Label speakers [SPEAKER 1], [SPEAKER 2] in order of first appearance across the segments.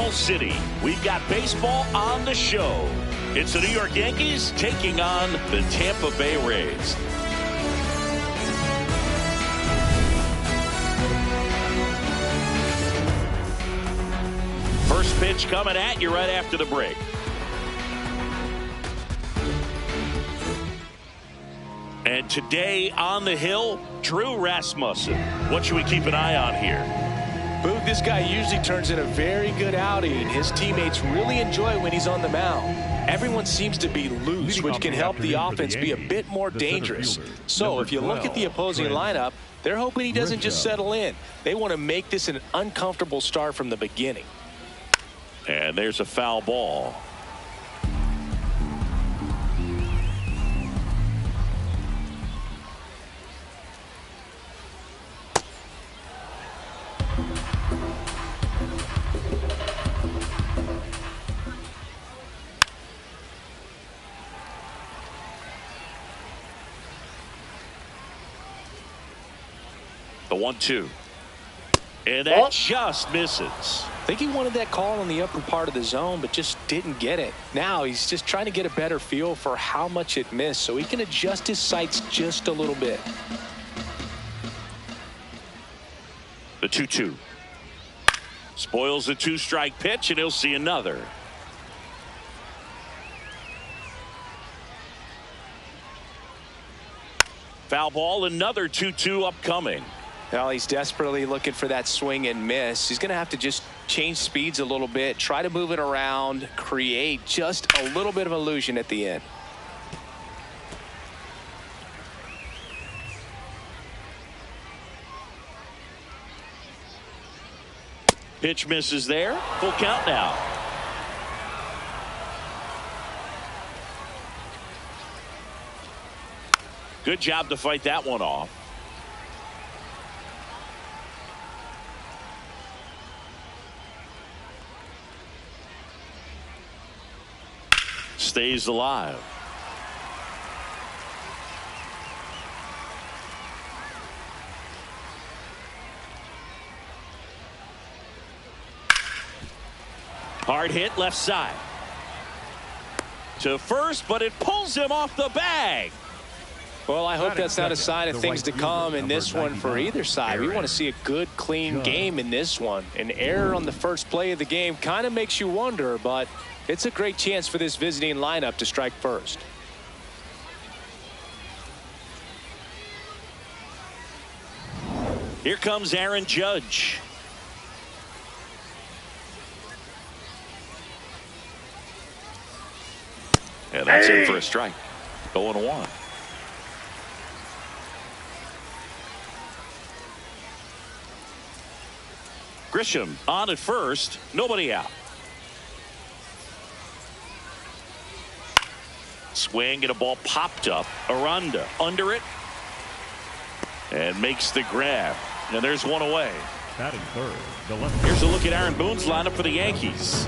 [SPEAKER 1] National City. We've got baseball on the show. It's the New York Yankees taking on the Tampa Bay Rays. First pitch coming at you right after the break. And today on the hill, Drew Rasmussen. What should we keep an eye on here?
[SPEAKER 2] Boog, this guy usually turns in a very good outing. His teammates really enjoy when he's on the mound. Everyone seems to be loose, which can help the offense be a bit more dangerous. So if you look at the opposing lineup, they're hoping he doesn't just settle in. They want to make this an uncomfortable start from the beginning.
[SPEAKER 1] And there's a foul ball. The 1-2. And that just misses.
[SPEAKER 2] I think he wanted that call on the upper part of the zone, but just didn't get it. Now he's just trying to get a better feel for how much it missed so he can adjust his sights just a little bit.
[SPEAKER 1] The 2-2. Spoils the two-strike pitch, and he'll see another. Foul ball, another 2-2 upcoming.
[SPEAKER 2] Well, he's desperately looking for that swing and miss. He's going to have to just change speeds a little bit, try to move it around, create just a little bit of illusion at the end.
[SPEAKER 1] Pitch misses there. Full count now. Good job to fight that one off. Stays alive. Hard hit left side. To first, but it pulls him off the bag.
[SPEAKER 2] Well, I hope that's not a sign of things to come in this one for either side. We want to see a good, clean game in this one. An error on the first play of the game kind of makes you wonder, but it's a great chance for this visiting lineup to strike first.
[SPEAKER 1] Here comes Aaron Judge. And that's in for a strike. 0-1. Grisham on at first. Nobody out. Swing and a ball popped up. Aranda under it. And makes the grab. And there's one away.
[SPEAKER 3] Batting third, the left.
[SPEAKER 1] Here's a look at Aaron Boone's lineup for the Yankees.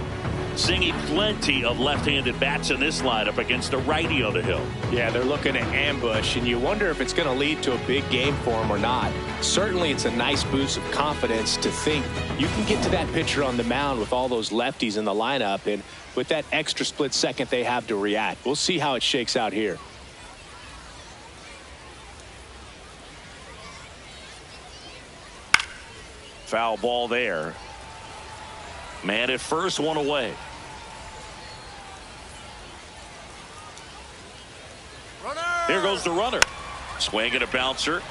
[SPEAKER 1] Seeing plenty of left-handed bats in this lineup against a righty on the hill.
[SPEAKER 2] Yeah, they're looking to ambush, and you wonder if it's going to lead to a big game for him or not. Certainly, it's a nice boost of confidence to think you can get to that pitcher on the mound with all those lefties in the lineup, and with that extra split second they have to react. We'll see how it shakes out here.
[SPEAKER 1] Foul ball there. Man at first, one away.
[SPEAKER 4] Runner!
[SPEAKER 1] Here goes the runner. Swing and a bouncer.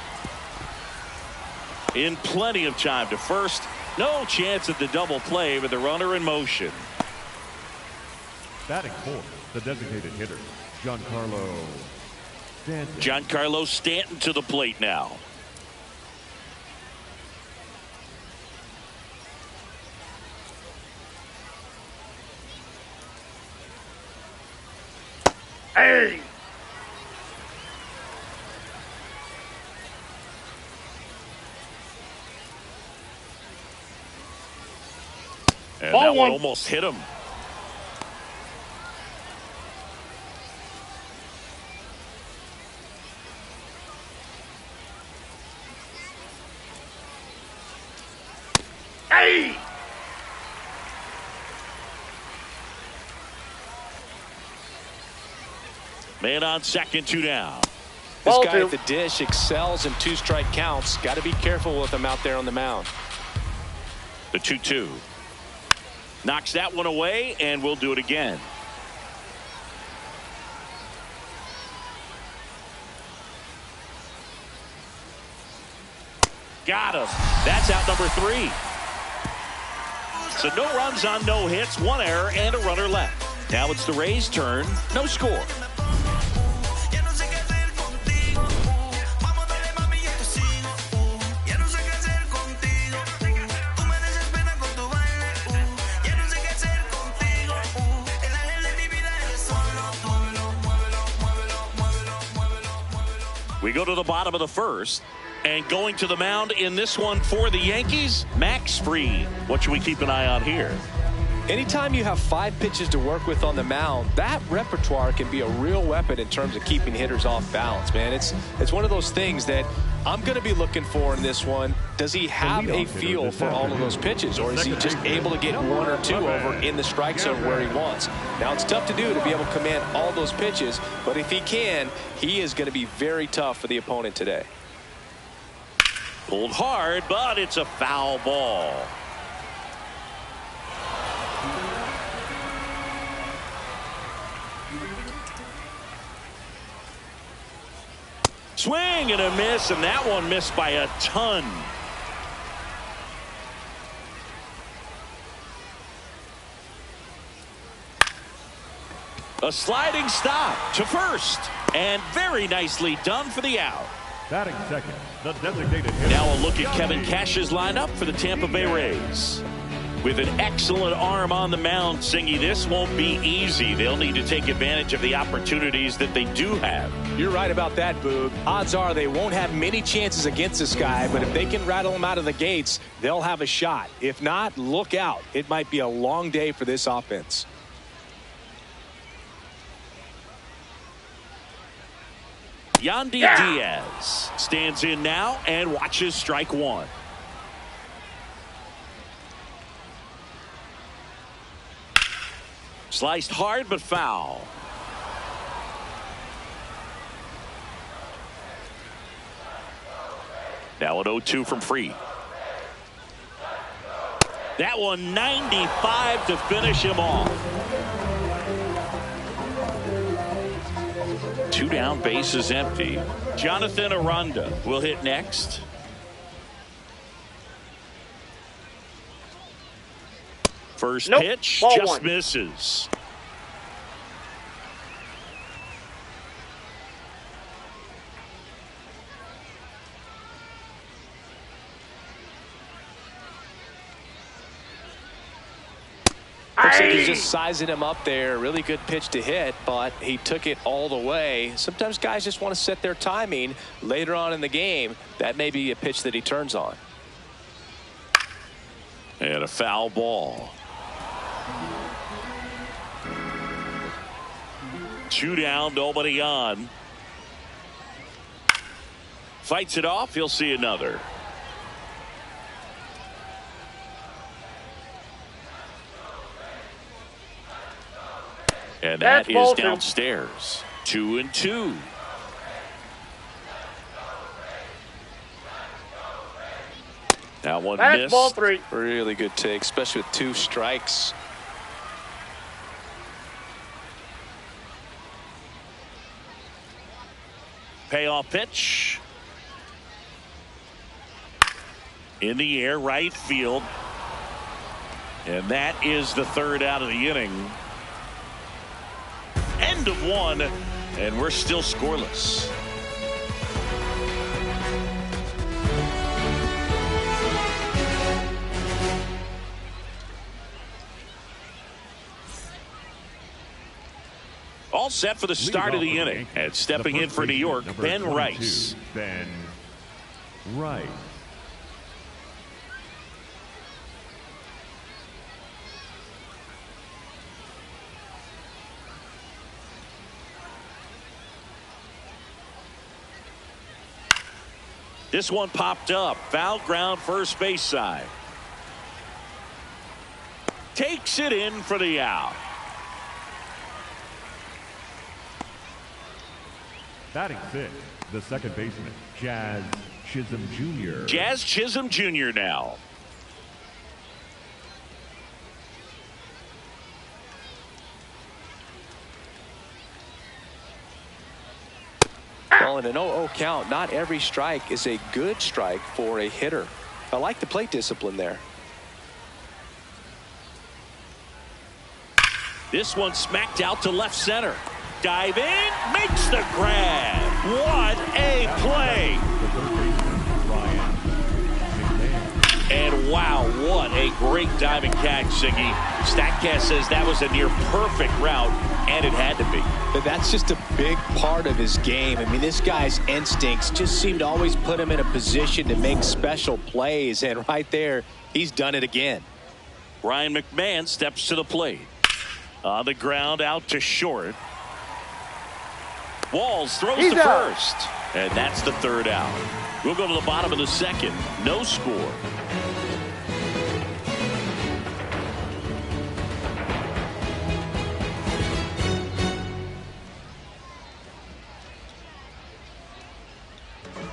[SPEAKER 1] In plenty of time to first. No chance at the double play with the runner in motion.
[SPEAKER 3] Batting fourth, the designated hitter, Giancarlo Stanton.
[SPEAKER 1] Giancarlo Stanton to the plate now.
[SPEAKER 4] Hey!
[SPEAKER 1] And that one almost hit him.
[SPEAKER 4] Hey!
[SPEAKER 1] Man on second, 2 down.
[SPEAKER 2] This
[SPEAKER 4] Ball
[SPEAKER 2] guy
[SPEAKER 4] two.
[SPEAKER 2] at the dish excels in 2-strike counts. Got to be careful with him out there on the mound.
[SPEAKER 1] The 2-2. Knocks that one away, and we'll do it again. Got him. That's out number 3. So no runs on no hits, 1 error, and a runner left. Now it's the Rays' turn. No score. We go to the bottom of the first, and going to the mound in this one for the Yankees, Max Fried. What should we keep an eye on here?
[SPEAKER 2] Anytime you have 5 pitches to work with on the mound, that repertoire can be a real weapon in terms of keeping hitters off balance, man. It's one of those things that I'm going to be looking for in this one. Does he have a feel for all of those pitches, or is he just able to get 1 or 2 over in the strike zone where he wants? Now, it's tough to do to be able to command all those pitches, but if he can, he is going to be very tough for the opponent today.
[SPEAKER 1] Pulled hard, but it's a foul ball. Swing and a miss, and that one missed by a ton. A sliding stop to first, and very nicely done for the out.
[SPEAKER 3] Batting second, the designated hitter.
[SPEAKER 1] Now a look at Kevin Cash's lineup for the Tampa Bay Rays. With an excellent arm on the mound, Singy, this won't be easy. They'll need to take advantage of the opportunities that they do have.
[SPEAKER 2] You're right about that, Boog. Odds are they won't have many chances against this guy, but if they can rattle him out of the gates, they'll have a shot. If not, look out. It might be a long day for this offense.
[SPEAKER 1] Yandy Diaz stands in now and watches strike 1. Sliced hard but foul. Now an 0-2 from Fried. That one 95 to finish him off. 2 down, bases empty. Jonathan Aranda will hit next. First pitch
[SPEAKER 4] Ball
[SPEAKER 1] just
[SPEAKER 4] 1.
[SPEAKER 1] misses.
[SPEAKER 2] Looks like he's just sizing him up there. Really good pitch to hit, but he took it all the way. Sometimes guys just want to set their timing later on in the game. That may be a pitch that he turns on.
[SPEAKER 1] And a foul ball. 2 down, nobody on. Fights it off. He'll see another. And that is downstairs. 2-2. That one missed.
[SPEAKER 4] Ball 3.
[SPEAKER 2] Really good take, especially with 2 strikes.
[SPEAKER 1] Payoff pitch. In the air, right field. And that is the 3rd out of the inning. End of 1, and we're still scoreless. All set for the start of the inning. And stepping in for New York, Ben Rice.
[SPEAKER 3] Ben Rice.
[SPEAKER 1] This one popped up. Foul ground, first base side. Takes it in for the out.
[SPEAKER 3] Batting sixth, the second baseman, Jazz Chisholm Jr.
[SPEAKER 1] Jazz Chisholm Jr. now.
[SPEAKER 2] Well, in an 0-0 count, not every strike is a good strike for a hitter. I like the plate discipline there.
[SPEAKER 1] This one smacked out to left center. Dive in, makes the grab. What a play. And wow, what a great diving catch, Siggy. StatCast says that was a near perfect route, and it had to be.
[SPEAKER 2] But that's just a big part of his game. I mean, this guy's instincts just seem to always put him in a position to make special plays, and right there, he's done it again.
[SPEAKER 1] Ryan McMahon steps to the plate. On the ground, out to short. Walls throws to first. And that's the third out. We'll go to the bottom of the second. No score.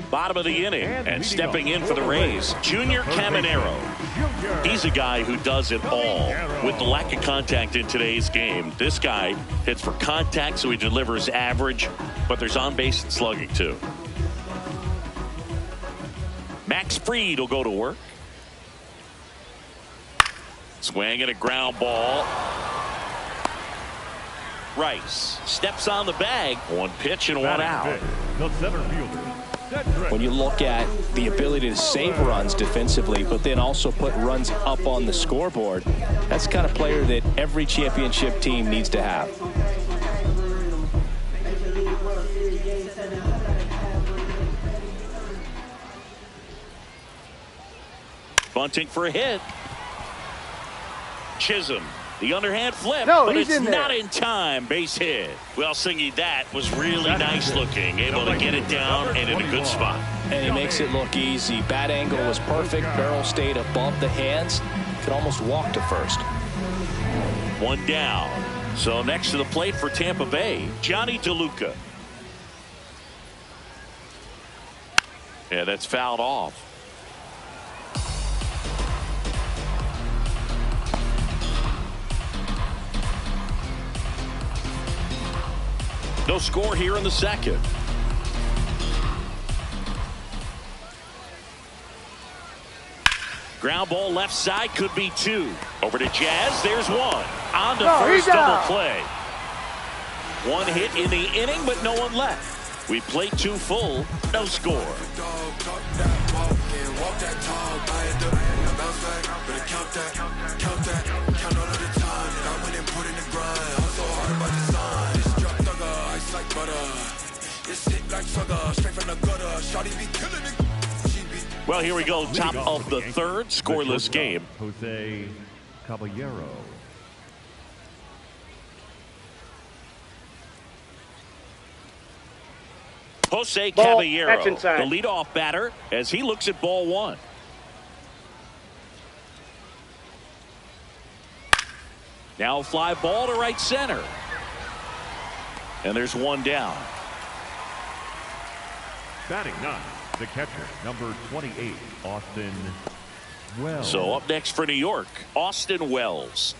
[SPEAKER 1] Bottom of the inning, and stepping in for the Rays, Junior Caminero. He's a guy who does it all. With the lack of contact in today's game, this guy hits for contact, so he delivers average, but there's on-base and slugging too. Max Fried will go to work. Swing and a ground ball. Rice steps on the bag. One pitch and one out.
[SPEAKER 3] The center fielder.
[SPEAKER 2] When you look at the ability to save runs defensively, but then also put runs up on the scoreboard, that's the kind of player that every championship team needs to have.
[SPEAKER 1] Bunting for a hit. Chisholm, the underhand flip, but it's not in time. Base hit. Well, Singy, that was really nice looking. Able to get it down and in a good spot.
[SPEAKER 2] And he makes it look easy. Bat angle was perfect. Barrel stayed above the hands. Could almost walk to first.
[SPEAKER 1] One down. So next to the plate for Tampa Bay, Johnny DeLuca. Yeah, that's fouled off. No score here in the second. Ground ball left side, could be two. Over to Jazz, there's one. On to first, double play. One hit in the inning, but no one left. We played two full, no score. Well, here we go, top of the third, scoreless game.
[SPEAKER 3] Jose Caballero.
[SPEAKER 1] Jose Caballero, the leadoff batter, as he looks at ball one. Now a fly ball to right center. And there's one down.
[SPEAKER 3] Batting ninth, the catcher, number 28, Austin Wells.
[SPEAKER 1] So up next for New York, Austin Wells.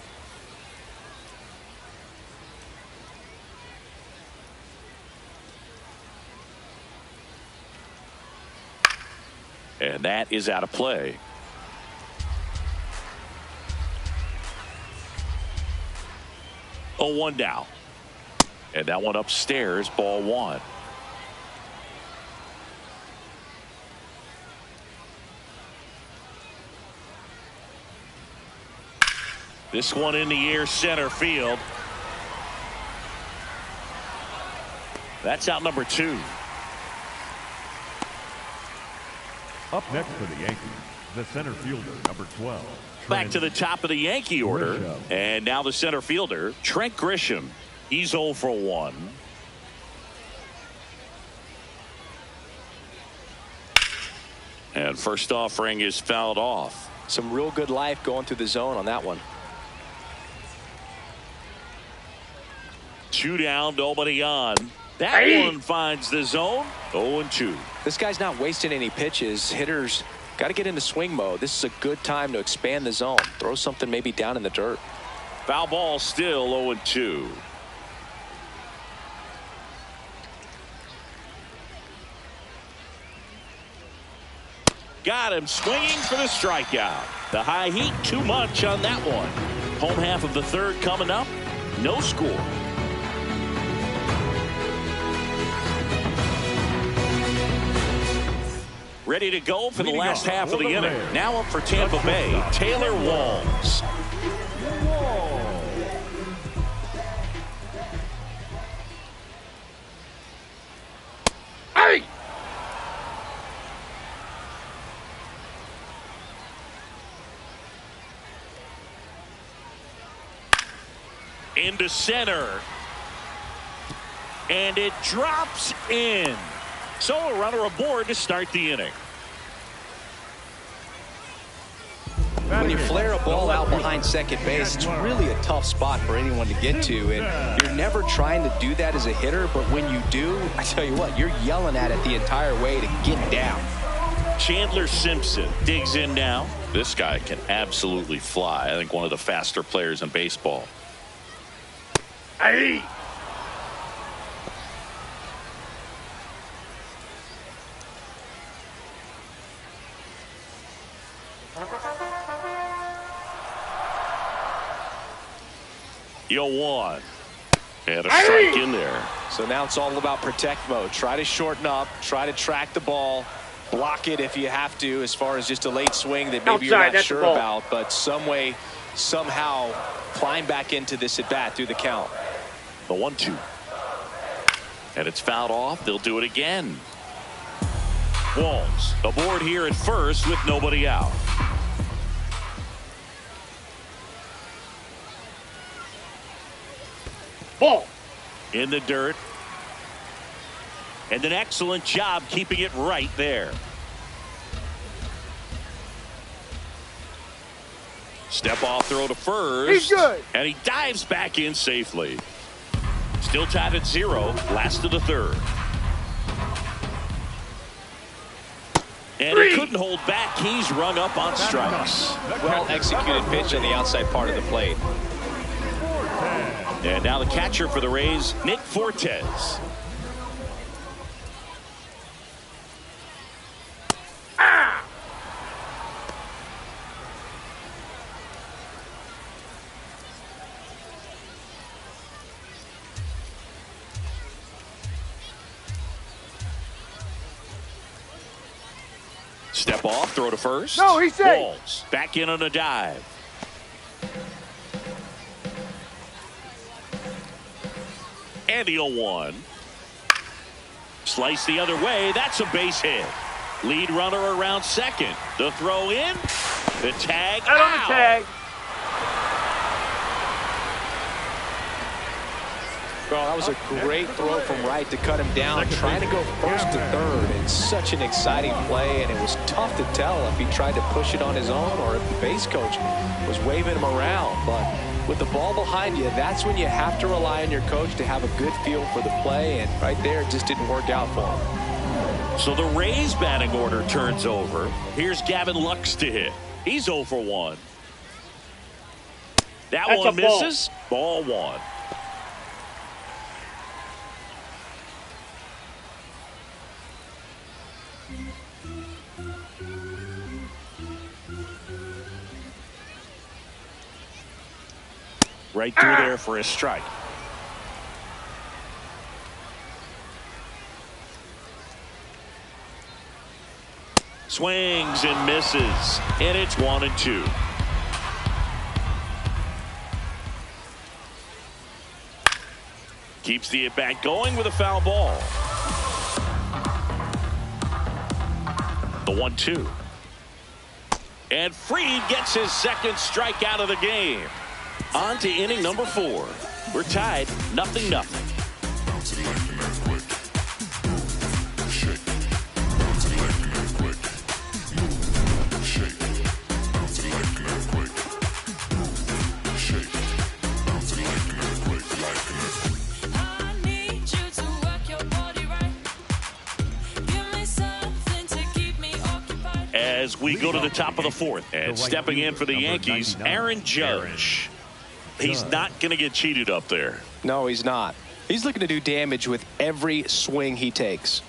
[SPEAKER 1] And that is out of play. Oh, one down. And that one upstairs, ball one. This one in the air, center field. That's out number two.
[SPEAKER 3] Up next for the Yankees, the center fielder, number 12.
[SPEAKER 1] Back to the top of the Yankee order.
[SPEAKER 3] Grisham.
[SPEAKER 1] And now the center fielder, Trent Grisham. He's 0 for 1. And first offering is fouled off.
[SPEAKER 2] Some real good life going through the zone on that one.
[SPEAKER 1] 2 down, nobody on. That one finds the zone. 0-2.
[SPEAKER 2] This guy's not wasting any pitches. Hitters got to get into swing mode. This is a good time to expand the zone. Throw something maybe down in the dirt.
[SPEAKER 1] Foul ball, still 0-2. Got him swinging for the strikeout. The high heat, too much on that one. Home half of the third coming up. No score. Ready to go for the last half of the inning. Now up for Tampa Bay, Taylor Walls.
[SPEAKER 4] Hey!
[SPEAKER 1] Into center. And it drops in. So a runner aboard to start the inning.
[SPEAKER 2] When you flare a ball out behind second base, it's really a tough spot for anyone to get to, and you're never trying to do that as a hitter, but when you do, I tell you what, you're yelling at it the entire way to get down.
[SPEAKER 1] Chandler Simpson digs in now. This guy can absolutely fly. I think one of the faster players in baseball.
[SPEAKER 4] Hey!
[SPEAKER 1] Yo, one. And a strike in there.
[SPEAKER 2] So now it's all about protect mode. Try to shorten up, try to track the ball, block it if you have to, as far as just a late swing that maybe you're not sure about, but some way, somehow climb back into this at bat through the count.
[SPEAKER 1] The 1-2. And it's fouled off. They'll do it again. Walls aboard here at first with nobody out.
[SPEAKER 4] Ball.
[SPEAKER 1] In the dirt. And an excellent job keeping it right there. Step off throw to first.
[SPEAKER 4] He's good.
[SPEAKER 1] And he dives back in safely. Still tied at 0. Last of the third. And he couldn't hold back. He's rung up on strikes.
[SPEAKER 2] Well executed pitch on the outside part of the plate.
[SPEAKER 1] And now the catcher for the Rays, Nick Fortes. Step off, throw to first.
[SPEAKER 4] No, he's safe.
[SPEAKER 1] Walls back in on a dive. And the 0-1. Slice the other way. That's a base hit. Lead runner around second. The throw in. The tag
[SPEAKER 4] Out on the tag.
[SPEAKER 2] Well, that was a great throw from right to cut him down. Trying to go first to third. It's such an exciting play, and it was tough to tell if he tried to push it on his own or if the base coach was waving him around. But with the ball behind you, that's when you have to rely on your coach to have a good feel for the play, and right there it just didn't work out for him.
[SPEAKER 1] So the Rays batting order turns over. Here's Gavin Lux to hit. He's 0 for 1. That
[SPEAKER 4] That's
[SPEAKER 1] one
[SPEAKER 4] a ball.
[SPEAKER 1] misses. Ball 1. Right through there for a strike. Swings and misses. And it's 1-2. Keeps the at-bat going with a foul ball. The 1-2. And Fried gets his second strikeout of the game. On to inning number 4. We're tied 0-0. as we go to the top of the fourth. And stepping in for the Yankees, Aaron Judge. He's not going to get cheated up there.
[SPEAKER 2] No, he's not. He's looking to do damage with every swing he takes.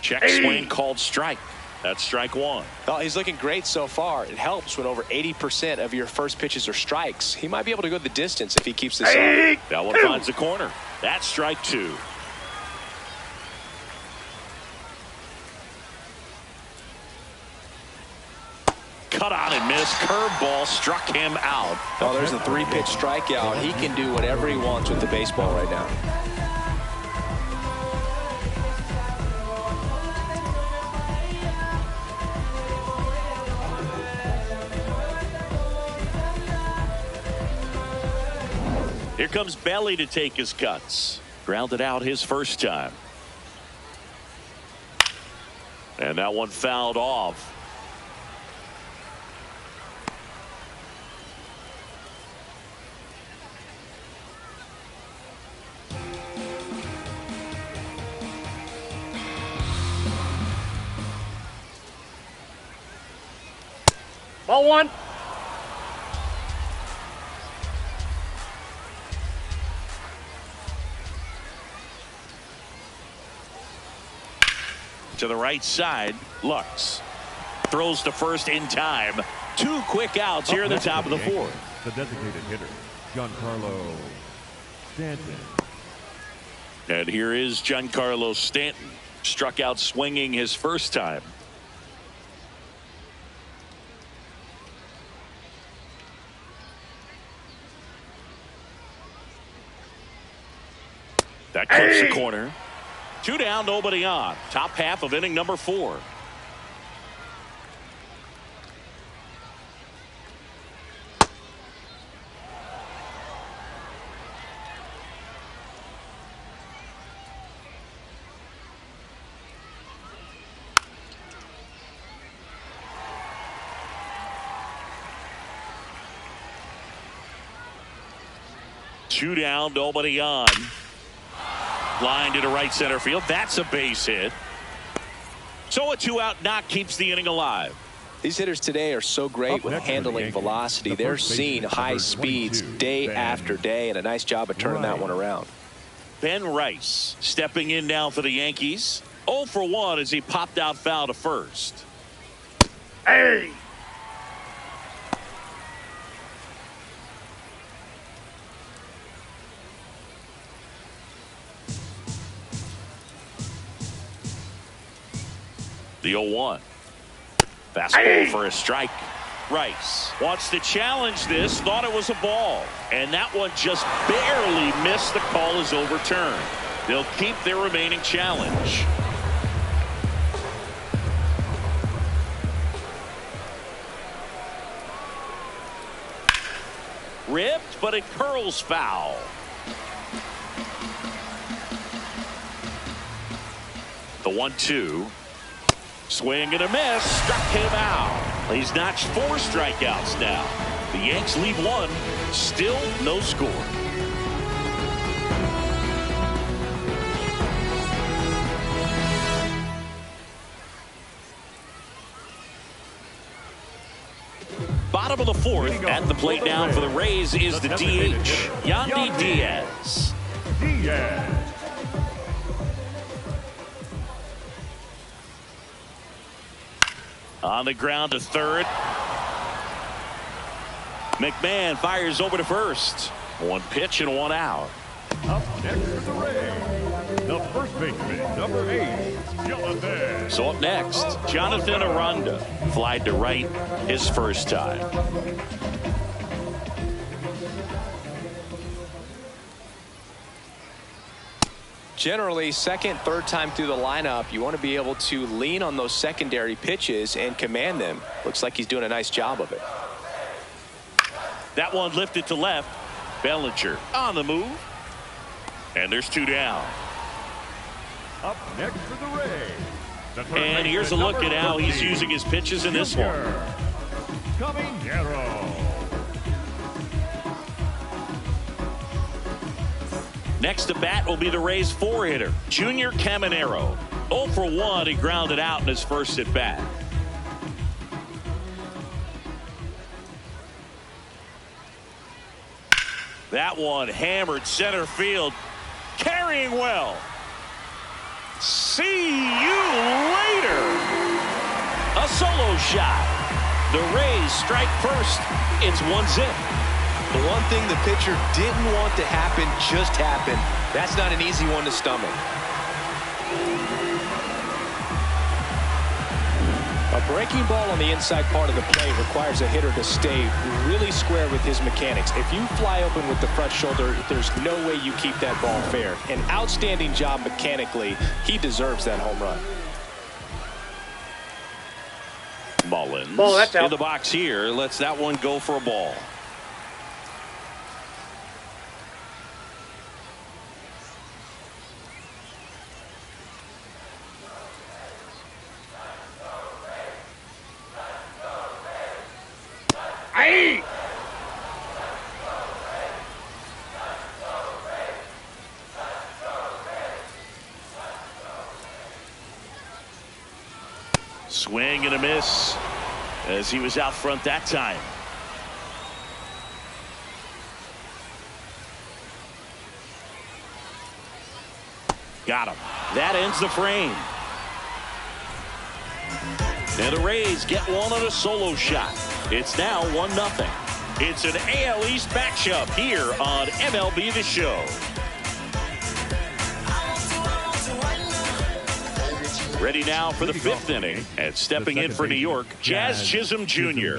[SPEAKER 1] Check swing called strike. That's strike one.
[SPEAKER 2] Well, he's looking great so far. It helps when over 80% of your first pitches are strikes. He might be able to go the distance if he keeps this up.
[SPEAKER 1] That one finds the corner. That's strike two. Cut on and missed. Curveball struck him out.
[SPEAKER 2] Oh, there's the three-pitch strikeout. He can do whatever he wants with the baseball right now.
[SPEAKER 1] Here comes Belly to take his cuts. Grounded out his first time. And that one fouled off.
[SPEAKER 4] Ball one.
[SPEAKER 1] To the right side, Lux throws to first in time. Two quick outs here in the top of the fourth.
[SPEAKER 3] The designated hitter, Giancarlo Stanton.
[SPEAKER 1] And here is Giancarlo Stanton. Struck out swinging his first time. That clips the corner. Two down, nobody on. Top half of inning number 4. Two down, nobody on. Line to right center field. That's a base hit. So a 2-out knock keeps the inning alive.
[SPEAKER 2] These hitters today are so great with handling velocity. They're seeing high speeds day after day, and a nice job of turning that one around.
[SPEAKER 1] Ben Rice stepping in now for the Yankees. 0 for 1 as he popped out foul to first.
[SPEAKER 4] Hey!
[SPEAKER 1] The 0-1. Fastball for a strike. Rice wants to challenge this. Thought it was a ball. And that one just barely missed. The call is overturned. They'll keep their remaining challenge. Ripped, but it curls foul. The 1-2. Swing and a miss. Struck him out. He's notched 4 strikeouts now. The Yanks leave 1. Still no score. Bottom of the 4th. At the plate now for the Rays is the DH, Yandy Diaz. On the ground to third. McMahon fires over to first. 1 pitch and 1 out.
[SPEAKER 3] Up next for the Rays, the first baseman, number 8, Jonathan.
[SPEAKER 1] So up next, Jonathan Aranda. Flied to right his first time.
[SPEAKER 2] Generally, second, third time through the lineup, you want to be able to lean on those secondary pitches and command them. Looks like he's doing a nice job of it.
[SPEAKER 1] That one lifted to left. Bellinger on the move. And there's 2 down.
[SPEAKER 3] Up next for the Rays.
[SPEAKER 1] And here's a look at how he's using his pitches in this one. Next to bat will be the Rays 4-hitter, Junior Caminero. 0 for 1, he grounded out in his first at bat. That one hammered center field. Carrying well. See you later. A solo shot. The Rays strike first. It's 1-0.
[SPEAKER 2] The one thing the pitcher didn't want to happen just happened. That's not an easy one to stomach. A breaking ball on the inside part of the plate requires a hitter to stay really square with his mechanics. If you fly open with the front shoulder, there's no way you keep that ball fair. An outstanding job mechanically. He deserves that home run.
[SPEAKER 1] Mullins
[SPEAKER 4] that's out.
[SPEAKER 1] in the box here. Lets that one go for a ball.
[SPEAKER 4] Hey!
[SPEAKER 1] Swing and a miss as he was out front that time. Got him. That ends the frame. And the Rays get one on a solo shot. It's now 1-0. It's an AL East matchup here on MLB The Show. Ready now for the fifth inning, and stepping in for New York, Jazz Chisholm Jr.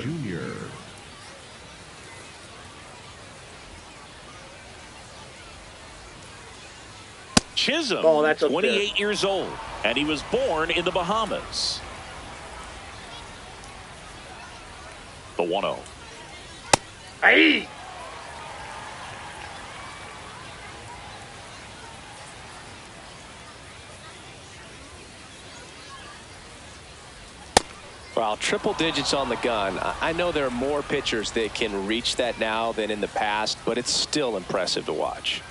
[SPEAKER 1] Chisholm, 28 years old, and he was born in the Bahamas. The 1-0.
[SPEAKER 4] Hey!
[SPEAKER 2] Well, triple digits on the gun. I know there are more pitchers that can reach that now than in the past, but it's still impressive to watch.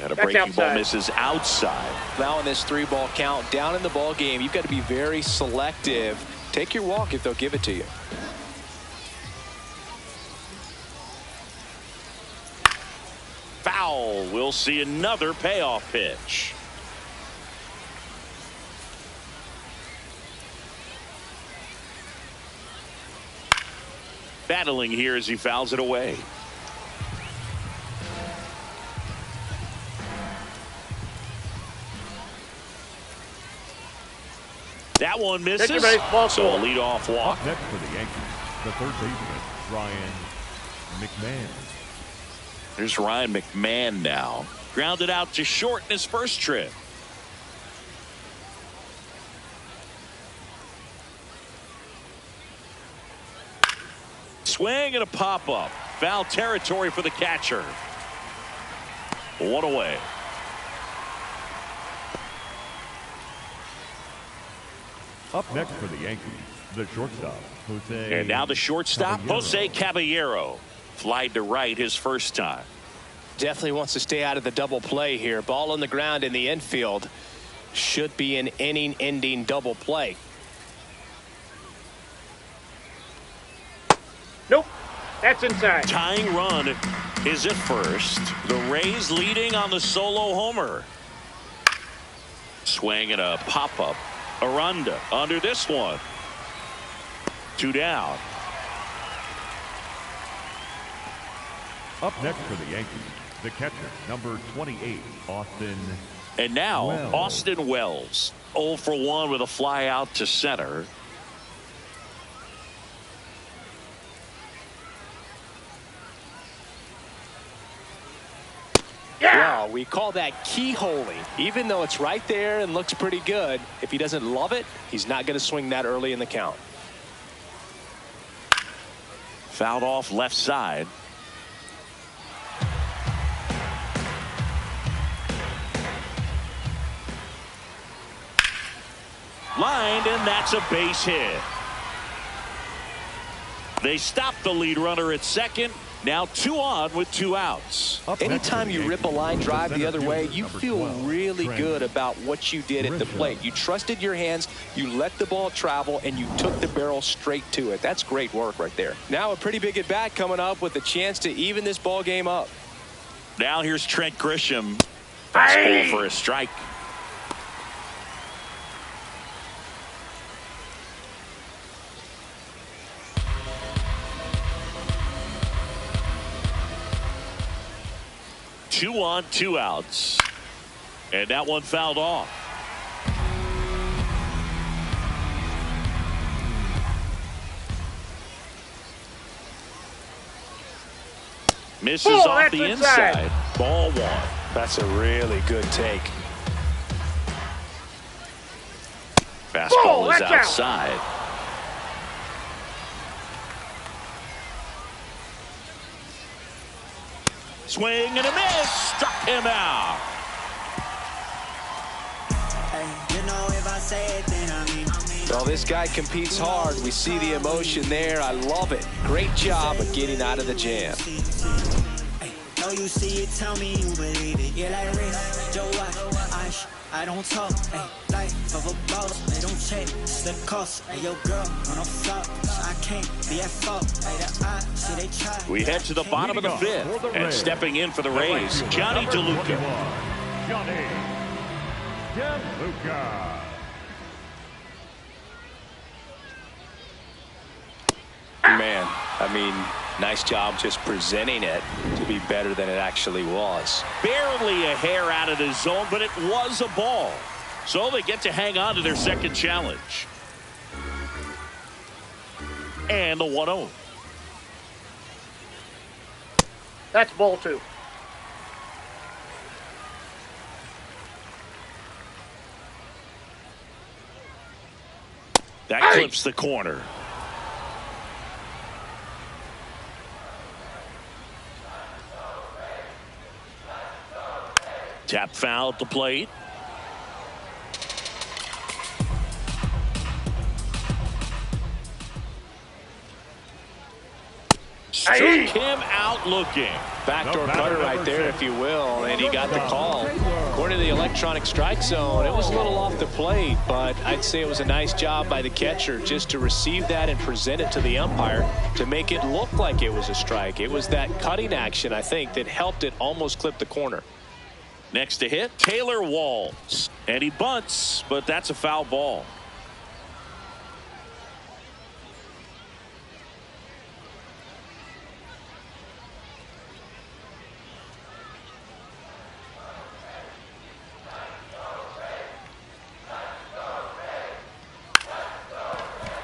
[SPEAKER 1] And a breaking ball misses outside.
[SPEAKER 2] Now in this 3-ball count, down in the ball game, you've got to be very selective. Take your walk if they'll give it to you.
[SPEAKER 1] Foul. We'll see another payoff pitch. Battling here as he fouls it away. That one misses. So a leadoff walk.
[SPEAKER 3] Up next for the Yankees, the third baseman, Ryan McMahon.
[SPEAKER 1] There's Ryan McMahon now. Grounded out to short in his first trip. Swing and a pop-up. Foul territory for the catcher. One away.
[SPEAKER 3] Up next for the Yankees, the shortstop, Jose.
[SPEAKER 1] And now the shortstop, Jose Caballero. Flied to right his first time.
[SPEAKER 2] Definitely wants to stay out of the double play here. Ball on the ground in the infield. Should be an inning-ending double play.
[SPEAKER 4] Nope. That's inside.
[SPEAKER 1] Tying run is at first. The Rays leading on the solo homer. Swing and a pop-up. Aranda under this one. 2 down.
[SPEAKER 3] Up next for the Yankees, the catcher, number 28, Austin.
[SPEAKER 1] And now
[SPEAKER 3] Wells.
[SPEAKER 1] Austin Wells. 0 for 1 with a fly out to center.
[SPEAKER 2] Yeah, we call that keyholing. Even though it's right there and looks pretty good, if he doesn't love it, he's not going to swing that early in the count.
[SPEAKER 1] Fouled off left side. Lined, and that's a base hit. They stop the lead runner at second, Now 2 on with 2 outs.
[SPEAKER 2] Anytime you rip a line drive the other way, you feel really good about what you did at the plate. You trusted your hands, you let the ball travel, and you took the barrel straight to it. That's great work right there. Now a pretty big at bat coming up with a chance to even this ball game up.
[SPEAKER 1] Now here's Trent Grisham. Fastball for a strike. Two on, 2 outs. And that one fouled off. Misses off the inside. Ball 1.
[SPEAKER 2] That's a really good take.
[SPEAKER 1] Fastball is outside. Swing and a miss. Struck him out.
[SPEAKER 2] Well, this guy competes hard. We see the emotion there. I love it. Great job of getting out of the jam.
[SPEAKER 5] No, you see it, tell me you believe it. Yeah, like Rick, Joe White, I don't talk, life of a boss, they don't change, it's the cost. Hey, yo, girl, when I'm flop, I can't be at fault. See, they try.
[SPEAKER 1] We head to the bottom of the 5th, and stepping in for the Rays, Johnny DeLuca.
[SPEAKER 3] Johnny DeLuca.
[SPEAKER 2] Man, I mean, nice job just presenting it to be better than it actually was.
[SPEAKER 1] Barely a hair out of the zone, but it was a ball. So they get to hang on to their second challenge. And the 1-0.
[SPEAKER 4] That's ball 2.
[SPEAKER 1] That clips the corner. Tap foul at the plate. Struck him out looking.
[SPEAKER 2] Backdoor cutter right there, if you will, and he got the call. According to the electronic strike zone, it was a little off the plate, but I'd say it was a nice job by the catcher just to receive that and present it to the umpire to make it look like it was a strike. It was that cutting action, I think, that helped it almost clip the corner.
[SPEAKER 1] Next to hit, Taylor Walls. And he bunts, but that's a foul ball.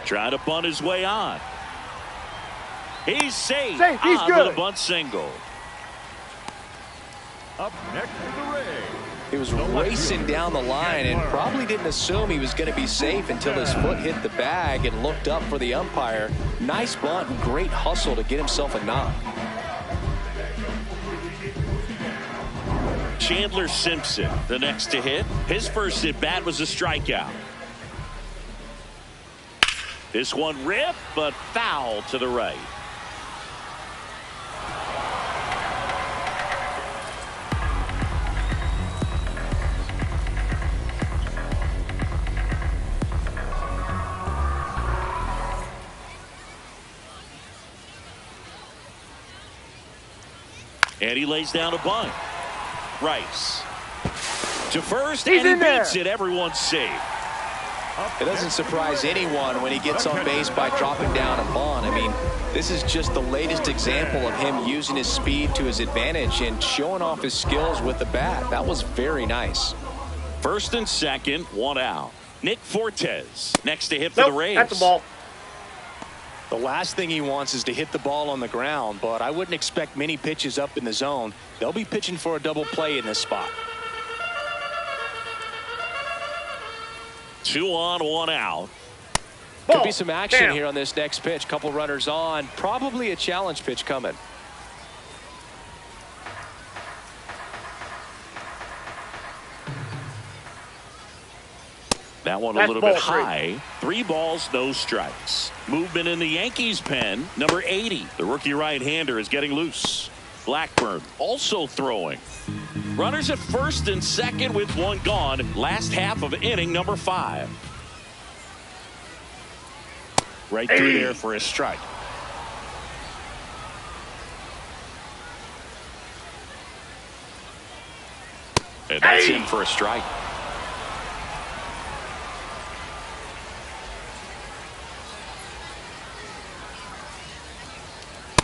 [SPEAKER 1] Trying to bunt his way on. He's safe.
[SPEAKER 4] He's
[SPEAKER 1] on
[SPEAKER 4] good.
[SPEAKER 1] with a bunt single.
[SPEAKER 3] Up next is the Rays.
[SPEAKER 2] He was racing down the line and probably didn't assume he was going to be safe until his foot hit the bag and looked up for the umpire. Nice bunt and great hustle to get himself a knock.
[SPEAKER 1] Chandler Simpson, the next to hit. His first at bat was a strikeout. This one ripped, but foul to the right. And he lays down a bunt. Rice to first, and he beats it. Everyone's safe.
[SPEAKER 2] It doesn't surprise anyone when he gets on base by dropping down a bunt. I mean, this is just the latest example of him using his speed to his advantage and showing off his skills with the bat. That was very nice.
[SPEAKER 1] First and second, 1 out. Nick Fortes next to hit for the Rays.
[SPEAKER 4] That's the ball.
[SPEAKER 2] The last thing he wants is to hit the ball on the ground, but I wouldn't expect many pitches up in the zone. They'll be pitching for a double play in this spot.
[SPEAKER 1] 2 on, 1 out.
[SPEAKER 2] Could be some action here on this next pitch. Couple runners on. Probably a challenge pitch coming.
[SPEAKER 1] That one a
[SPEAKER 4] That's
[SPEAKER 1] little
[SPEAKER 4] ball
[SPEAKER 1] bit
[SPEAKER 4] three.
[SPEAKER 1] high. 3 balls, no strikes. Movement in the Yankees pen. Number 80. The rookie right-hander is getting loose. Blackburn also throwing. Runners at first and second with 1 gone. Last half of inning number 5. Right through there for a strike. And that's in for a strike.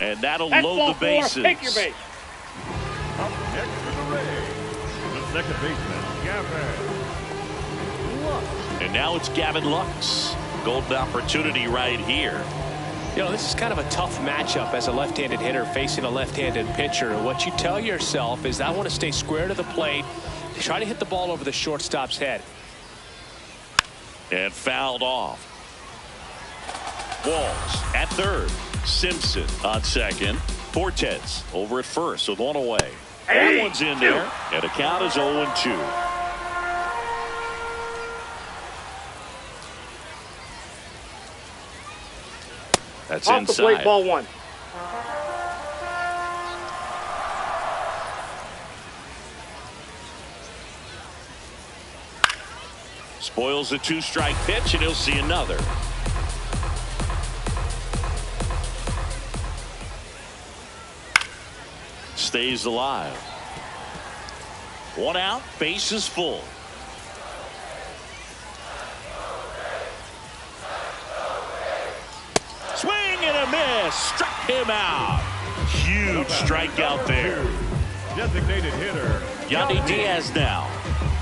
[SPEAKER 1] And that'll
[SPEAKER 4] That's
[SPEAKER 1] load
[SPEAKER 4] ball
[SPEAKER 1] the
[SPEAKER 4] 4.
[SPEAKER 1] bases.
[SPEAKER 4] Take your base.
[SPEAKER 3] Up next for the Rays, the second baseman, Gavin Lux.
[SPEAKER 1] And now it's Gavin Lux. Golden opportunity right here.
[SPEAKER 2] You know, this is kind of a tough matchup as a left-handed hitter facing a left-handed pitcher. What you tell yourself is, I want to stay square to the plate, try to hit the ball over the shortstop's head.
[SPEAKER 1] And fouled off. Walls at third. Simpson on second. Fortes over at first with 1 away. That one's in there. And the count is 0-2. That's
[SPEAKER 4] Off
[SPEAKER 1] inside.
[SPEAKER 4] the plate, ball 1.
[SPEAKER 1] Spoils the 2-strike pitch, and he'll see another. Stays alive. 1 out, base is full. Swing and a miss. Struck him out. Huge strikeout there.
[SPEAKER 3] Designated hitter,
[SPEAKER 1] Yandy Diaz now.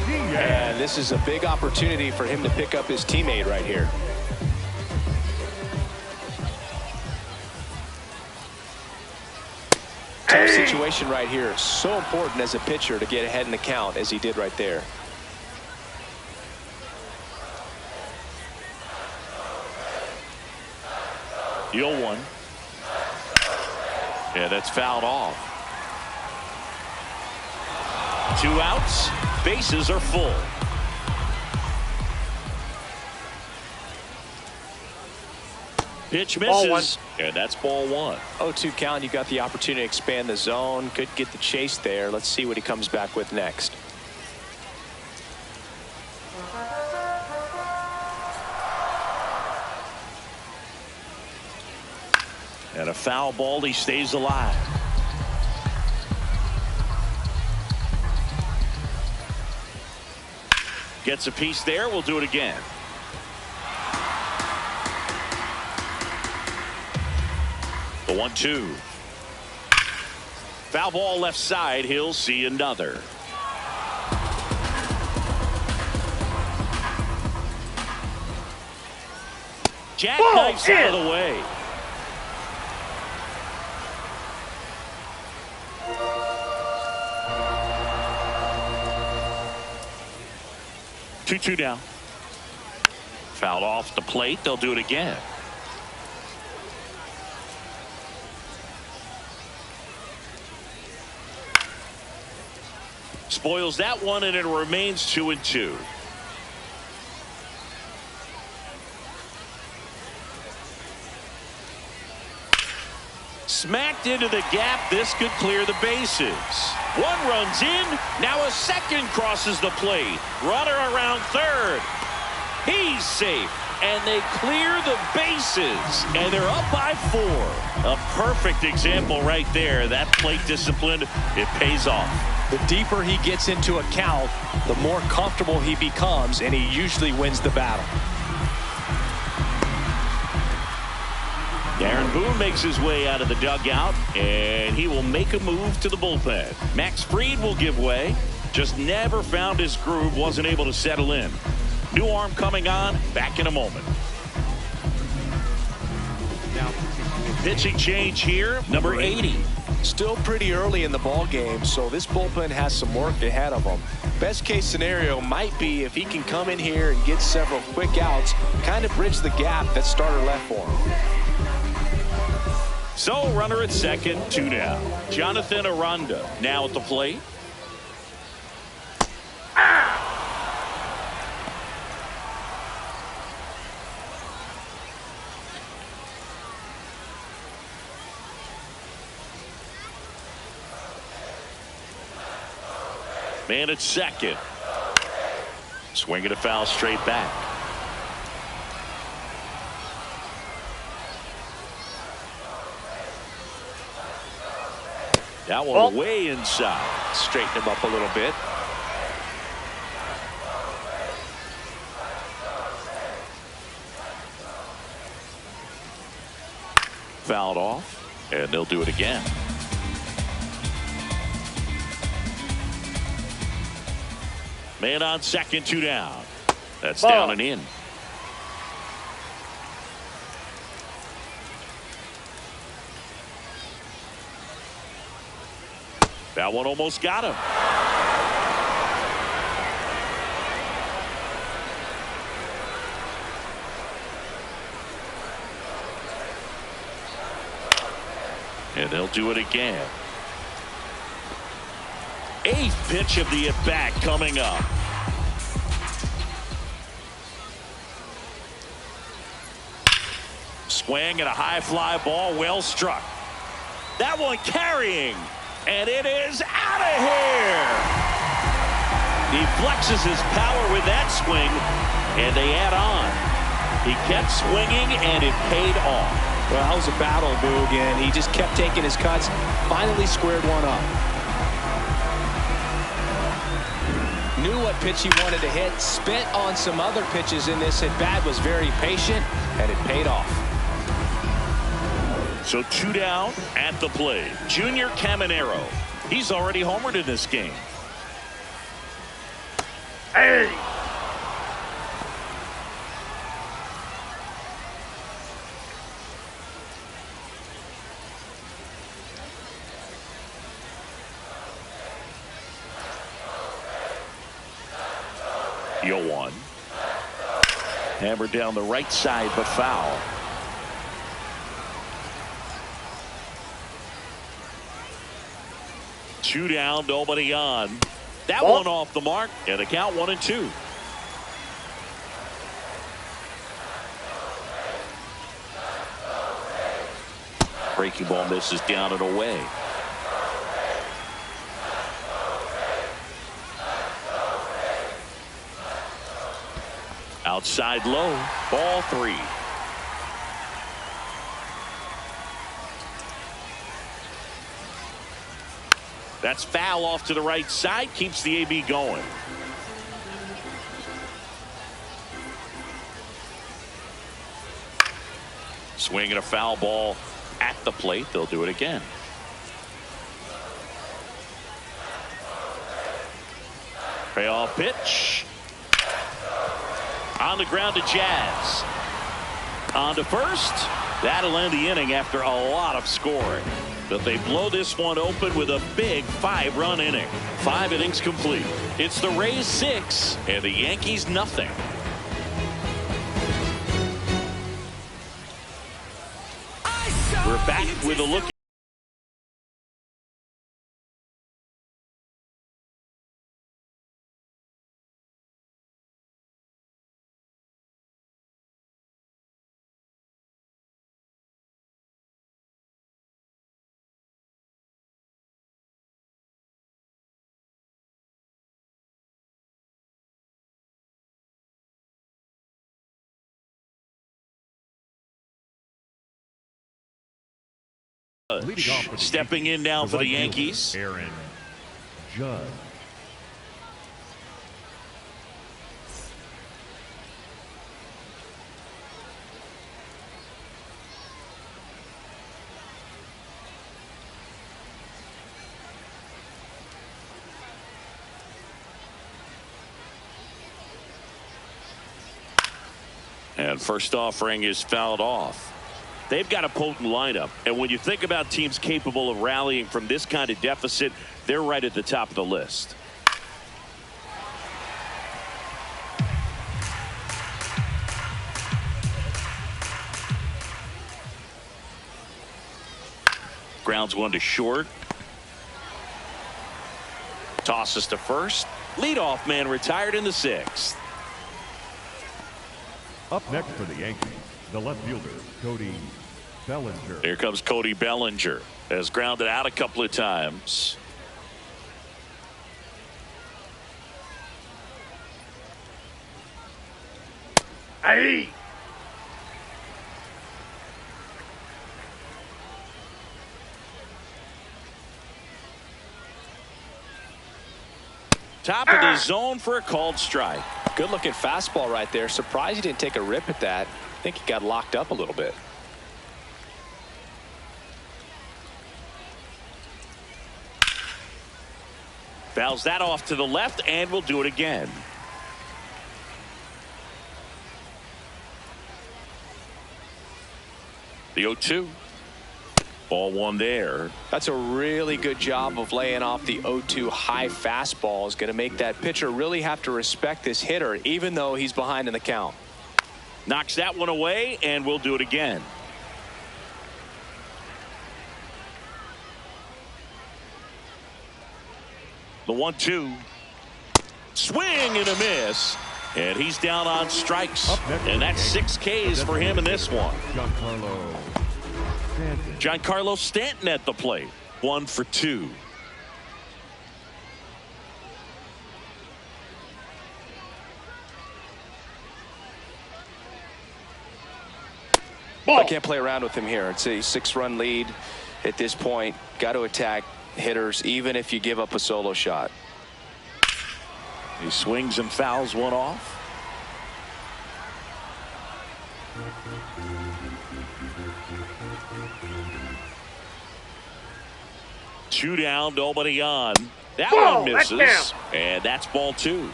[SPEAKER 2] And this is a big opportunity for him to pick up his teammate right here. Tough situation right here. So important as a pitcher to get ahead in the count as he did right there.
[SPEAKER 1] The 0-1. Yeah, that's fouled off. 2 outs. Bases are full. Pitch
[SPEAKER 4] Ball 1.
[SPEAKER 1] misses. And that's ball 1.
[SPEAKER 2] 0-2 count. You got the opportunity to expand the zone. Could get the chase there. Let's see what he comes back with next.
[SPEAKER 1] And a foul ball. He stays alive. Gets a piece there. We'll do it again. The 1-2. Foul ball left side. He'll see another. Jackknifes out of the way. Two down. Fouled off the plate. They'll do it again. Spoils that one, and it remains 2-2. Smacked into the gap. This could clear the bases. 1 runs in. Now a second crosses the plate. Runner around third. He's safe. And they clear the bases. And they're up by 4. A perfect example right there. That plate discipline, it pays off.
[SPEAKER 2] The deeper he gets into a count, the more comfortable he becomes, and he usually wins the battle.
[SPEAKER 1] Darren Boone makes his way out of the dugout, and he will make a move to the bullpen. Max Fried will give way. Just never found his groove, wasn't able to settle in. New arm coming on, back in a moment. Now, pitching change here, number 80.
[SPEAKER 2] Still pretty early in the ball game, so this bullpen has some work ahead of them. Best case scenario might be if he can come in here and get several quick outs, kind of bridge the gap that starter left for him.
[SPEAKER 1] So, runner at second, 2 down. Jonathan Aranda now at the plate. Man at second. Swinging a foul straight back. That one way inside.
[SPEAKER 2] Straighten him up a little bit.
[SPEAKER 1] Fouled off, and they'll do it again. Man on second, 2 down. That's down and in. That one almost got him. And they'll do it again. 8th pitch of the at-bat coming up. Swing and a high fly ball, well struck. That one carrying, and it is out of here. He flexes his power with that swing, and they add on. He kept swinging, and it paid off.
[SPEAKER 2] Well, that was a battle, Boog, and he just kept taking his cuts. Finally squared one up. Knew what pitch he wanted to hit. Spent on some other pitches in this at-bat. Was very patient, and it paid off.
[SPEAKER 1] So 2 down at the plate. Junior Caminero. He's already homered in this game.
[SPEAKER 4] Hey!
[SPEAKER 1] Yo one. Hammered down the right side, but foul. Two down, nobody on. That one off the mark, and the count 1-2. Breaking ball misses down and away. Outside low, ball 3. That's foul off to the right side, keeps the AB going. Swinging a foul ball at the plate. They'll do it again. Payoff pitch. On the ground to Jazz. On to first. That'll end the inning after a lot of scoring. But they blow this one open with a big 5-run inning. 5 innings complete. It's the Rays 6 and the Yankees nothing. We're back with a look. Stepping in now for the Yankees.
[SPEAKER 3] Aaron Judge.
[SPEAKER 1] And first offering is fouled off. They've got a potent lineup, and when you think about teams capable of rallying from this kind of deficit, they're right at the top of the list. Grounds one to short. Tosses to first. Leadoff man retired in the 6th.
[SPEAKER 3] Up next for the Yankees, the left fielder, Cody Bellinger.
[SPEAKER 1] Here comes Cody Bellinger. Has grounded out a couple of times.
[SPEAKER 4] Hey.
[SPEAKER 1] Top of the zone for a called strike.
[SPEAKER 2] Good looking fastball right there. Surprised he didn't take a rip at that. I think he got locked up a little bit.
[SPEAKER 1] Fouls that off to the left, and we'll do it again. The 0-2. Ball one there.
[SPEAKER 2] That's a really good job of laying off the 0-2 high fastball. Is going to make that pitcher really have to respect this hitter, even though he's behind in the count.
[SPEAKER 1] Knocks that one away, and we'll do it again. The 1-2. Swing and a miss. And he's down on strikes. And that's 6 Ks for him in this one. Giancarlo Stanton at the plate. 1 for 2.
[SPEAKER 2] I can't play around with him here. It's a 6-run lead at this point. Got to attack hitters even if you give up a solo shot.
[SPEAKER 1] He swings and fouls one off. Two down, nobody on. That
[SPEAKER 4] Whoa,
[SPEAKER 1] one
[SPEAKER 4] that's
[SPEAKER 1] misses.
[SPEAKER 4] down.
[SPEAKER 1] And that's ball 2.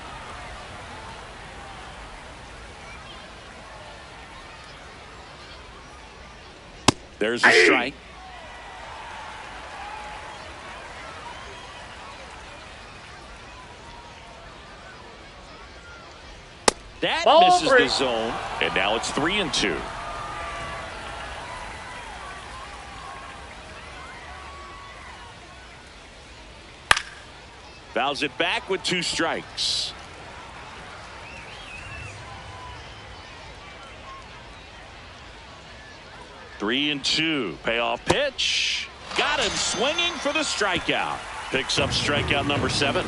[SPEAKER 1] There's a strike. That
[SPEAKER 4] Ball
[SPEAKER 1] misses
[SPEAKER 4] 3.
[SPEAKER 1] the zone. And now it's 3-2. Fouls it back with 2 strikes. Three and 2. Payoff pitch. Got him swinging for the strikeout. Picks up strikeout number 7.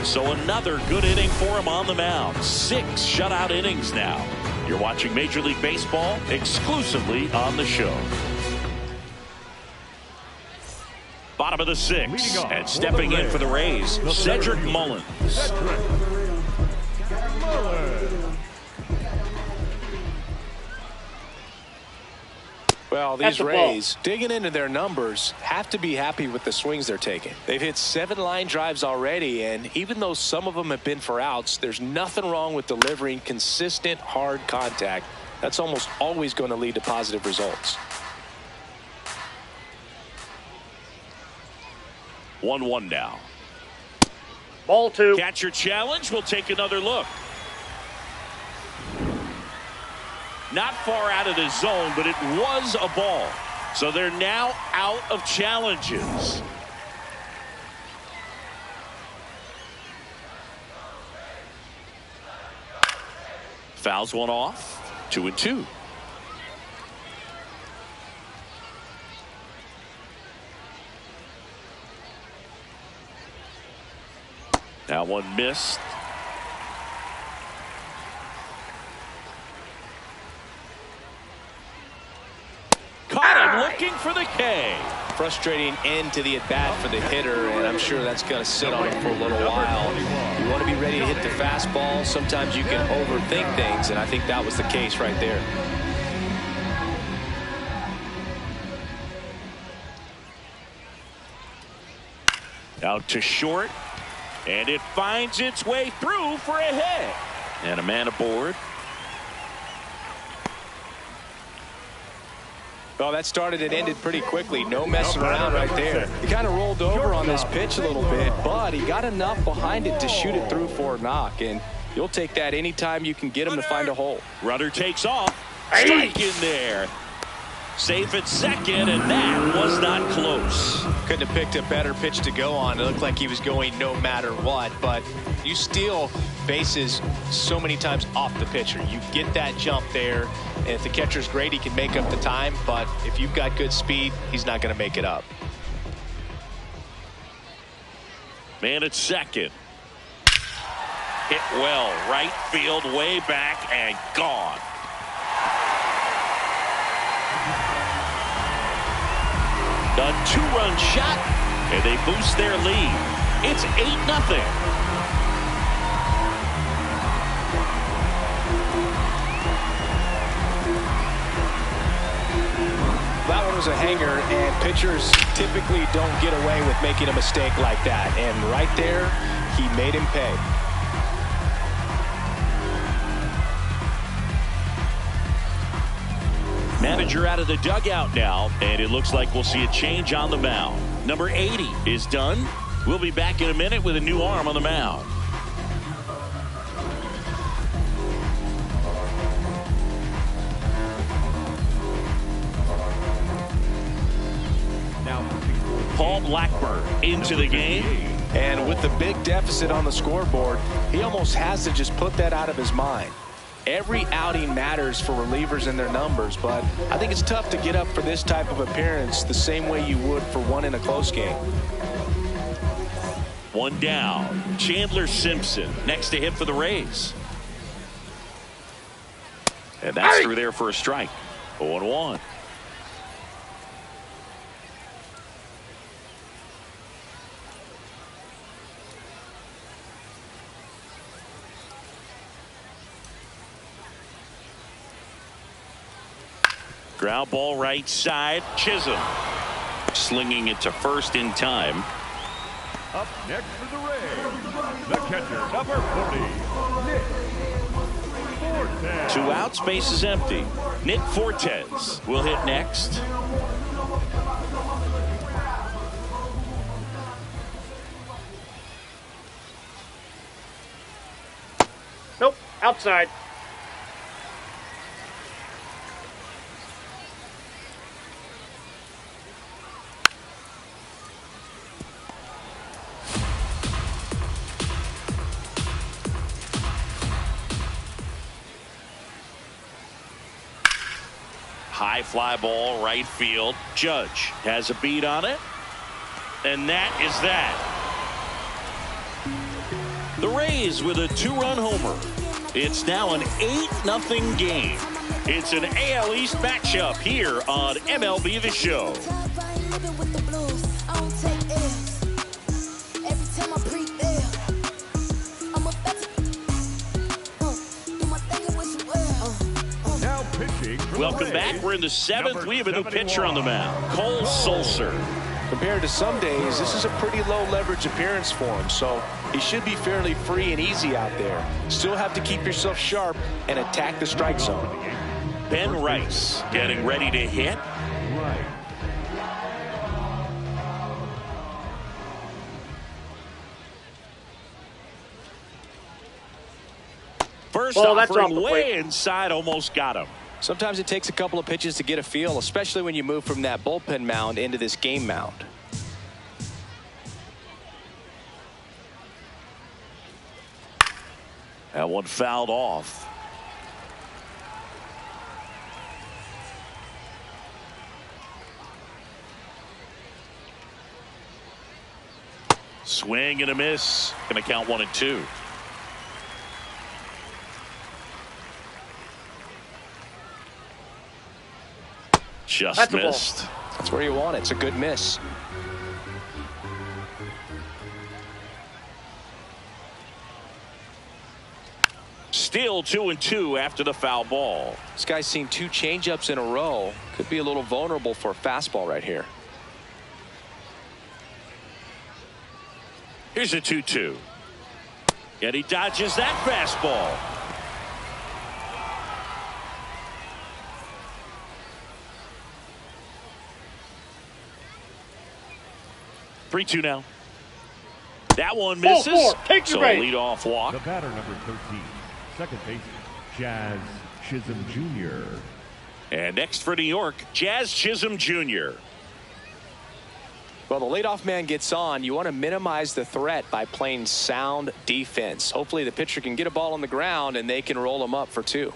[SPEAKER 1] So another good inning for him on the mound. 6 shutout innings now. You're watching Major League Baseball exclusively on the show. Bottom of the 6th, and stepping in for the Rays, Cedric Mullins.
[SPEAKER 2] Well, these Rays, digging into their numbers, have to be happy with the swings they're taking. They've hit 7 line drives already, and even though some of them have been for outs, there's nothing wrong with delivering consistent, hard contact. That's almost always going to lead to positive results.
[SPEAKER 1] 1-1 now.
[SPEAKER 4] Ball 2.
[SPEAKER 1] Catcher challenge. We'll take another look. Not far out of the zone, but it was a ball. So they're now out of challenges. Fouls one off. 2-2. That one missed. Caught him looking for the K.
[SPEAKER 2] Frustrating end to the at-bat for the hitter, and I'm sure that's going to sit on him for a little while. You want to be ready to hit the fastball. Sometimes you can overthink things, and I think that was the case right there.
[SPEAKER 1] Out to short, and it finds its way through for a hit. And a man aboard.
[SPEAKER 2] Well, that started and ended pretty quickly. No messing around right there. He kind of rolled over on this pitch a little bit, but he got enough behind it to shoot it through for a knock. And you'll take that anytime you can get him to find a hole.
[SPEAKER 1] Runner takes off. Strike in there. Safe at second, and that was not close.
[SPEAKER 2] Couldn't have picked a better pitch to go on. It looked like he was going no matter what, but you steal bases so many times off the pitcher. You get that jump there, and if the catcher's great, he can make up the time, but if you've got good speed, he's not going to make it up.
[SPEAKER 1] Man at second. Hit well. Right field, way back, and gone. A 2-run shot, and they boost their lead. It's 8-0.
[SPEAKER 2] That one was a hanger, and pitchers typically don't get away with making a mistake like that. And right there, he made him pay.
[SPEAKER 1] Manager out of the dugout now, and it looks like we'll see a change on the mound. Number 80 is done. We'll be back in a minute with a new arm on the mound. Paul Blackburn into the game.
[SPEAKER 2] And with the big deficit on the scoreboard, he almost has to just put that out of his mind. Every outing matters for relievers and their numbers, but I think it's tough to get up for this type of appearance the same way you would for one in a close game.
[SPEAKER 1] One down. Chandler Simpson next to hit for the Rays. And that's through there for a strike. 0-1. Ground ball right side. Chisholm slinging it to first in time.
[SPEAKER 3] Up next for the Rays, the catcher, number 40, Nick Fortes.
[SPEAKER 1] 2 outs, base is empty. Nick Fortes will hit next.
[SPEAKER 4] Nope, outside.
[SPEAKER 1] High fly ball, right field. Judge has a beat on it. And that is that. The Rays with a 2-run homer. It's now an 8-0 game. It's an AL East matchup here on MLB The Show. Welcome back. We're in the 7th. We have a new pitcher on the mound, Cole Sulser.
[SPEAKER 2] Compared to some days, this is a pretty low leverage appearance for him, so he should be fairly free and easy out there. Still have to keep yourself sharp and attack the strike zone.
[SPEAKER 1] Ben Rice getting ready to hit. First offering way inside, almost got him.
[SPEAKER 2] Sometimes it takes a couple of pitches to get a feel, especially when you move from that bullpen mound into this game mound.
[SPEAKER 1] That one fouled off. Swing and a miss. Going to count 1-2. Just missed.
[SPEAKER 2] That's where you want it. It's a good miss.
[SPEAKER 1] Still 2-2 after the foul ball.
[SPEAKER 2] This guy's seen 2 changeups in a row. Could be a little vulnerable for a fastball right here.
[SPEAKER 1] Here's a 2-2. And he dodges that fastball. Three-two now. That one misses.
[SPEAKER 4] Take your
[SPEAKER 1] so lead off walk.
[SPEAKER 3] The batter, number 13, second baseman, Jazz Chisholm Jr.
[SPEAKER 1] And next for New York, Jazz Chisholm Jr.
[SPEAKER 2] Well, the leadoff man gets on. You want to minimize the threat by playing sound defense. Hopefully the pitcher can get a ball on the ground and they can roll him up for 2.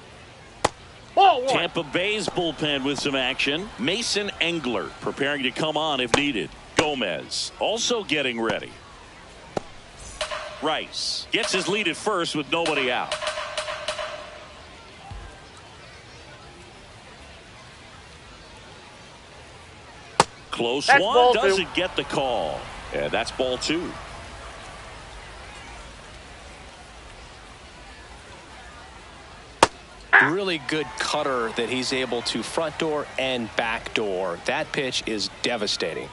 [SPEAKER 1] Tampa Bay's bullpen with some action. Mason Engler preparing to come on if needed. Gomez also getting ready. Rice gets his lead at first with nobody out. Close
[SPEAKER 4] That's
[SPEAKER 1] one.
[SPEAKER 4] ball
[SPEAKER 1] Doesn't get the call. And that's ball 2.
[SPEAKER 2] Really good cutter that he's able to front door and back door. That pitch is devastating.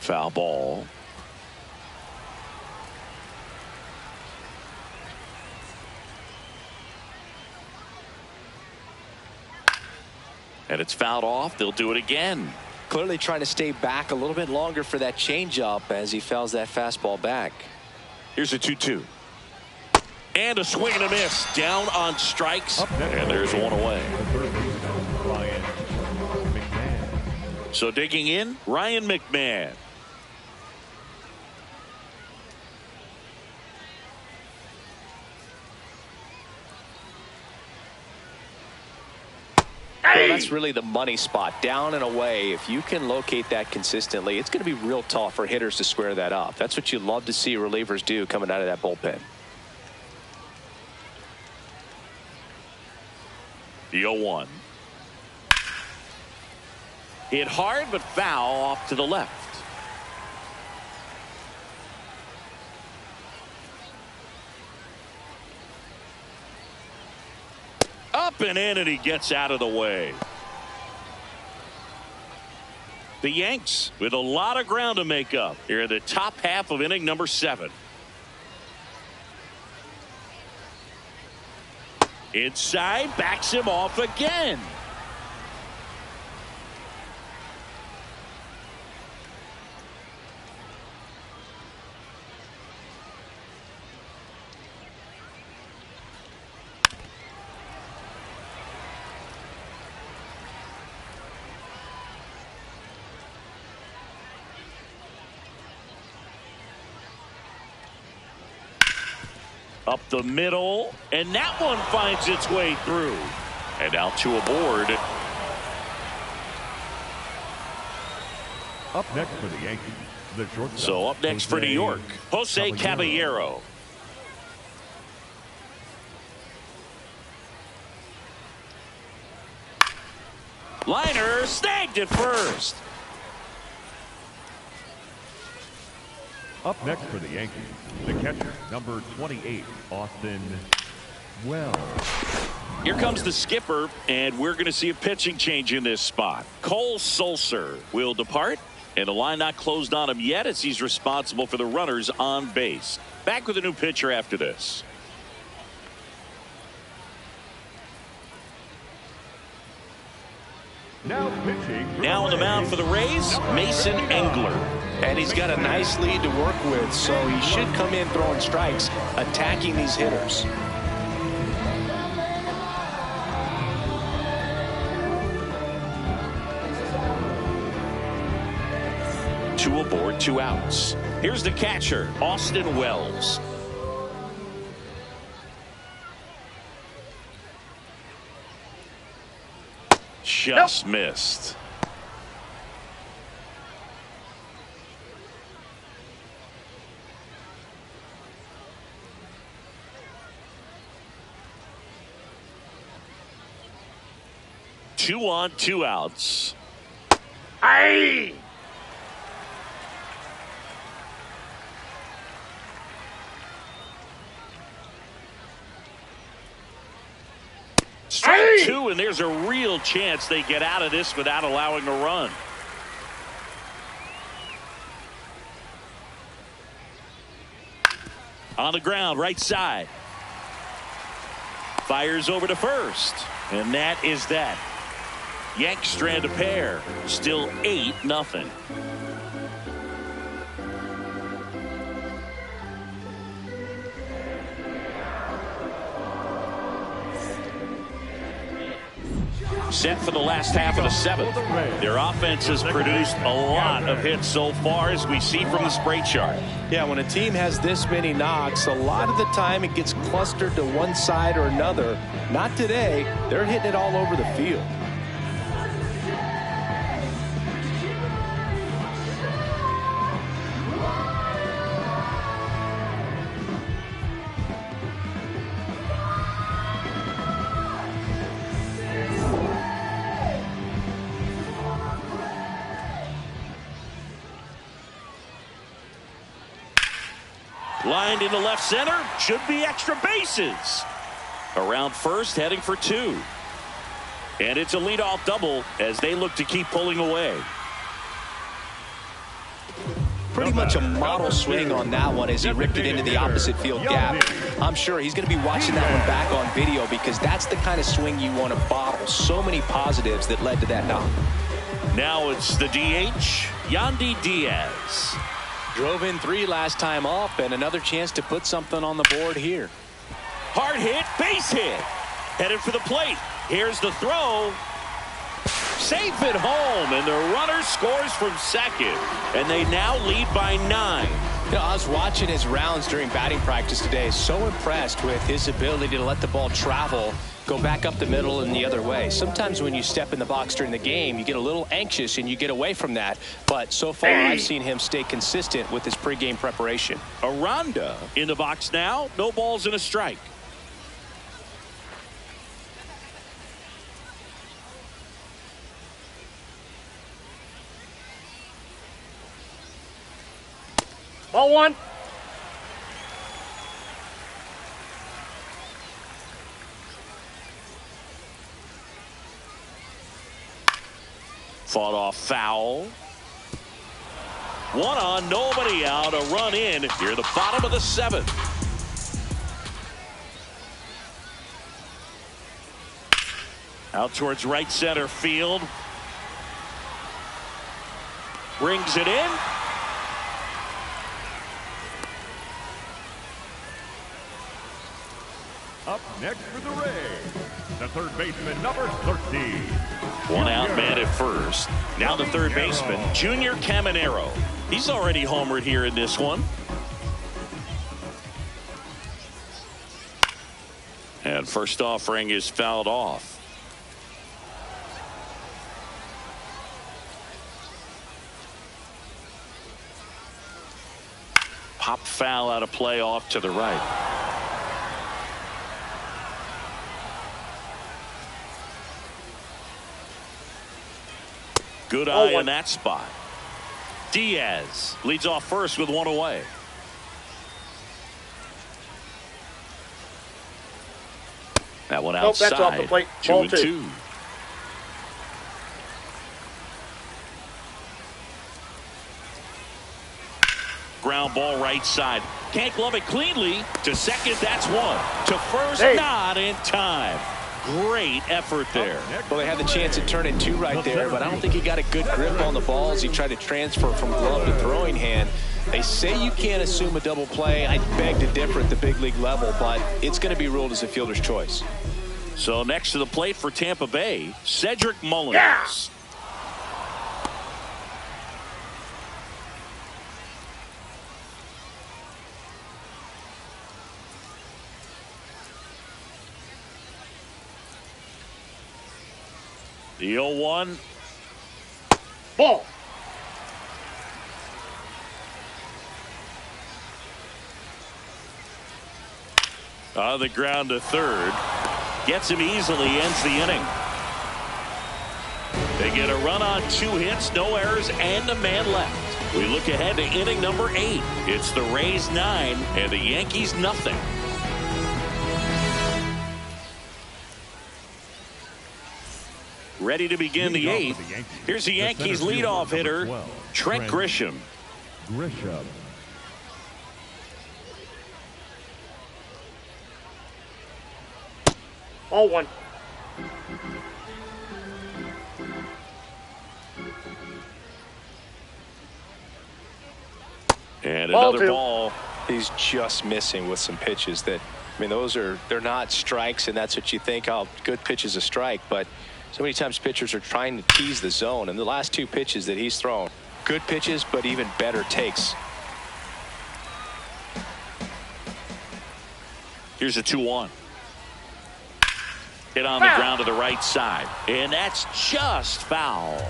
[SPEAKER 1] Foul ball. And it's fouled off. They'll do it again.
[SPEAKER 2] Clearly trying to stay back a little bit longer for that changeup as he fouls that fastball back.
[SPEAKER 1] Here's a 2-2. And a swing and a miss. Down on strikes. And there's one away. So digging in, Ryan McMahon.
[SPEAKER 2] Well, that's really the money spot. Down and away. If you can locate that consistently, it's going to be real tough for hitters to square that up. That's what you love to see relievers do coming out of that bullpen.
[SPEAKER 1] The 0-1. Hit hard, but foul off to the left. Up and in, and he gets out of the way. The Yanks with a lot of ground to make up here in the top half of inning number 7. Inside, backs him off again. Up the middle, and that one finds its way through. And now 2 aboard.
[SPEAKER 3] Up next for the Yankees, the shortstop.
[SPEAKER 1] So up next for New York, Jose Caballero. Liner snagged at first.
[SPEAKER 3] Up next for the Yankees, the catcher, number 28, Austin Wells.
[SPEAKER 1] Here comes the skipper, and we're going to see a pitching change in this spot. Cole Sulser will depart, and the line not closed on him yet as he's responsible for the runners on base. Back with a new pitcher after this.
[SPEAKER 3] Now pitching.
[SPEAKER 1] Now on the mound for the Rays, Mason Engler.
[SPEAKER 2] And he's got a nice lead to work with, so he should come in throwing strikes, attacking these hitters.
[SPEAKER 1] Two aboard, 2 outs. Here's the catcher, Austin Wells. Just missed. Two on, 2 outs.
[SPEAKER 4] Aye!
[SPEAKER 1] Strike 2, and there's a real chance they get out of this without allowing a run. On the ground, right side. Fires over to first. And that is that. Yanks strand a pair. Still 8-0. Set for the last half of the 7th. Their offense has produced a lot of hits so far, as we see from the spray chart.
[SPEAKER 2] Yeah, when a team has this many knocks, a lot of the time it gets clustered to one side or another. Not today. They're hitting it all over the field.
[SPEAKER 1] line into left center. Should be extra bases. Around first, heading for 2. And it's a leadoff double as they look to keep pulling away.
[SPEAKER 2] Pretty much a model swing on that one as he ripped it into the opposite field gap. I'm sure he's going to be watching that one back on video because that's the kind of swing you want to bottle. So many positives that led to that knock.
[SPEAKER 1] Now it's the DH, Yandy Diaz.
[SPEAKER 2] Drove in 3 last time up, and another chance to put something on the board here.
[SPEAKER 1] Hard hit, base hit. Headed for the plate. Here's the throw. Safe at home, and the runner scores from second. And they now lead by 9.
[SPEAKER 2] You know, I was watching his rounds during batting practice today. So impressed with his ability to let the ball travel, go back up the middle and the other way. Sometimes when you step in the box during the game, you get a little anxious and you get away from that. But so far, I've seen him stay consistent with his pregame preparation.
[SPEAKER 1] Aranda in the box now. No balls and a strike.
[SPEAKER 4] Ball 1.
[SPEAKER 1] Fought off foul. 1 on, nobody out. A run in near the bottom of the 7th. Out towards right center field. Brings it in.
[SPEAKER 3] Up next for the Rays, the third baseman, number 13.
[SPEAKER 1] 1 out, man at first. Now the third baseman, Junior Caminero. He's already homered here in this one. And first offering is fouled off. Pop foul out of play off to the right. Good eye in that spot. Diaz leads off first with 1 away. That one outside.
[SPEAKER 4] That's off the plate.
[SPEAKER 1] 2-2. Ground ball right side. Can't glove it cleanly. To second, that's 1. To first, not in time. Great effort there.
[SPEAKER 2] Well, they had the chance to turn it 2 right there, but I don't think he got a good grip on the balls. He tried to transfer from glove to throwing hand. They say you can't assume a double play. I beg to differ at the big league level, but it's going to be ruled as a fielder's choice.
[SPEAKER 1] So next to the plate for Tampa Bay, Cedric Mullins.
[SPEAKER 4] Yeah.
[SPEAKER 1] The 0-1.
[SPEAKER 4] Ball.
[SPEAKER 1] On the ground to third. Gets him easily, ends the inning. They get a run on 2 hits, no errors, and a man left. We look ahead to inning number 8. It's the Rays 9 and the Yankees nothing. Ready to begin the 8th. Here's the Yankees leadoff hitter, Trent Grisham.
[SPEAKER 4] All 1.
[SPEAKER 1] And another ball.
[SPEAKER 2] He's just missing with some pitches that, I mean, they're not strikes, and that's what you think, oh, good pitch is a strike, but so many times pitchers are trying to tease the zone, and the last 2 pitches that he's thrown, good pitches, but even better takes.
[SPEAKER 1] Here's a 2-1. Hit on the ground to the right side, and that's just foul.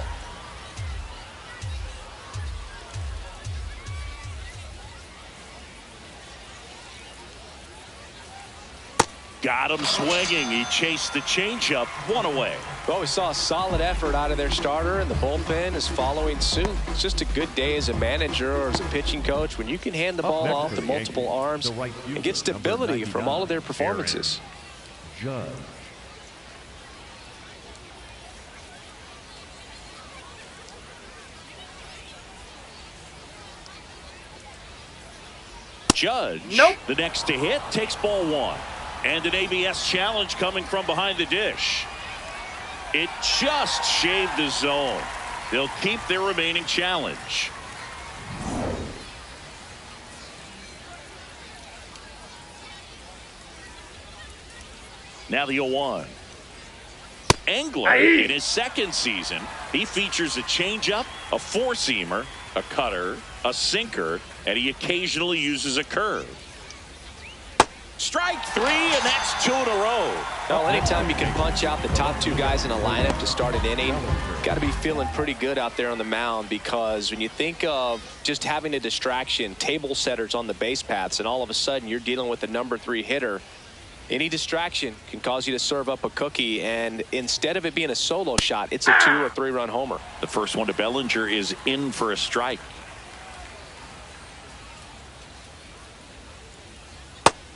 [SPEAKER 1] Got him swinging. He chased the changeup. One away.
[SPEAKER 2] Well, we saw a solid effort out of their starter, and the bullpen is following suit. It's just a good day as a manager or as a pitching coach when you can hand the ball off to multiple arms and get stability from all of their performances.
[SPEAKER 3] Judge.
[SPEAKER 1] Judge,
[SPEAKER 4] Nope.
[SPEAKER 1] the next to hit, takes ball one. And an ABS challenge coming from behind the dish. It just shaved the zone. They'll keep their remaining challenge. Now the 0-1. Engler in his second season, he features a changeup, a four-seamer, a cutter, a sinker, and he occasionally uses a curve. Strike three, and that's 2 in a row.
[SPEAKER 2] Well, anytime you can punch out the top two guys in a lineup to start an inning, got to be feeling pretty good out there on the mound, because when you think of just having a distraction, table setters on the base paths, and all of a sudden you're dealing with the number 3 hitter, any distraction can cause you to serve up a cookie, and instead of it being a solo shot, it's a 2 or 3 run homer.
[SPEAKER 1] The first one to Bellinger is in for a strike.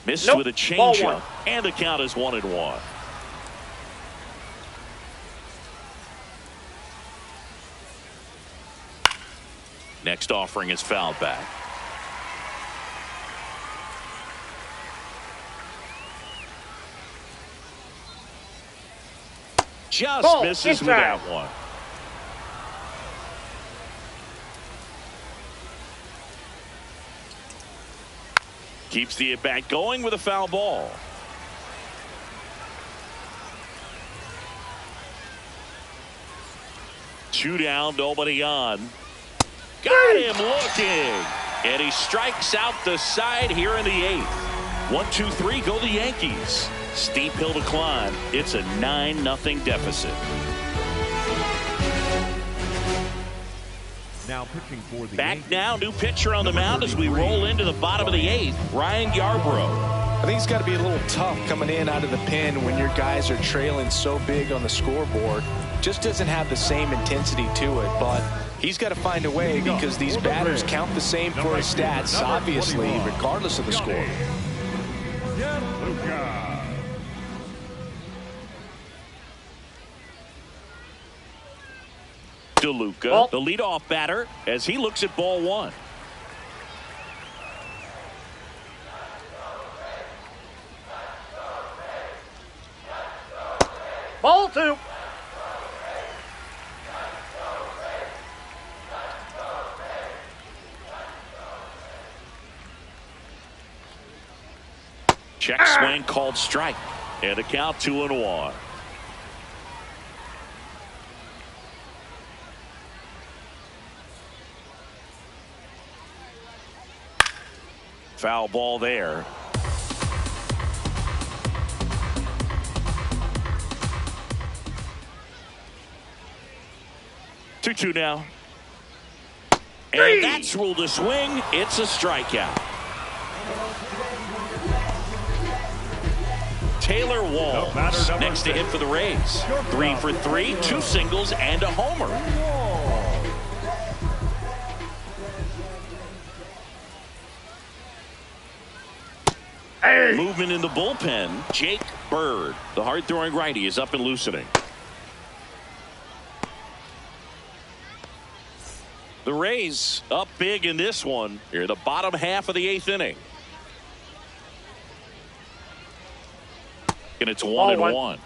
[SPEAKER 1] Missed with a changeup, and the count is 1-1. Next offering is fouled back. Just misses with that one. Keeps the at-bat going with a foul ball. Two down, nobody on. Got him looking. And he strikes out the side here in the 8th. 1-2-3, go the Yankees. Steep hill to climb. It's a 9-0 deficit.
[SPEAKER 3] Now pitching for the
[SPEAKER 1] Back
[SPEAKER 3] Yankees.
[SPEAKER 1] now, new pitcher on the mound as we roll into the bottom of the 8th. Ryan Yarbrough.
[SPEAKER 2] I think it's got to be a little tough coming in out of the pen when your guys are trailing so big on the scoreboard. Just doesn't have the same intensity to it, but he's got to find a way, because these batters count the same for his stats, obviously, regardless of the score.
[SPEAKER 1] DeLuca, the leadoff batter, as he looks at ball one.
[SPEAKER 4] Ball 2.
[SPEAKER 1] Check swing called strike. And the count 2-1. Foul ball there. Two now. And that's ruled a swing. It's a strikeout. Taylor Walls next to hit for the Rays. 3 for 3, 2 singles and a homer. Movement in the bullpen. Jake Bird, the hard-throwing righty, is up and loosening. The Rays up big in this one. Here, the bottom half of the 8th inning. And it's 1-1.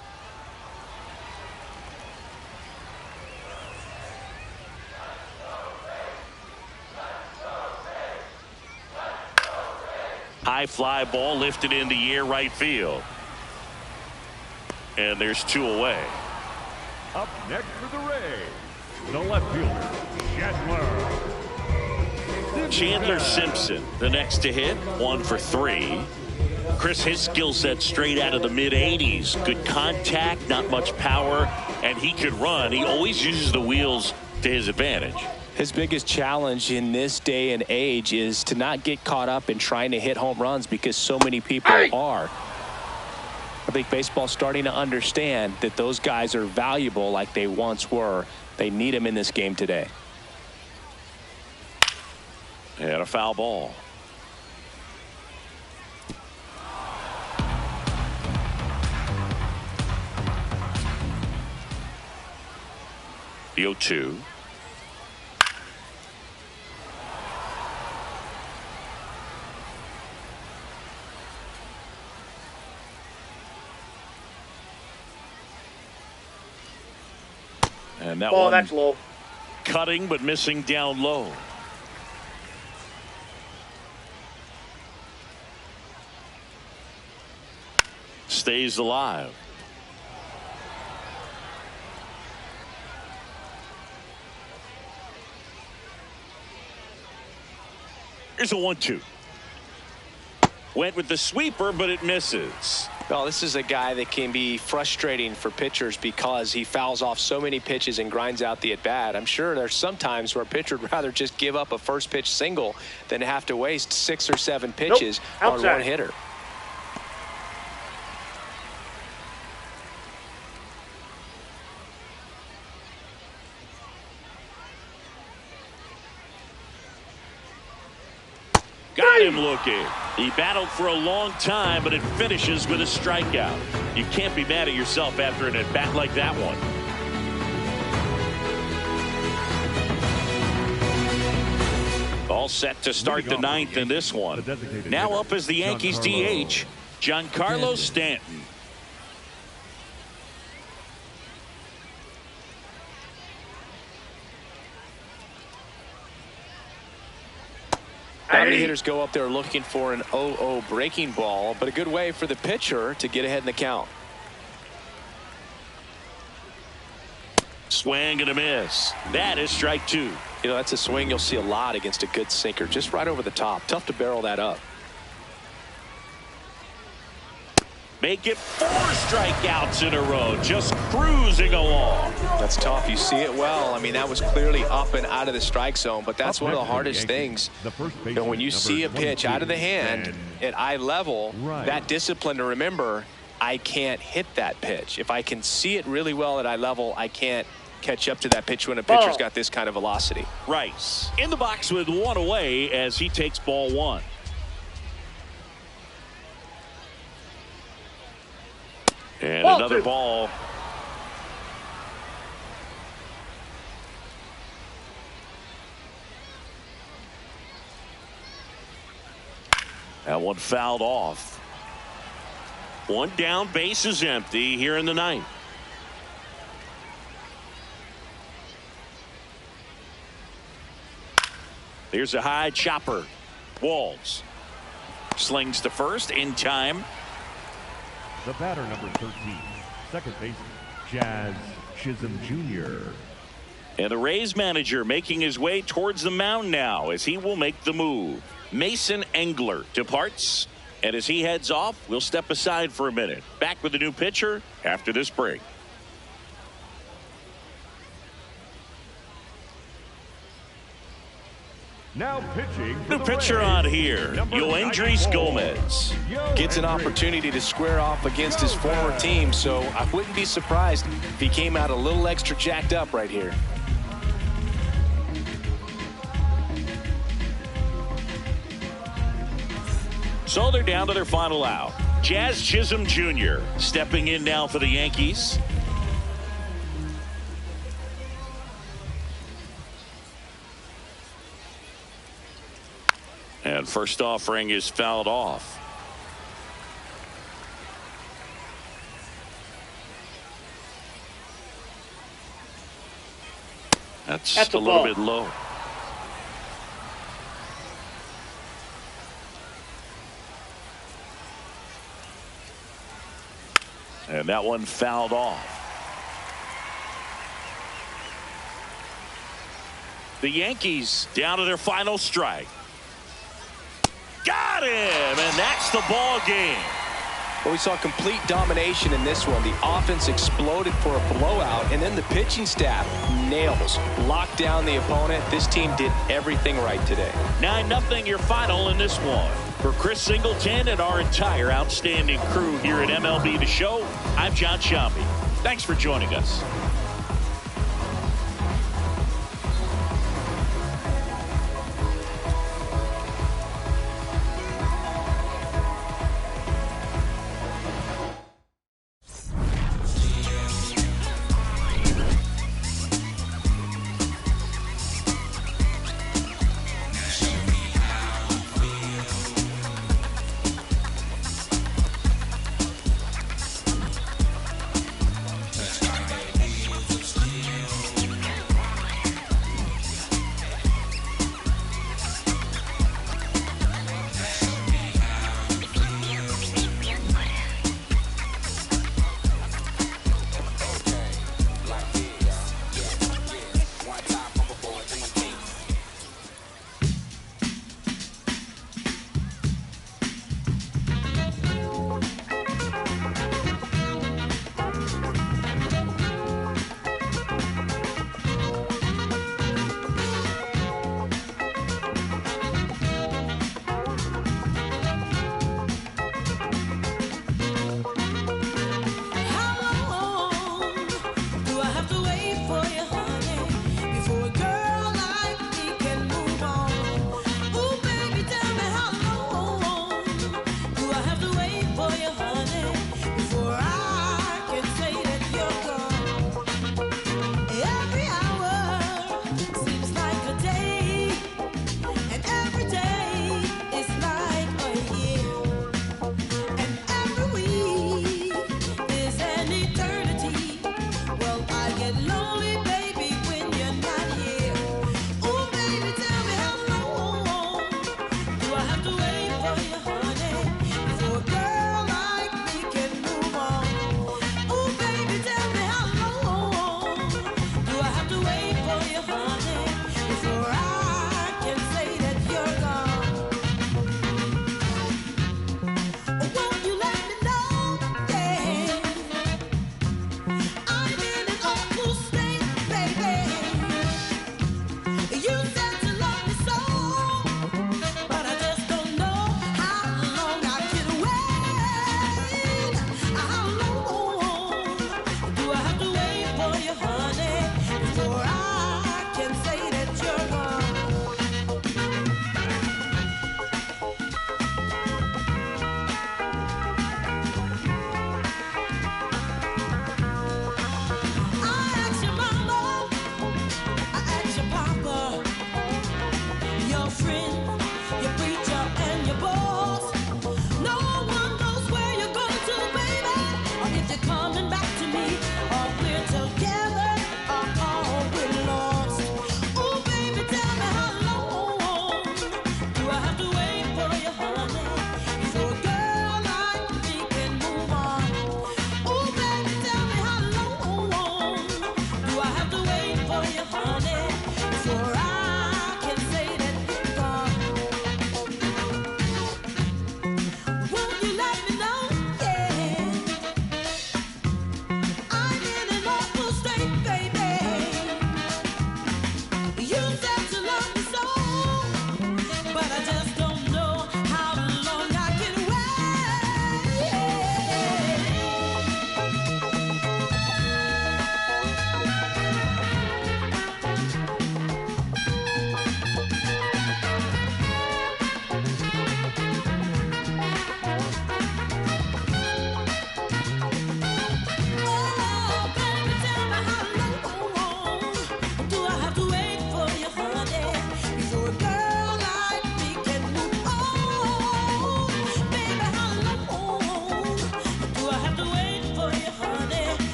[SPEAKER 1] High fly ball lifted in the air right field. And there's 2 away.
[SPEAKER 3] Up next for the Rays, the left fielder,
[SPEAKER 1] Chandler Simpson, the next to hit, 1 for 3. Chris, his skill set straight out of the mid-80s. Good contact, not much power, and he could run. He always uses the wheels to his advantage.
[SPEAKER 2] His biggest challenge in this day and age is to not get caught up in trying to hit home runs, because so many people are. I think baseball's starting to understand that those guys are valuable like they once were. They need them in this game today.
[SPEAKER 1] And a foul ball. The 0-2. And that
[SPEAKER 4] Ball,
[SPEAKER 1] one
[SPEAKER 4] that's low.
[SPEAKER 1] cutting but missing down low. Stays alive. Here's a 1-2. Went with the sweeper, but it misses.
[SPEAKER 2] Well, this is a guy that can be frustrating for pitchers because he fouls off so many pitches and grinds out the at-bat. I'm sure there's some times where a pitcher would rather just give up a first pitch single than have to waste 6 or 7 pitches on one hitter.
[SPEAKER 1] Got him looking. He battled for a long time, but it finishes with a strikeout. You can't be mad at yourself after an at-bat like that one. All set to start the ninth in this one. Now up as the Yankees DH, Giancarlo Stanton.
[SPEAKER 2] How many hitters go up there looking for an 0-0 breaking ball, but a good way for the pitcher to get ahead in the count.
[SPEAKER 1] Swing and a miss. That is strike 2.
[SPEAKER 2] You know, that's a swing you'll see a lot against a good sinker, just right over the top. Tough to barrel that up.
[SPEAKER 1] Make it 4 strikeouts in a row, just cruising along.
[SPEAKER 2] That's tough. You see it well. I mean, that was clearly up and out of the strike zone, but that's one of the hardest things. You know, when you see a pitch out of the hand at eye level, that discipline to remember, I can't hit that pitch. If I can see it really well at eye level, I can't catch up to that pitch when a pitcher's got this kind of velocity.
[SPEAKER 1] Rice in the box with 1 away as he takes ball 1. And
[SPEAKER 4] Ball
[SPEAKER 1] another
[SPEAKER 4] 2.
[SPEAKER 1] ball. That one fouled off. 1 down, base is empty here in the ninth. Here's a high chopper. Walls slings to first in time.
[SPEAKER 3] The batter, number 13, second baseman, Jazz Chisholm Jr.
[SPEAKER 1] And the Rays manager making his way towards the mound now as he will make the move. Mason Engler departs, and as he heads off, we'll step aside for a minute. Back with the new pitcher after this break.
[SPEAKER 3] Now pitching.
[SPEAKER 1] New pitcher on here, Yoendrys Gomez.
[SPEAKER 2] Gets an opportunity to square off against his former team, so I wouldn't be surprised if he came out a little extra jacked up right here.
[SPEAKER 1] So they're down to their final out. Jazz Chisholm Jr. stepping in now for the Yankees. And first offering is fouled off. That's a little bit low. And that one fouled off. The Yankees down to their final strike. Got him, and that's the ball game.
[SPEAKER 2] Well, we saw complete domination in this one. The offense exploded for a blowout, and then the pitching staff nails, locked down the opponent. This team did everything right today.
[SPEAKER 1] 9-0 your final in this one. For Chris Singleton and our entire outstanding crew here at MLB The Show, I'm John Sciambi. Thanks for joining us.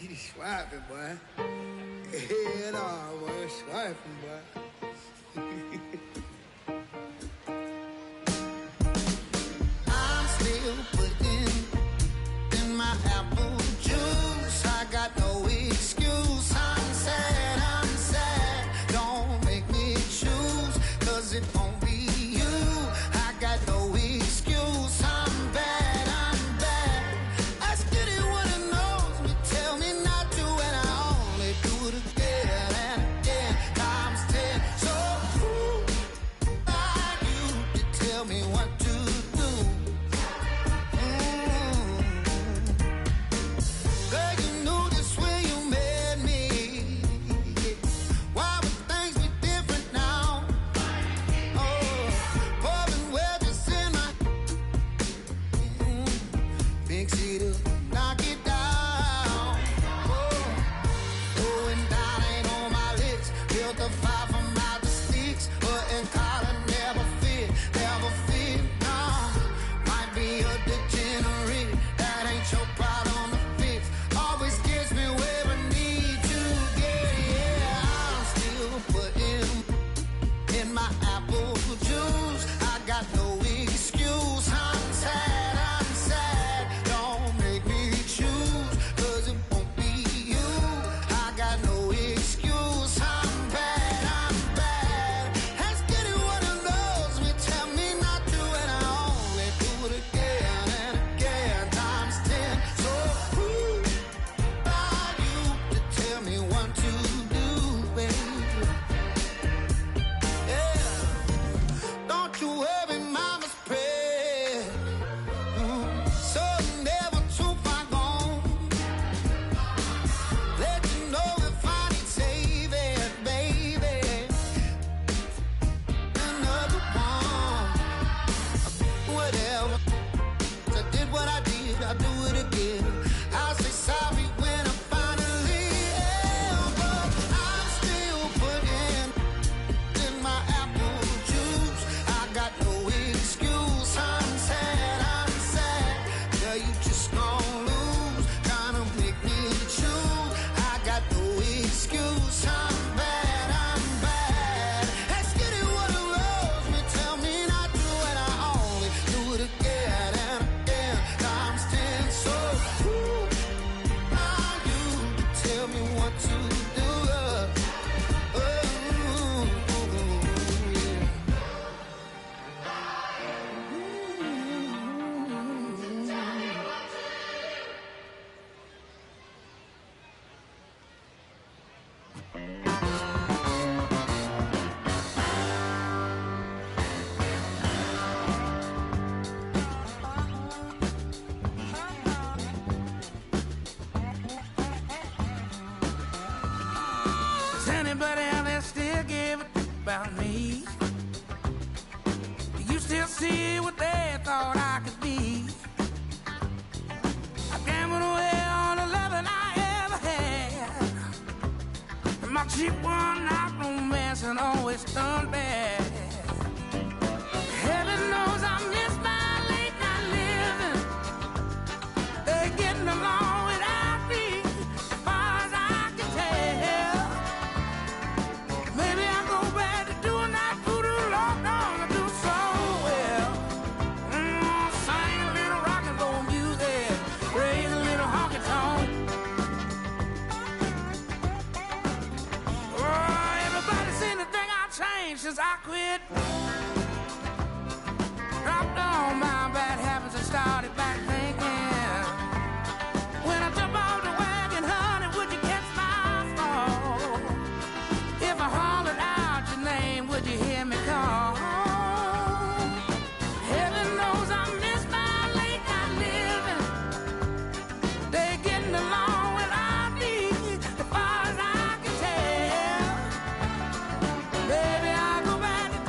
[SPEAKER 6] He swiping, boy. Hell no, boy. Swiping, boy. I'm still putting in my apple juice. I got no excuse. I'm sad. Don't make me choose, 'cause it won't be you. I got no excuse. I'm bad. Ask anyone who knows me, tell me not to, and I only do it again and again, times 10. So who are you to tell me what to do? Girl, you knew this when you met me. Why would things be different now? Pouring wedges in my big cedar, knock it down. Going down ain't on my list. Built a fire from out the sticks, but in collar never fit. No, might be a degenerate. That ain't your problem to fix. Always gets me where I need to get. Yeah, I'm still putting in my apple juice. I got no excuse. I'm sad. Don't make me choose, 'cause it won't be you. I got no excuse. I'm bad. Ask anyone who knows me, tell me not to, and I only do it again and again, times 10. So who are you to tell me what to do, baby? Yeah. Don't you worry, mama's prayer. So never too far gone. Let you know if I need saving, baby. Another one. Whatever. I did what I did, I'll do it again. I'll say sorry when I finally am. But I'm still putting in my apple juice. I got no excuse. I'm sad. Yeah, you just gon' lose, trying to make me choose. I got no excuse. I'm bad. Ask anyone who knows me, tell me not to, and I only do it again and again, times 10. So who are you to tell me what to do?
[SPEAKER 7] Does anybody out there still give a about me? Do you still see what they thought I could be? I gambled away on the loving I ever had. My cheap one-night romance and always turned bad. Heaven knows I miss my late night living. They're getting along without me, as far as I can tell. Maybe I'll go back to doing that voodoo low down. I do so well. Sing a little rock and roll music, raise a little honky tonk. Oh, everybody seems to think I changed since I quit. Dropped all my bad habits and started back thinking. When I jump off the wagon, honey, would you catch my fall? If I hollered out your name, would you hear me call? Heaven knows I miss my late night living. They're getting along without me, as far as I can tell. Baby, I'll go back to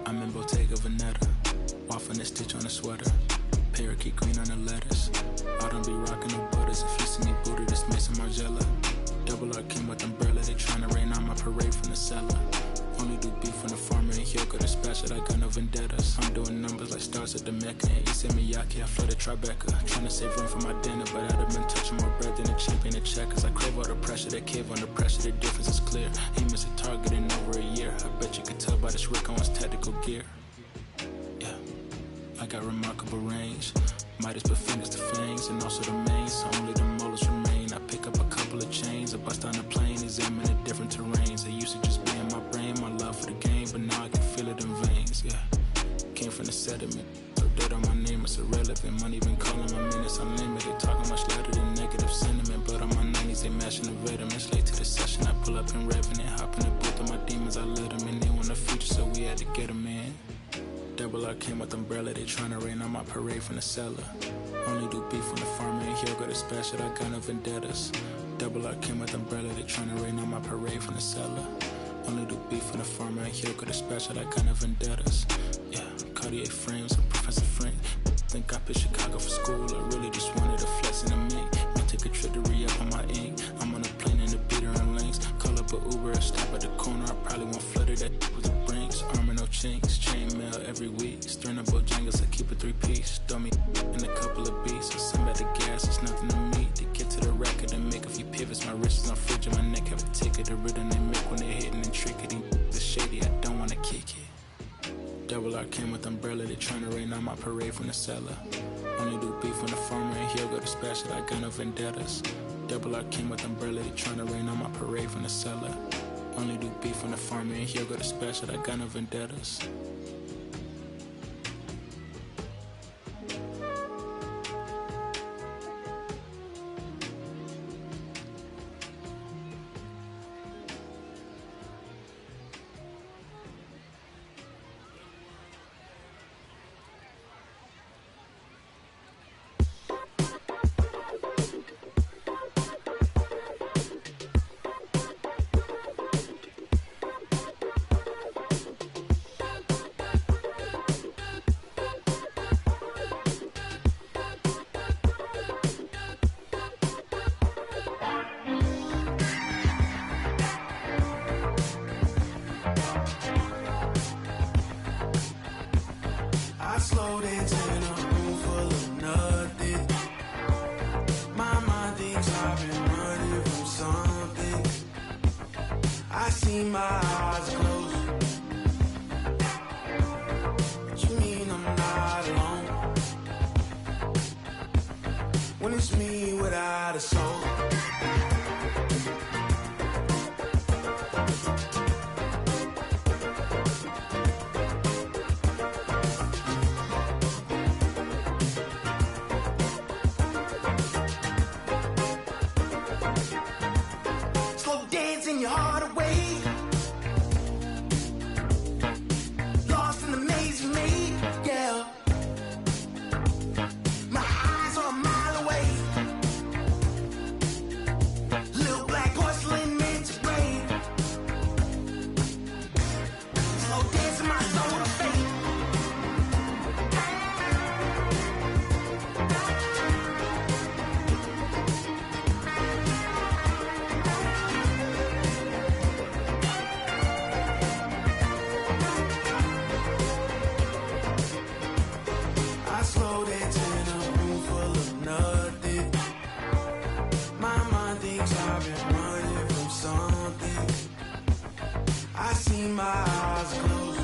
[SPEAKER 5] I'm in Bottega Veneta. Waffling a stitch on a sweater. Parakeet green on the lettuce. I don't be rocking no butters. If you see me booted, it's Mason Margiela. Double R came with umbrella. They tryna rain on my parade from the cellar. Only do beef from the farmer and Hyoko dispatch it. I got no vendettas. I'm doing numbers like stars at the Mecca. And Issei Miyake, I flooded Tribeca. Tryna save room for my dinner, but I'd have been touching more bread than a champion of checkers. I crave all the pressure, they cave under pressure. The difference is clear. Aim is a target in over a year. I bet you could tell by this Rick Owens tactical gear. Yeah, I got remarkable range. Midas put fingers to fangs, and also the mains, so only the molars remain. I pick up a couple of chains, I bust on the plane, examine the different terrains. They used to just be in my brain, my love for the game, but now I can feel it in veins, yeah. Came from the sediment, so dead on my name, it's irrelevant. Money been calling my minutes unlimited, talking much louder than negative sentiment. But on my 90s, they mashing the vitamins. Late to the session, I pull up in Revenant, hop in the booth of my demons, I let them in. They want the future, so we had to get them in. Double R came with umbrella, they tryna rain on my parade from the cellar. Only do beef from the farmer and Hyoko dispatch it, I got no vendettas. Double R came with umbrella, they tryna rain on my parade from the cellar. Only do beef from the farmer and Hyoko dispatch it, I got no vendettas. Yeah, Cartier frames, I'm Professor Frank. Think I picked Chicago for school, I really just wanted a flex in the mink. Might take a trip to re-up on my ink. I'm on a plane in the beater and links. Call up a Uber, stop at the corner, I probably won't flutter that with the brinks. Armor no chinks, chain mail every week. String of Bojangles, I keep a 3-piece. Throw me in a couple of beats, I send back the gas, it's nothing to me. To get to the record and make a few pivots, my wrist is on fridge and my neck have a ticket. The rhythm they make when they're hitting and tricking. The shady, I don't wanna kick it. Double R came with umbrella, they tryna rain on my parade from the cellar. Only do beef from the farmer and Hyoko dispatch it, I got no vendettas. Double R came with umbrella, they tryna rain on my parade from the cellar. Only do beef from the farmer and Hyoko dispatch it, I got no vendettas.
[SPEAKER 6] I slow dance in a room full of nothing. My mind thinks I've been running from something. I see my eyes closed. What you mean I'm not alone? When it's me without a soul. Dancing your heart away, lost in the maze you made, yeah. My eyes are a mile away, little black porcelain meant to break. Slow dancing my soul to fate. Slow dance in a room full of nothing. My mind thinks I've been running from something. I see my eyes closed.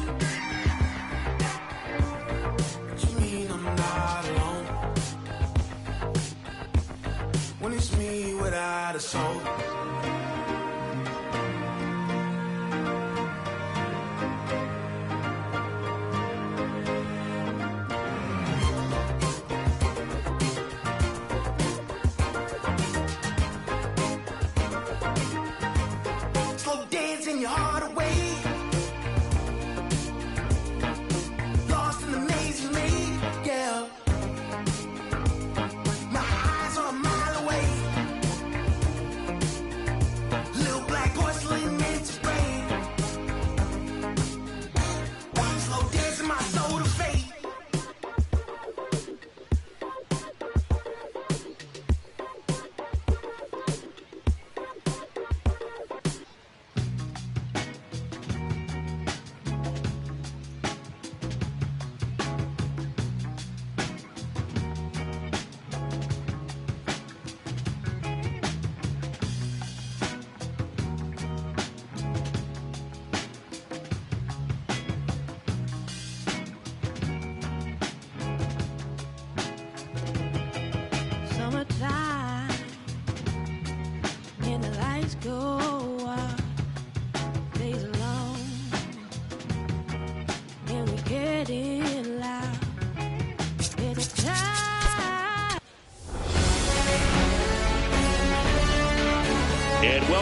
[SPEAKER 6] What you mean I'm not alone? When it's me without a soul. Dancing your heart away, lost in the maze you made, yeah. My eyes are a mile away, little black porcelain meant to break. Slow down.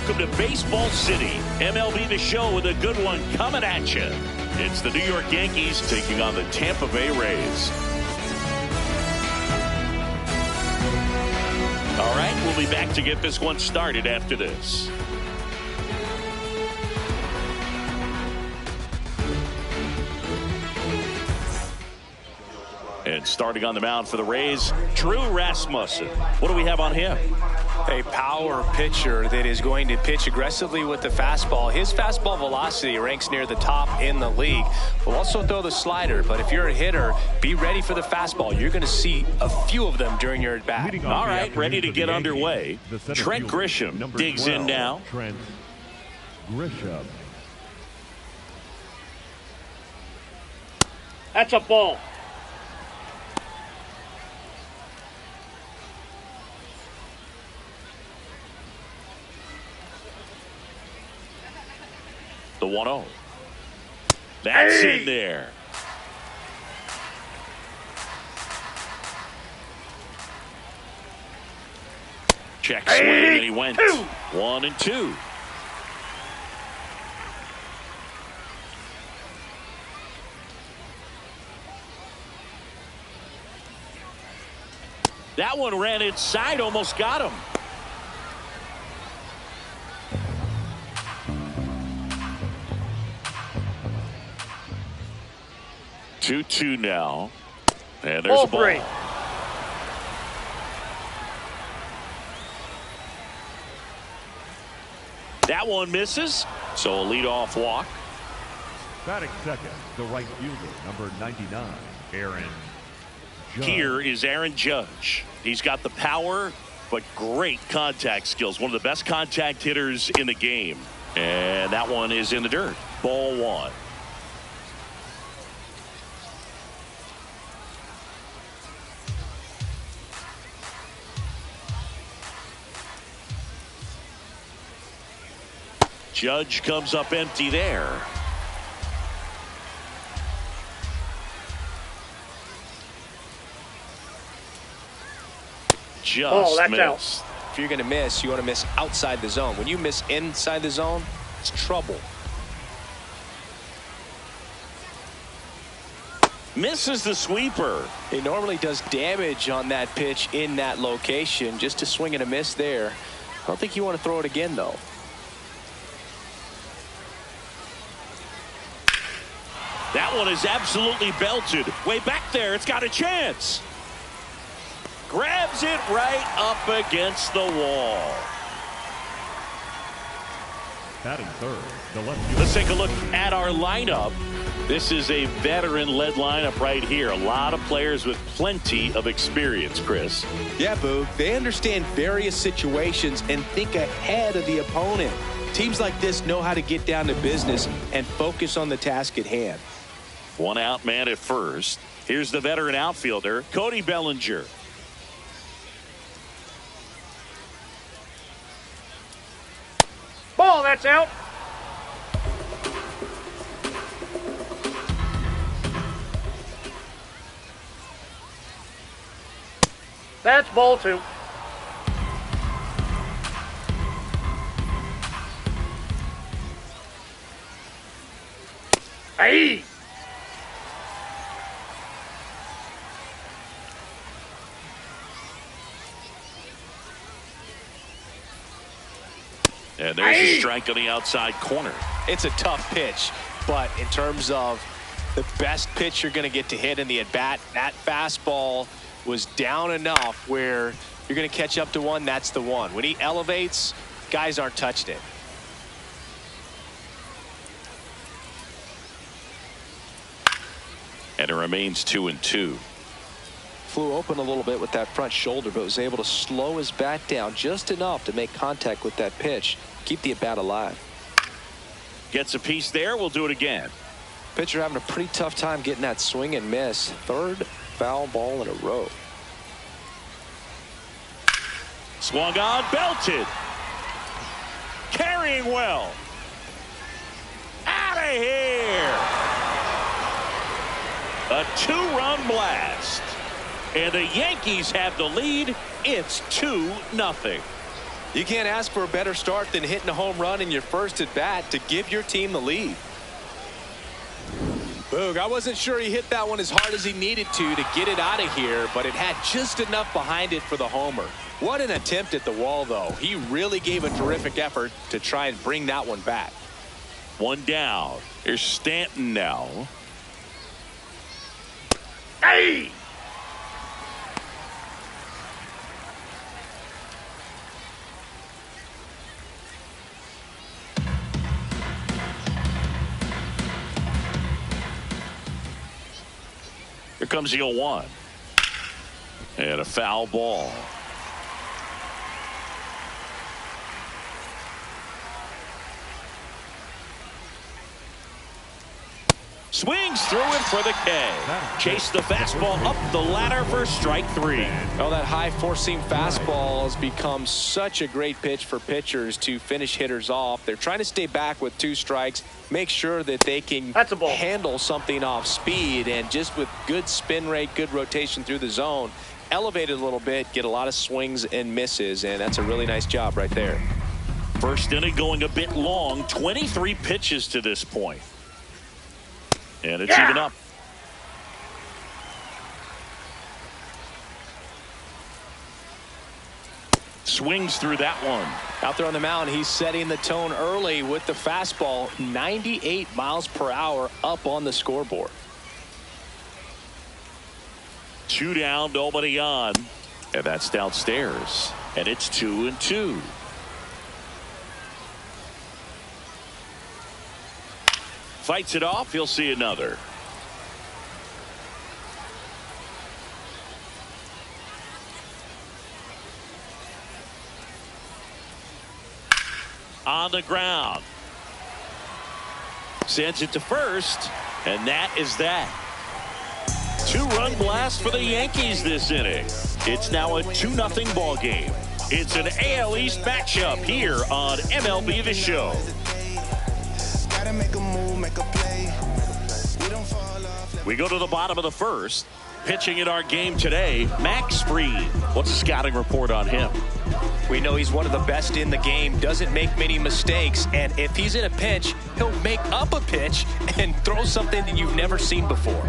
[SPEAKER 1] welcome to Baseball City. MLB The Show with a good one coming at you. It's the New York Yankees taking on the Tampa Bay Rays. All right, we'll be back to get this one started after this. And starting on the mound for the Rays, Drew Rasmussen. What do we have on him?
[SPEAKER 2] A power pitcher that is going to pitch aggressively with the fastball. His fastball velocity ranks near the top in the league. Will also throw the slider, but if you're a hitter, be ready for the fastball. You're going to see a few of them during your at-bat.
[SPEAKER 1] All right, ready to get underway. Trent Grisham digs in now.
[SPEAKER 3] Trent Grisham.
[SPEAKER 4] That's a ball.
[SPEAKER 1] The 1-0. That's in there. Check swing, and he went 1-2. That one ran inside, almost got him. Two now, and there's a ball. That one misses, so a leadoff walk.
[SPEAKER 3] Batting second, the right fielder, number 99, Aaron Judge.
[SPEAKER 1] Here is Aaron Judge. He's got the power, but great contact skills. One of the best contact hitters in the game. And that one is in the dirt. Ball one. Judge comes up empty there. Just
[SPEAKER 4] that's
[SPEAKER 1] missed.
[SPEAKER 4] out.
[SPEAKER 2] If you're going to miss, you want to miss outside the zone. When you miss inside the zone, it's trouble.
[SPEAKER 1] Misses the sweeper.
[SPEAKER 2] He normally does damage on that pitch in that location. Just to swing and a miss there. I don't think you want to throw it again, though.
[SPEAKER 1] That one is absolutely belted. Way back there, it's got a chance. Grabs it right up against the wall.
[SPEAKER 3] Batting third, the left fielder.
[SPEAKER 1] Let's take a look at our lineup. This is a veteran-led lineup right here. A lot of players with plenty of experience, Chris.
[SPEAKER 2] Yeah, Boo. They understand various situations and think ahead of the opponent. Teams like this know how to get down to business and focus on the task at hand.
[SPEAKER 1] One out man at first. Here's the veteran outfielder, Cody Bellinger.
[SPEAKER 4] Ball, that's out. That's ball two. Hey!
[SPEAKER 1] And there's a strike on the outside corner.
[SPEAKER 2] It's a tough pitch, but in terms of the best pitch you're going to get to hit in the at-bat, that fastball was down enough where you're going to catch up to one. That's the one. When he elevates, guys aren't touching it.
[SPEAKER 1] And it remains 2-2.
[SPEAKER 8] Flew open a little bit with that front shoulder, but was able to slow his bat down just enough to make contact with that pitch, keep the at-bat alive.
[SPEAKER 1] Gets a piece there. We'll do it again.
[SPEAKER 8] Pitcher having a pretty tough time getting that swing and miss. Third foul ball in a row.
[SPEAKER 1] Swung on, belted. Carrying well. Out of here. A two-run blast. And the Yankees have the lead. It's 2-0.
[SPEAKER 2] You can't ask for a better start than hitting a home run in your first at bat to give your team the lead. Boog, I wasn't sure he hit that one as hard as he needed to get it out of here, but it had just enough behind it for the homer. What an attempt at the wall, though. He really gave a terrific effort to try and bring that one back.
[SPEAKER 1] One down. Here's Stanton now.
[SPEAKER 4] Hey!
[SPEAKER 1] Here comes the 0-1. And a foul ball. Swings through it for the K. Chase the fastball up the ladder for strike 3.
[SPEAKER 2] Well, that high four-seam fastball has become such a great pitch for pitchers to finish hitters off. They're trying to stay back with 2 strikes, make sure that they can handle something off speed, and just with good spin rate, good rotation through the zone, elevate it a little bit, get a lot of swings and misses, and that's a really nice job right there.
[SPEAKER 1] First inning going a bit long, 23 pitches to this point. And it's even up. Swings through that one.
[SPEAKER 2] Out there on the mound, he's setting the tone early with the fastball. 98 miles per hour up on the scoreboard.
[SPEAKER 1] 2 down, nobody on. And that's downstairs. And it's 2-2. Fights it off. He'll see another. On the ground. Sends it to first. And that is that. 2-run blast for the Yankees this inning. It's now a 2-0 ball game. It's an AL East matchup here on MLB The Show. We go to the bottom of the first. Pitching in our game today, Max Fried. What's the scouting report on him?
[SPEAKER 2] We know he's one of the best in the game, doesn't make many mistakes, and if he's in a pinch, he'll make up a pitch and throw something that you've never seen before.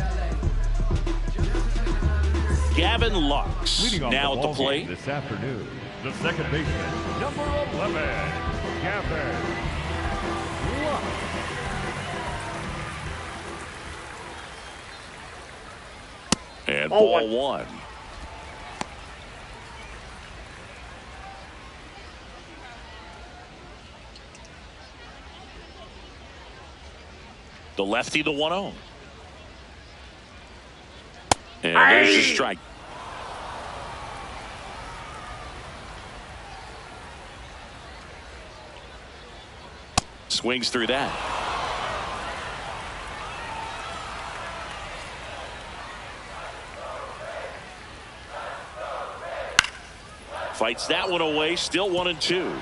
[SPEAKER 1] Gavin Lux now at the plate.
[SPEAKER 3] This afternoon, the second baseman, number 11, Gavin Lux.
[SPEAKER 1] And ball 1. The lefty, the 1-0. And there's the strike. Swings through that. Fights that one away. Still 1-2.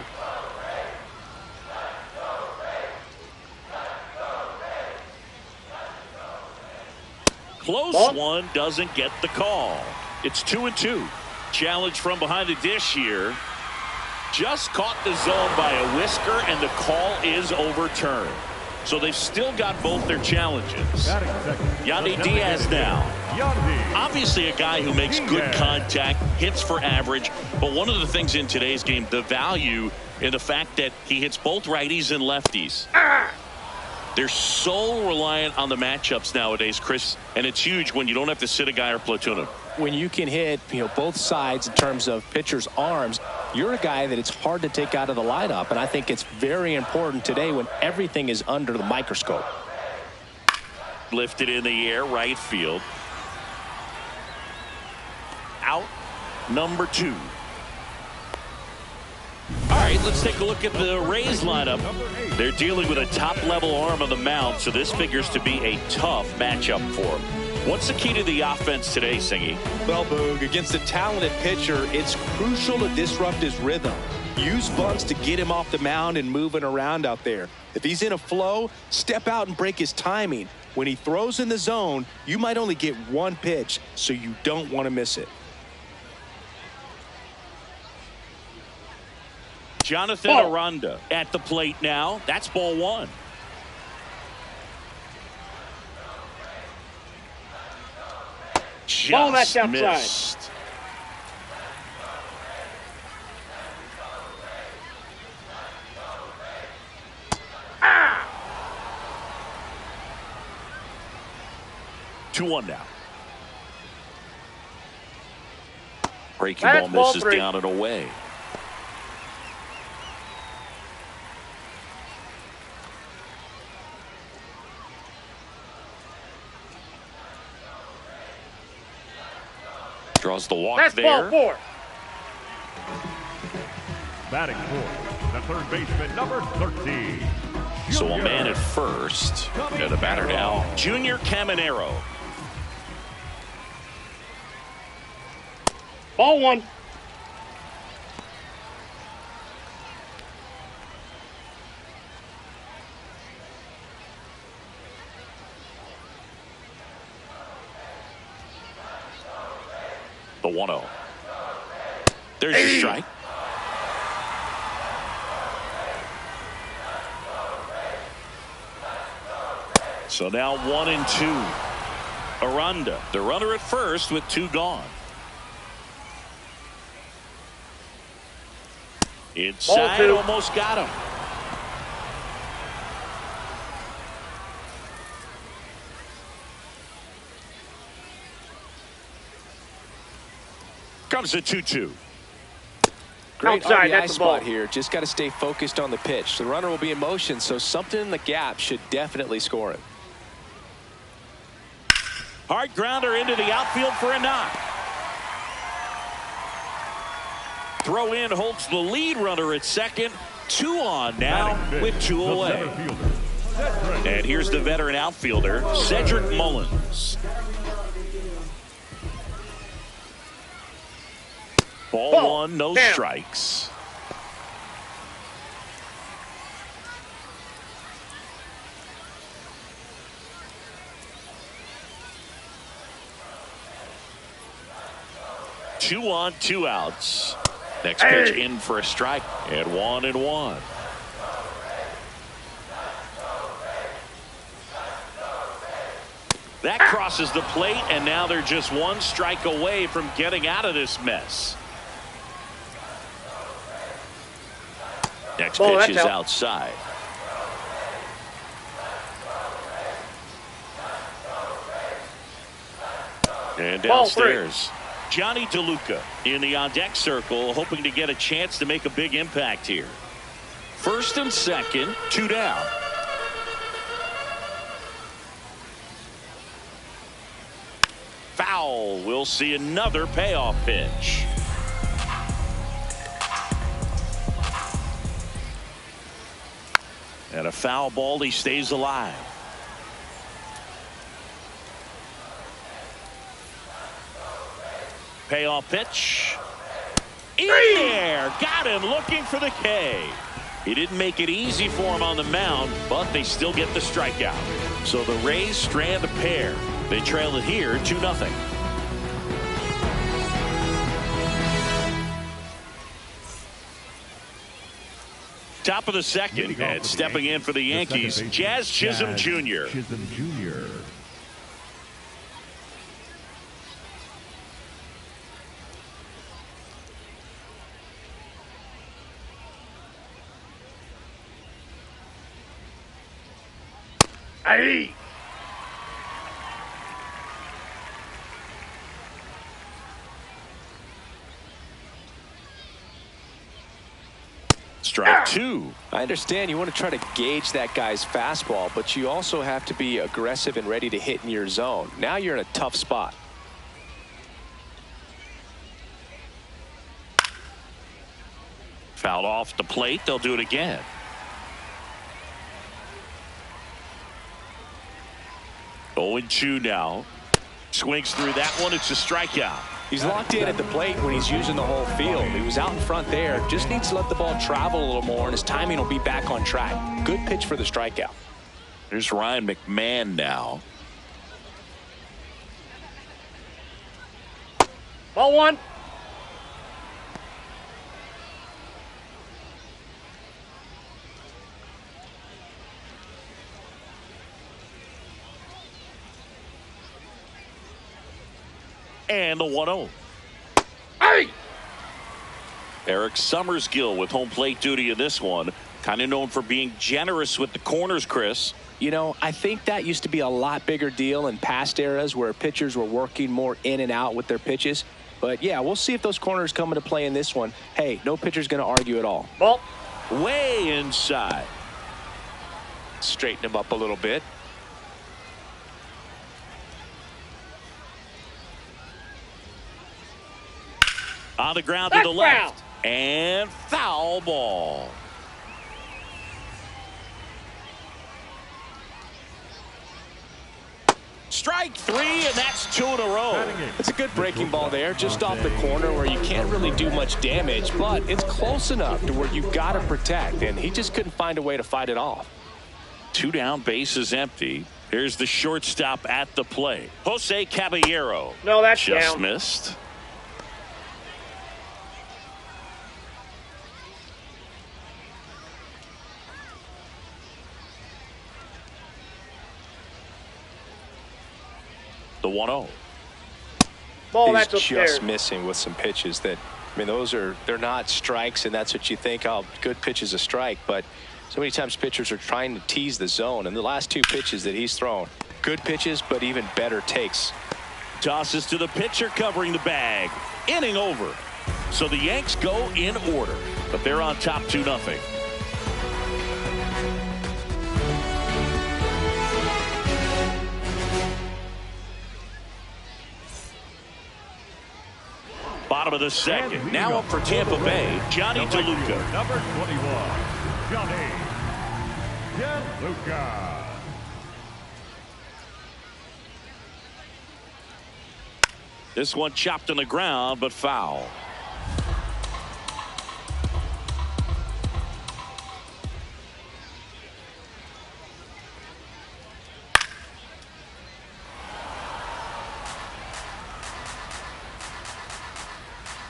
[SPEAKER 1] Close one, doesn't get the call. It's 2-2. Challenge from behind the dish here. Just caught the zone by a whisker, and the call is overturned. So they've still got both their challenges. Yandy Diaz now. Obviously a guy who makes good contact, hits for average, but one of the things in today's game, the value in the fact that he hits both righties and lefties. They're so reliant on the matchups nowadays, Chris, and it's huge when you don't have to sit a guy or platoon him.
[SPEAKER 2] When you can hit, both sides in terms of pitchers' arms, you're a guy that it's hard to take out of the lineup, and I think it's very important today when everything is under the microscope.
[SPEAKER 1] Lifted in the air, right field. Out, number 2. All right, let's take a look at the Rays lineup. They're dealing with a top-level arm on the mound, so this figures to be a tough matchup for them. What's the key to the offense today, Singy?
[SPEAKER 2] Well, Boog, against a talented pitcher, it's crucial to disrupt his rhythm. Use bunts to get him off the mound and moving around out there. If he's in a flow, step out and break his timing. When he throws in the zone, you might only get one pitch, so you don't want to miss it.
[SPEAKER 1] Jonathan Aranda at the plate now. That's ball one.
[SPEAKER 4] Ball
[SPEAKER 1] Just
[SPEAKER 4] that's outside.
[SPEAKER 1] missed.
[SPEAKER 4] Ah!
[SPEAKER 1] 2-1 now. Breaking
[SPEAKER 4] That's
[SPEAKER 1] ball
[SPEAKER 4] ball
[SPEAKER 1] misses
[SPEAKER 4] three.
[SPEAKER 1] down and away. Draws the walk
[SPEAKER 4] That's
[SPEAKER 1] there.
[SPEAKER 4] ball four.
[SPEAKER 3] Batting fourth, the third baseman, number 13.
[SPEAKER 1] So a
[SPEAKER 3] Junior.
[SPEAKER 1] man at first. And a batter now, Junior Caminero.
[SPEAKER 4] Ball one.
[SPEAKER 1] The 1-0. There's your strike. So now 1-2. Aranda, the runner at first with 2 gone. Inside,
[SPEAKER 4] Ball 2.
[SPEAKER 1] almost got him. Comes a 2-2.
[SPEAKER 8] Great
[SPEAKER 4] Outside,
[SPEAKER 8] RBI
[SPEAKER 4] that's the ball.
[SPEAKER 8] spot here. Just got to stay focused on the pitch. The runner will be in motion, so something in the gap should definitely score him.
[SPEAKER 1] Hard grounder into the outfield for a knock. Throw in holds the lead runner at second. 2 on now with 2 away. And here's the veteran outfielder, Cedric Mullins. Ball 1, no
[SPEAKER 4] Down.
[SPEAKER 1] strikes. Two on, 2 outs. Next pitch in for a strike at 1-1. That crosses the plate, and now they're just 1 strike away from getting out of this mess. Next
[SPEAKER 4] Ball,
[SPEAKER 1] pitch is
[SPEAKER 4] that's out.
[SPEAKER 1] outside. And
[SPEAKER 4] Ball 3.
[SPEAKER 1] downstairs, Johnny DeLuca in the on-deck circle, hoping to get a chance to make a big impact here. First and second, 2 down. Foul. We'll see another payoff pitch. And a foul ball, he stays alive. Payoff pitch. In there. Got him looking for the K. He didn't make it easy for him on the mound, but they still get the strikeout. So the Rays strand a pair. They trail it here 2-0. Top of the second, and stepping in for the Yankees, Jazz Chisholm Jr.
[SPEAKER 3] Chisholm Jr.
[SPEAKER 4] Hey.
[SPEAKER 1] Strike 2.
[SPEAKER 8] I understand you want to try to gauge that guy's fastball, but you also have to be aggressive and ready to hit in your zone. Now you're in a tough spot.
[SPEAKER 1] Fouled off the plate. They'll do it again. Oh, 0-2 now. Swings through that one. It's a strikeout.
[SPEAKER 8] He's locked in at the plate when he's using the whole field. He was out in front there. Just needs to let the ball travel a little more, and his timing will be back on track. Good pitch for the strikeout.
[SPEAKER 1] Here's Ryan McMahon now.
[SPEAKER 4] Ball 1.
[SPEAKER 1] And the 1-0.
[SPEAKER 4] Hey!
[SPEAKER 1] Eric Summersgill with home plate duty in this one. Kind of known for being generous with the corners, Chris.
[SPEAKER 2] You know, I think that used to be a lot bigger deal in past eras where pitchers were working more in and out with their pitches. But, yeah, we'll see if those corners come into play in this one. Hey, no pitcher's going to argue at all.
[SPEAKER 4] Ball.
[SPEAKER 1] Way inside.
[SPEAKER 2] Straighten him up a little bit.
[SPEAKER 1] On the ground to the left. And foul ball. Strike 3, and that's 2 in a row.
[SPEAKER 2] It's a good breaking ball there, just off the corner where you can't really do much damage, but it's close enough to where you've got to protect, and he just couldn't find a way to fight it off.
[SPEAKER 1] 2 down, bases empty. Here's the shortstop at the plate. Jose Caballero.
[SPEAKER 4] No, that's
[SPEAKER 1] just
[SPEAKER 4] down.
[SPEAKER 1] Missed. The 1-0.
[SPEAKER 4] Ball, that's
[SPEAKER 2] He's
[SPEAKER 4] upstairs.
[SPEAKER 2] just missing with some pitches that, I mean, they're not strikes, and that's what you think, oh, good pitch is a strike, but so many times pitchers are trying to tease the zone, and the last 2 pitches that he's thrown, good pitches, but even better takes.
[SPEAKER 1] Tosses to the pitcher covering the bag. Inning over. So the Yanks go in order, but they're on top 2-0. Bottom of the second. Now up for Tampa Bay, Johnny DeLuca.
[SPEAKER 3] Number 21, Johnny DeLuca.
[SPEAKER 1] This one chopped on the ground, but foul.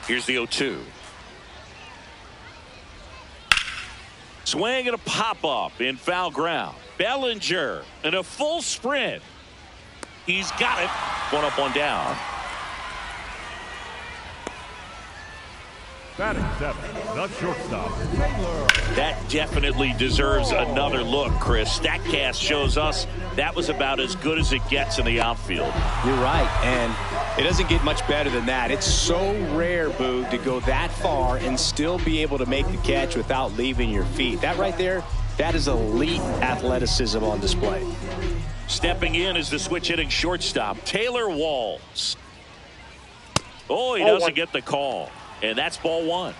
[SPEAKER 1] Here's the 0-2. Swing and a pop-up in foul ground. Bellinger in a full sprint. He's got it. 1 up, 1 down.
[SPEAKER 3] Batting 7, the shortstop, Taylor.
[SPEAKER 1] That definitely deserves another look, Chris. StatCast shows us that was about as good as it gets in the outfield.
[SPEAKER 2] You're right, and it doesn't get much better than that. It's so rare, Boog, to go that far and still be able to make the catch without leaving your feet. That right there, that is elite athleticism on display.
[SPEAKER 1] Stepping in is the switch hitting shortstop, Taylor Walls. Oh, he
[SPEAKER 4] Ball
[SPEAKER 1] doesn't
[SPEAKER 4] 1.
[SPEAKER 1] get the call. And that's ball 1.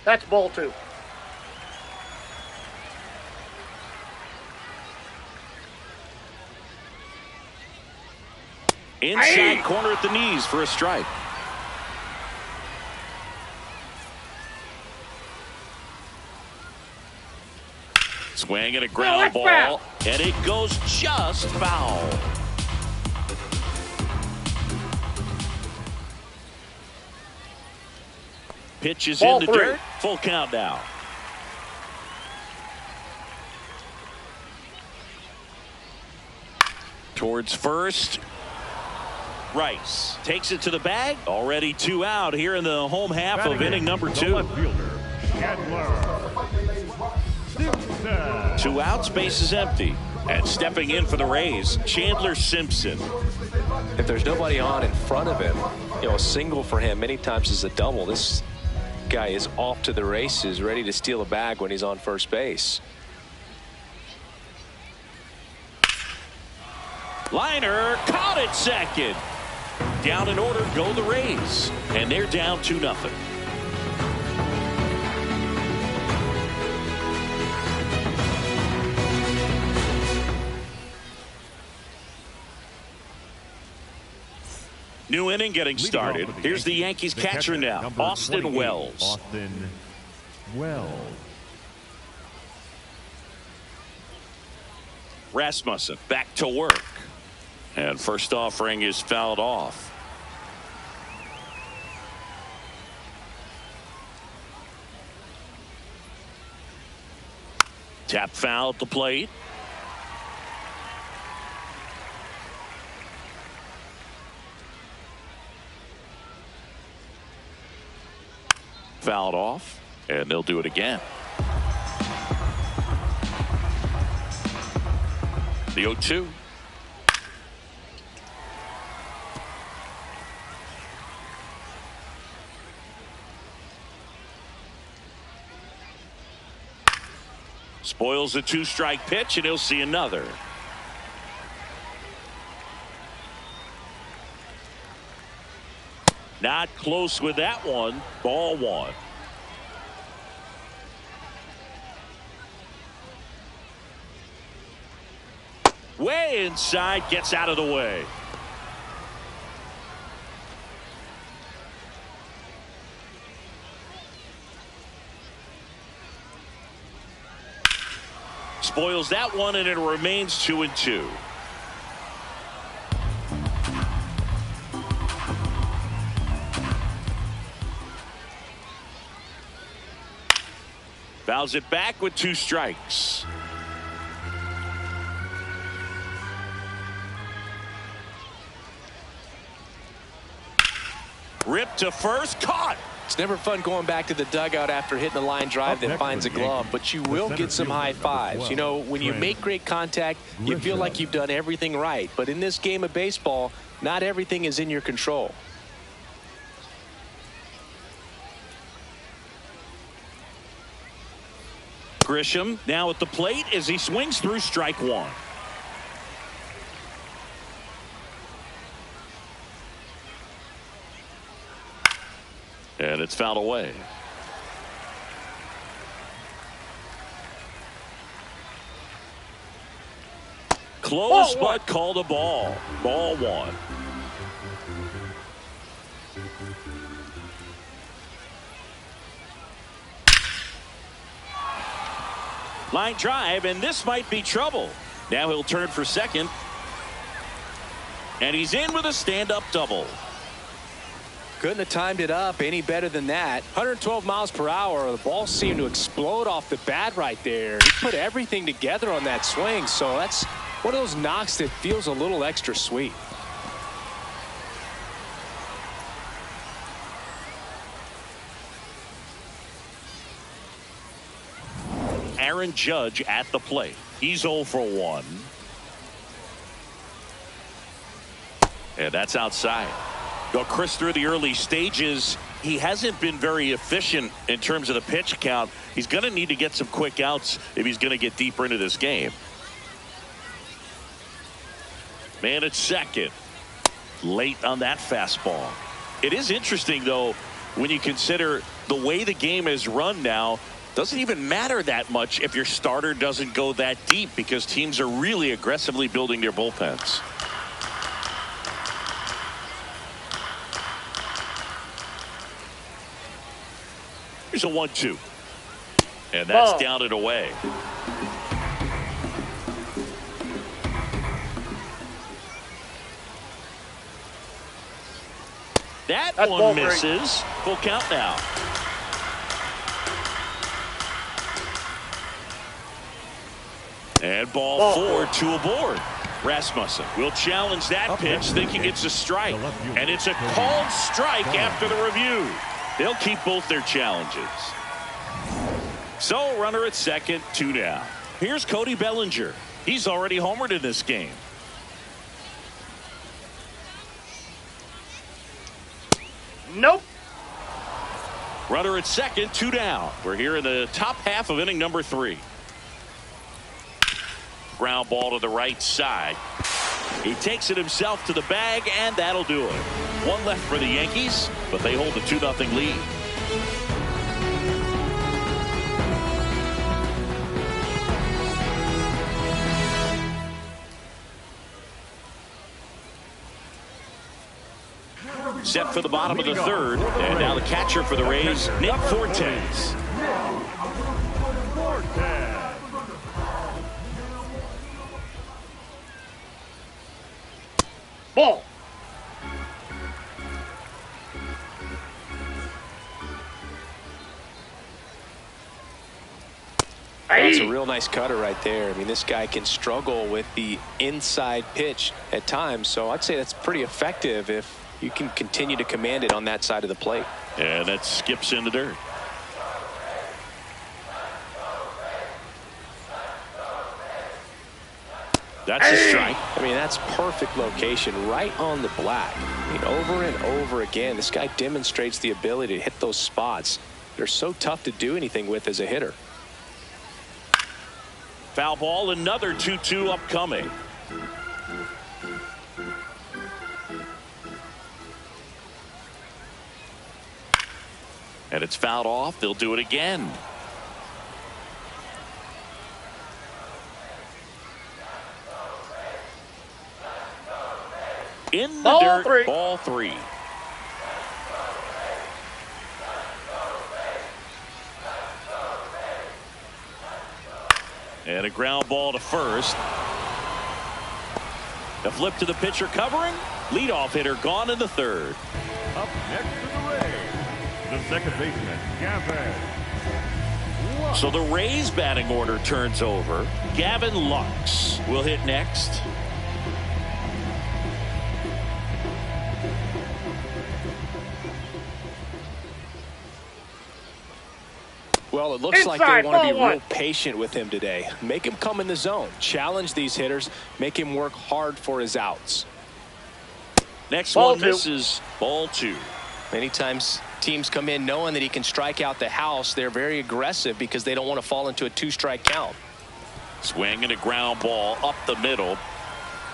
[SPEAKER 4] That's ball 2.
[SPEAKER 1] Inside corner at the knees for a strike. Swing and a ground ball,
[SPEAKER 4] foul.
[SPEAKER 1] and it goes just foul. Pitch is
[SPEAKER 4] Ball
[SPEAKER 1] in the
[SPEAKER 4] 3.
[SPEAKER 1] dirt. Full count now. Towards first. Rice takes it to the bag. Already 2 out here in the home half
[SPEAKER 3] Batting
[SPEAKER 1] of inning number 2.
[SPEAKER 3] left fielder, Chandler Simpson.
[SPEAKER 1] 2 outs, base is empty. And stepping in for the Rays, Chandler Simpson.
[SPEAKER 2] If there's nobody on in front of him, you know, a single for him many times is a double. This guy is off to the races, ready to steal a bag when he's on first base.
[SPEAKER 1] Liner caught it second. Down in order go the Rays. And they're down 2-0. New inning getting started. Here's the Yankees catcher now, Austin Wells.
[SPEAKER 3] Austin Wells.
[SPEAKER 1] Rasmussen back to work. And first offering is fouled off. Tap foul at the plate. Fouled off, and they'll do it again. The 0-2. Spoils the 2-strike pitch, and he'll see another. Not close with that one. Ball one. Way inside, gets out of the way. Spoils that one, and it remains 2-2. Fouls it back with 2 strikes. Ripped to first, caught.
[SPEAKER 2] It's never fun going back to the dugout after hitting a line drive that finds a glove, but you will get some high fives. You know, when you make great contact, you feel like you've done everything right. But in this game of baseball, not everything is in your control.
[SPEAKER 1] Grisham now at the plate as he swings through strike one. And it's fouled away. Close, but called a ball. Ball one. Line drive, and this might be trouble. Now he'll turn for second. And he's in with a stand-up double.
[SPEAKER 2] Couldn't have timed it up any better than that. 112 miles per hour. The ball seemed to explode off the bat right there. He put everything together on that swing, so that's one of those knocks that feels a little extra sweet.
[SPEAKER 1] Aaron Judge at the plate. He's 0 for 1. And that's outside. Well, Chris, through the early stages, he hasn't been very efficient in terms of the pitch count. He's going to need to get some quick outs if he's going to get deeper into this game. Man at second. Late on that fastball. It is interesting, though, when you consider the way the game is run now. Doesn't even matter that much if your starter doesn't go that deep because teams are really aggressively building their bullpens. Here's a 1-2. And that's down and away. That one misses. Full count now. And ball 4, 2 aboard. Rasmussen will challenge that pitch, thinking it's a strike. And it's a called strike after the review. They'll keep both their challenges. So runner at second, 2 down. Here's Cody Bellinger. He's already homered in this game.
[SPEAKER 4] Nope.
[SPEAKER 1] Runner at second, 2 down. We're here in the top half of inning number 3. Ground ball to the right side. He takes it himself to the bag, and that'll do it. 1 left for the Yankees, but they hold a 2-0 lead. Set for the bottom of the 3rd, and now the catcher for the Rays, Nick Fortes.
[SPEAKER 4] Ball.
[SPEAKER 2] That's a real nice cutter right there. I mean, this guy can struggle with the inside pitch at times, so I'd say that's pretty effective if you can continue to command it on that side of the plate.
[SPEAKER 1] And that skips in the dirt. That's a strike.
[SPEAKER 2] I mean, that's perfect location, right on the black. I mean, over and over again, this guy demonstrates the ability to hit those spots. They're so tough to do anything with as a hitter.
[SPEAKER 1] Foul ball, another 2-2 upcoming. And it's fouled off. They'll do it again. In the dirt, ball three. And a ground ball to first. A flip to the pitcher covering. Leadoff hitter gone in the third.
[SPEAKER 3] Up next to the Rays, the second baseman, Gavin.
[SPEAKER 1] So the Rays batting order turns over. Gavin Lux will hit next.
[SPEAKER 2] Well, it looks like they want to be real patient with him today. Make him come in the zone. Challenge these hitters. Make him work hard for his outs.
[SPEAKER 1] Next one misses. Ball two.
[SPEAKER 2] Many times teams come in knowing that he can strike out the house. They're very aggressive because they don't want to fall into a two-strike count.
[SPEAKER 1] Swing and a ground ball up the middle.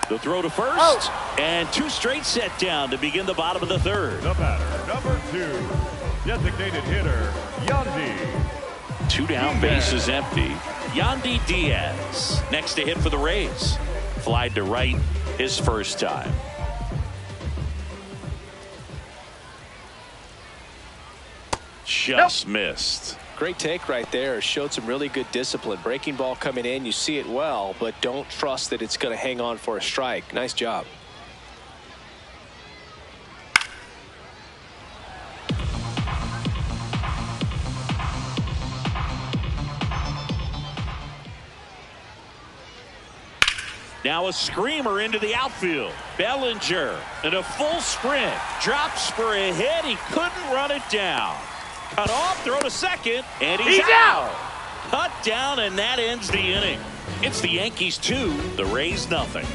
[SPEAKER 1] The throw to first. And two straight set down to begin the bottom of the third.
[SPEAKER 3] The batter, number 2, designated hitter, Yandy.
[SPEAKER 1] Two down, bases empty. Yandy Diaz next to hit for the Rays. Flied to right his first time. Just missed.
[SPEAKER 2] Great take right there. Showed some really good discipline. Breaking ball coming in. You see it well, but don't trust that it's going to hang on for a strike. Nice job.
[SPEAKER 1] Now a screamer into the outfield. Bellinger in a full sprint. Drops for a hit. He couldn't run it down. Cut off, throw to second, and he's out. Cut down, and that ends the inning. It's the Yankees 2, the Rays nothing.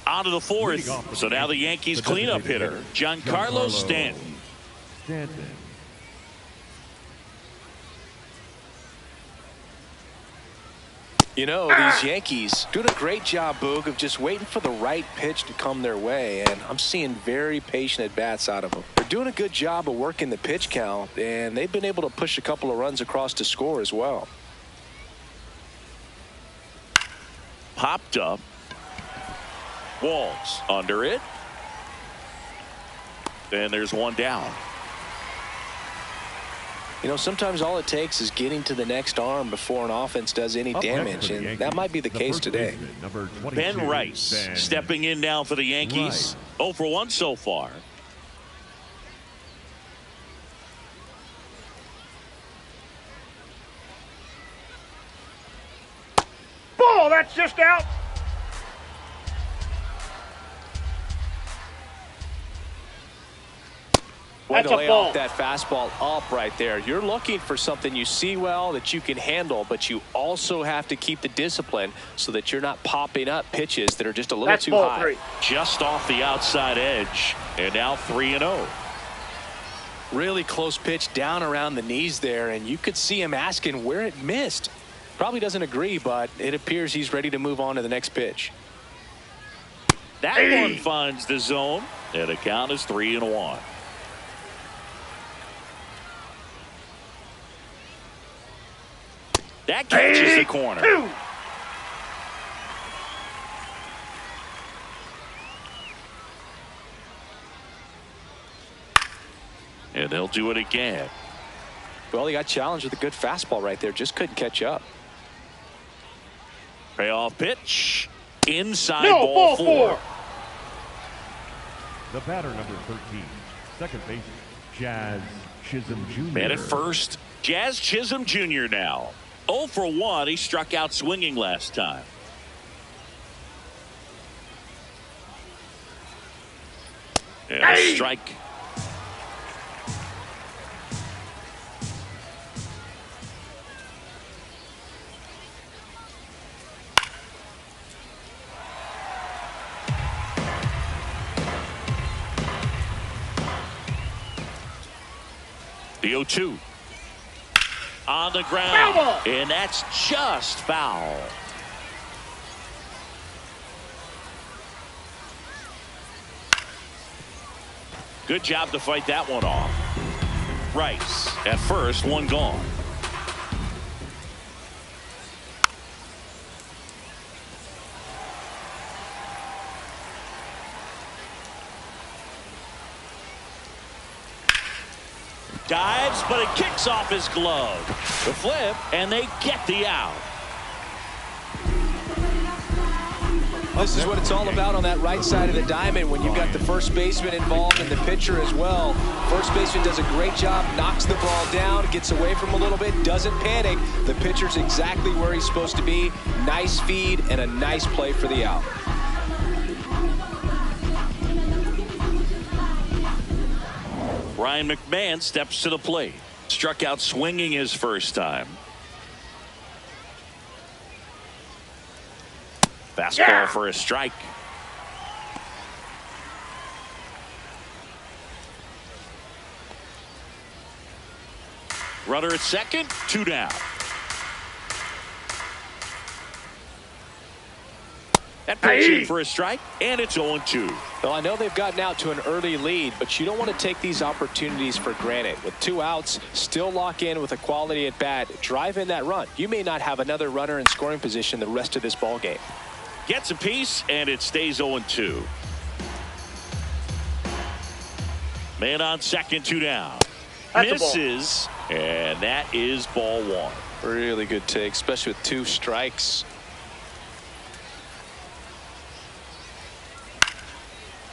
[SPEAKER 1] On to the fourth. So now the Yankees cleanup hitter, Giancarlo Stanton.
[SPEAKER 2] You know, these Yankees doing a great job, Boog, of just waiting for the right pitch to come their way, and I'm seeing very patient at-bats out of them. They're doing a good job of working the pitch count, and they've been able to push a couple of runs across to score as well.
[SPEAKER 1] Popped up. Walls under it. And there's one down.
[SPEAKER 2] You know, sometimes all it takes is getting to the next arm before an offense does any damage, and that might be the case today.
[SPEAKER 1] Ben Rice stepping in now for the Yankees. 0 for 1 so far.
[SPEAKER 4] Ball, that's just out.
[SPEAKER 2] Way to lay off that fastball up right there. You're looking for something you see well that you can handle, but you also have to keep the discipline so that you're not popping up pitches that are just a little too high.
[SPEAKER 4] 3.
[SPEAKER 1] Just off the outside edge, and now 3-0.
[SPEAKER 2] Really close pitch down around the knees there, and you could see him asking where it missed. Probably doesn't agree, but it appears he's ready to move on to the next pitch.
[SPEAKER 1] That one finds the zone, and the count is 3-1. That catches the corner.
[SPEAKER 4] 2.
[SPEAKER 1] And they'll do it again.
[SPEAKER 2] Well, he got challenged with a good fastball right there. Just couldn't catch up.
[SPEAKER 1] Payoff pitch. Inside ball 4.
[SPEAKER 3] the batter number 13, second baseman, Jazz Chisholm Jr.
[SPEAKER 1] Man at first, Jazz Chisholm Jr. now. 0 for 1. He struck out swinging last time. And a strike. The 0-2 on the ground, and that's just foul. Good job to fight that one off. Rice at first, one gone. Dives, but it kicks off his glove. The flip, and they get the out.
[SPEAKER 2] This is what it's all about on that right side of the diamond when you've got the first baseman involved and the pitcher as well. First baseman does a great job, knocks the ball down, gets away from a little bit, doesn't panic. The pitcher's exactly where he's supposed to be. Nice feed and a nice play for the out.
[SPEAKER 1] Ryan McMahon steps to the plate. Struck out swinging his first time. Fastball for a strike. Runner at second, 2 down. That pitch in for a strike, and it's 0-2.
[SPEAKER 2] Well, I know they've gotten out to an early lead, but you don't want to take these opportunities for granted. With 2 outs, still lock in with a quality at bat. Drive in that run. You may not have another runner in scoring position the rest of this ball game.
[SPEAKER 1] Gets a piece, and it stays 0-2. Man on second, 2 down. Misses, and that is ball 1.
[SPEAKER 2] Really good take, especially with 2 strikes.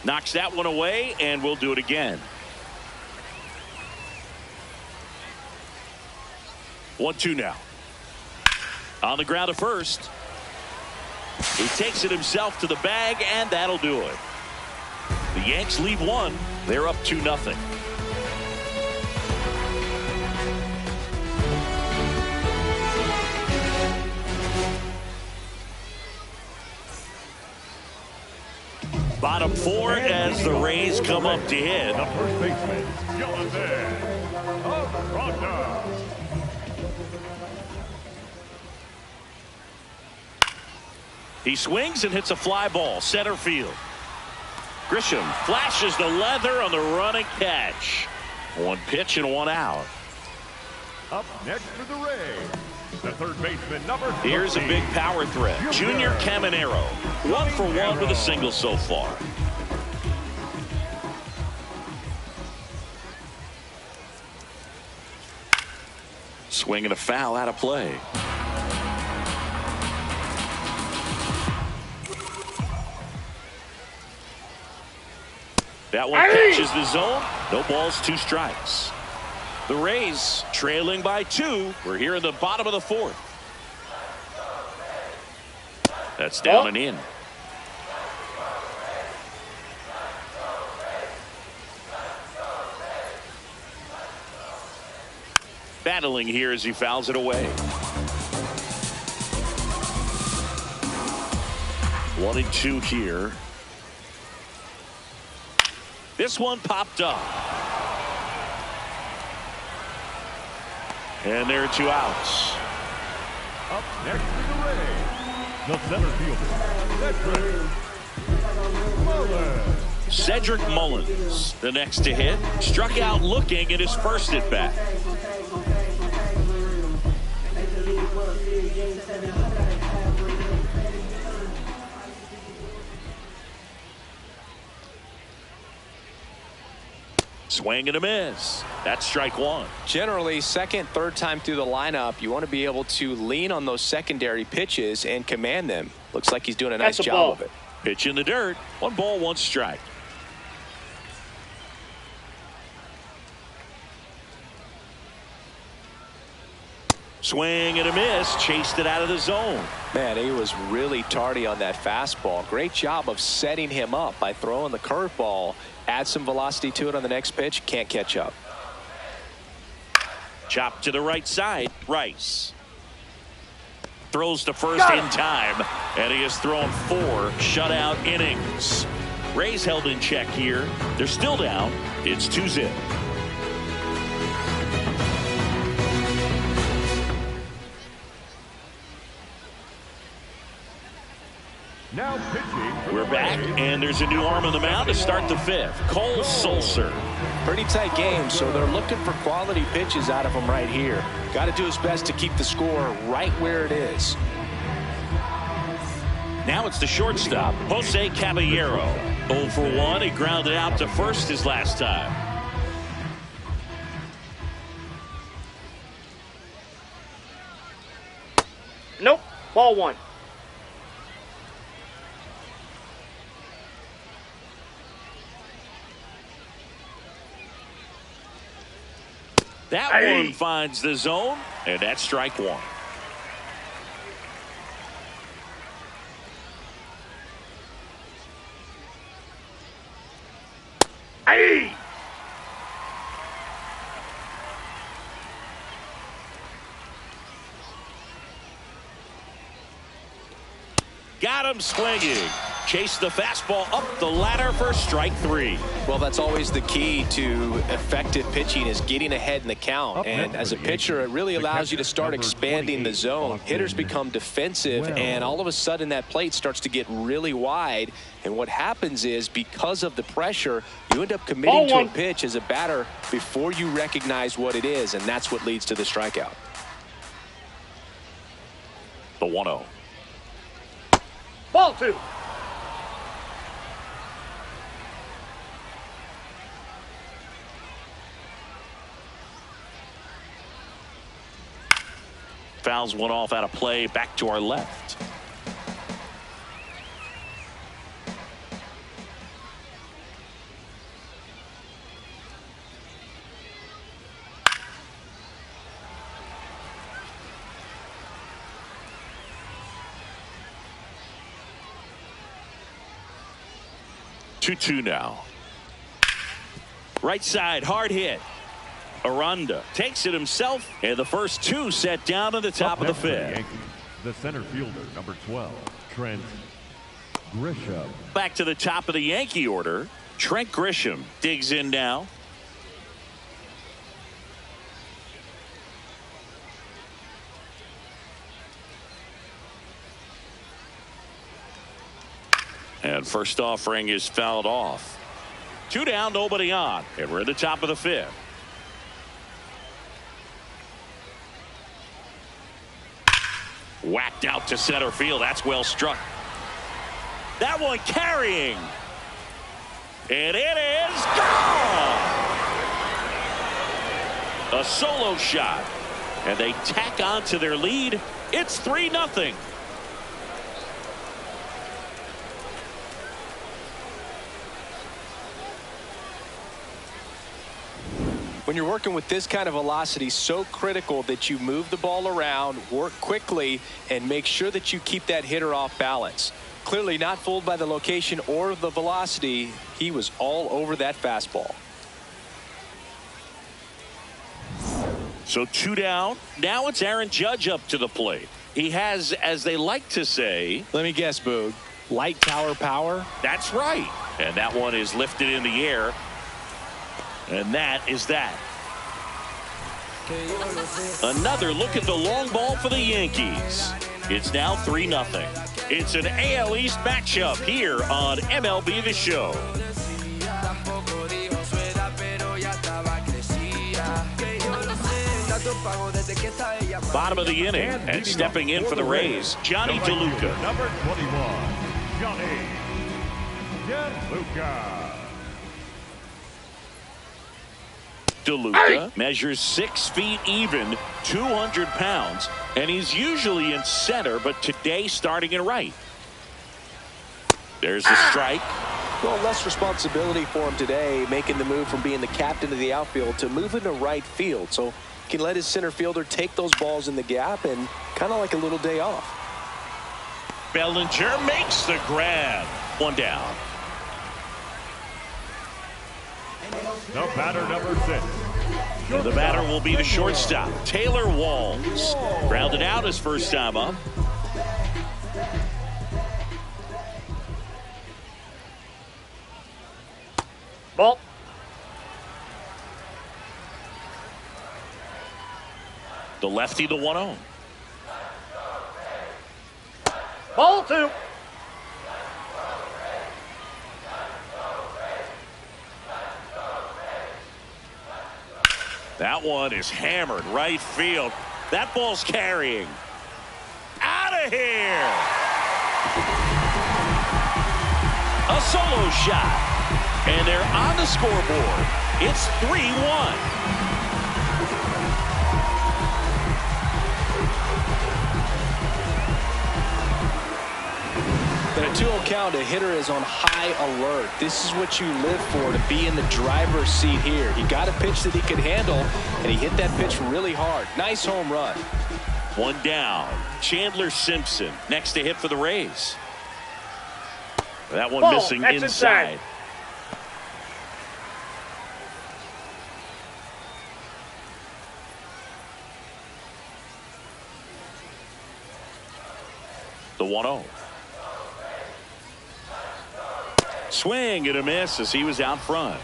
[SPEAKER 1] Knocks that one away, and we'll do it again. 1-2 now. On the ground at first. He takes it himself to the bag, and that'll do it. The Yanks lead 1. They're up 2-0. Bottom 4 as the Rays come up to hit.
[SPEAKER 3] The first baseman, Yolanda Ronda.
[SPEAKER 1] He swings and hits a fly ball, center field. Grisham flashes the leather on the running catch. 1 pitch and 1 out.
[SPEAKER 3] Up next for the Rays, the third baseman, number 13.
[SPEAKER 1] Here's a big power threat. Junior Caminero. 1 for 1 with a single so far. Swing and a foul out of play. That one catches the zone. No balls, 2 strikes. The Rays trailing by 2. We're here in the bottom of the 4th. That's down and in. Battling here as he fouls it away. 1-2 here. This one popped up. And there are 2 outs.
[SPEAKER 3] Up next for the Rays, the center fielder,
[SPEAKER 1] Cedric Mullins, the next to hit. Struck out looking at his first at bat. Swing and a miss. That's strike 1.
[SPEAKER 2] Generally, second, third time through the lineup, you want to be able to lean on those secondary pitches and command them. Looks like he's doing a nice job of it.
[SPEAKER 1] Pitch in the dirt. 1 ball, 1 strike. Swing and a miss. Chased it out of the zone.
[SPEAKER 8] Man, he was really tardy on that fastball. Great job of setting him up by throwing the curveball. Add some velocity to it on the next pitch. Can't catch up.
[SPEAKER 1] Chop to the right side. Rice throws to first in time, and he has thrown 4 shutout innings. Rays held in check here. They're still down. It's 2-0.
[SPEAKER 3] Now pitching.
[SPEAKER 1] We're back, and there's a new arm on the mound to start the 5th. Cole Sulser.
[SPEAKER 2] Pretty tight game, so they're looking for quality pitches out of him right here. Got to do his best to keep the score right where it is.
[SPEAKER 1] Now it's the shortstop, Jose Caballero. 0 for 1. He grounded out to first his last time.
[SPEAKER 4] Nope. Ball 1.
[SPEAKER 1] That one finds the zone, and that's strike 1.
[SPEAKER 4] Hey!
[SPEAKER 1] Got him swinging. Chase the fastball up the ladder for strike 3.
[SPEAKER 8] Well, that's always the key to effective pitching, is getting ahead in the count. And as a pitcher, it really allows you to start expanding the zone. Hitters become defensive, and all of a sudden that plate starts to get really wide. And what happens is, because of the pressure, you end up committing to a pitch as a batter before you recognize what it is, and that's what leads to the strikeout.
[SPEAKER 1] The 1-0.
[SPEAKER 4] Ball 2.
[SPEAKER 1] Fouls one off out of play, back to our left. Two now. Right side, hard hit. Aranda takes it himself, and the first 2 set down at the top of the 5th.
[SPEAKER 3] The center fielder, number 12, Trent Grisham.
[SPEAKER 1] Back to the top of the Yankee order. Trent Grisham digs in now. And first offering is fouled off. 2 down, nobody on, and we're at the top of the 5th. Whacked out to center field. That's well struck. That one carrying. And it is gone. A solo shot. And they tack on to their lead. It's 3-0.
[SPEAKER 8] When you're working with this kind of velocity, so critical that you move the ball around, work quickly, and make sure that you keep that hitter off balance. Clearly not fooled by the location or the velocity. He was all over that fastball.
[SPEAKER 1] So 2 down. Now it's Aaron Judge up to the plate. He has, as they like to say,
[SPEAKER 2] let me guess, Boog, light tower power.
[SPEAKER 1] That's right. And that one is lifted in the air. And that is that. Another look at the long ball for the Yankees. It's now 3-0. It's an AL East matchup here on MLB The Show. Bottom of the inning, and stepping in for the Rays, Johnny DeLuca.
[SPEAKER 3] Number 21, Johnny DeLuca.
[SPEAKER 1] DeLuca measures 6 feet even, 200 pounds, and he's usually in center, but today starting in right. There's the strike.
[SPEAKER 8] Well, less responsibility for him today, making the move from being the captain of the outfield to moving to right field. So Can let his center fielder take those balls in the gap and kind of like a little day off.
[SPEAKER 1] Bellinger makes the grab. One down.
[SPEAKER 3] The batter, number 6.
[SPEAKER 1] The batter will be the shortstop, Taylor Walls. Grounded out his first time up.
[SPEAKER 4] Ball.
[SPEAKER 1] The lefty, the 1-0.
[SPEAKER 4] Ball 2.
[SPEAKER 1] That one is hammered right field. That ball's carrying. Out of here. A solo shot. And they're on the scoreboard. It's 3-1.
[SPEAKER 8] At a 2-0 count, a hitter is on high alert. This is what you live for, to be in the driver's seat here. He got a pitch that he could handle, and he hit that pitch really hard. Nice home run.
[SPEAKER 1] One down. Chandler Simpson next to hit for the Rays. That one
[SPEAKER 4] Ball.
[SPEAKER 1] missing
[SPEAKER 4] That's
[SPEAKER 1] inside. The 1-0. Swing and a miss as he was out front.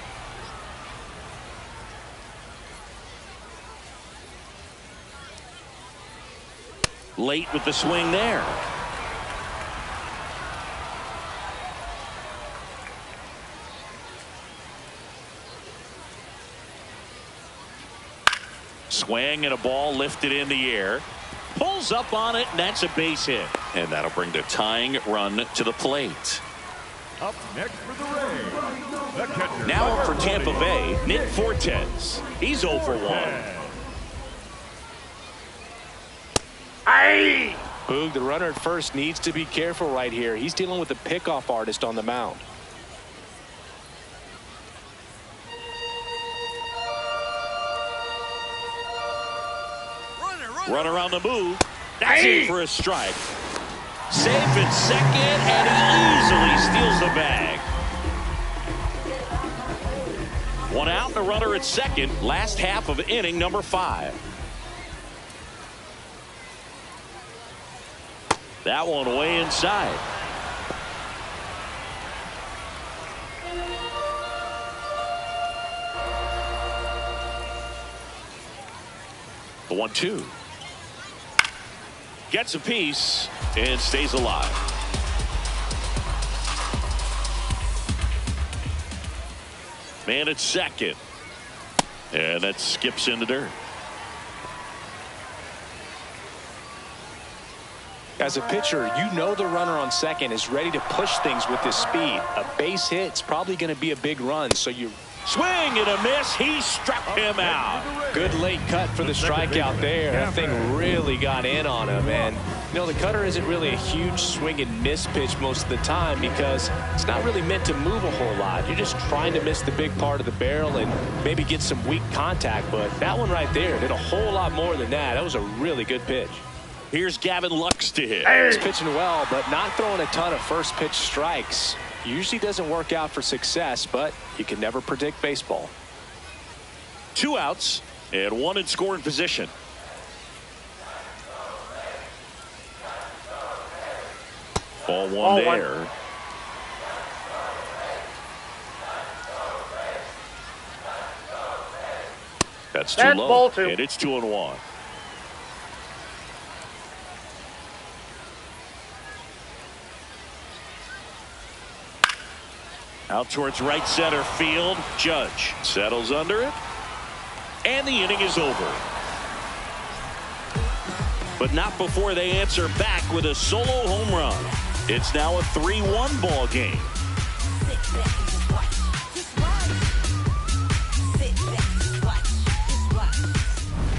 [SPEAKER 1] Late with the swing there. Swing and a ball lifted in the air. Pulls up on it, and that's a base hit. And that'll bring the tying run to the plate.
[SPEAKER 3] Up next for the Rays, the catcher.
[SPEAKER 1] Now up for Tampa Bay, Nick Fortes. He's 0 for 1.
[SPEAKER 4] Aye.
[SPEAKER 8] Boog, the runner at first needs to be careful right here. He's dealing with a pickoff artist on the mound.
[SPEAKER 1] Runner on the move. That's it for a strike. Safe at second, and he easily steals the bag. One out, the runner at second. Last half of inning number 5. That one way inside. The 1-2. Gets a piece and stays alive. Man at second. And that skips in the dirt.
[SPEAKER 8] As a pitcher, you know the runner on second is ready to push things with his speed. A base hit's probably going to be a big run, so you
[SPEAKER 1] swing and a miss. He struck him out.
[SPEAKER 8] Good late cut for the strikeout there. That thing really got in on him. And, you know, the cutter isn't really a huge swing and miss pitch most of the time because it's not really meant to move a whole lot. You're just trying to miss the big part of the barrel and maybe get some weak contact. But that one right there did a whole lot more than that. That was a really good pitch.
[SPEAKER 1] Here's Gavin Lux to hit.
[SPEAKER 8] He's pitching well, but not throwing a ton of first pitch strikes. Usually doesn't work out for success, but you can never predict baseball.
[SPEAKER 1] 2 outs and 1 in scoring position. Ball 1 there. That's too low.
[SPEAKER 4] Ball 2.
[SPEAKER 1] And it's 2-1. Out towards right center field. Judge settles under it. And the inning is over. But not before they answer back with a solo home run. It's now a 3-1 ball game.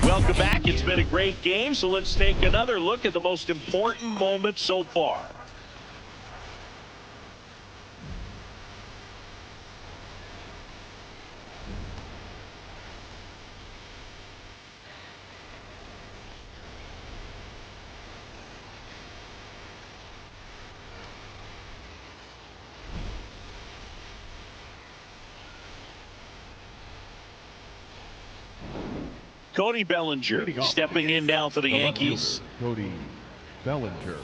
[SPEAKER 1] Welcome back. It's been a great game, so let's take another look at the most important moments so far. Cody Bellinger stepping in now for the Yankees.
[SPEAKER 3] Cody Bellinger.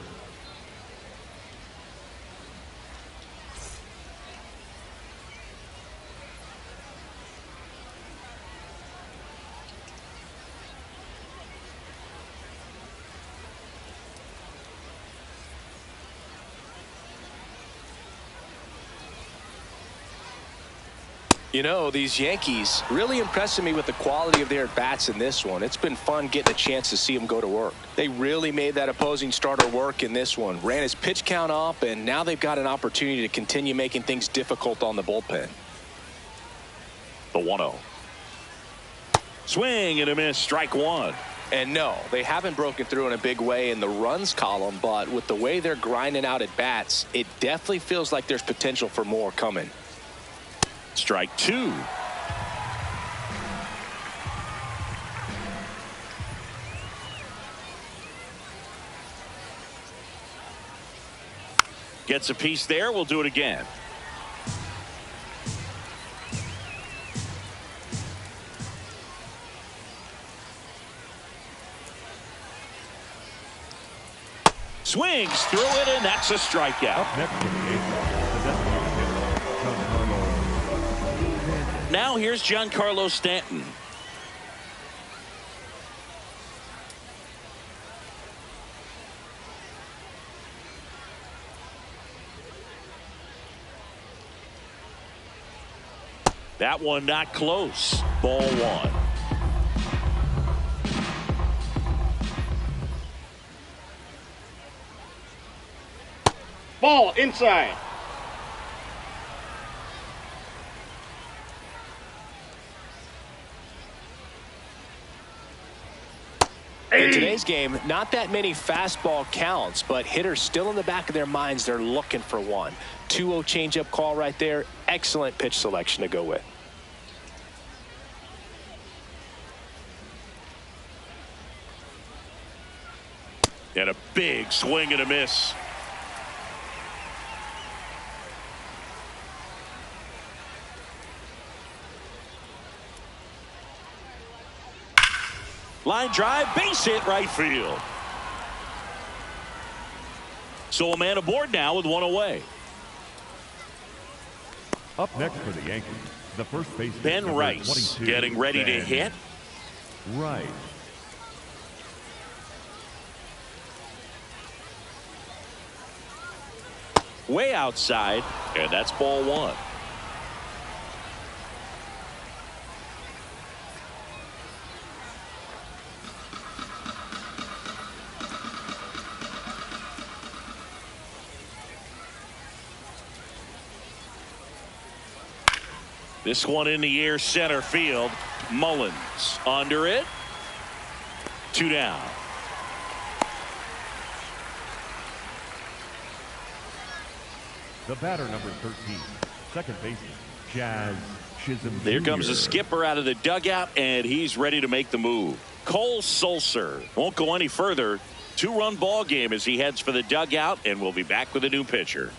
[SPEAKER 8] You know, these Yankees really impressing me with the quality of their bats in this one. It's been fun getting a chance to see them go to work. They really made that opposing starter work in this one. Ran his pitch count up, and now they've got an opportunity to continue making things difficult on the bullpen.
[SPEAKER 1] The 1-0. Swing and a miss. Strike one.
[SPEAKER 8] And no, they haven't broken through in a big way in the runs column, but with the way they're grinding out at bats, it definitely feels like there's potential for more coming.
[SPEAKER 1] Strike two. Gets a piece there. We'll do it again. Swings through it, and that's a strikeout.
[SPEAKER 3] Up next for the Yankees, the designated hitter, Giancarlo.
[SPEAKER 1] Now here's Giancarlo Stanton. That one not close. Ball one.
[SPEAKER 4] Ball inside.
[SPEAKER 8] In today's game, not that many fastball counts, but hitters still in the back of their minds, they're looking for one. 2-0 changeup call right there. Excellent pitch selection to go with.
[SPEAKER 1] And a big swing and a miss. Line drive, base hit, right field. So a man aboard now with one away.
[SPEAKER 3] Up next for the Yankees, the first baseman,
[SPEAKER 1] Ben Rice, getting ready to hit.
[SPEAKER 3] Rice.
[SPEAKER 1] Way outside, and that's ball one. This one in the air, center field. Mullins under it. 2 down.
[SPEAKER 3] The batter, number 13, second baseman, Jazz Chisholm.
[SPEAKER 1] There comes the skipper out of the dugout, and he's ready to make the move. Cole Sulser won't go any further. 2-run ball game as he heads for the dugout, and we'll be back with a new pitcher.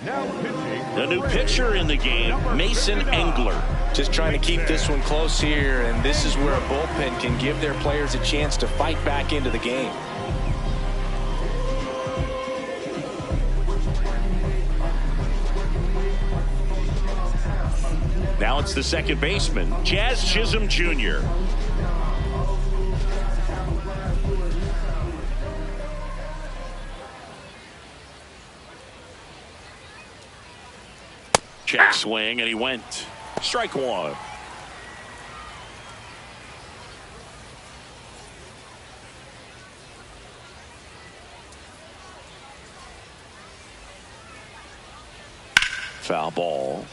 [SPEAKER 3] Now pitching.
[SPEAKER 1] The new pitcher in the game, Mason Engler.
[SPEAKER 8] Just trying to keep this one close here, and this is where a bullpen can give their players a chance to fight back into the game.
[SPEAKER 1] Now it's the second baseman, Jazz Chisholm Jr. Check swing, and he went. Strike one. Foul ball.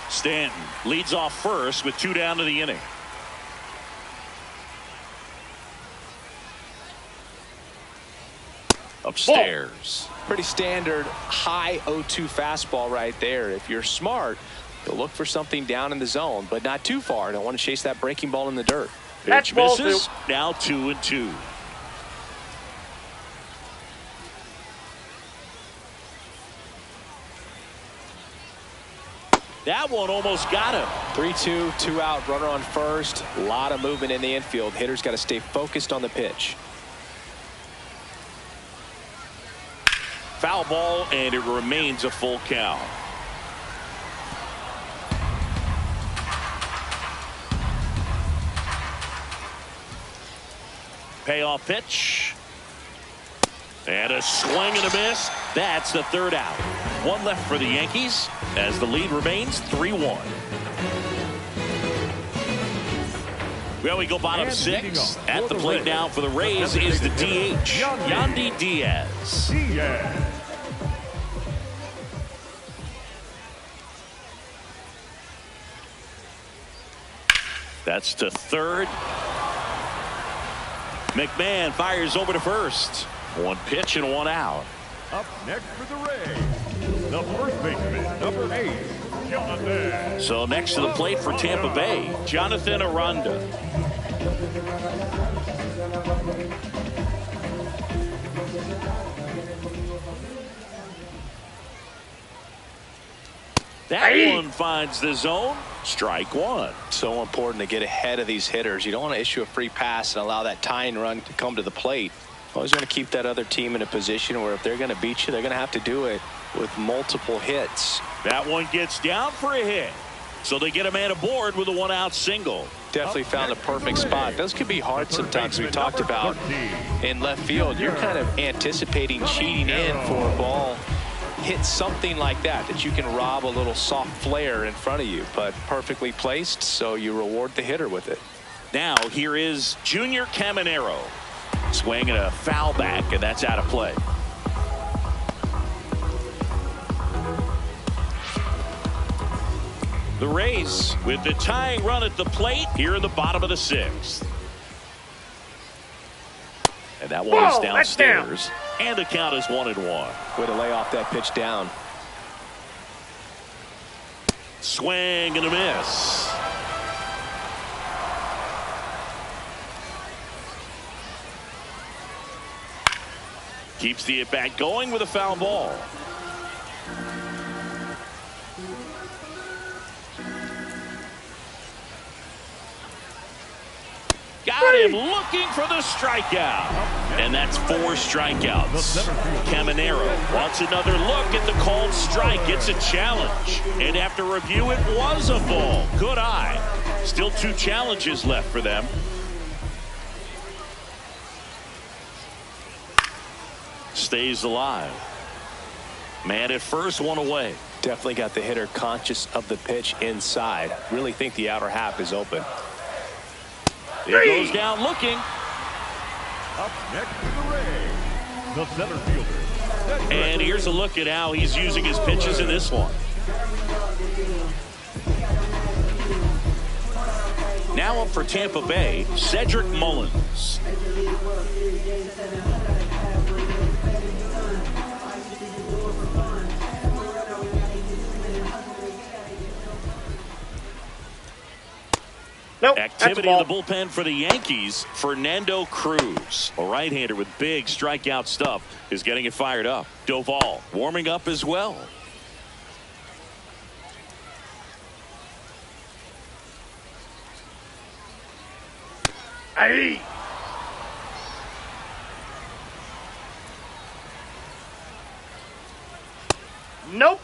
[SPEAKER 1] Stanton leads off first with 2 down to the inning. Upstairs.
[SPEAKER 8] Pretty standard high 0-2 fastball right there. If you're smart, you'll look for something down in the zone, but not too far. Don't want to chase that breaking ball in the dirt.
[SPEAKER 1] Pitch misses. Now 2-2. That one almost got him.
[SPEAKER 8] 3-2, 2 out, runner on first. A lot of movement in the infield. Hitter's got to stay focused on the pitch.
[SPEAKER 1] Foul ball, and it remains a full count. Payoff pitch. And a swing and a miss. That's the third out. One left for the Yankees as the lead remains 3-1. Well, we go bottom six. At the plate now for the Rays is the DH, Yandy Diaz. That's to third. McMahon fires over to first. One pitch and one out.
[SPEAKER 3] Up next for the Rays, the first baseman, number 8, Jonathan.
[SPEAKER 1] So next to the plate for Tampa Bay, Jonathan Aranda. That one finds the zone. Strike one.
[SPEAKER 8] So important to get ahead of these hitters. You don't want to issue a free pass and allow that tying run to come to the plate. Always going to keep that other team in a position where if they're going to beat you, they're going to have to do it with multiple hits.
[SPEAKER 1] That one gets down for a hit. So they get a man aboard with a one-out single.
[SPEAKER 8] Definitely found a perfect spot. Those could be hard sometimes. We talked about in left field. You're kind of anticipating cheating in for a ball. Hit something like that you can rob a little soft flare in front of you, but perfectly placed, so you reward the hitter with it.
[SPEAKER 1] Now here is Junior Caminero. Swinging a foul back, and that's out of play. The Rays with the tying run at the plate here in the bottom of the sixth. And that one is downstairs. And the count is 1-1.
[SPEAKER 8] Way to lay off that pitch down.
[SPEAKER 1] Swing and a miss. Keeps the at-bat going with a foul ball. Got him looking for the strikeout. And that's 4 strikeouts. Caminero wants another look at the called strike. It's a challenge. And after review, it was a ball. Good eye. Still 2 challenges left for them. Stays alive. Man at first, one away.
[SPEAKER 8] Definitely got the hitter conscious of the pitch inside. Really think the outer half is open.
[SPEAKER 1] It goes down looking.
[SPEAKER 3] Up next to the Rays, the center fielder.
[SPEAKER 1] And here's a look at how he's using his pitches in this one. Now up for Tampa Bay, Cedric Mullins.
[SPEAKER 4] Nope,
[SPEAKER 1] activity in the bullpen for the Yankees. Fernando Cruz, a right-hander with big strikeout stuff, is getting it fired up. Doval warming up as well.
[SPEAKER 4] Hey. Nope.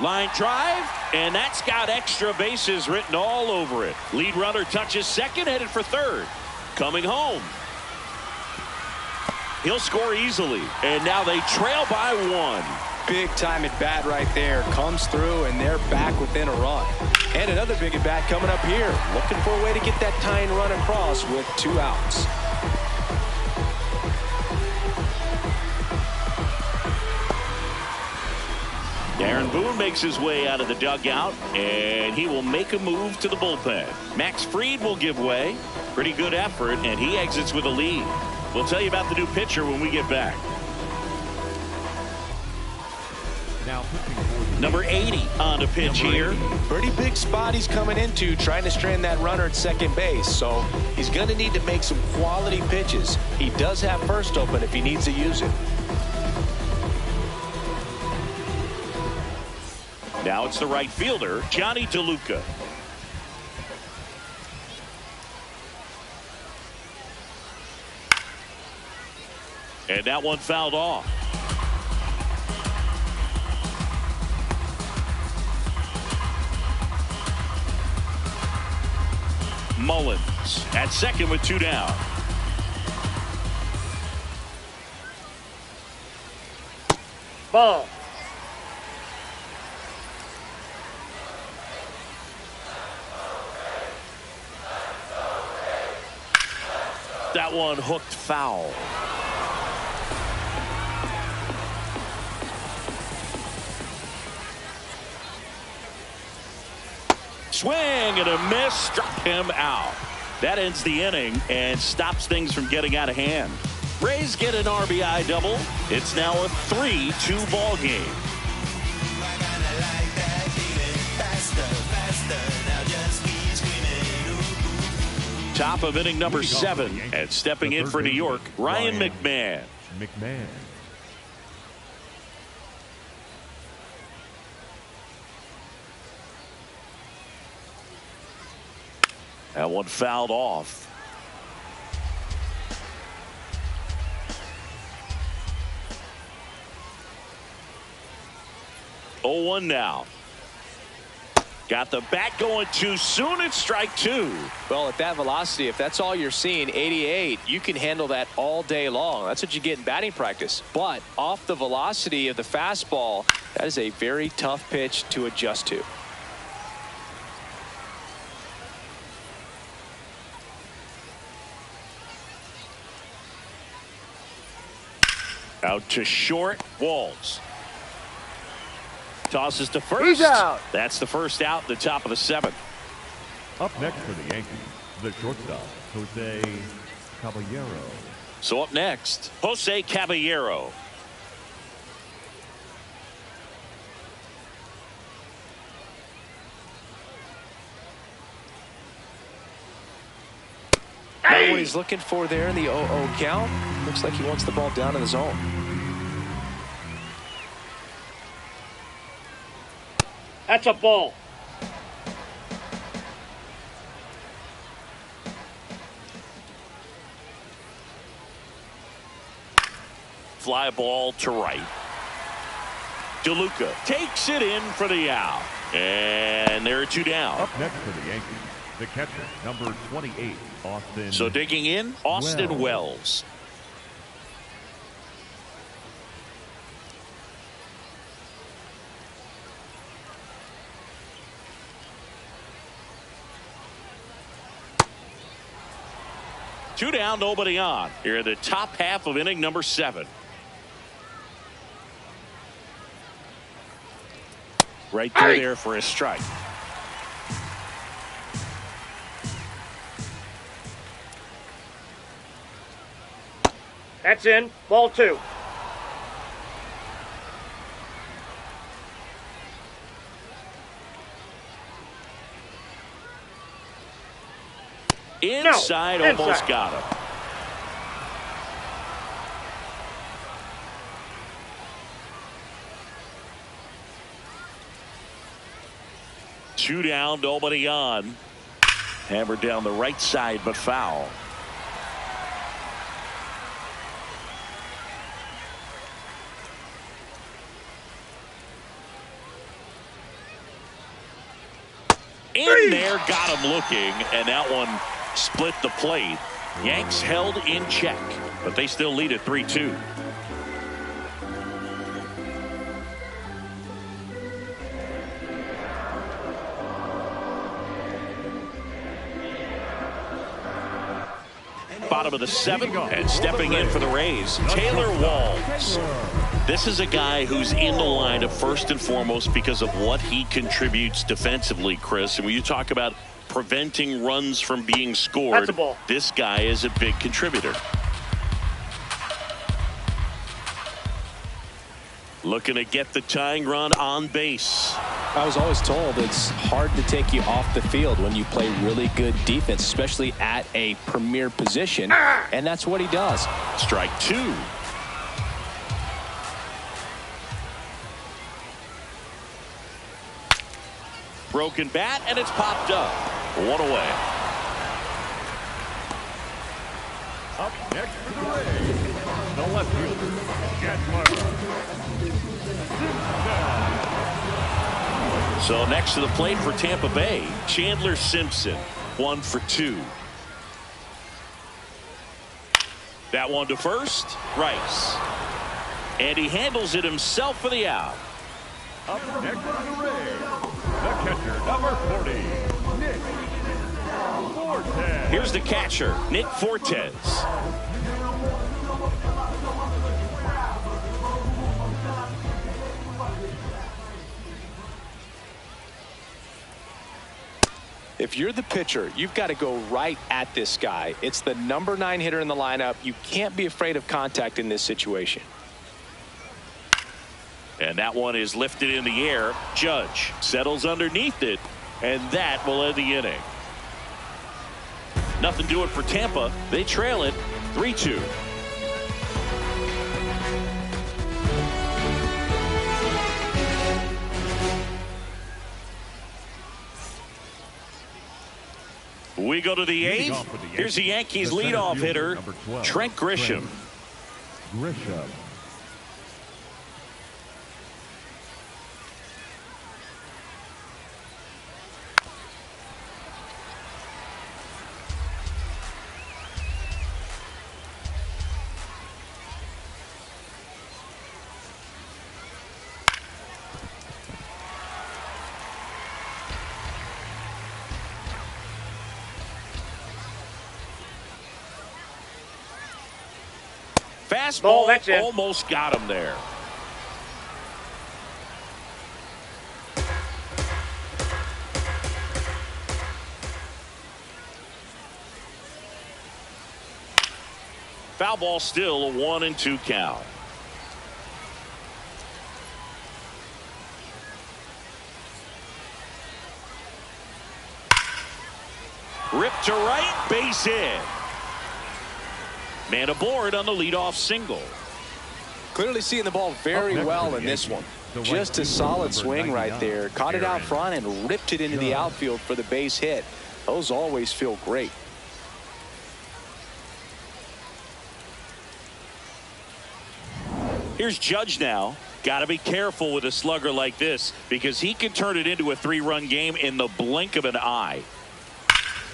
[SPEAKER 1] Line drive, and that's got extra bases written all over it. Lead runner touches second, headed for third. Coming home. He'll score easily, and now they trail by 1.
[SPEAKER 8] Big time at bat right there. Comes through, and they're back within a run. And another big at bat coming up here. Looking for a way to get that tying run across with 2 outs.
[SPEAKER 1] Aaron Boone makes his way out of the dugout, and he will make a move to the bullpen. Max Fried will give way. Pretty good effort, and he exits with a lead. We'll tell you about the new pitcher when we get back.
[SPEAKER 3] Now pitching for the
[SPEAKER 1] Number 80 on the pitch here.
[SPEAKER 2] Pretty big spot he's coming into, trying to strand that runner at second base. So he's going to need to make some quality pitches. He does have first open if he needs to use it.
[SPEAKER 1] Now it's the right fielder, Johnny DeLuca. And that one fouled off. Mullins at second with 2 down.
[SPEAKER 4] Ball.
[SPEAKER 1] That one hooked foul. Swing and a miss, struck him out. That ends the inning and stops things from getting out of hand. Rays get an RBI double. It's now a 3-2 ball game. Top of inning number 7, and stepping in for New York, Ryan McMahon. That one fouled off. Oh, 1 now. Got the bat going too soon. It's strike 2.
[SPEAKER 2] Well, at that velocity, if that's all you're seeing, 88, you can handle that all day long. That's what you get in batting practice. But off the velocity of the fastball, that is a very tough pitch to adjust to.
[SPEAKER 1] Out to short, Walls. Tosses to first.
[SPEAKER 4] He's out.
[SPEAKER 1] That's the first out in the top of the 7th.
[SPEAKER 3] Up next for the Yankees, the shortstop, Jose Caballero.
[SPEAKER 1] So up next, Jose Caballero.
[SPEAKER 2] Hey. What he's looking for there in the 0-0 count. Looks like he wants the ball down in the zone.
[SPEAKER 4] That's a ball.
[SPEAKER 1] Fly ball to right. DeLuca takes it in for the out. And there are 2 down.
[SPEAKER 3] Up next for the Yankees, the catcher, number 28, Austin.
[SPEAKER 1] So digging in, Austin Wells. Two down, nobody on. Here in the top half of inning number 7. Right through there for a strike.
[SPEAKER 4] That's in. Ball 2.
[SPEAKER 1] Inside,
[SPEAKER 4] No,
[SPEAKER 1] almost
[SPEAKER 4] inside.
[SPEAKER 1] got him. Two down, nobody on. Hammered down the right side, but foul. In there, got him looking, and that one split the plate. Yanks held in check, but they still lead at 3-2. Bottom of the 7th, and stepping in for the Rays, Taylor Walls. This is a guy who's in the lineup first and foremost because of what he contributes defensively, Chris. And when you talk about preventing runs from being scored,
[SPEAKER 4] That's a ball.
[SPEAKER 1] This guy is a big contributor. Looking to get the tying run on base.
[SPEAKER 8] I was always told it's hard to take you off the field when you play really good defense, especially at a premier position, and that's what he does.
[SPEAKER 1] Strike two. Broken bat, and it's popped up. One away.
[SPEAKER 3] Up next for the Rays, the left fielder,
[SPEAKER 1] So next to the plate for Tampa Bay, Chandler Simpson, 1 for 2. That one to first, Rice. And he handles it himself for the out.
[SPEAKER 3] Up next for the Rays, the catcher, number 40, Nick Fortes.
[SPEAKER 1] Here's the catcher, Nick Fortes.
[SPEAKER 8] If you're the pitcher, you've got to go right at this guy. It's the number 9 hitter in the lineup. You can't be afraid of contact in this situation.
[SPEAKER 1] And that one is lifted in the air. Judge settles underneath it, and that will end the inning. Nothing doing for Tampa. They trail it 3-2. We go to the 8th. Here's the Yankees leadoff hitter, Trent Grisham. Fastball,
[SPEAKER 4] that's it.
[SPEAKER 1] Almost got him there. Foul ball, still a 1-2 count. Ripped to right, base hit. Man aboard on the leadoff single.
[SPEAKER 8] Clearly seeing the ball very well in this one. Just a solid swing right there. Caught it out front and ripped it into the outfield for the base hit. Those always feel great.
[SPEAKER 1] Here's Judge now. Got to be careful with a slugger like this because he can turn it into a 3-run game in the blink of an eye.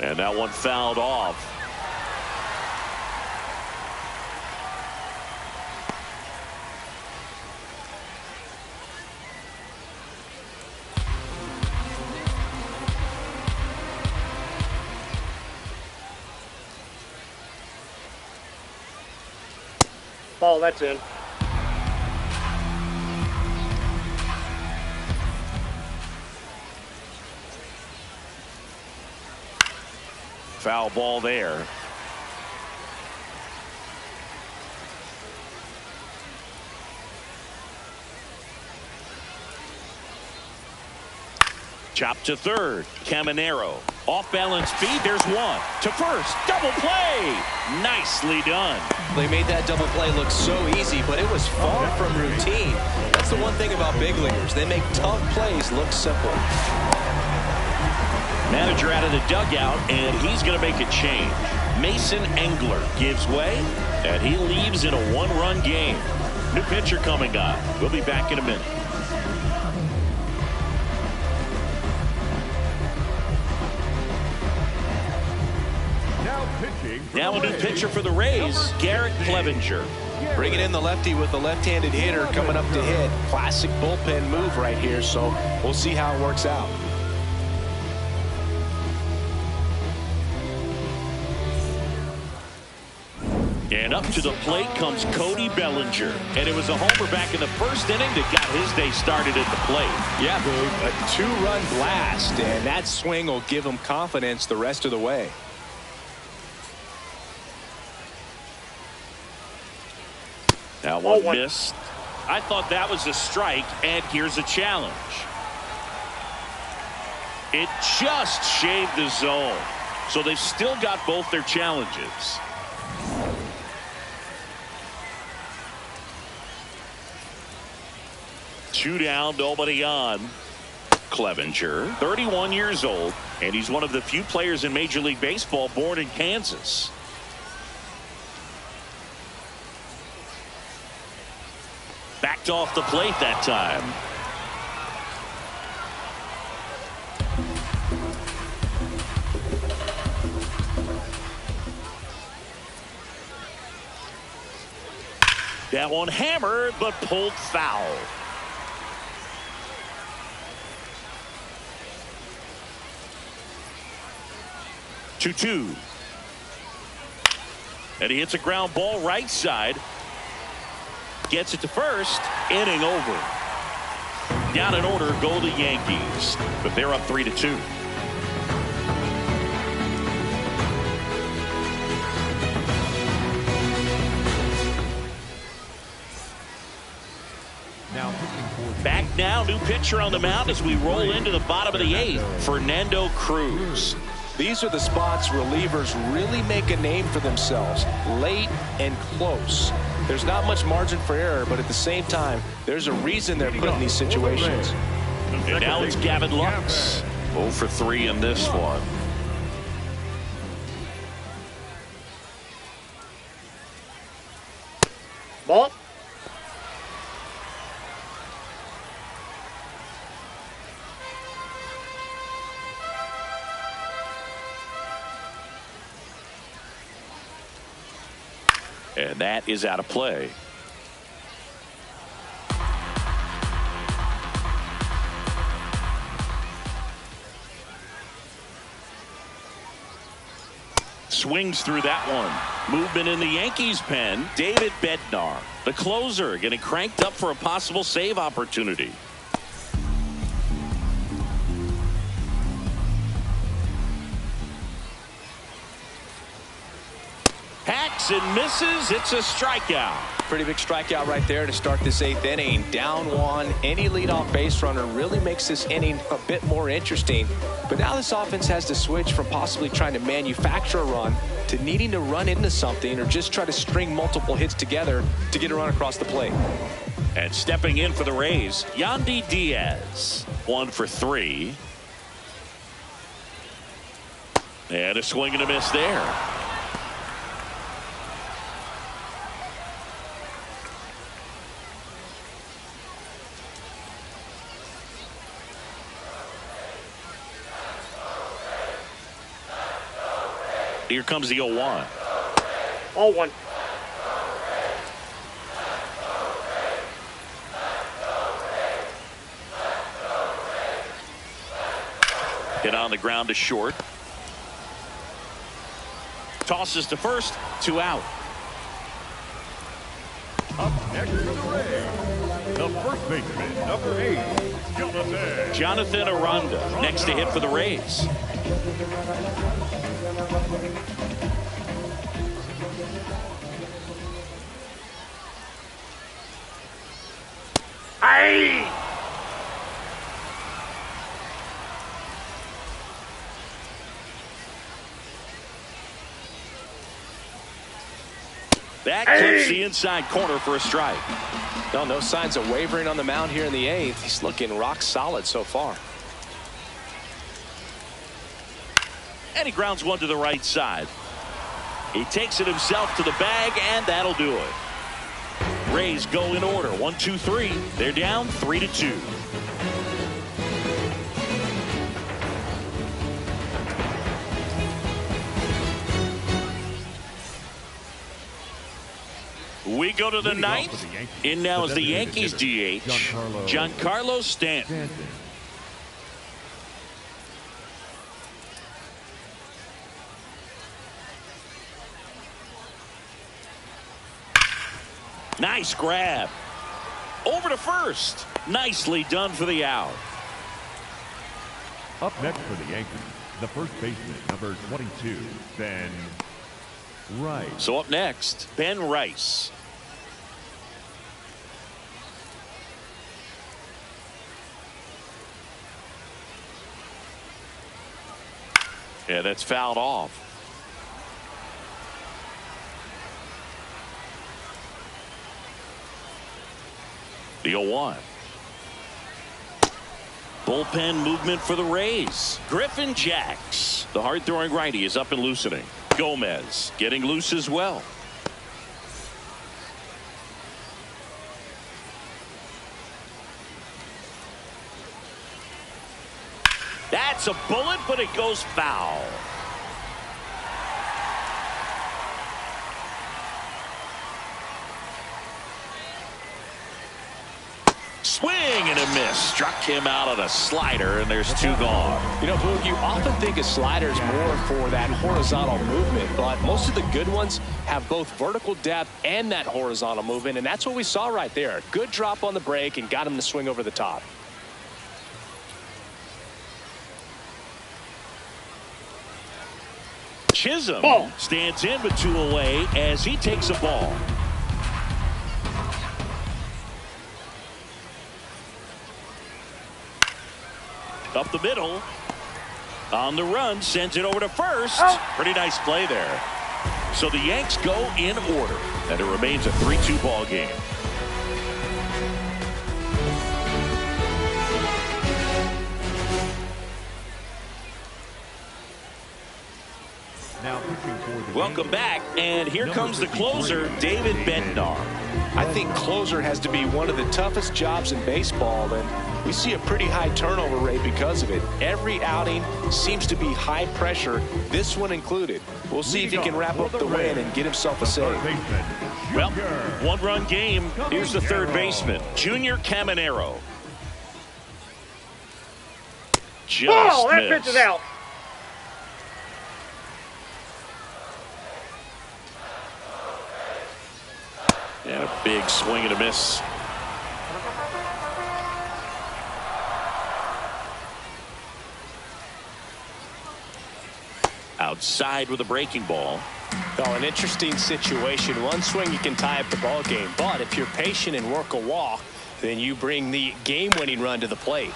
[SPEAKER 1] And that one fouled off.
[SPEAKER 4] Ball, that's in.
[SPEAKER 1] Foul ball there. Chop to third. Caminero. Off balance feed. There's one. To first. Double play. Nicely done.
[SPEAKER 8] They made that double play look so easy, but it was far from routine. That's the one thing about big leaguers. They make tough plays look simple.
[SPEAKER 1] Manager out of the dugout, and he's going to make a change. Mason Engler gives way, and he leaves in a 1-run game. New pitcher coming on. We'll be back in a minute. Now a new pitcher for the Rays, Garrett Clevenger.
[SPEAKER 8] Bringing in the lefty with the left-handed hitter coming up to hit. Classic bullpen move right here, so we'll see how it works out.
[SPEAKER 1] And up to the plate comes Cody Bellinger. And it was a homer back in the first inning that got his day started at the plate.
[SPEAKER 8] Yeah, a 2-run blast, and that swing will give him confidence the rest of the way.
[SPEAKER 1] That one missed. I thought that was a strike, and here's a challenge. It just shaved the zone. So they've still got both their challenges. Two down, nobody on. Clevenger, 31 years old, and he's one of the few players in Major League Baseball born in Kansas. Backed off the plate that time. That one hammered, but pulled foul. Two. And he hits a ground ball right side. Gets it to first. Inning over. Down in order go the Yankees. But they're up 3-2. Back now, new pitcher on the mound as we roll into the bottom of the 8th. Fernando Cruz.
[SPEAKER 2] These are the spots relievers really make a name for themselves. Late and close. There's not much margin for error, but at the same time, there's a reason they're put in these situations.
[SPEAKER 1] And now it's Gavin Lux. 0 for 3 in this one.
[SPEAKER 4] Ball.
[SPEAKER 1] And that is out of play. Swings through that one. Movement in the Yankees pen. David Bednar, the closer, getting cranked up for a possible save opportunity. Hacks and misses. It's a strikeout.
[SPEAKER 2] Pretty big strikeout right there to start this 8th inning. Down 1. Any leadoff base runner really makes this inning a bit more interesting. But now this offense has to switch from possibly trying to manufacture a run to needing to run into something or just try to string multiple hits together to get a run across the plate.
[SPEAKER 1] And stepping in for the Rays, Yandy Diaz. 1 for 3. And a swing and a miss there. Here comes the 0-1.
[SPEAKER 4] 0-1.
[SPEAKER 1] Hit on the ground to short. Tosses to first. 2 out.
[SPEAKER 3] Up next for the Rays, the first baseman, number 8,
[SPEAKER 1] Jonathan Aranda, next to hit for the Rays.
[SPEAKER 4] Aye.
[SPEAKER 1] That clips the inside corner for a strike.
[SPEAKER 2] No signs of wavering on the mound here in the 8th. He's looking rock solid so far.
[SPEAKER 1] And he grounds one to the right side. He takes it himself to the bag, and that'll do it. Rays go in order. 1, 2, 3. They're down 3-2. We go to the 9th. In now is the Yankees DH, Giancarlo Stanton. Nice grab. Over to first. Nicely done for the out.
[SPEAKER 3] Up next for the Yankees, the first baseman, number 22, Ben Rice.
[SPEAKER 1] So up next, Ben Rice. Yeah, that's fouled off. The 0-1. Bullpen movement for the Rays. Griffin Jacks, the hard-throwing righty, is up and loosening. Gomez getting loose as well. That's a bullet, but it goes foul. Swing and a miss. Struck him out on a slider, and there's 2 gone.
[SPEAKER 8] You know, Boog, you often think of sliders more for that horizontal movement, but most of the good ones have both vertical depth and that horizontal movement, and that's what we saw right there. Good drop on the break and got him to swing over the top.
[SPEAKER 1] Chisholm stands in with 2 away as he takes a ball. Up the middle. On the run. Sends it over to first. Pretty nice play there. So the Yanks go in order. And it remains a 3-2 ball game.
[SPEAKER 3] Now pitching for the
[SPEAKER 1] Welcome back. And here comes the closer, David Bednar.
[SPEAKER 2] I think closer has to be one of the toughest jobs in baseball, and we see a pretty high turnover rate because of it. Every outing seems to be high pressure, this one included. We'll see if he can wrap up the win and get himself a save.
[SPEAKER 1] Well, 1-run game. Here's the third baseman, Junior Caminero. Just
[SPEAKER 4] that
[SPEAKER 1] missed.
[SPEAKER 4] pitch is out.
[SPEAKER 1] And a big swing and a miss. Outside with a breaking ball.
[SPEAKER 8] Oh, an interesting situation. One swing you can tie up the ball game, but if you're patient and work a walk, then you bring the game-winning run to the plate.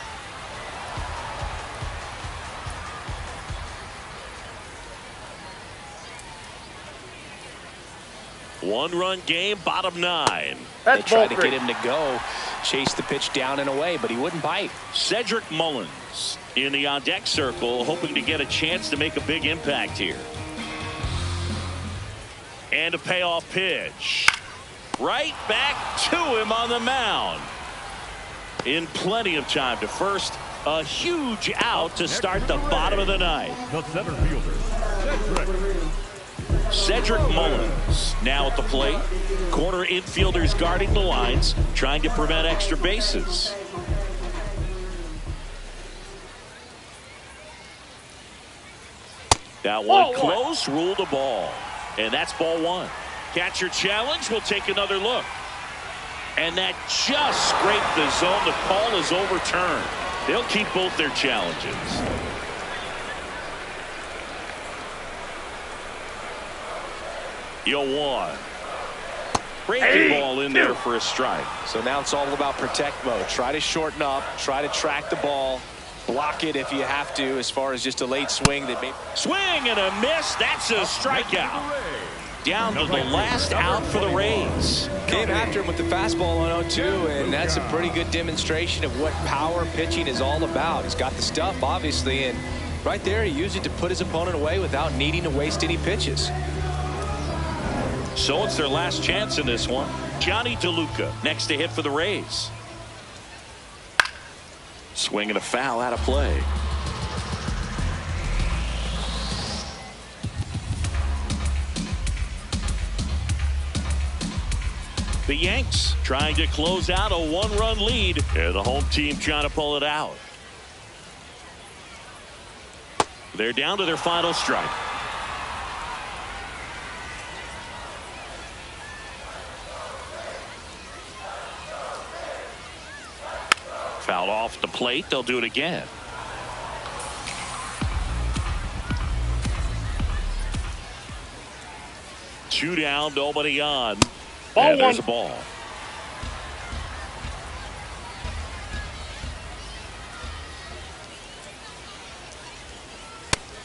[SPEAKER 1] One-run game, bottom 9.
[SPEAKER 8] They tried to get him to go, chase the pitch down and away, but he wouldn't bite.
[SPEAKER 1] Cedric Mullins in the on-deck circle, hoping to get a chance to make a big impact here. And a payoff pitch. Right back to him on the mound. In plenty of time to first. A huge out to start the bottom of the 9th.
[SPEAKER 3] The center fielder,
[SPEAKER 1] Cedric Mullins now at the plate. Corner infielders guarding the lines, trying to prevent extra bases. That one close, ruled a ball. And that's ball 1. Catcher challenge. We'll take another look. And that just scraped the zone. The call is overturned. They'll keep both their challenges. Yo, 1. Breaking ball in there for a strike.
[SPEAKER 2] So now it's all about protect mode. Try to shorten up, try to track the ball, block it if you have to, as far as just a late swing that may.
[SPEAKER 1] Swing and a miss. That's a strikeout. Down to the last out for the Rays.
[SPEAKER 2] Came after him with the fastball on 0-2, and that's a pretty good demonstration of what power pitching is all about. He's got the stuff, obviously, and right there he used it to put his opponent away without needing to waste any pitches.
[SPEAKER 1] So it's their last chance in this one. Johnny DeLuca next to hit for the Rays. Swing and a foul out of play. The Yanks trying to close out a 1-run lead. And the home team trying to pull it out. They're down to their final strike. Fouled off the plate. They'll do it again. Two down, nobody on. And there's a ball.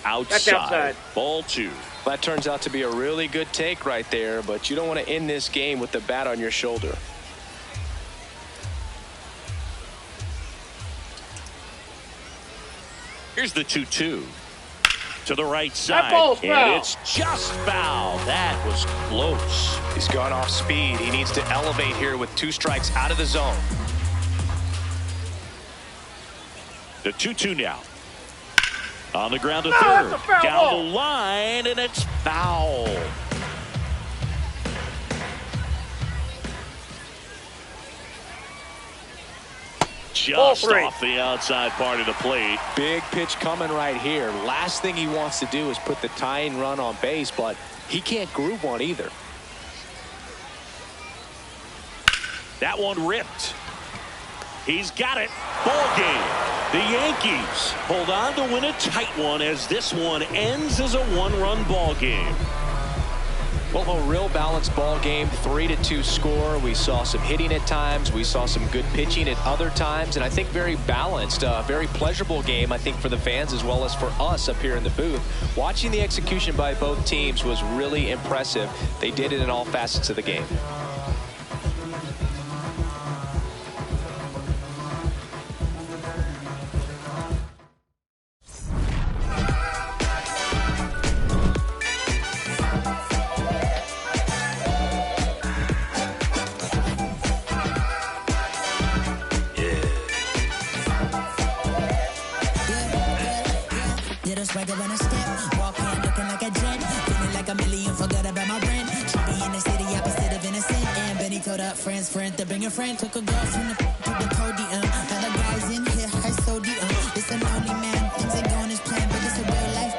[SPEAKER 1] outside. Ball 2.
[SPEAKER 8] That turns out to be a really good take right there, but you don't want to end this game with the bat on your shoulder.
[SPEAKER 1] Here's the 2-2. To the right side. And it's just foul. That was close.
[SPEAKER 8] He's gone off speed. He needs to elevate here with 2 strikes out of the zone.
[SPEAKER 1] The 2-2 now. On the ground to third. Down the line, and it's foul. Just off the outside part of the plate.
[SPEAKER 8] Big pitch coming right here. Last thing he wants to do is put the tying run on base, but he can't groove one either.
[SPEAKER 1] That one ripped. He's got it. Ball game. The Yankees hold on to win a tight one as this one ends as a 1-run ball game.
[SPEAKER 8] Well, a real balanced ball game, 3-2 score. We saw some hitting at times. We saw some good pitching at other times, and I think very balanced, very pleasurable game, I think, for the fans as well as for us up here in the booth. Watching the execution by both teams was really impressive. They did it in all facets of the game.
[SPEAKER 5] Swagger when I step, walk in looking like a jet, feeling like a million, forgot about my rent. She be in the city, opposite of innocent. And Benny told up friends to bring a friend. Took a girl from the to the podium. Now the guys in here, I so deep. It's a lonely man, things ain't going as planned, but it's a real life.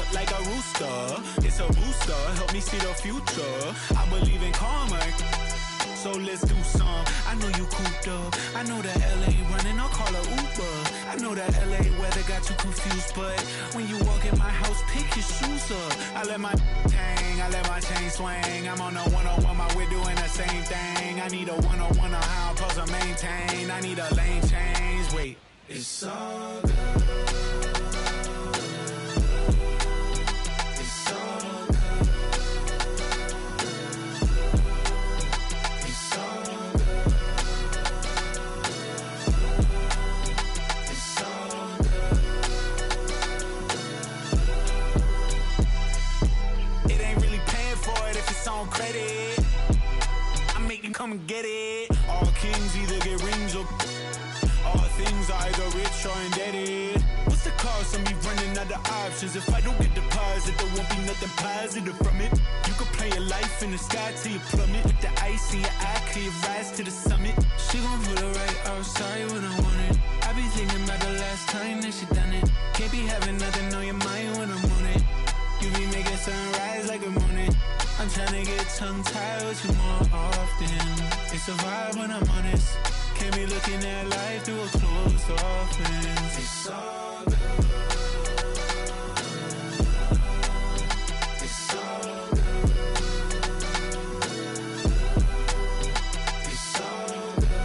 [SPEAKER 9] up like a rooster. It's a booster, help me see the future. I believe in karma, so let's do some. I know you cooped up. I know that LA running, I'll call a Uber. I know that LA weather got you confused, but when you walk in my house, pick your shoes up. I let my hang, I let my chain swing. I'm on a 101, my we're doing the same thing. I need a 101 on how I'm supposed to maintain. I need a lane change. Wait, it's all good. Credit, I make them come and get it. All kings either get rings or all things are either rich or indebted. What's the cost of me running out of options? If I don't get deposit, there won't be nothing positive from it. You could play your life in the sky till you plummet. With the ice in your eye, till you rise to the summit. She gon' put it right outside when I want it. I be thinking about the last time that she done it. Can't be having nothing on your mind when I'm on it. You be making sunrise like a morning. I'm tryna get tongue-tied with you more often. It's a vibe when I'm honest. Can't be looking at life through a closed off lens. It's all good. It's all good. It's all good. It's all good.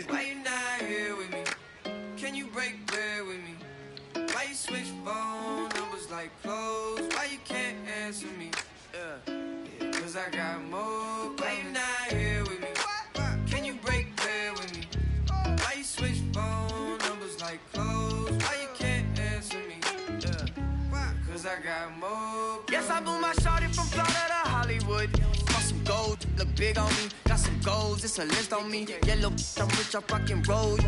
[SPEAKER 10] Why you not here with me? Can you break bread with me? Why you switch phone numbers like clothes? Why you can't answer me? Yeah, cause I got more. Why you not here with me? Can you break bread with me? Why you switch phone numbers like clothes? Why you can't answer me? Yeah, cause I got more. Yes, I moved my shawty from Florida to Hollywood. Got some gold, look big on me. Got some goals, it's a list on me. Yellow, I'm rich, I rock and roll.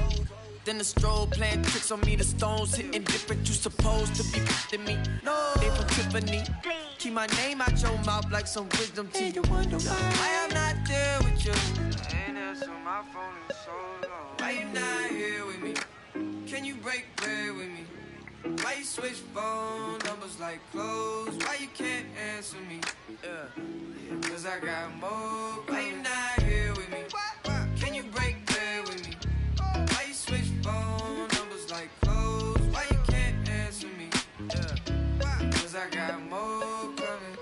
[SPEAKER 10] Then the stroll playing tricks on me. The stones hitting different, you supposed to be with me. No, they from Tiffany. Keep my name out your mouth like some wisdom teeth. You wonder why I'm not there with you. I ain't answer my phone in so long. Why you not here with me? Can you break bread with me? Why you switch phone numbers like clothes? Why you can't answer me? Yeah, cause I got more. Why you not here with me? Can you break bread with me? Why you switch phone numbers like clothes? Why you can't answer me? Yeah, cause I got more coming.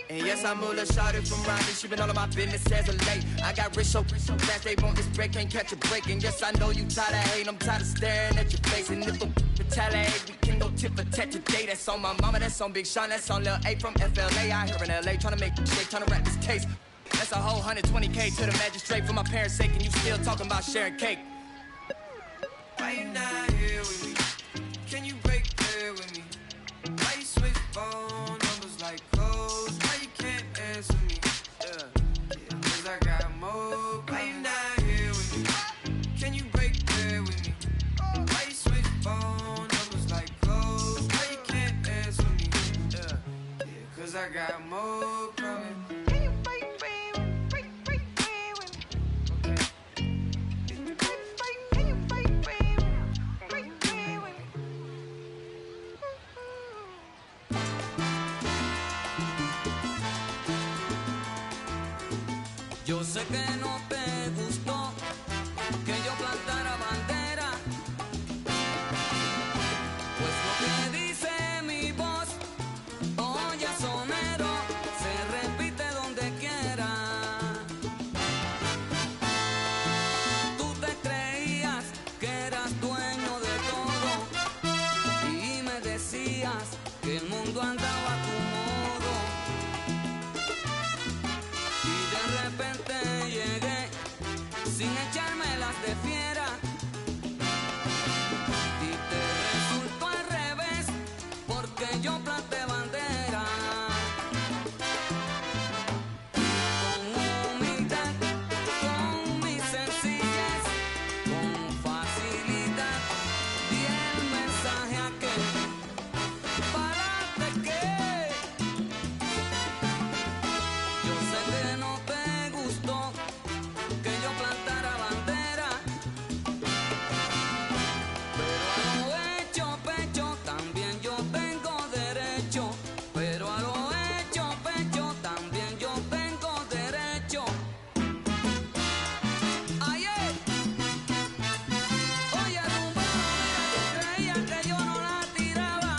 [SPEAKER 10] And yes, I'm Mula shouted from Ronnie. She been all of my business as of late. I got rich so fast they want this break, can't catch a break. And yes, I know you tired of hating, I'm tired of staring at your face. And if I retaliate, we can go tit for tat today. That's on my mama, that's on Big Sean, that's on Lil A from FLA. Out here in LA, trying to make shake, trying to wrap this case. That's a whole 120K to the magistrate for my parents' sake. And you still talking about sharing cake. Why you not here with me? Can you break bread with me? Why you switch phone numbers like clothes? Why you can't answer me? Yeah, cause I got more. Why you not here with me? Can you break bread with me? Why you switch phone numbers like clothes? Why you can't answer me? Yeah, cause I got more coming.
[SPEAKER 11] Yo sé que no te gustó que yo plantara bandera, pues lo que dice mi voz, oye sonero, se repite donde quiera. Tú te creías que eras sin echármelas de fiera. Y te resultó al revés, porque yo planté bandera. Con humildad, con mi sencillez, con facilidad, di el mensaje aquel. Párate que yo sé que no te gustó que yo plantara bandera, pero a lo hecho pecho también yo tengo derecho, pero a lo hecho pecho también yo tengo derecho. Ayer, oye rumbero, mira, tú creías que yo no la tiraba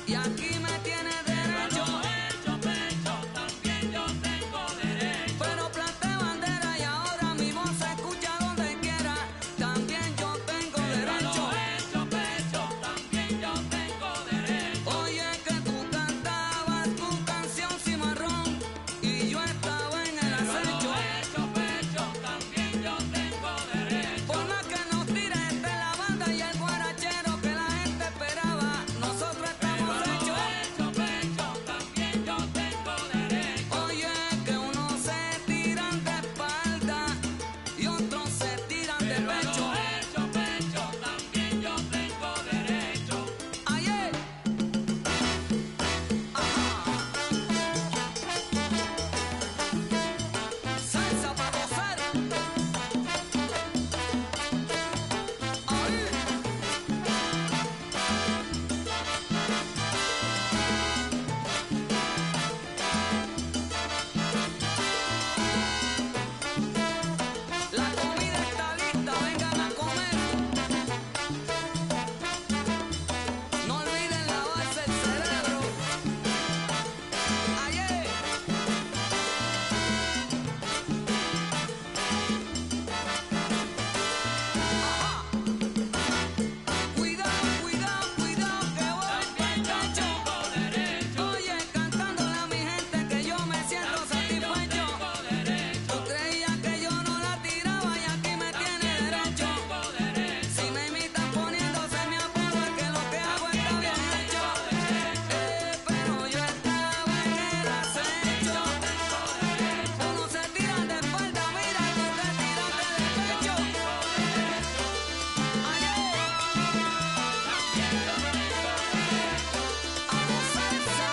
[SPEAKER 11] y aquí me tienes derecho. A lo hecho pecho también yo tengo derecho, pero planté bandera y ahora mi voz se escucha donde quiera, también yo tengo derecho. A lo hecho pecho también yo tengo derecho. Oye que tú cantabas tu canción cimarrón y yo estaba en el acecho. A lo hecho pecho también yo tengo derecho. Por más que nos tires de la banda y el guarachero que la gente esperaba, nosotros estamos hechos. A lo hecho pecho también yo tengo derecho. Oye que unos se tiran de espalda y otros se tiran de pecho. A lo hecho pecho también yo tengo derecho. Ayer, salsa para gozar. Ahí. La comida está lista, vengan a comer. No olviden lavarse el cerebro. Ayer. Ajá. Cuidado, cuidado, cuidado que voy pa'l techo. Oye, cantándole a mi gente que yo me siento satisfecho. Tú creías que yo no la tiraba y aquí me tiene derecho. Si me imitan poniéndose mi apodo es que lo que hago está bien hecho. Pero yo estaba en el acecho. Uno se tira de espalda, mira, tú te tiraste de pecho. Ayer, hago salsa.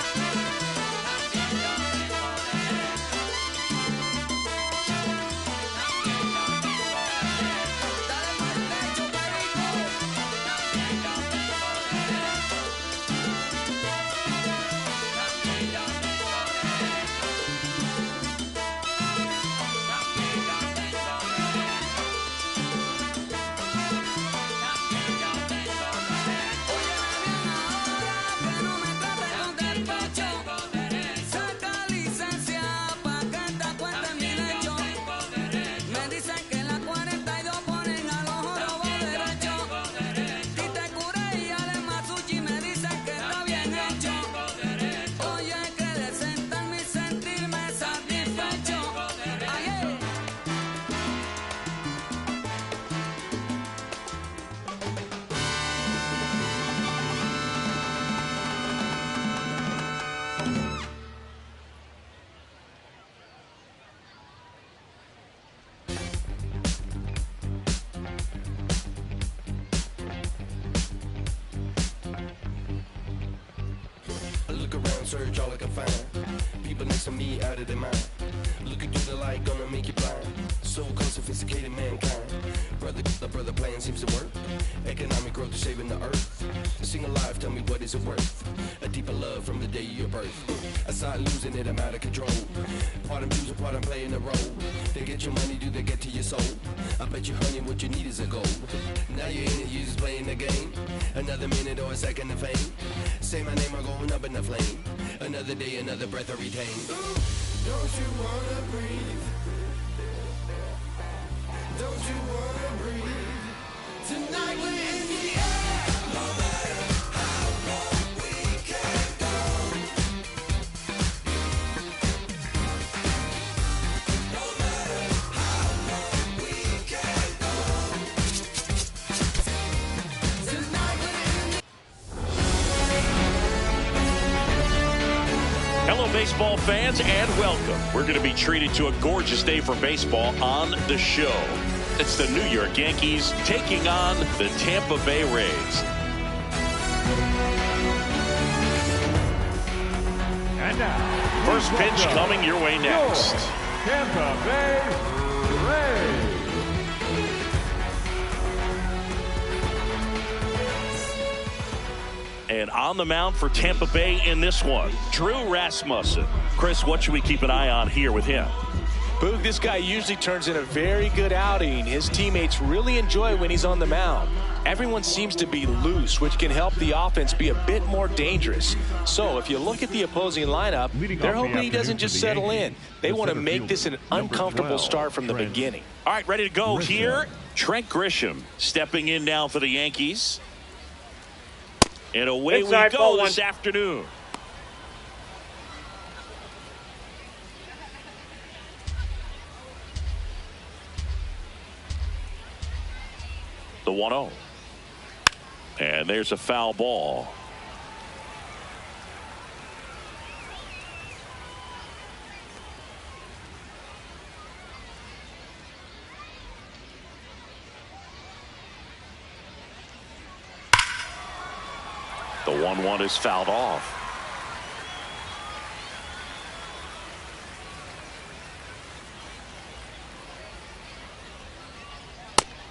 [SPEAKER 11] Dale pa'l techo, perico. Óyeme bien ahora que no me trates con despecho. Saca licencia pa' que te cuenten mi lecho. Me dicen que en la 42 ponen a los jorobos derecho. Y te curé y además Sushi me dicen que está bien hecho. Oye que de sentarme y sentirme satisfecho. Ayer.
[SPEAKER 12] I look around, search all I can find. People next to me out of their mind. Looking through the light, gonna make you blind. So called sophisticated mankind. Brother plan seems to work. Economic growth is saving the earth. Sing alive, tell me what is it worth? A deeper love from the day of your birth. I start losing it, I'm out of control. Part I'm choosing, part I'm playing a role. They get your money, do they get to your soul? I bet you, honey, what you need is a goal. Now you're in it, you're just playing the game. Another minute or a second of fame. Say my name, I'm going up in the flame. Another day, another breath I retain.
[SPEAKER 6] Don't you wanna breathe? Don't you wanna breathe? Tonight we're in the air. No matter how long we can go. No matter how long we can
[SPEAKER 1] baseball fans, and welcome. We're going to be treated to a gorgeous day for baseball on the show. It's the New York Yankees taking on the Tampa Bay Rays.
[SPEAKER 3] And now,
[SPEAKER 1] first pitch coming your way next.
[SPEAKER 3] Tampa Bay Rays.
[SPEAKER 1] And on the mound for Tampa Bay in this one, Drew Rasmussen. Chris, what should we keep an eye on here with him?
[SPEAKER 2] Boog, this guy usually turns in a very good outing. His teammates really enjoy when he's on the mound. Everyone seems to be loose, which can help the offense be a bit more dangerous. So if you look at the opposing lineup, they're hoping he doesn't just settle in. They want to make this an uncomfortable start from the beginning.
[SPEAKER 1] All right, ready to go here. Trent Grisham stepping in now for the Yankees. And away we go this afternoon. The 1-0. And there's a foul ball. The 1-1 is fouled off.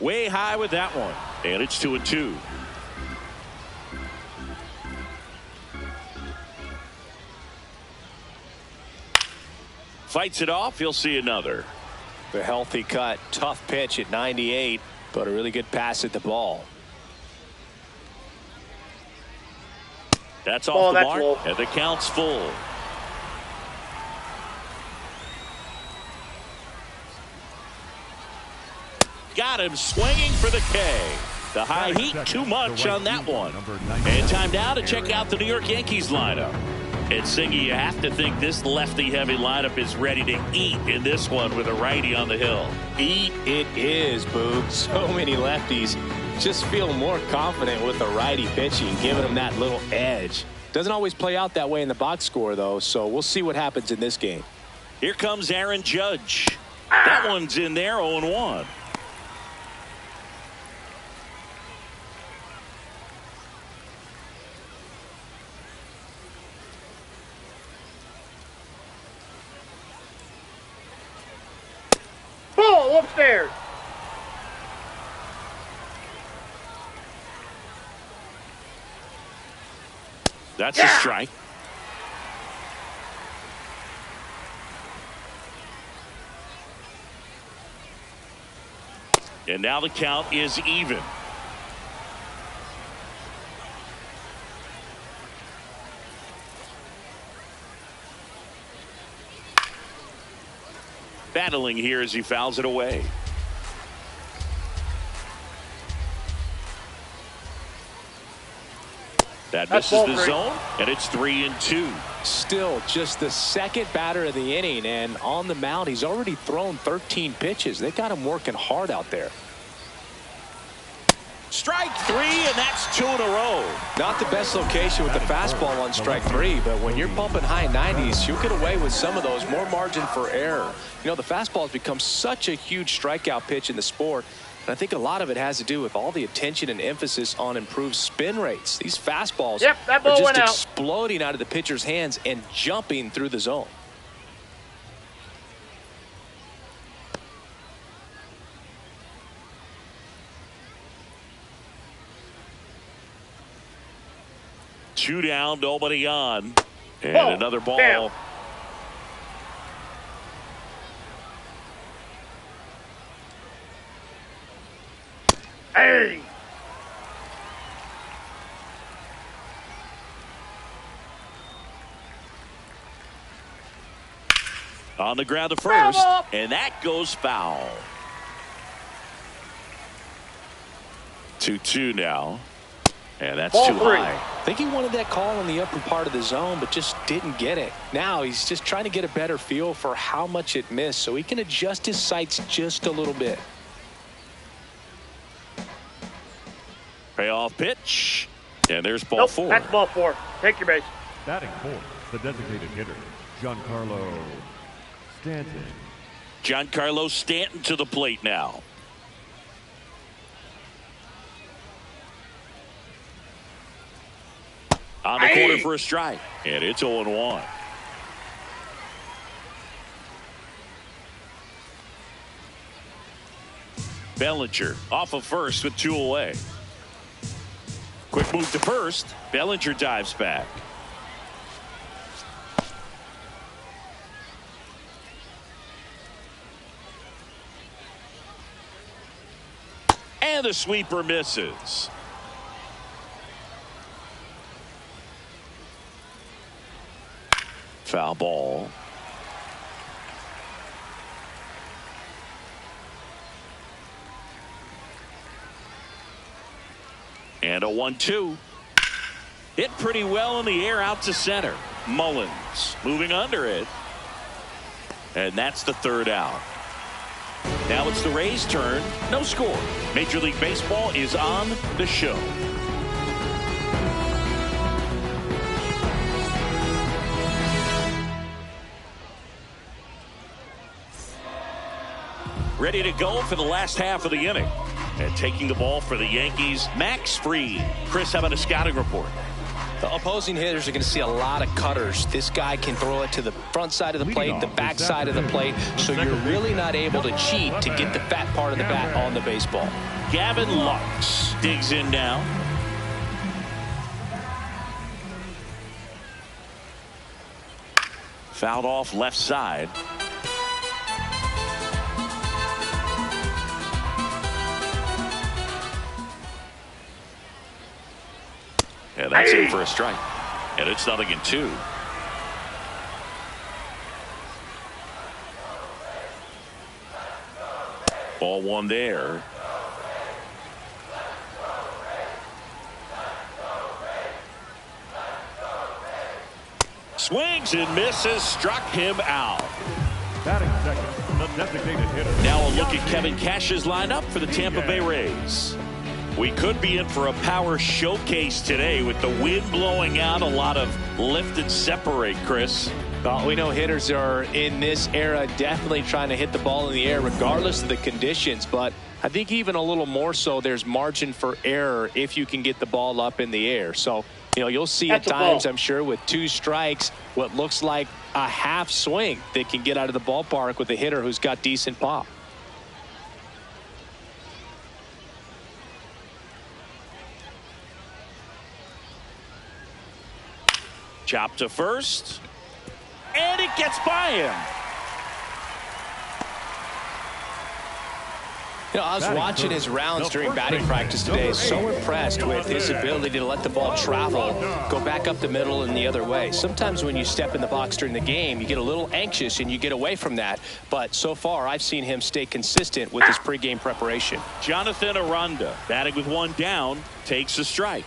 [SPEAKER 1] Way high with that one. And it's 2-2. Fights it off. He'll see another.
[SPEAKER 2] The healthy cut. Tough pitch at 98, but a really good pass at the ball.
[SPEAKER 1] That's off the mark, and the count's full. Got him swinging for the K. The high heat, too much on that one. And time now to check out the New York Yankees lineup. And Singy, you have to think this lefty-heavy lineup is ready to eat in this one with a righty on the hill.
[SPEAKER 2] Eat it is, Boog. So many lefties just feel more confident with the righty pitching, giving them that little edge. Doesn't always play out that way in the box score, though, so we'll see what happens in this game.
[SPEAKER 1] Here comes Aaron Judge. That one's in there, 0-1.
[SPEAKER 4] Ball upstairs.
[SPEAKER 1] That's a strike. And now the count is even. Battling here as he fouls it away. That misses the zone, and it's 3-2.
[SPEAKER 2] Still just the second batter of the inning, and on the mound, he's already thrown 13 pitches. They got him working hard out there.
[SPEAKER 1] Strike three, and that's 2 in a row.
[SPEAKER 2] Not the best location with the fastball on strike three, but when you're pumping high 90s, you'll get away with some of those, more margin for error. You know, the fastball has become such a huge strikeout pitch in the sport. And I think a lot of it has to do with all the attention and emphasis on improved spin rates. These fastballs are just exploding out of the pitcher's hands and jumping through the zone.
[SPEAKER 1] Two down, nobody on. And another ball. Down.
[SPEAKER 4] Hey!
[SPEAKER 1] On the ground to first, and that goes foul. 2-2 now. And that's too high.
[SPEAKER 2] I think he wanted that call in the upper part of the zone, but just didn't get it. Now he's just trying to get a better feel for how much it missed so he can adjust his sights just a little bit.
[SPEAKER 1] Payoff pitch. And there's ball four.
[SPEAKER 4] That's ball four. Take your base.
[SPEAKER 3] Batting fourth, the designated hitter, Giancarlo Stanton.
[SPEAKER 1] Giancarlo Stanton to the plate now. On the corner for a strike. And it's 0-1. Bellinger off of first with 2 away. Quick move to first. Bellinger dives back. And the sweeper misses. Foul ball. And a 1-2. Hit pretty well in the air out to center. Mullins moving under it. And that's the third out. Now it's the Rays' turn. No score. Major League Baseball is on the show. Ready to go for the last half of the inning. And taking the ball for the Yankees, Max Fried. Chris, how about a scouting report?
[SPEAKER 8] The opposing hitters are going to see a lot of cutters. This guy can throw it to the front side of the plate, the back side of the plate, so you're really not able to cheat to get the fat part of the bat on the baseball.
[SPEAKER 1] Gavin Lux digs in now. Fouled off left side. And that's in for a strike. And it's 0-2. Ball one there. Swings and misses. Struck him out.
[SPEAKER 3] Batting second, the designated hitter.
[SPEAKER 1] Now a look at Kevin Cash's lineup for the Tampa Bay Rays. We could be in for a power showcase today with the wind blowing out. A lot of lift and separate, Chris.
[SPEAKER 8] Well, we know hitters are in this era definitely trying to hit the ball in the air regardless of the conditions. But I think even a little more so there's margin for error if you can get the ball up in the air. So, you know, you'll see at times, I'm sure, with 2 strikes, what looks like a half swing that can get out of the ballpark with a hitter who's got decent pop.
[SPEAKER 1] Chop to first. And it gets by him.
[SPEAKER 8] You know, I was watching his rounds during batting practice today. So impressed with his ability to let the ball travel, go back up the middle and the other way. Sometimes when you step in the box during the game, you get a little anxious and you get away from that. But so far, I've seen him stay consistent with his pregame preparation.
[SPEAKER 1] Jonathan Aranda, batting with 1 down, takes a strike.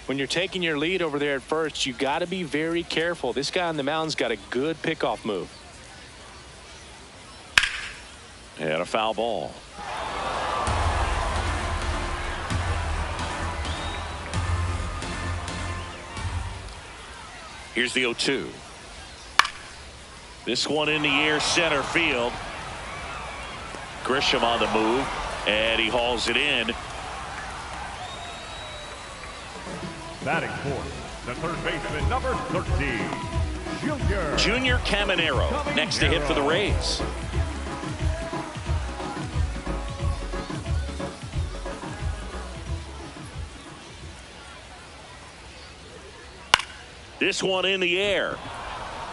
[SPEAKER 8] When you're taking your lead over there at first, you got to be very careful. This guy on the mound's got a good pickoff move.
[SPEAKER 1] And a foul ball. Here's the 0-2. This one in the air, center field. Grisham on the move, and he hauls it in.
[SPEAKER 3] Batting fourth, the third baseman, number 13,
[SPEAKER 1] Junior Caminero, next to hit for the Rays. This one in the air.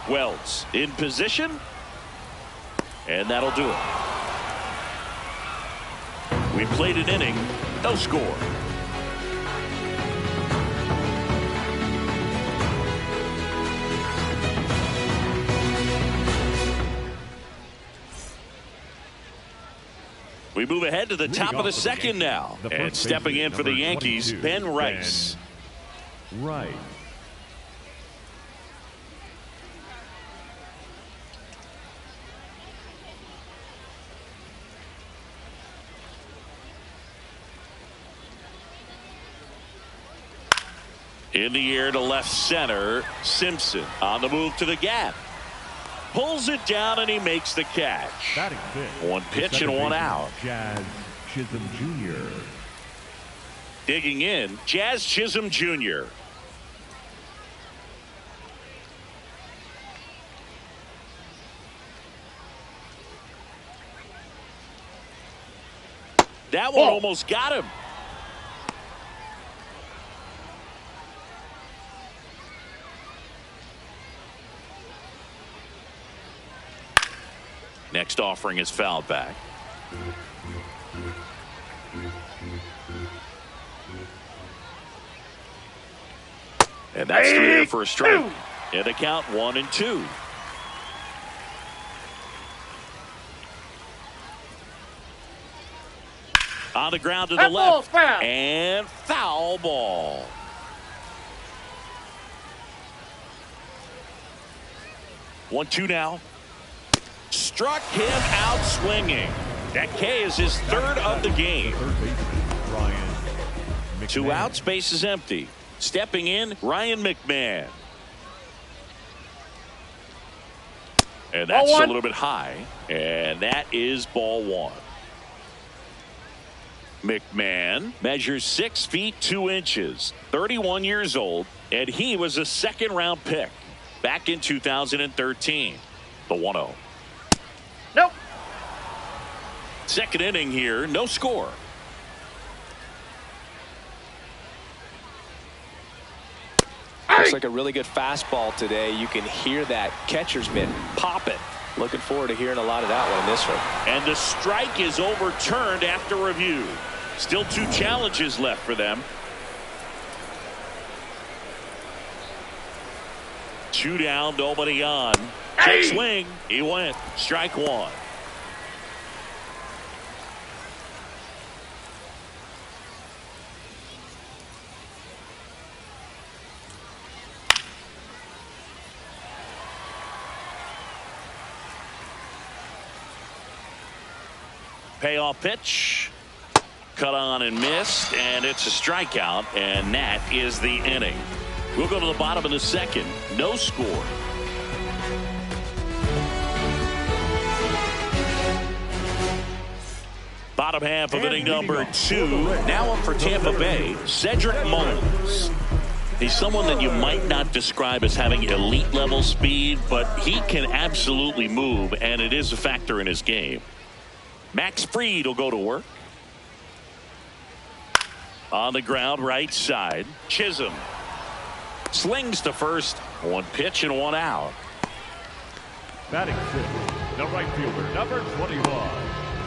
[SPEAKER 1] Wells in position. And that'll do it. We played an inning, no score. We move ahead to the top of the second now. And stepping in for the Yankees, Ben Rice.
[SPEAKER 3] Right.
[SPEAKER 1] In the air to left center. Simpson on the move to the gap. Pulls it down and he makes the catch. One pitch and one out.
[SPEAKER 3] Jazz Chisholm Jr.
[SPEAKER 1] Digging in, Jazz Chisholm Jr. That one almost got him. Next offering is fouled back. And that's 3 there for a strike. And the count 1-2. On the ground to the left. And foul ball. One, two now. Struck him out swinging. That K is his third of the game. 2 outs, base is empty. Stepping in, Ryan McMahon. And that's a little bit high. And that is ball 1. McMahon measures 6 feet 2 inches, 31 years old, and he was a second-round pick back in 2013. The 1-0.
[SPEAKER 4] Nope.
[SPEAKER 1] Second inning here, no score.
[SPEAKER 8] Looks like a really good fastball today. You can hear that catcher's mitt popping. Looking forward to hearing a lot of that one in this one.
[SPEAKER 1] And the strike is overturned after review. Still 2 challenges left for them. 2 down, nobody on. Check swing. He went. Strike 1. Payoff pitch. Cut on and missed, and it's a strikeout, and that is the inning. We'll go to the bottom of the second. No score. Bottom half of inning number 2. Now up for Tampa Bay, Cedric Mullins. He's someone that you might not describe as having elite level speed, but he can absolutely move, and it is a factor in his game. Max Fried will go to work. On the ground, right side. Chisholm slings to first. 1 pitch and 1 out.
[SPEAKER 3] Batting 6, the right fielder, number 21,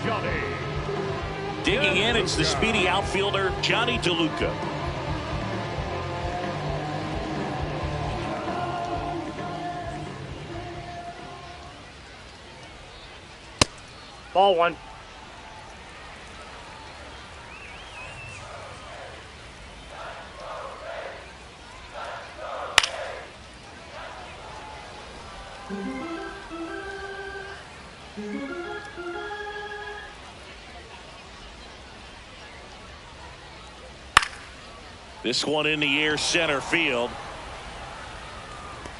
[SPEAKER 3] Johnny.
[SPEAKER 1] Digging in, it's the speedy outfielder, Johnny DeLuca.
[SPEAKER 4] Ball 1.
[SPEAKER 1] This one in the air, center field.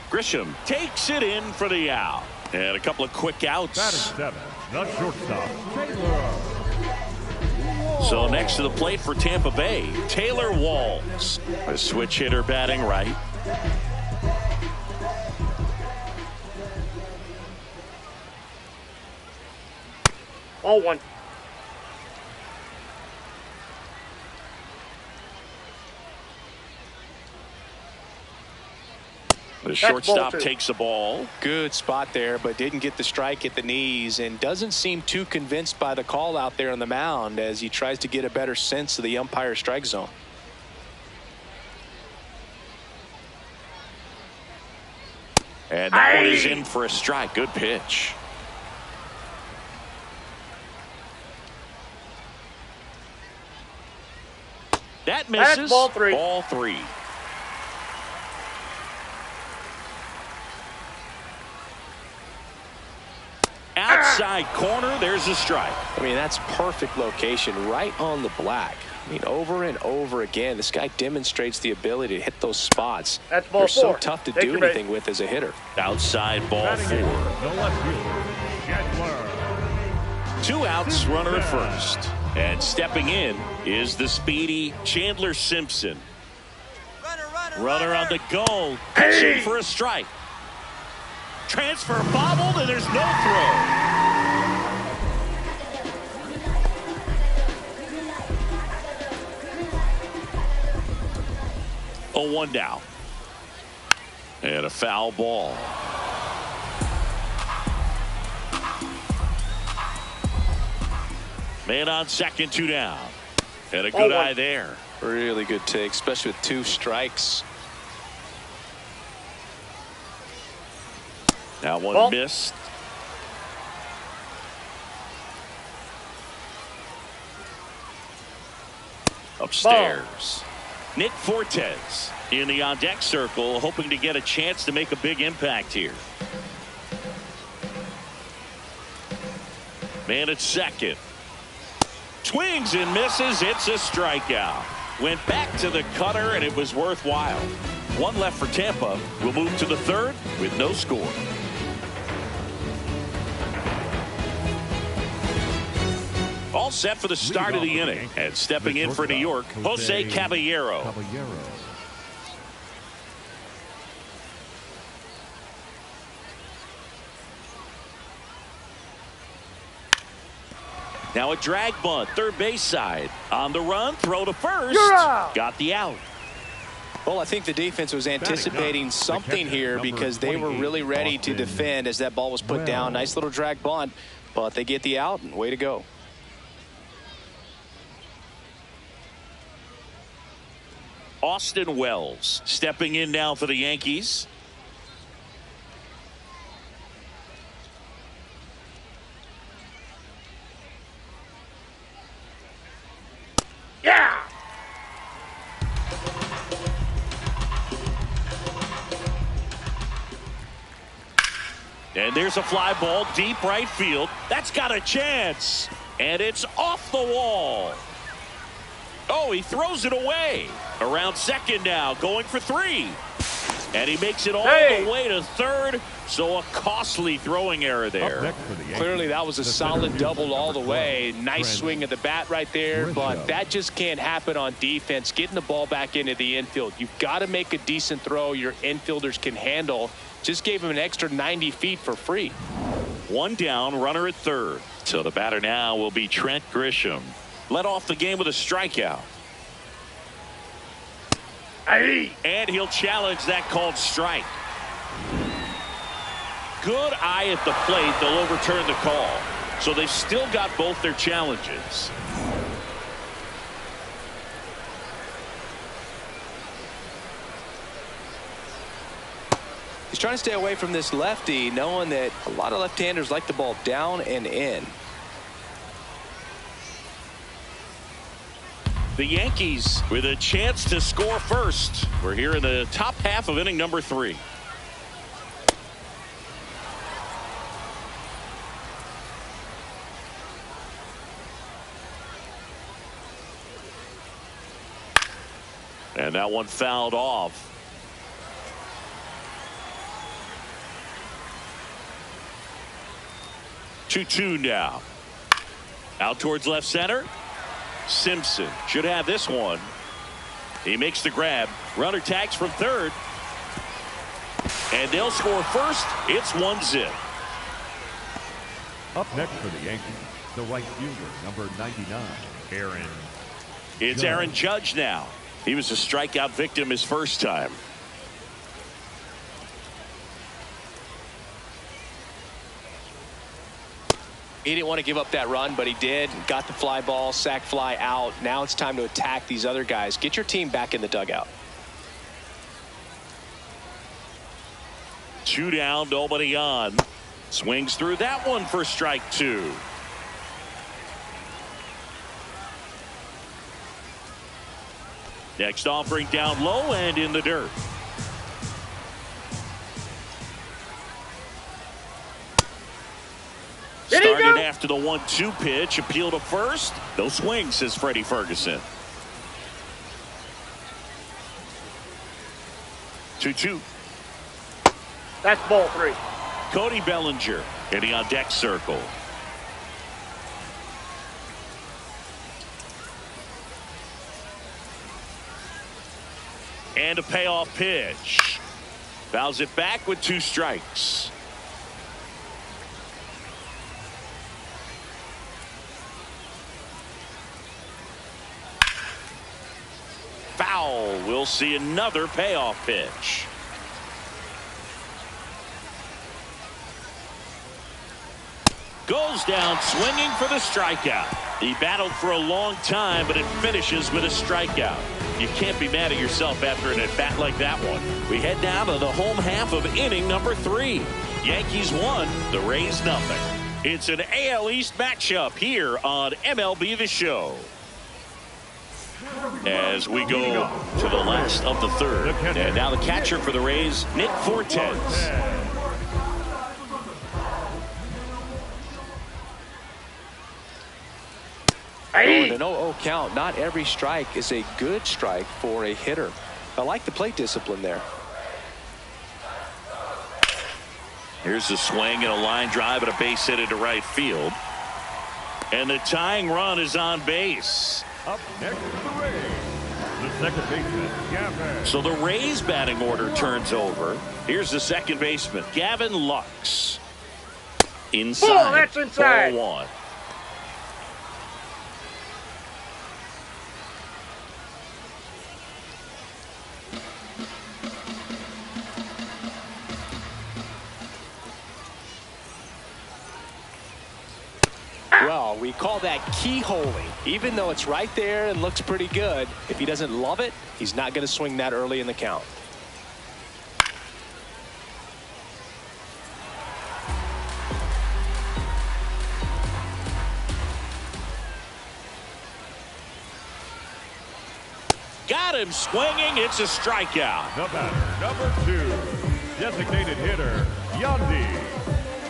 [SPEAKER 1] Grisham takes it in for the out. And a couple of quick outs.
[SPEAKER 3] Batter 7, the shortstop, Taylor.
[SPEAKER 1] So next to the plate for Tampa Bay, Taylor Walls. A switch hitter batting right.
[SPEAKER 4] Ball 1.
[SPEAKER 1] The shortstop takes the ball.
[SPEAKER 8] Good spot there, but didn't get the strike at the knees and doesn't seem too convinced by the call out there on the mound as he tries to get a better sense of the umpire strike zone.
[SPEAKER 1] And that one is in for a strike. Good pitch. That misses.
[SPEAKER 4] That's ball 3.
[SPEAKER 1] Ball 3. Outside corner, there's a strike.
[SPEAKER 8] I mean, that's perfect location right on the black. I mean, over and over again, this guy demonstrates the ability to hit those spots.
[SPEAKER 4] That's ball
[SPEAKER 8] They're so
[SPEAKER 4] 4.
[SPEAKER 8] tough to
[SPEAKER 4] Take
[SPEAKER 8] do
[SPEAKER 4] your
[SPEAKER 8] anything
[SPEAKER 4] base.
[SPEAKER 8] with as a hitter.
[SPEAKER 1] Outside ball
[SPEAKER 3] Batting
[SPEAKER 1] 4.
[SPEAKER 3] in, the left fielder, Chandler.
[SPEAKER 1] 2 outs, runner at first. And stepping in is the speedy Chandler Simpson. Runner on the go. Pitching for a strike. Transfer bobbled, and there's no throw. 0-1 now. And a foul ball. Man on second, 2 down. And a good eye there.
[SPEAKER 8] Really good take, especially with 2 strikes.
[SPEAKER 1] Now one missed. Upstairs. Nick Fortes in the on-deck circle, hoping to get a chance to make a big impact here. Man at second. Swings and misses. It's a strikeout. Went back to the cutter, and it was worthwhile. 1 left for Tampa. We'll move to the 3rd with no score. All set for the start of the inning. And stepping in for New York, Jose Caballero. Now a drag bunt, third base side. On the run, throw to first. Got the out.
[SPEAKER 8] Well, I think the defense was anticipating something here because they were really ready to defend as that ball was put down. Nice little drag bunt, but they get the out, and way to go.
[SPEAKER 1] Austin Wells stepping in now for the Yankees.
[SPEAKER 4] Yeah!
[SPEAKER 1] And there's a fly ball deep right field. That's got a chance. And it's off the wall. Oh, he throws it away. Around second now, going for 3. And he makes it all the way to third. So a costly throwing error there.
[SPEAKER 8] Clearly that was a solid double all the way. Nice swing of the bat right there, but that just can't happen on defense. Getting the ball back into the infield. You've got to make a decent throw your infielders can handle. Just gave him an extra 90 feet for free.
[SPEAKER 1] 1 down, runner at third. So the batter now will be Trent Grisham. Led off the game with a strikeout. And he'll challenge that called strike. Good eye at the plate. They'll overturn the call. So they've still got both their challenges.
[SPEAKER 8] He's trying to stay away from this lefty, knowing that a lot of left-handers like the ball down and in.
[SPEAKER 1] The Yankees with a chance to score first. We're here in the top half of inning number 3. And that one fouled off. Two now. Out towards left center. Simpson should have this one. He makes the grab. Runner tags from third. And they'll score first. It's 1-0.
[SPEAKER 3] Up next for the Yankees, the right fielder, number 99, Aaron.
[SPEAKER 1] It's Aaron Judge now. He was a strikeout victim his first time.
[SPEAKER 8] He didn't want to give up that run, but he did. Got the fly ball, sac fly out. Now it's time to attack these other guys. Get your team back in the dugout.
[SPEAKER 1] 2 down, nobody on. Swings through that one for strike 2. Next offering down low and in the dirt. Started after the 1-2 pitch. Appeal to first. No swing, says Freddie Ferguson. 2-2.
[SPEAKER 4] That's ball 3.
[SPEAKER 1] Cody Bellinger hitting on deck circle. And a payoff pitch. Fouls it back with 2 strikes. Foul. We'll see another payoff pitch. Goes down swinging for the strikeout. He battled for a long time, but it finishes with a strikeout. You can't be mad at yourself after an at-bat like that one. We head down to the home half of inning number 3. Yankees 1, the Rays nothing. It's an AL East matchup here on MLB The Show. As we go to the last of the 3rd. And now the catcher for the Rays, Nick Fortes.
[SPEAKER 8] An 0-0 count. Not every strike is a good strike for a hitter. I like the plate discipline there.
[SPEAKER 1] Here's a swing and a line drive and a base hit into right field. And the tying run is on base.
[SPEAKER 3] Up next for the Rays, the second baseman, Gavin.
[SPEAKER 1] So the Rays batting order turns over. Here's the second baseman, Gavin Lux. Inside.
[SPEAKER 4] Ball, that's inside.
[SPEAKER 1] Ball 1.
[SPEAKER 8] Well, we call that keyholing. Even though it's right there and looks pretty good, if he doesn't love it, he's not going to swing that early in the count.
[SPEAKER 1] Got him swinging. It's a strikeout.
[SPEAKER 3] The batter, number 2, designated hitter, Yandy.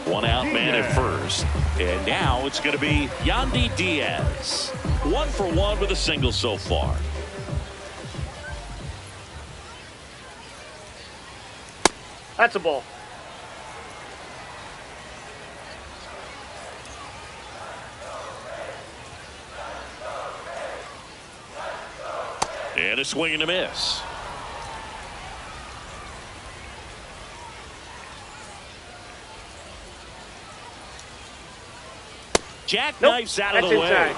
[SPEAKER 1] One out man at first. And now it's going to be Yandy Diaz. 1 for 1 with a single so far.
[SPEAKER 4] That's a ball.
[SPEAKER 1] And a swing and a miss. Jackknifes out of the way.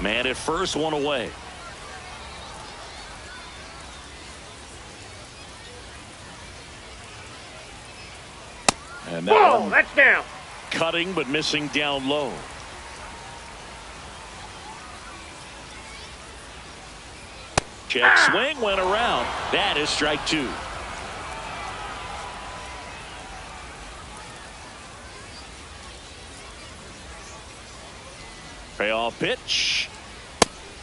[SPEAKER 1] Man at first, 1 away. And that one
[SPEAKER 4] that's down.
[SPEAKER 1] Cutting but missing down low. Check swing went around. That is strike 2. Payoff pitch.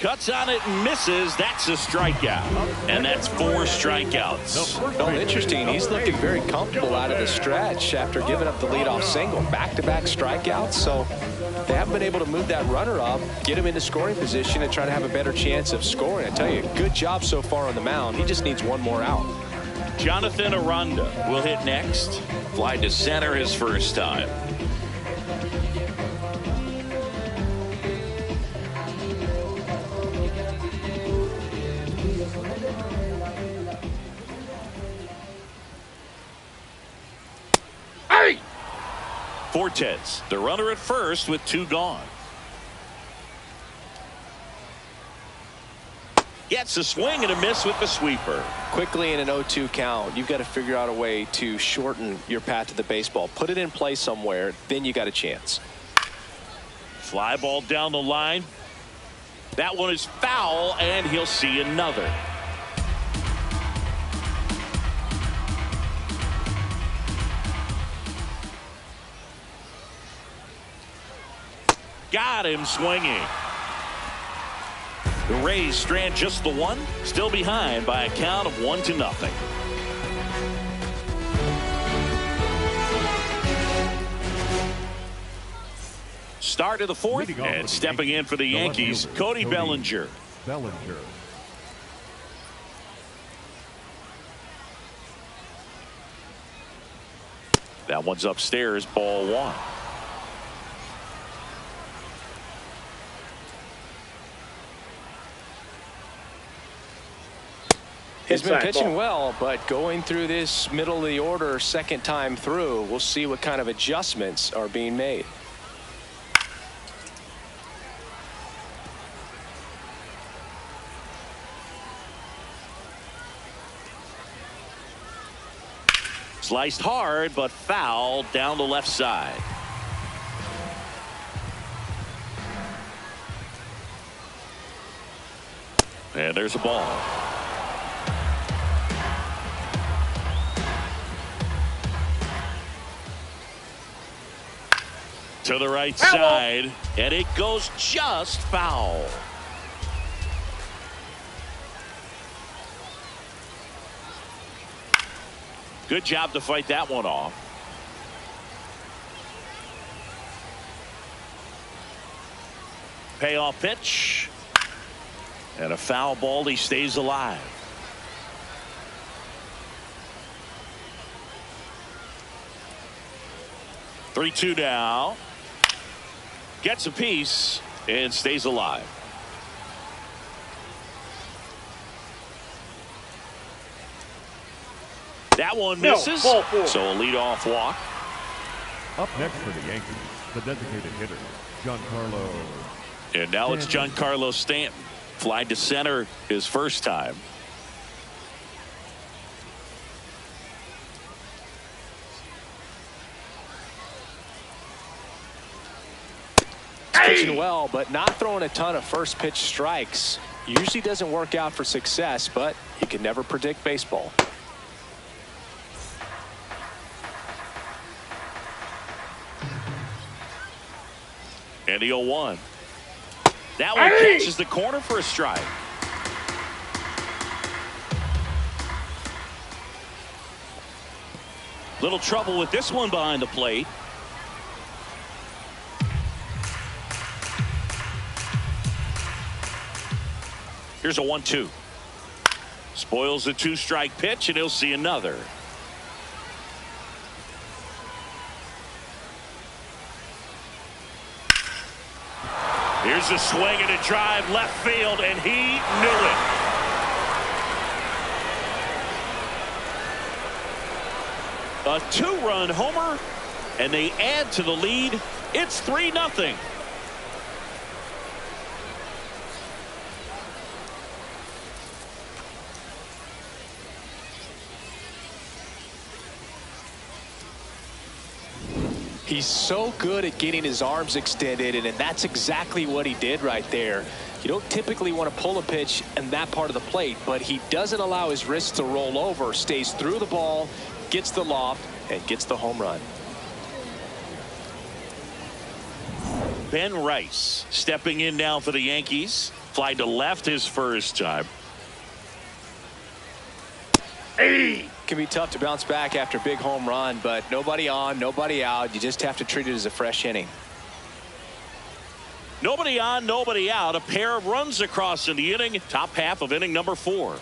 [SPEAKER 1] Cuts on it and misses. That's a strikeout. And that's 4 strikeouts.
[SPEAKER 8] Oh, interesting. He's looking very comfortable out of the stretch after giving up the leadoff single. Back-to-back strikeouts. So they haven't been able to move that runner up, get him into scoring position, and try to have a better chance of scoring. I tell you, good job so far on the mound. He just needs 1 more out.
[SPEAKER 1] Jonathan Aranda will hit next. Fly to center his first time. Fortes, the runner at first with 2 gone. Gets a swing and a miss with the sweeper.
[SPEAKER 8] Quickly in an 0-2 count, you've got to figure out a way to shorten your path to the baseball. Put it in play somewhere, then you got a chance.
[SPEAKER 1] Fly ball down the line. That one is foul, and he'll see another. Got him swinging. The Rays strand just the 1, still behind by a count of 1-0. Start of the 4th, and stepping in for the Yankees, Cody Bellinger. That one's upstairs, ball 1.
[SPEAKER 8] He's been pitching well, but going through this middle of the order second time through, we'll see what kind of adjustments are being made.
[SPEAKER 1] Sliced hard, but foul down the left side. And there's a ball. To the right side, and it goes just foul. Good job to fight that one off. Payoff pitch. And a foul ball. He stays alive. Three-two now. Gets a piece and stays alive. That one misses. So a leadoff walk.
[SPEAKER 3] Up next for the Yankees, the designated hitter, Giancarlo.
[SPEAKER 1] And now it's Giancarlo Stanton. Flied to center his first time.
[SPEAKER 8] Pitching well, but not throwing a ton of first pitch strikes. Usually doesn't work out for success, but you can never predict baseball.
[SPEAKER 1] And the 0-1. That one catches the corner for a strike. Little trouble with this one behind the plate. Here's a 1-2. Spoils the 2-strike pitch, and he'll see another. Here's a swing and a drive left field, and he knew it. A 2-run homer, and they add to the lead. It's 3-0.
[SPEAKER 8] He's so good at getting his arms extended, and that's exactly what he did right there. You don't typically want to pull a pitch in that part of the plate, but he doesn't allow his wrists to roll over, stays through the ball, gets the loft, and gets the home run.
[SPEAKER 1] Ben Rice stepping in now for the Yankees. Fly to left his first time.
[SPEAKER 8] It can be tough to bounce back after a big home run, but nobody on, nobody out. You just have to treat it as a fresh inning.
[SPEAKER 1] Nobody on, nobody out. A pair of runs across in the inning. Top half of inning number 4.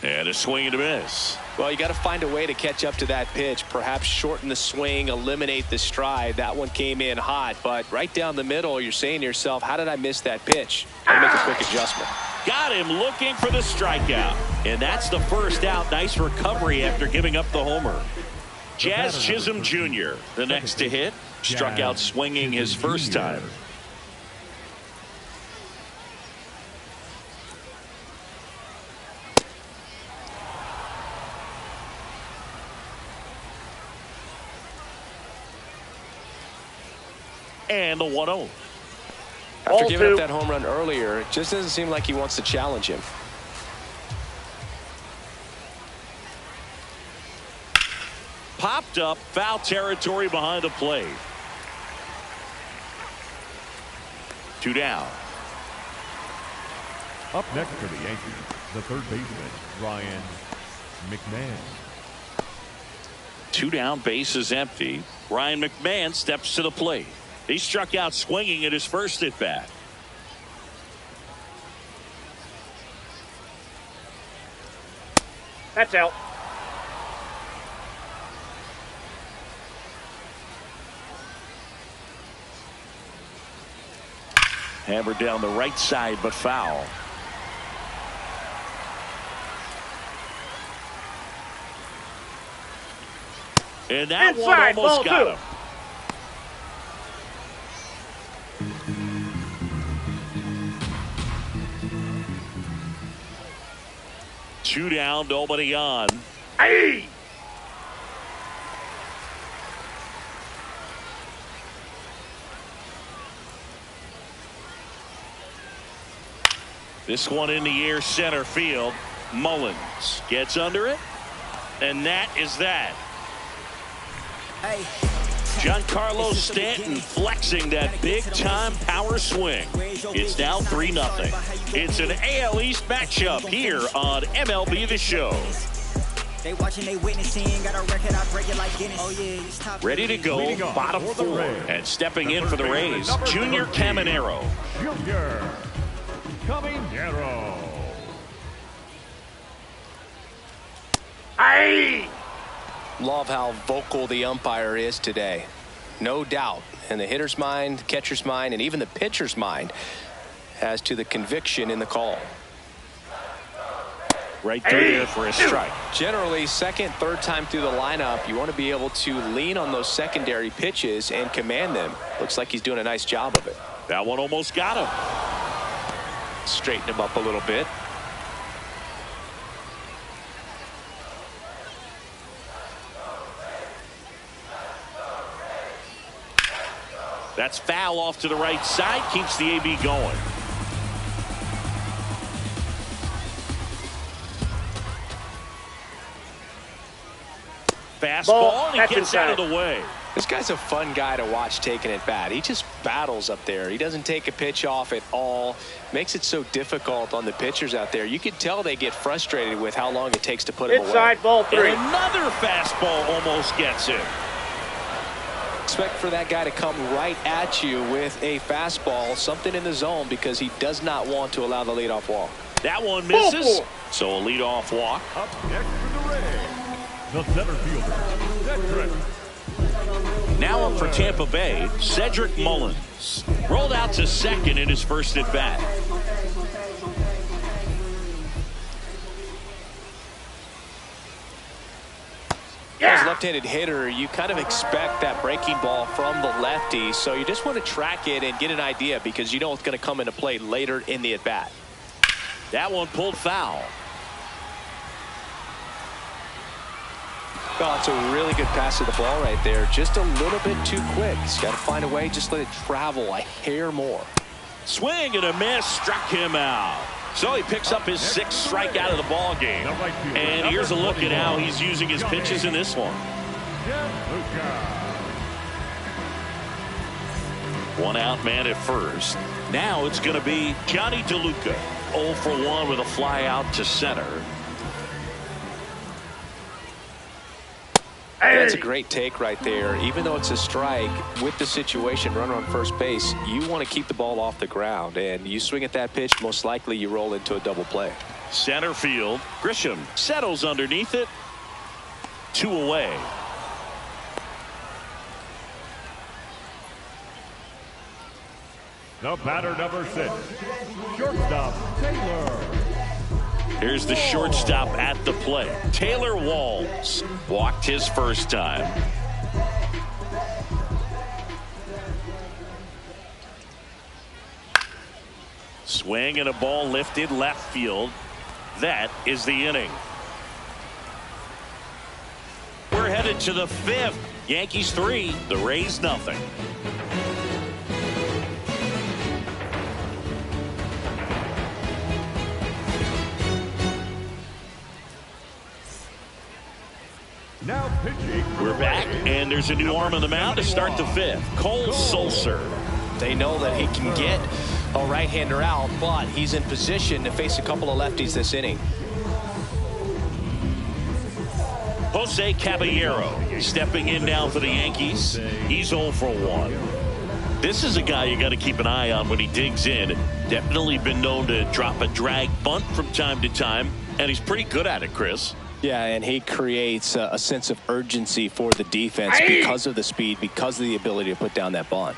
[SPEAKER 1] And a swing and a miss.
[SPEAKER 8] Well, you got to find a way to catch up to that pitch. Perhaps shorten the swing, eliminate the stride. That one came in hot, but right down the middle, you're saying to yourself, how did I miss that pitch? Got to make a quick adjustment.
[SPEAKER 1] Got him looking for the strikeout. And that's the first out. Nice recovery after giving up the homer. Jazz Chisholm Jr., the next to hit. Struck out swinging his first time. And the 1-0.
[SPEAKER 8] After giving up that home run earlier, it just doesn't seem like he wants to challenge him.
[SPEAKER 1] Popped up, foul territory behind the plate. 2 down.
[SPEAKER 3] Up next for the Yankees, the third baseman, Ryan McMahon.
[SPEAKER 1] 2 down, base is empty. Ryan McMahon steps to the plate. He struck out swinging at his first at bat.
[SPEAKER 4] That's out.
[SPEAKER 1] Hammered down the right side, but foul. And that
[SPEAKER 4] Inside,
[SPEAKER 1] one almost got him. 2 down, nobody on.
[SPEAKER 4] Hey!
[SPEAKER 1] This one in the air, center field. Mullins gets under it, and that is that. Giancarlo Stanton flexing that big-time power swing. It's now 3-0. It's an AL East matchup here on MLB The Show.
[SPEAKER 5] They watching, they witnessing, got a record, I break it like Guinness. Oh yeah, he's top.
[SPEAKER 1] Ready to go, bottom 4. And stepping in for the Rays, Junior Caminero.
[SPEAKER 3] Junior Caminero.
[SPEAKER 4] Hey!
[SPEAKER 8] Love how vocal the umpire is today. No doubt in the hitter's mind, catcher's mind, and even the pitcher's mind as to the conviction in the call.
[SPEAKER 1] Right through there for a strike.
[SPEAKER 8] Generally, second, third time through the lineup, you want to be able to lean on those secondary pitches and command them. Looks like he's doing a nice job of it.
[SPEAKER 1] That one almost got him.
[SPEAKER 8] Straighten him up a little bit.
[SPEAKER 1] That's foul off to the right side. Keeps the AB going. Fastball, and he gets out of the way.
[SPEAKER 8] This guy's a fun guy to watch taking at bat. He just battles up there. He doesn't take a pitch off at all. Makes it so difficult on the pitchers out there. You can tell they get frustrated with how long it takes to put him away.
[SPEAKER 4] Inside, ball 3.
[SPEAKER 1] And another fastball almost gets him.
[SPEAKER 8] Expect for that guy to come right at you with a fastball, something in the zone, because he does not want to allow the leadoff walk.
[SPEAKER 1] That one misses. So a leadoff walk.
[SPEAKER 3] Up next for the Rays, the center fielder, Cedric.
[SPEAKER 1] Now up for Tampa Bay, Cedric Mullins. Rolled out to second in his first at bat.
[SPEAKER 8] As a left-handed hitter, you kind of expect that breaking ball from the lefty, so you just want to track it and get an idea because you know it's going to come into play later in the at-bat.
[SPEAKER 1] That one pulled foul.
[SPEAKER 8] Oh, it's a really good pass of the ball right there. Just a little bit too quick. He's got to find a way, just let it travel a hair more.
[SPEAKER 1] Swing and a miss, struck him out. So he picks up his 6th strikeout of the ball game. And here's a look at how he's using his pitches in this one. 1 out man at first. Now it's going to be Johnny DeLuca. 0 for 1 with a fly out to center.
[SPEAKER 8] That's a great take right there. Even though it's a strike, with the situation, runner on first base, you want to keep the ball off the ground. And you swing at that pitch, most likely you roll into a double play.
[SPEAKER 1] Center field. Grisham settles underneath it. 2 away.
[SPEAKER 3] The batter number 6, shortstop Taylor.
[SPEAKER 1] Here's the shortstop at the plate. Taylor Walls walked his first time. Swing and a ball lifted left field. That is the inning. We're headed to the 5th. Yankees 3, the Rays nothing.
[SPEAKER 3] Now pitching.
[SPEAKER 1] We're back, and there's a new arm on the mound to start the 5th. Cole Sulser.
[SPEAKER 8] They know that he can get a right-hander out, but he's in position to face a couple of lefties this inning.
[SPEAKER 1] Jose Caballero stepping in now for the Yankees. He's 0 for 1. This is a guy you got to keep an eye on when he digs in. Definitely been known to drop a drag bunt from time to time, and he's pretty good at it, Chris.
[SPEAKER 8] Yeah, and he creates a sense of urgency for the defense because of the speed, because of the ability to put down that bunt.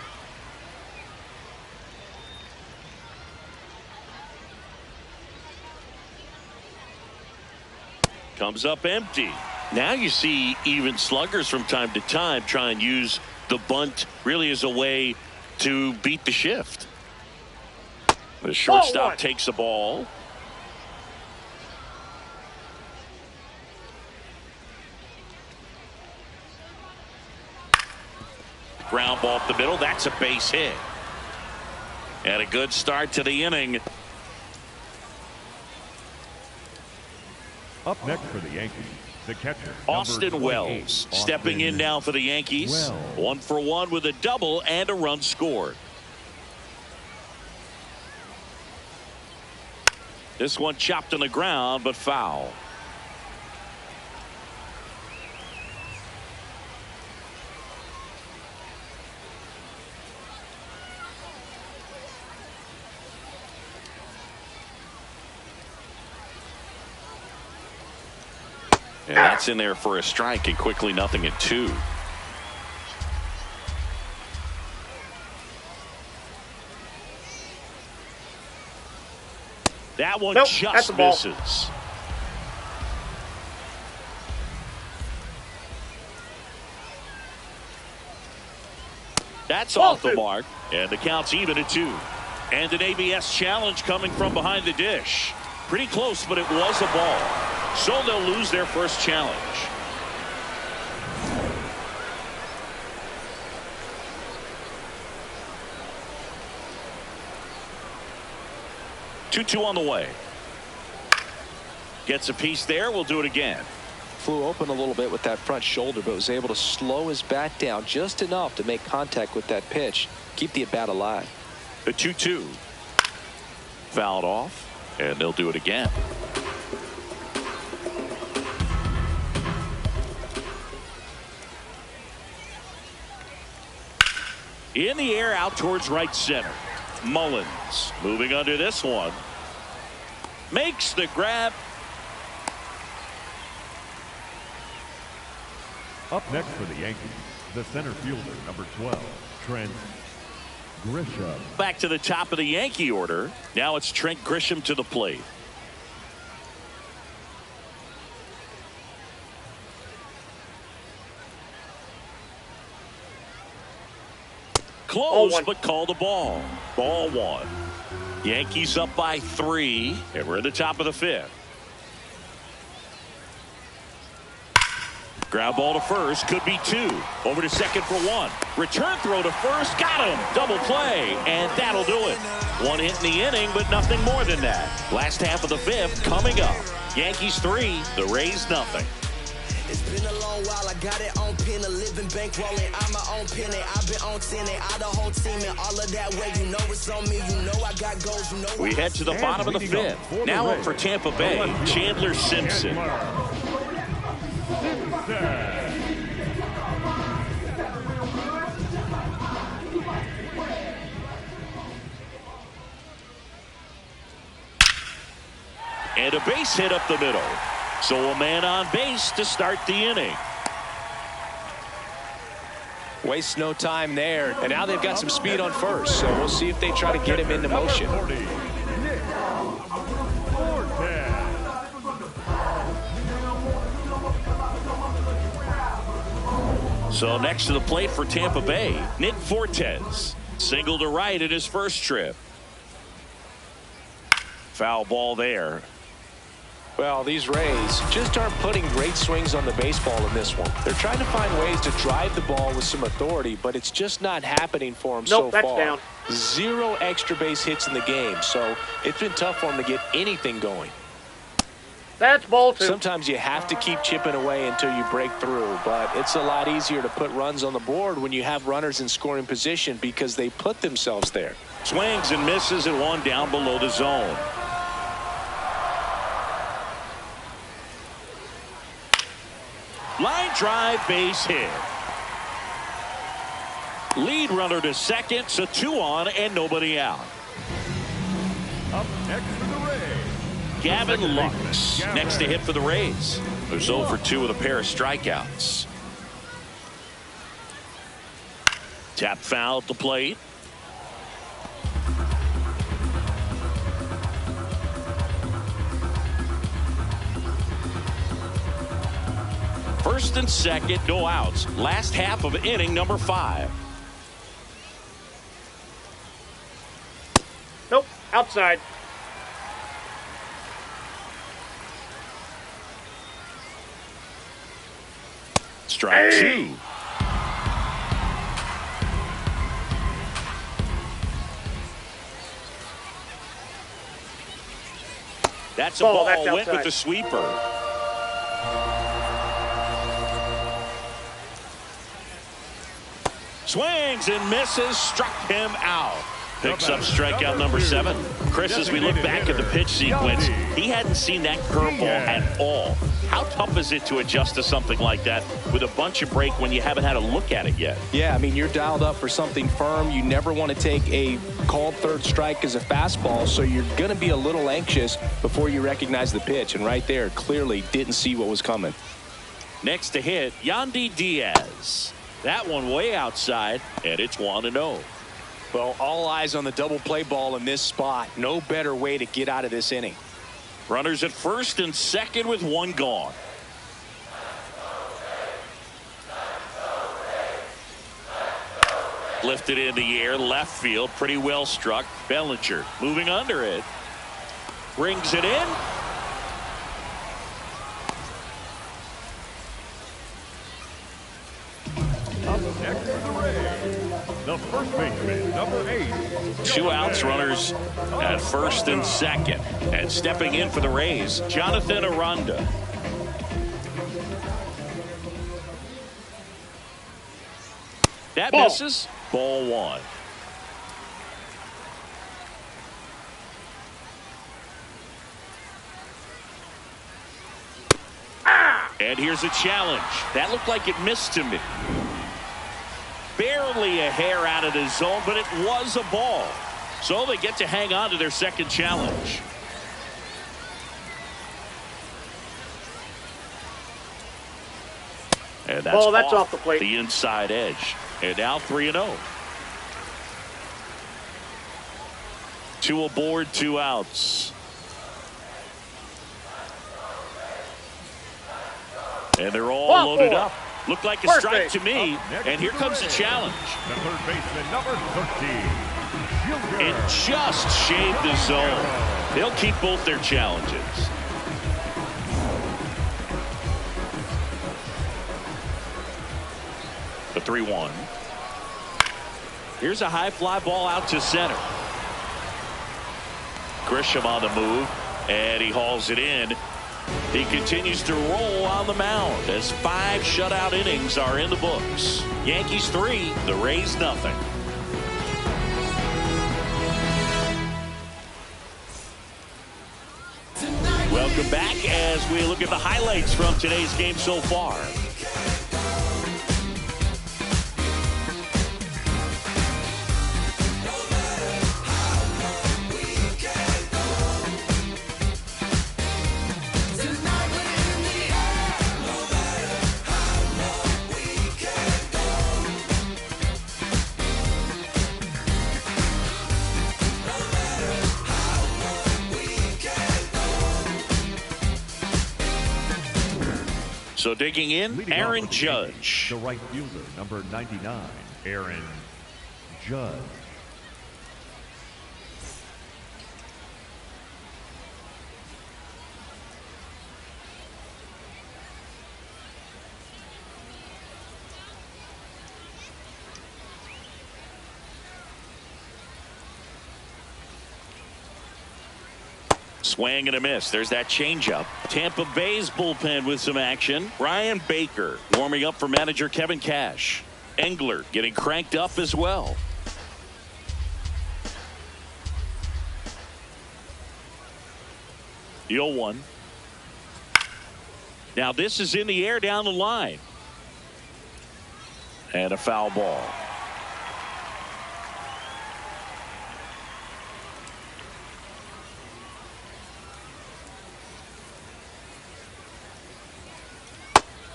[SPEAKER 1] Comes up empty. Now you see even sluggers from time to time try and use the bunt really as a way to beat the shift. The shortstop takes the ball. Ground ball up the middle. That's a base hit. And a good start to the inning.
[SPEAKER 3] Up next for the Yankees, the catcher,
[SPEAKER 1] Austin Wells, stepping in now for the Yankees. 1 for 1 with a double and a run scored. This one chopped on the ground, but foul. And that's in there for a strike, and quickly 0-2. That one just misses. That's off the mark, and the count's even at 2. And an ABS challenge coming from behind the dish. Pretty close, but it was a ball. So they'll lose their first challenge. Two on the way. Gets a piece there. We'll do it again.
[SPEAKER 8] Flew open a little bit with that front shoulder, but was able to slow his bat down just enough to make contact with that pitch. Keep the at-bat alive.
[SPEAKER 1] The 2-2. Fouled off, and they'll do it again. In the air, out towards right center. Mullins moving under this one. Makes the grab.
[SPEAKER 3] Up next for the Yankees, the center fielder, number 12, Trent Grisham.
[SPEAKER 1] Back to the top of the Yankee order. Now it's Trent Grisham to the plate. Close, but called a ball. Ball 1. Yankees up by 3, and we're at the top of the 5th. Ground ball to first, could be 2. Over to second for 1. Return throw to first, got him. Double play, and that'll do it. 1 hit in the inning, but nothing more than that. Last half of the 5th coming up. Yankees 3, the Rays nothing.
[SPEAKER 6] It's been a long while, I got it on pin, a living bankrolling, I'm my own penny, I've been on 10, I the whole team, and all of that way, you know it's on me, you know I got goals, you know.
[SPEAKER 1] We head to the bottom of the 5th. Now up for Tampa Bay, Chandler Simpson. And a base hit up the middle. So a man on base to start the inning.
[SPEAKER 8] Wastes no time there. And now they've got some speed on first. So we'll see if they try to get him into motion.
[SPEAKER 1] So next to the plate for Tampa Bay, Nick Fortes. Single to right at his first trip. Foul ball there.
[SPEAKER 8] Well, these Rays just aren't putting great swings on the baseball in this one. They're trying to find ways to drive the ball with some authority, but it's just not happening for them so far.
[SPEAKER 4] Down.
[SPEAKER 8] 0 extra base hits in the game, so it's been tough for them to get anything going.
[SPEAKER 4] That's ball 2.
[SPEAKER 8] Sometimes you have to keep chipping away until you break through, but it's a lot easier to put runs on the board when you have runners in scoring position because they put themselves there.
[SPEAKER 1] Swings and misses and 1 down below the zone. Line drive, base hit. Lead runner to second, so 2 on and nobody out.
[SPEAKER 3] Up next for the Rays,
[SPEAKER 1] Gavin Lux next to hit for the Rays. They're 0 for 2 with a pair of strikeouts. Tap foul at the plate. first and second, no outs. Last half of inning number 5.
[SPEAKER 4] Nope, outside.
[SPEAKER 1] Strike 2. That's a ball.
[SPEAKER 4] That's
[SPEAKER 1] went with the sweeper. Swings and misses, struck him out. Picks up strikeout number 7. Chris, as we look back at the pitch sequence, he hadn't seen that curveball at all. How tough is it to adjust to something like that with a bunch of break when you haven't had a look at it yet?
[SPEAKER 8] Yeah, I mean, you're dialed up for something firm. You never want to take a called third strike as a fastball, so you're going to be a little anxious before you recognize the pitch. And right there, clearly didn't see what was coming.
[SPEAKER 1] Next to hit, Yandy Diaz. That one way outside, and it's 1-0.
[SPEAKER 8] Well, all eyes on the double play ball in this spot. No better way to get out of this inning.
[SPEAKER 1] Runners at first and second with 1 gone. Lifted in the air, left field, pretty well struck. Bellinger moving under it. Brings it in.
[SPEAKER 3] Up next for the Rays, the first baseman, number 8.
[SPEAKER 1] 2 outs, runners at first and second. And stepping in for the Rays, Jonathan Aranda. That misses. Ball 1. And here's a challenge. That looked like it missed to me. Barely a hair out of the zone, but it was a ball. So they get to hang on to their second challenge. And that's
[SPEAKER 4] off the plate.
[SPEAKER 1] The inside edge. And now 3-0. 2 aboard, 2 outs. And they're all loaded up. Looked like a strike to me. And here comes the challenge.
[SPEAKER 3] The third baseman, number 13.
[SPEAKER 1] It just shaved the zone. They'll keep both their challenges. The 3-1. Here's a high fly ball out to center. Grisham on the move, and he hauls it in. He continues to roll on the mound as 5 shutout innings are in the books. Yankees 3, the Rays nothing. Welcome back as we look at the highlights from today's game so far. So digging in, Aaron Judge.
[SPEAKER 3] The right fielder, number 99, Aaron Judge.
[SPEAKER 1] Swing and a miss. There's that changeup. Tampa Bay's bullpen with some action. Ryan Baker warming up for manager Kevin Cash. Engler getting cranked up as well. The 0-1. Now this is in the air down the line. And a foul ball.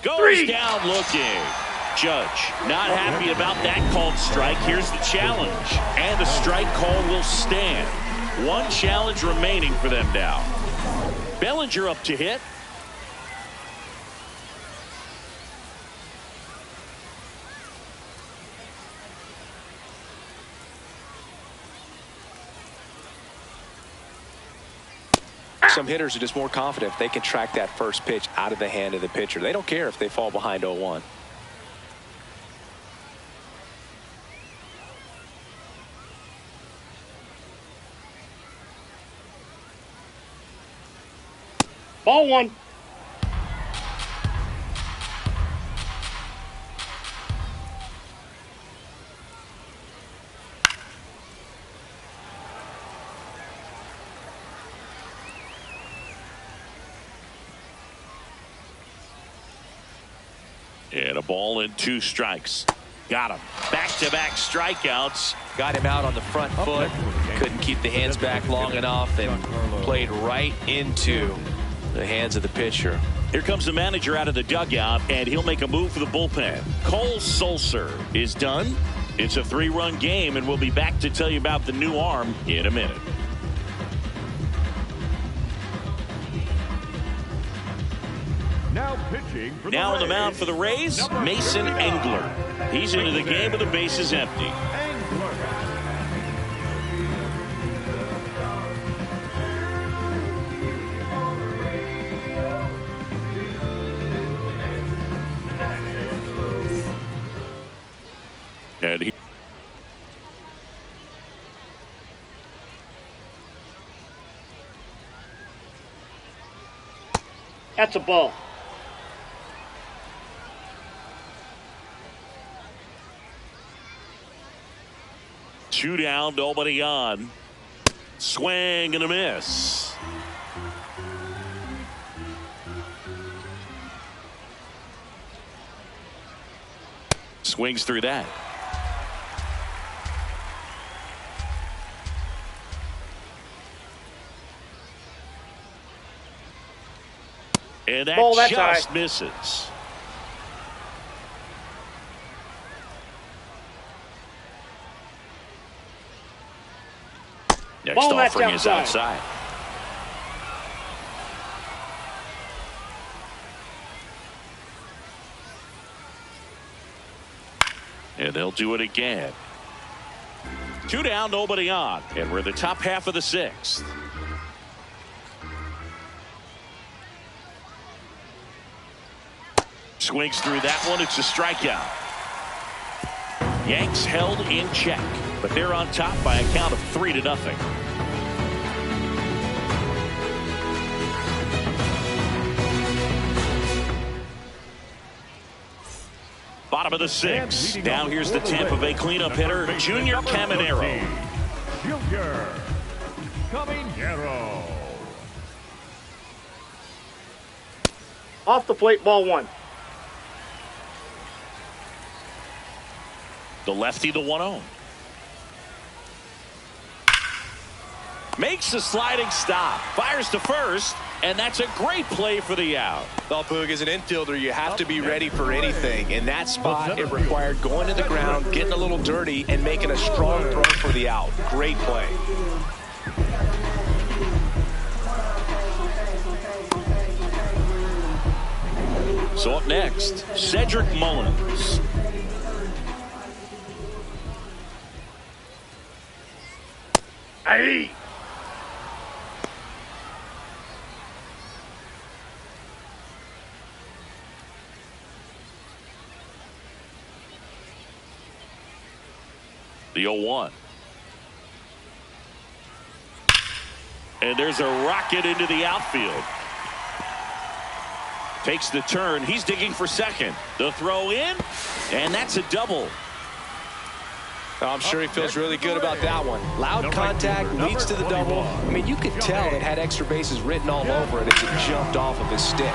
[SPEAKER 1] Goes down looking. Judge not happy about that called strike. Here's the challenge. And the strike call will stand. 1 challenge remaining for them now. Bellinger up to hit.
[SPEAKER 8] Some hitters are just more confident if they can track that first pitch out of the hand of the pitcher. They don't care if they fall behind 0-1.
[SPEAKER 4] Ball one.
[SPEAKER 1] And a ball and 2 strikes. Got him. Back-to-back strikeouts.
[SPEAKER 8] Got him out on the front foot. Couldn't keep the hands back long enough and played right into the hands of the pitcher.
[SPEAKER 1] Here comes the manager out of the dugout, and he'll make a move for the bullpen. Cole Sulser is done. It's a 3-run game, and we'll be back to tell you about the new arm in a minute.
[SPEAKER 3] Now pitching for the
[SPEAKER 1] Now on the
[SPEAKER 3] Rays,
[SPEAKER 1] mound for the Rays,
[SPEAKER 3] number
[SPEAKER 1] Mason
[SPEAKER 3] 39.
[SPEAKER 1] Engler. He's into the game with the bases empty. And he
[SPEAKER 4] That's a ball.
[SPEAKER 1] Two down, nobody on. Swing and a miss. Swings through that. And that
[SPEAKER 4] Ball, that's
[SPEAKER 1] just
[SPEAKER 4] high.
[SPEAKER 1] misses. Next
[SPEAKER 4] Ball, that's
[SPEAKER 1] offering is
[SPEAKER 4] outside.
[SPEAKER 1] outside. And they'll do it again. 2 down, nobody on. And we're in the top half of the 6th. Swings through that one. It's a strikeout. Yanks held in check, but they're on top by a count of 3-0. Bottom of the 6th. Now here's the Tampa Bay cleanup hitter, Junior Caminero.
[SPEAKER 3] Junior Caminero.
[SPEAKER 4] Off the plate, ball one.
[SPEAKER 1] The lefty, the 1-0. Makes the sliding stop. Fires to first, and that's a great play for the out.
[SPEAKER 8] Well, Boog, as an infielder, you have to be ready for anything. In that spot, it required going to the ground, getting a little dirty, and making a strong throw for the out. Great play.
[SPEAKER 1] So up next, Cedric Mullins.
[SPEAKER 4] Hey.
[SPEAKER 1] The 0-1. And there's a rocket into the outfield. Takes the turn. He's digging for second. The throw in, and that's a double.
[SPEAKER 8] I'm sure he feels really good about that one. Loud contact leads to the double. I mean, you could tell it had extra bases written all over it as it jumped off of his stick.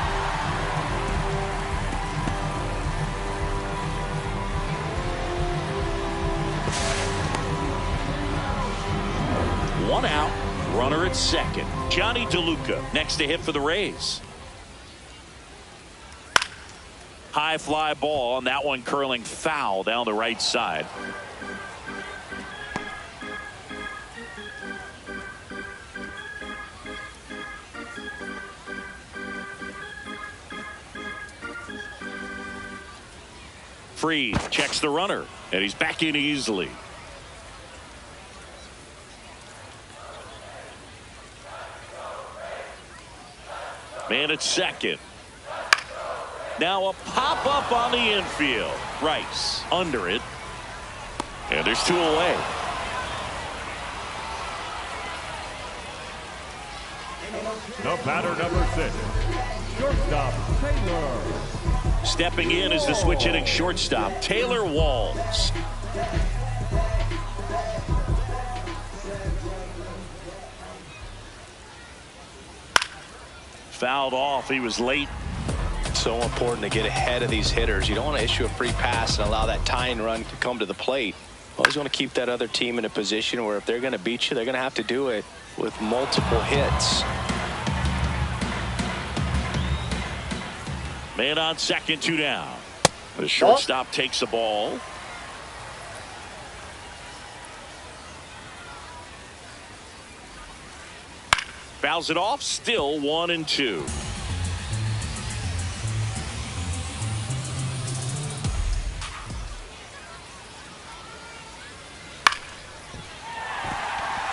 [SPEAKER 1] One out, runner at second. Johnny DeLuca next to hit for the Rays. High fly ball, and that one curling foul down the right side. Freed checks the runner, and he's back in easily. Man at second. Now a pop-up on the infield. Rice under it. And there's 2 away.
[SPEAKER 3] The batter, number 6, shortstop, Taylor.
[SPEAKER 1] Stepping in is the switch hitting shortstop, Taylor Walls. Fouled off. He was late.
[SPEAKER 8] So important to get ahead of these hitters. You don't want to issue a free pass and allow that tying run to come to the plate. Always want to keep that other team in a position where if they're going to beat you, they're going to have to do it with multiple hits.
[SPEAKER 1] Man on second, 2 down. The shortstop takes the ball. Fouls it off. Still 1-2.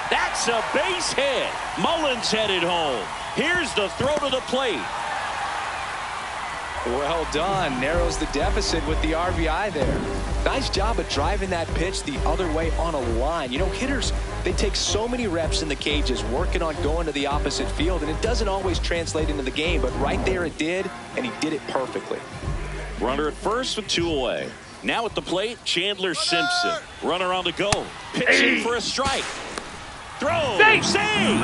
[SPEAKER 1] That's a base hit. Mullins headed home. Here's the throw to the plate.
[SPEAKER 8] Well done. Narrows the deficit with the RBI there. Nice job of driving that pitch the other way on a line. You know, hitters, they take so many reps in the cages working on going to the opposite field, and it doesn't always translate into the game, but right there it did, and he did it perfectly.
[SPEAKER 1] Runner at first with 2 away. Now at the plate, Chandler Simpson. Runner on the go. Pitching for a strike. Throw. Save.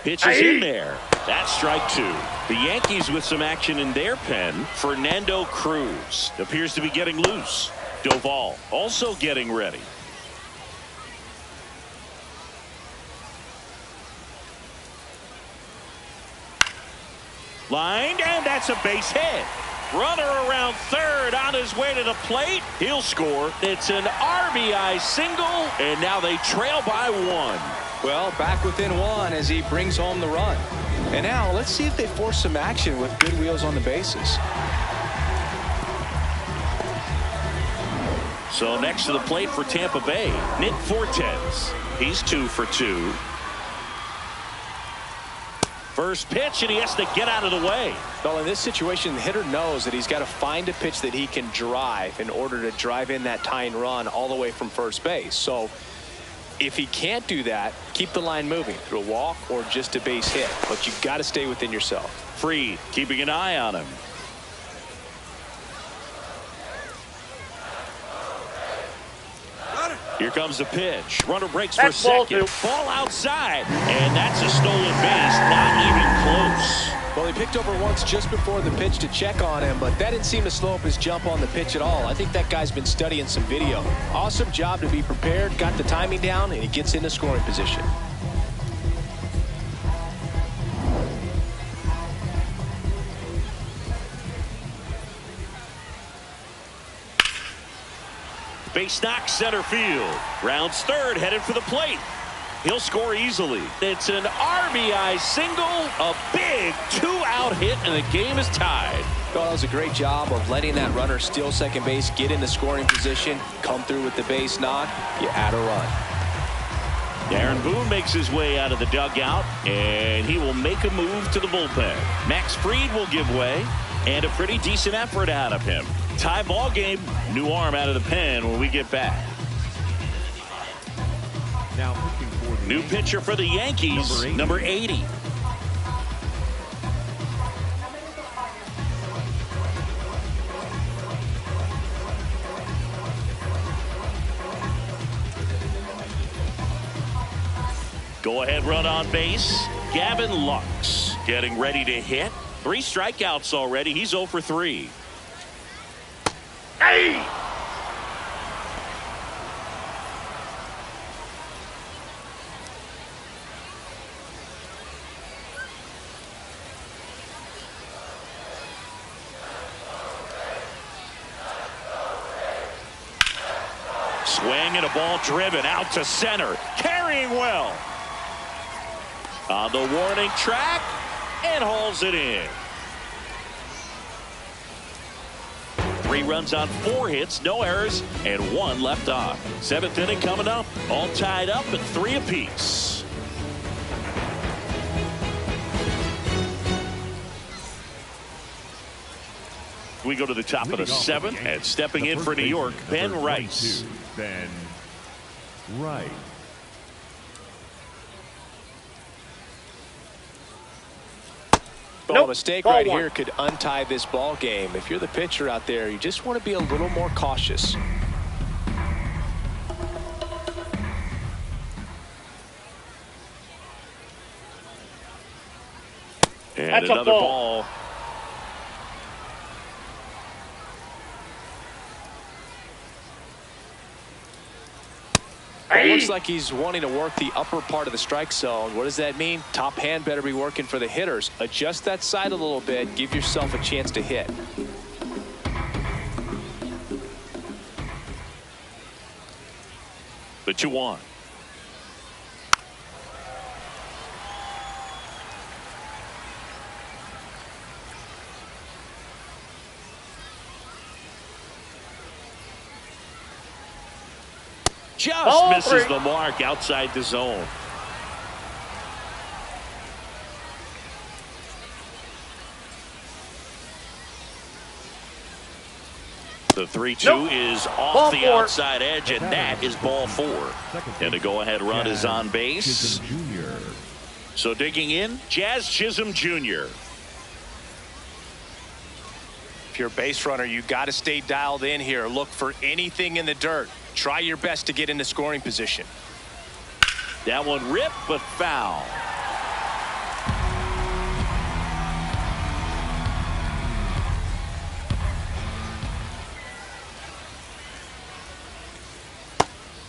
[SPEAKER 1] Pitches in there. That's strike 2. The Yankees with some action in their pen. Fernando Cruz appears to be getting loose. Doval also getting ready. Lined, and that's a base hit. Runner around third on his way to the plate. He'll score. It's an RBI single, and now they trail by 1.
[SPEAKER 8] Well, back within 1 as he brings home the run. And now let's see if they force some action with good wheels on the bases.
[SPEAKER 1] So next to the plate for Tampa Bay, Nick Fortes. He's 2 for 2. First pitch, and he has to get out of the way.
[SPEAKER 8] Well, in this situation, the hitter knows that he's got to find a pitch that he can drive in order to drive in that tying run all the way from first base. So if he can't do that, keep the line moving through a walk or just a base hit. But you've got to stay within yourself.
[SPEAKER 1] Freed, keeping an eye on him. Here comes the pitch. Runner breaks for second. Ball outside. And that's a stolen base. Not even close.
[SPEAKER 8] Well, he picked over once just before the pitch to check on him, but that didn't seem to slow up his jump on the pitch at all. I think that guy's been studying some video. Awesome job to be prepared, got the timing down, and he gets into scoring position.
[SPEAKER 1] Base knock center field. Rounds third, headed for the plate. He'll score easily. It's an RBI single, a big 2-out hit, and the game is tied.
[SPEAKER 8] Well, that was a great job of letting that runner steal second base, get in the scoring position, come through with the base knock. You add a run.
[SPEAKER 1] Darren Boone makes his way out of the dugout, and he will make a move to the bullpen. Max Fried will give way, and a pretty decent effort out of him. Tie ball game. New arm out of the pen when we get back.
[SPEAKER 3] Now pitching for the
[SPEAKER 1] new pitcher for the Yankees, number 80. Go ahead run on base. Gavin Lux getting ready to hit. 3 strikeouts already. He's 0 for 3. Hey! Swing and a ball driven out to center. Carrying well. On the warning track and hauls it in. 3 runs on 4 hits, no errors, and 1 left on. 7th inning coming up, all tied up at 3 apiece. We go to the top of the 7th, and stepping in for New York, Ben Rice.
[SPEAKER 3] Ben Rice.
[SPEAKER 8] Well, a mistake right here could untie this ball game. If you're the pitcher out there, you just want to be a little more cautious.
[SPEAKER 1] And
[SPEAKER 4] that's
[SPEAKER 1] another
[SPEAKER 4] a ball.
[SPEAKER 8] It looks like he's wanting to work the upper part of the strike zone. What does that mean? Top hand better be working for the hitters. Adjust that side a little bit. Give yourself a chance to hit.
[SPEAKER 1] The 2-1. Just misses the mark outside the zone. The 3-2 is off the outside edge, and that is ball 4. And the go-ahead run is on base. So digging in, Jazz Chisholm Jr.
[SPEAKER 8] If you're a base runner, you got to stay dialed in here. Look for anything in the dirt. Try your best to get into scoring position.
[SPEAKER 1] That one ripped, but foul.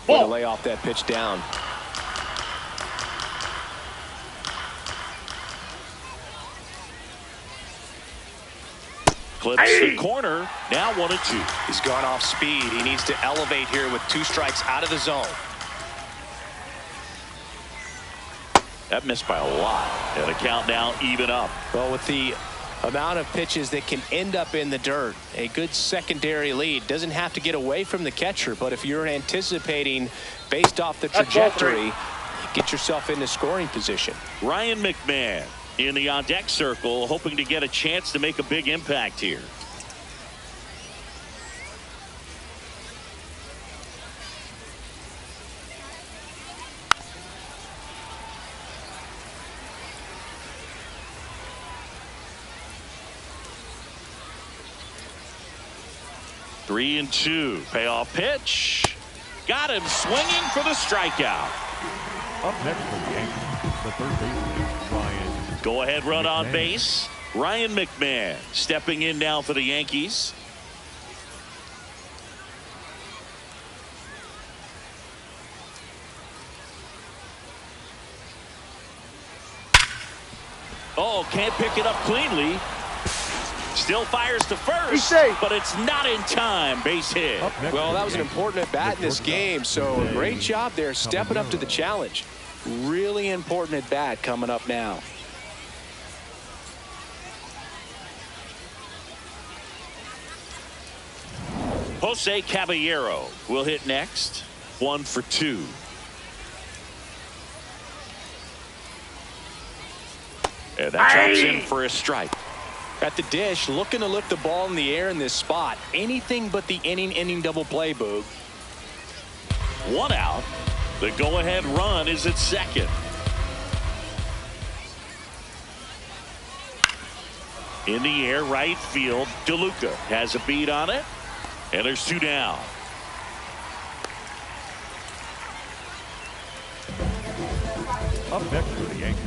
[SPEAKER 8] Way to lay off that pitch down.
[SPEAKER 1] Clips the corner. Now 1-2.
[SPEAKER 8] He's gone off speed. He needs to elevate here with 2 strikes out of the zone.
[SPEAKER 1] That missed by a lot. And the count now even up.
[SPEAKER 8] Well, with the amount of pitches that can end up in the dirt, a good secondary lead. Doesn't have to get away from the catcher, but if you're anticipating based off the trajectory, get yourself into scoring position.
[SPEAKER 1] Ryan McMahon in the on-deck circle, hoping to get a chance to make a big impact here. Three and 2. Payoff pitch. Got him swinging for the strikeout.
[SPEAKER 3] Up next for the Yankees, the third baseman, Ryan.
[SPEAKER 1] Go ahead run on base. Ryan McMahon stepping in now for the Yankees. Oh, can't pick it up cleanly. Still fires to first, but it's not in time. Base hit.
[SPEAKER 8] Well, that was an important at bat in this game, so great job there stepping up to the challenge. Really important at bat coming up now.
[SPEAKER 1] Jose Caballero will hit next. 1 for 2. And that drops in for a strike.
[SPEAKER 8] At the dish, looking to lift the ball in the air in this spot. Anything but the inning double play, Boog.
[SPEAKER 1] 1 out. The go-ahead run is at second. In the air, right field. DeLuca has a beat on it. And there's 2 down.
[SPEAKER 3] Up next for the Yankees,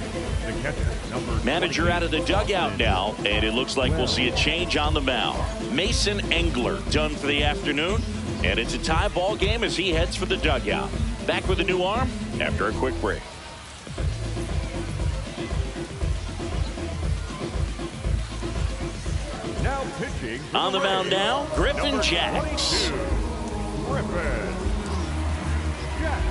[SPEAKER 3] the catcher, number
[SPEAKER 1] Manager
[SPEAKER 3] 28.
[SPEAKER 1] out of the dugout now, and it looks like we'll see a change on the mound. Mason Engler done for the afternoon, and it's a tie ball game as he heads for the dugout. Back with a new arm after a quick break.
[SPEAKER 3] Now pitching
[SPEAKER 1] On the mound now, Griffin
[SPEAKER 3] number
[SPEAKER 1] Jacks.
[SPEAKER 3] 22, Griffin Jacks.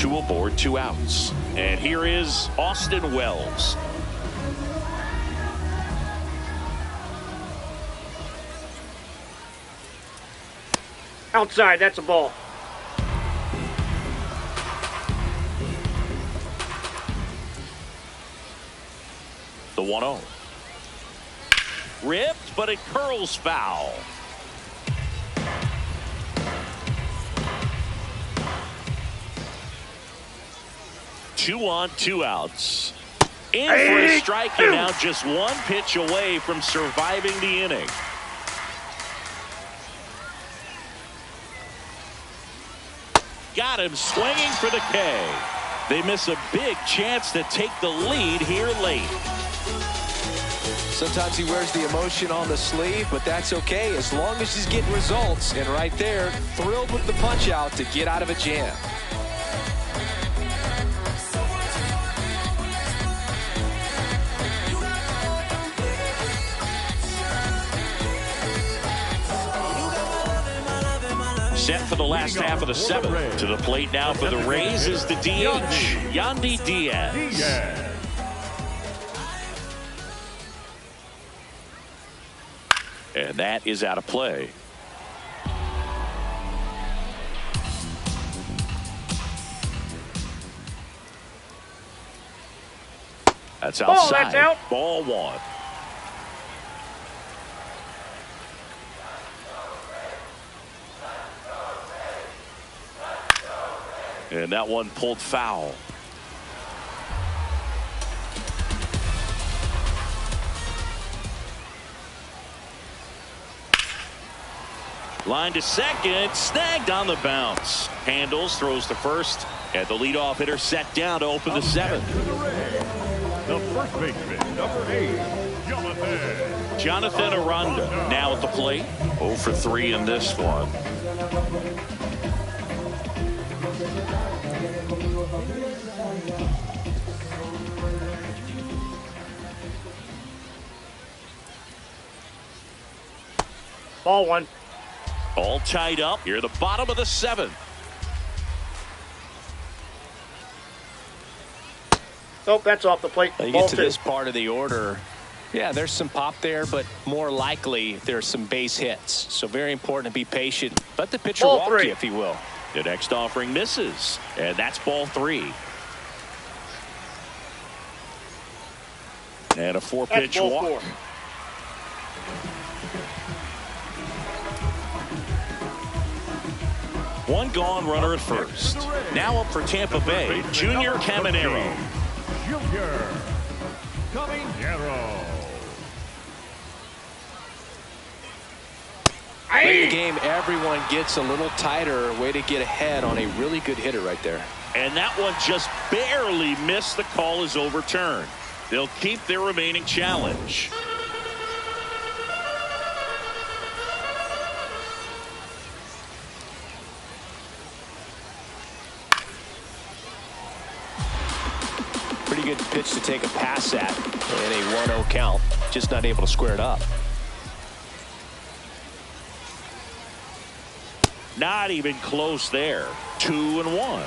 [SPEAKER 1] Two aboard, 2 outs. And here is Austin Wells.
[SPEAKER 4] Outside, that's a ball.
[SPEAKER 1] The 1-0. Ripped, but it curls foul. Two on, 2 outs. In for a strike, and now just one pitch away from surviving the inning. Got him swinging for the K. They miss a big chance to take the lead here late.
[SPEAKER 2] Sometimes he wears the emotion on the sleeve, but that's okay as long as he's getting results. And right there, thrilled with the punch out to get out of a jam.
[SPEAKER 1] Set for the last half of the 7th. To the plate now for the Rays is the DH, Yandy Diaz. And that is out of play. That's outside.
[SPEAKER 4] That's out.
[SPEAKER 1] Ball 1. And that one pulled foul. Line to second, snagged on the bounce. Handles, throws to first, and the leadoff hitter set down to open the 7th.
[SPEAKER 3] The first baseman, number 8,
[SPEAKER 1] Jonathan Aranda now at the plate. 0 for 3 in this one.
[SPEAKER 4] Ball 1.
[SPEAKER 1] All tied up here at the bottom of the 7th.
[SPEAKER 4] Oh, that's off the plate.
[SPEAKER 2] You
[SPEAKER 4] Ball
[SPEAKER 2] get to
[SPEAKER 4] 2.
[SPEAKER 2] this part of the order. Yeah, there's some pop there, but more likely there's some base hits. So very important to be patient. Let the pitcher
[SPEAKER 4] Ball
[SPEAKER 2] walk
[SPEAKER 4] 3.
[SPEAKER 2] you, if he will.
[SPEAKER 1] The next offering misses, and that's ball 3. And a 4-pitch walk.
[SPEAKER 4] 4.
[SPEAKER 1] One gone, runner at first. Now up for Tampa Bay, Junior Caminero.
[SPEAKER 3] Junior Caminero.
[SPEAKER 2] Late in the game, everyone gets a little tighter. Way to get ahead on a really good hitter right there.
[SPEAKER 1] And that one just barely missed. The call is overturned. They'll keep their remaining challenge.
[SPEAKER 2] Pretty good pitch to take a pass at in a 1-0 count. Just not able to square it up.
[SPEAKER 1] Not even close there. 2-1.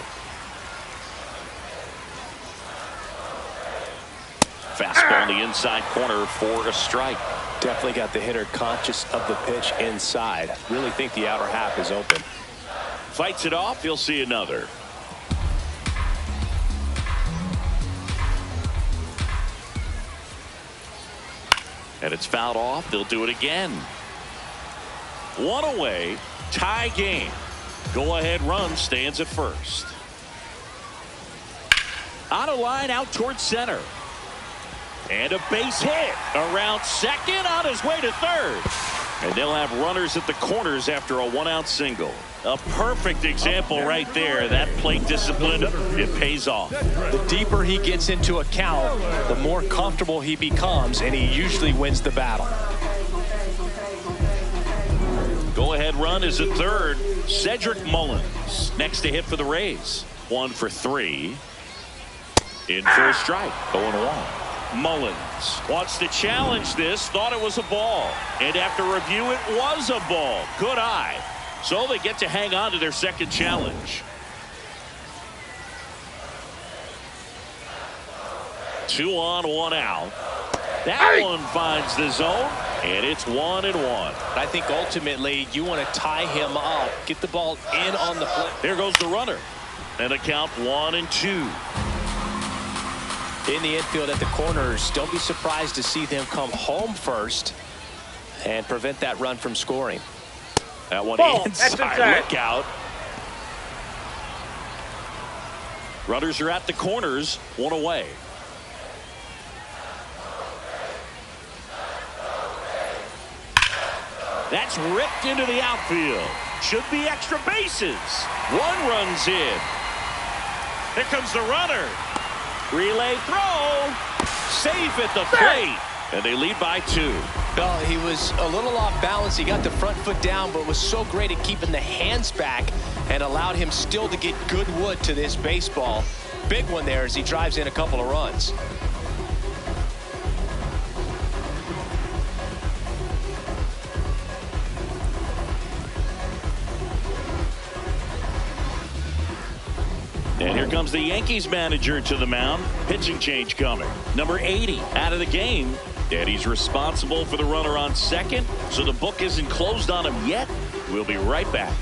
[SPEAKER 1] Fastball in the inside corner for a strike.
[SPEAKER 2] Definitely got the hitter conscious of the pitch inside. Really think the outer half is open.
[SPEAKER 1] Fights it off. He'll see another. And it's fouled off. They'll do it again. One away. Tie game. Go ahead run stands at first. On a line out towards center. And a base hit around second, on his way to third. And they'll have runners at the corners after a 1-out single. A perfect example right there. That plate discipline, it pays off.
[SPEAKER 2] The deeper he gets into a count, the more comfortable he becomes, and he usually wins the battle.
[SPEAKER 1] Go ahead run is at third. Cedric Mullins next to hit for the Rays. 1 for 3. In for a strike. 0-1. Mullins wants to challenge this. Thought it was a ball. And after review, it was a ball. Good eye. So they get to hang on to their second challenge. 2 on, 1 out. That one finds the zone, and it's 1-1.
[SPEAKER 8] I think ultimately you want to tie him up, get the ball in on the play.
[SPEAKER 1] There goes the runner. And a count 1-2.
[SPEAKER 8] In the infield at the corners, don't be surprised to see them come home first and prevent that run from scoring.
[SPEAKER 1] That one
[SPEAKER 4] Ball.
[SPEAKER 1] inside. Look out. Runners are at the corners, 1 away. That's ripped into the outfield. Should be extra bases. 1 runs in. Here comes the runner. Relay throw. Safe at the plate. And they lead by 2.
[SPEAKER 8] Well, he was a little off balance. He got the front foot down, but was so great at keeping the hands back and allowed him still to get good wood to this baseball. Big one there as he drives in a couple of runs.
[SPEAKER 1] And here comes the Yankees manager to the mound. Pitching change coming. Number 80 out of the game. And he's responsible for the runner on second. So the book isn't closed on him yet. We'll be right back.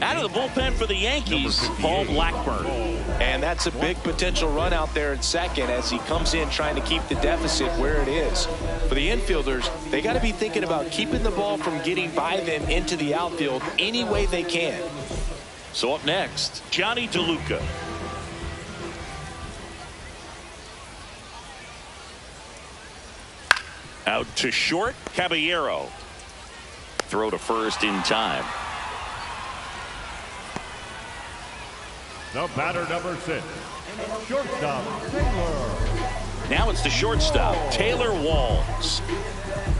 [SPEAKER 1] Out of the bullpen for the Yankees, Paul Blackburn.
[SPEAKER 8] And that's a big potential run out there in second as he comes in trying to keep the deficit where it is. For the infielders, they got to be thinking about keeping the ball from getting by them into the outfield any way they can.
[SPEAKER 1] So up next, Johnny DeLuca. Out to short, Caballero. Throw to first in time.
[SPEAKER 3] The batter, number 6, shortstop, Taylor.
[SPEAKER 1] Now it's the shortstop, Taylor Walls.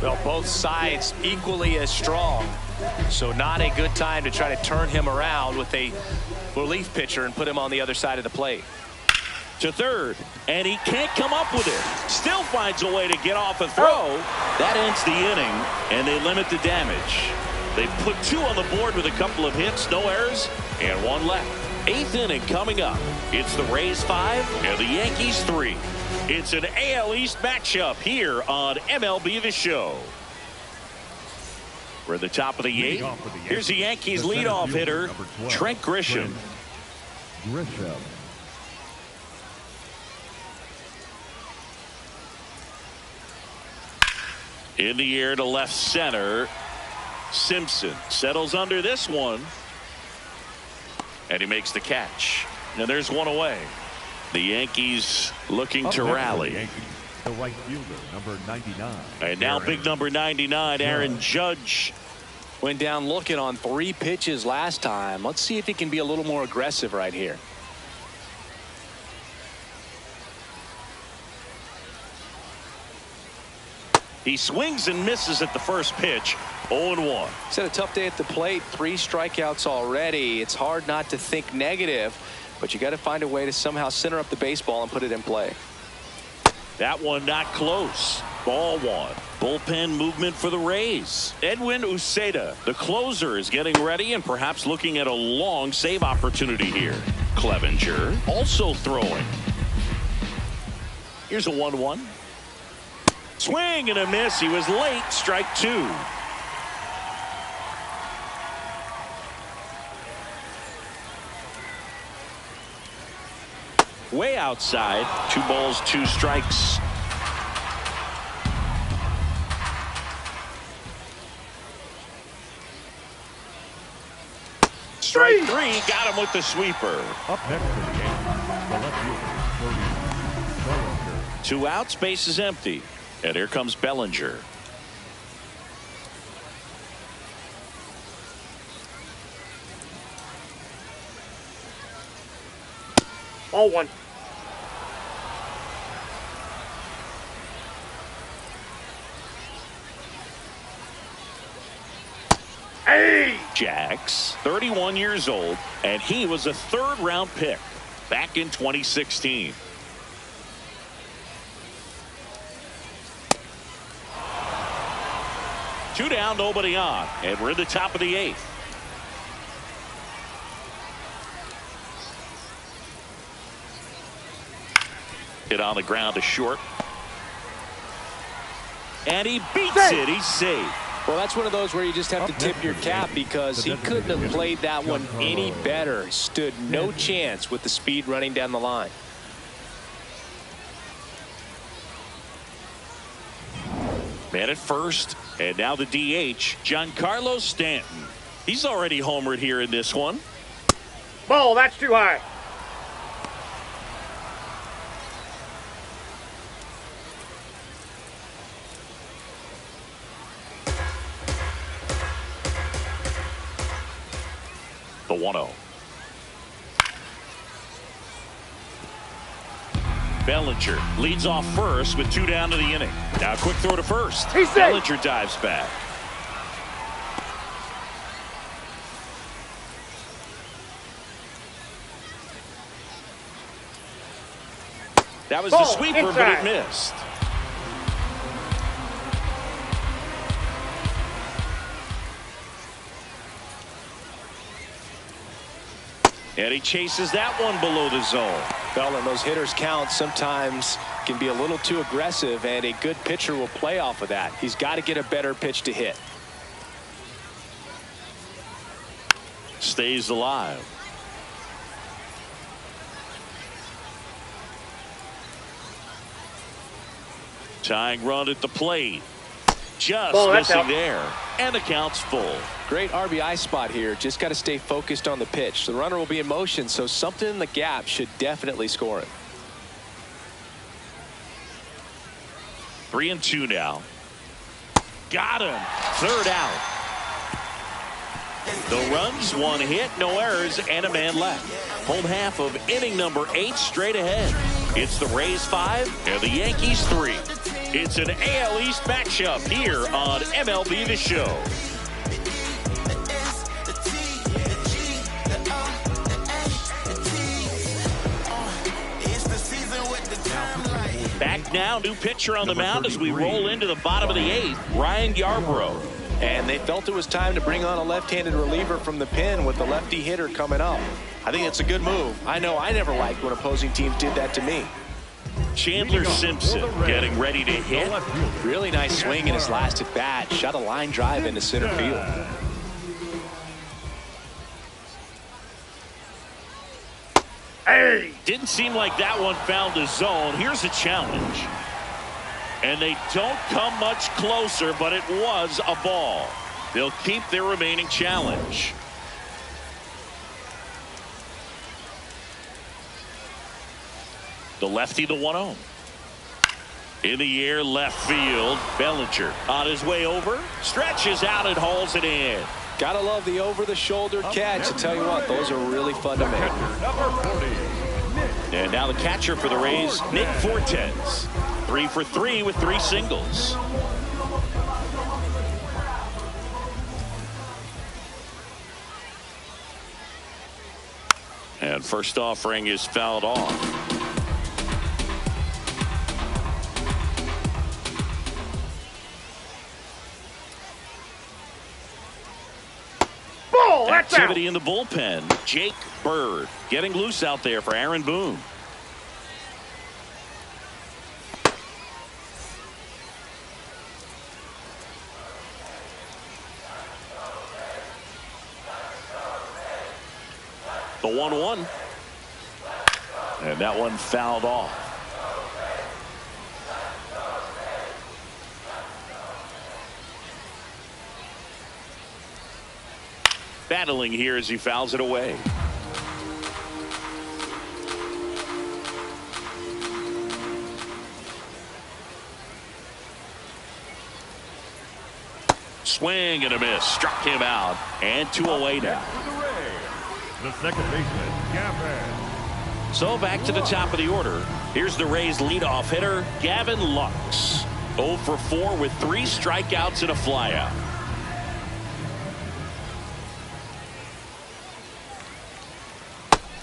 [SPEAKER 8] Well, both sides equally as strong. So not a good time to try to turn him around with a relief pitcher and put him on the other side of the plate.
[SPEAKER 1] To third, and he can't come up with it. Still finds a way to get off a throw. That ends the inning, and they limit the damage. They put 2 on the board with a couple of hits, no errors, and 1 left. 8th inning coming up. It's the Rays 5 and the Yankees 3. It's an AL East matchup here on MLB The Show. We're at the top of the 8th. Here's the Yankees leadoff hitter, Trent Grisham. In the air to left center. Simpson settles under this one. And he makes the catch. And there's 1 away. The Yankees looking to rally.
[SPEAKER 3] The right fielder, number 99.
[SPEAKER 1] And now big number 99, Aaron Judge.
[SPEAKER 8] Went down looking on 3 pitches last time. Let's see if he can be a little more aggressive right here.
[SPEAKER 1] He swings and misses at the first pitch. 0-1.
[SPEAKER 8] He's had a tough day at the plate. 3 strikeouts already. It's hard not to think negative, but you got to find a way to somehow center up the baseball and put it in play.
[SPEAKER 1] That one not close. Ball 1. Bullpen movement for the Rays. Edwin Uceda, the closer, is getting ready and perhaps looking at a long save opportunity here. Clevenger also throwing. Here's a 1-1. Swing and a miss. He was late. Strike 2. Way outside. 2 balls, 2 strikes. Strike 3. Got him with the sweeper.
[SPEAKER 3] Up next for the Yankees, the left fielder, Bellinger.
[SPEAKER 1] 2 outs, base is empty. And here comes Bellinger.
[SPEAKER 4] Ball 1. Hey!
[SPEAKER 1] Jax, 31 years old, and he was a 3rd-round pick back in 2016. Two down, nobody on, and we're at the top of the 8th. Hit on the ground to short. And he beats it. He's safe.
[SPEAKER 8] Well, that's one of those where you just have to tip your cap because he couldn't have played that one any better. Stood no chance with the speed running down the line.
[SPEAKER 1] Man at first, and now the DH, Giancarlo Stanton. He's already homered here in this one.
[SPEAKER 4] Ball, that's too high.
[SPEAKER 1] The 1-0. Bellinger leads off first with 2 down to the inning. Now a quick throw to first. Bellinger dives back. That was the sweeper, but it missed. And he chases that one below the zone.
[SPEAKER 8] Well, and those hitters count sometimes can be a little too aggressive, and a good pitcher will play off of that. He's got to get a better pitch to hit.
[SPEAKER 1] Stays alive. Tying run at the plate. Just missing there. And the count's full.
[SPEAKER 8] Great RBI spot here. Just got to stay focused on the pitch. The runner will be in motion, so something in the gap should definitely score it.
[SPEAKER 1] 3-2 now. Got him. Third out. No runs, 1 hit, no errors, and a man left. Home half of inning number 8 straight ahead. It's the Rays 5 and the Yankees 3. It's an AL East matchup here on MLB The Show. Back now, new pitcher on the mound as we roll into the bottom of the 8th, Ryan Yarbrough.
[SPEAKER 8] And they felt it was time to bring on a left-handed reliever from the pen with the lefty hitter coming up. I think it's a good move. I know I never liked when opposing teams did that to me.
[SPEAKER 1] Chandler Simpson getting ready to hit.
[SPEAKER 8] Really nice swing in his last at bat. Shot a line drive into center field.
[SPEAKER 4] Hey!
[SPEAKER 1] Didn't seem like that one found the zone. Here's a challenge. And they don't come much closer, but it was a ball. They'll keep their remaining challenge. The lefty, the 1-0. In the air, left field. Bellinger on his way over. Stretches out and hauls it in.
[SPEAKER 8] Gotta love the over-the-shoulder catch. I tell you what, those are really fun to make.
[SPEAKER 1] And now the catcher for the Rays, Nick Fortes. 3 for 3 with 3 singles. And first offering is fouled off. Activity in the bullpen. Jake Bird getting loose out there for Aaron Boone. The 1-1. And that one fouled off. Battling here as he fouls it away. Swing and a miss. Struck him out. And 2 away now.
[SPEAKER 3] The second baseman, Gavin.
[SPEAKER 1] So back to the top of the order. Here's the Rays leadoff hitter, Gavin Lux. 0 for 4 with 3 strikeouts and a flyout.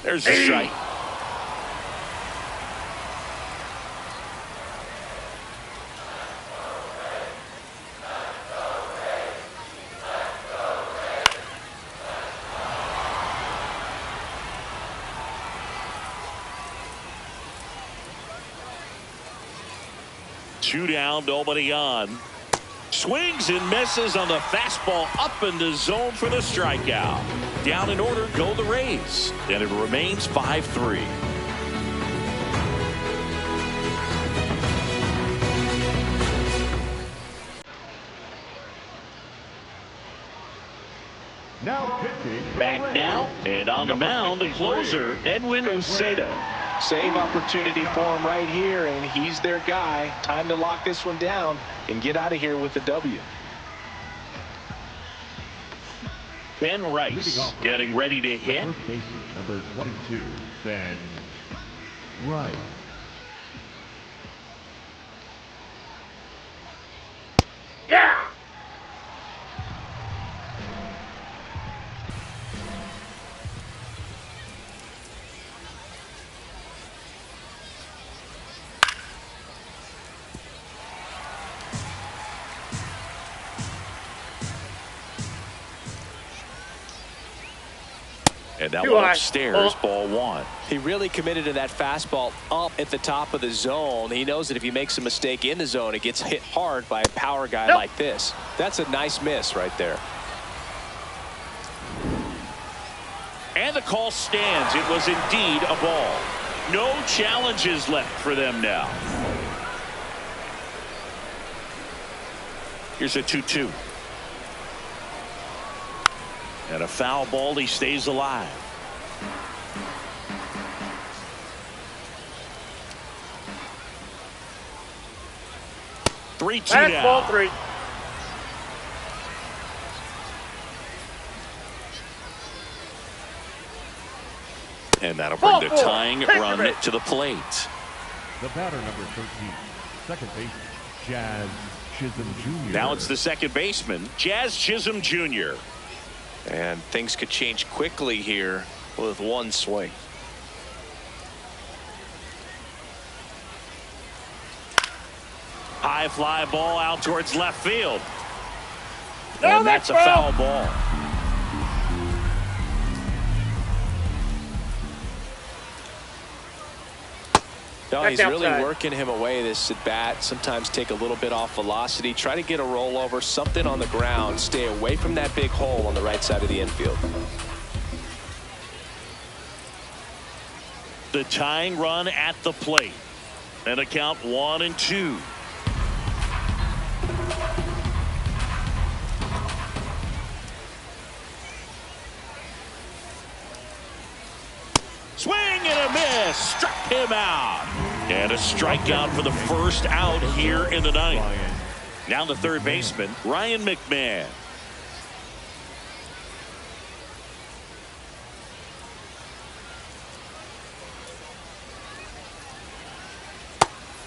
[SPEAKER 1] There's the strike. 2 down, nobody on. Swings and misses on the fastball up in the zone for the strikeout. Down in order go the Rays, and it remains 5-3.
[SPEAKER 3] Now pitching.
[SPEAKER 1] Back now, and on the mound, the closer, Edwin Uceda.
[SPEAKER 2] Save opportunity for him right here, and he's their guy. Time to lock this one down and get out of here with the W.
[SPEAKER 1] Ben Rice getting ready to hit.
[SPEAKER 3] First baseman, number 22, Ben Rice.
[SPEAKER 4] Yeah!
[SPEAKER 1] And that one upstairs, ball 1.
[SPEAKER 8] He really committed to that fastball up at the top of the zone. He knows that if he makes a mistake in the zone, it gets hit hard by a power guy like this. That's a nice miss right there.
[SPEAKER 1] And the call stands. It was indeed a ball. No challenges left for them now. Here's a 2-2. And a foul ball. He stays alive. Three-two down.
[SPEAKER 4] Ball 3.
[SPEAKER 1] And that'll bring the tying run to the plate.
[SPEAKER 3] The batter, number 13, second baseman, Jazz Chisholm Jr.
[SPEAKER 1] Now it's the second baseman, Jazz Chisholm Jr.
[SPEAKER 8] And things could change quickly here with one swing.
[SPEAKER 1] High fly ball out towards left field.
[SPEAKER 4] No,
[SPEAKER 1] and that's a foul ball.
[SPEAKER 8] No, he's really working him away this at bat. Sometimes take a little bit off velocity. Try to get a rollover, something on the ground. Stay away from that big hole on the right side of the infield.
[SPEAKER 1] The tying run at the plate. And a count 1-2. Swing and a miss. Struck him out. And a strikeout for the first out here in the ninth. Now the third baseman, Ryan McMahon.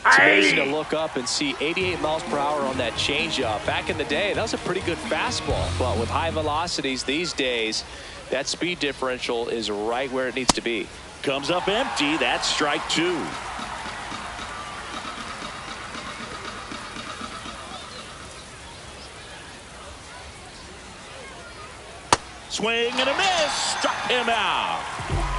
[SPEAKER 8] It's amazing to look up and see 88 miles per hour on that changeup. Back in the day, that was a pretty good fastball. But with high velocities these days, that speed differential is right where it needs to be.
[SPEAKER 1] Comes up empty. That's strike 2. Swing and a miss. Struck him out.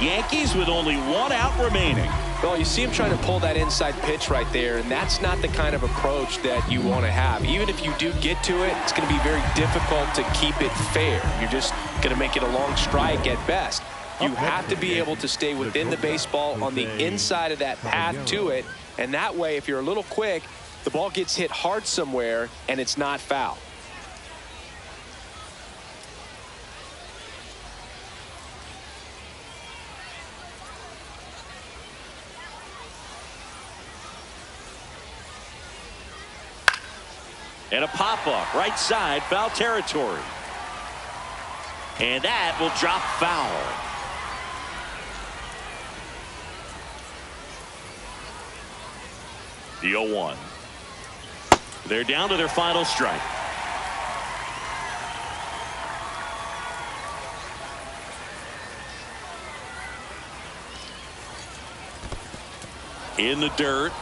[SPEAKER 1] Yankees with only 1 out remaining.
[SPEAKER 8] Well, you see him trying to pull that inside pitch right there, and that's not the kind of approach that you want to have. Even if you do get to it, it's going to be very difficult to keep it fair. You're just going to make it a long strike at best. You have to be able to stay within the baseball on the inside of that path to it, and that way, if you're a little quick, the ball gets hit hard somewhere, and it's not foul.
[SPEAKER 1] And a pop-up, right side, foul territory. And that will drop foul. The 0-1. They're down to their final strike. In the dirt.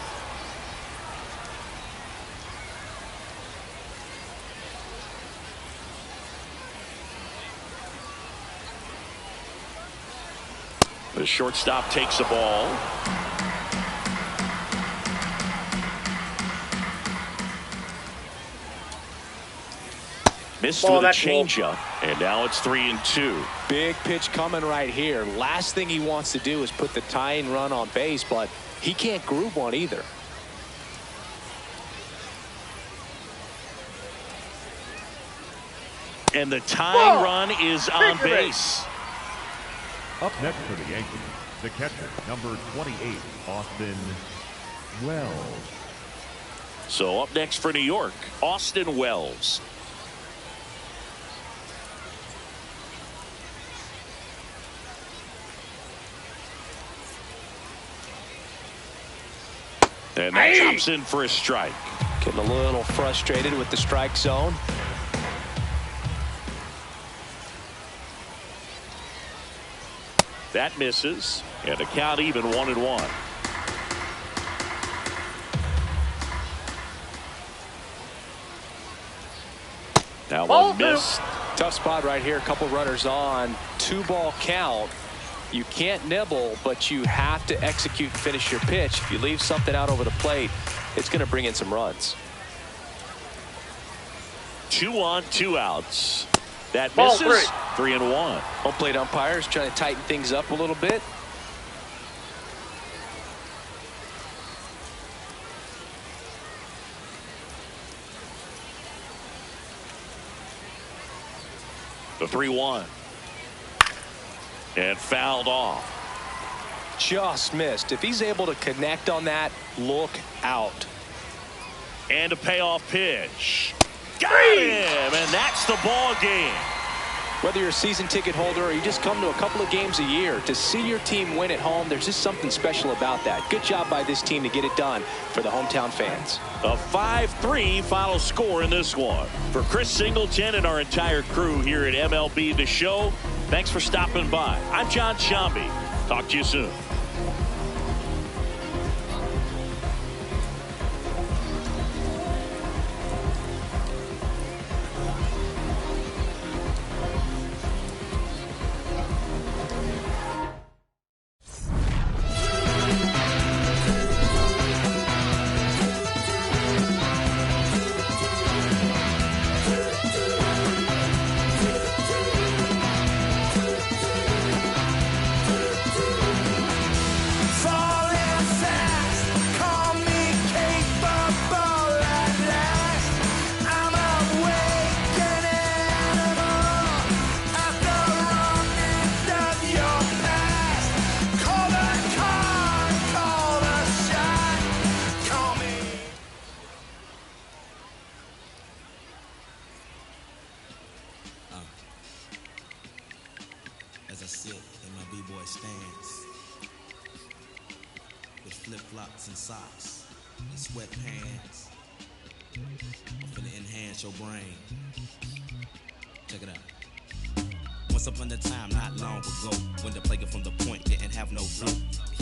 [SPEAKER 1] The shortstop takes the ball. Missed with a changeup, and now it's 3-2.
[SPEAKER 8] Big pitch coming right here. Last thing he wants to do is put the tying run on base, but he can't groove one either.
[SPEAKER 1] And the tying run is on base.
[SPEAKER 3] Up next for the Yankees, the catcher, number 28, Austin Wells.
[SPEAKER 1] So up next for New York, Austin Wells. And that chops in for a strike.
[SPEAKER 8] Getting a little frustrated with the strike zone.
[SPEAKER 1] That misses, and the count even 1-1. Now one missed.
[SPEAKER 8] Tough spot right here. A couple runners on. 2-ball count. You can't nibble, but you have to execute and finish your pitch. If you leave something out over the plate, it's going to bring in some runs.
[SPEAKER 1] 2 on, 2 outs. That misses. 3-1.
[SPEAKER 8] Home plate umpires trying to tighten things up a little bit.
[SPEAKER 1] The 3-1. And fouled off.
[SPEAKER 8] Just missed. If he's able to connect on that, look out.
[SPEAKER 1] And a payoff pitch. Got him, and that's the ball game.
[SPEAKER 8] Whether you're a season ticket holder or you just come to a couple of games a year, to see your team win at home, there's just something special about that. Good job by this team to get it done for the hometown fans.
[SPEAKER 1] A 5-3 final score in this one. For Chris Singleton and our entire crew here at MLB The Show, thanks for stopping by. I'm John Shambi. Talk to you soon.
[SPEAKER 13] As I sit in my b-boy stance with flip-flops and socks and sweatpants, I'm finna enhance your brain. Check it out. Once upon a time, not long ago, when the player from the point didn't have no flow.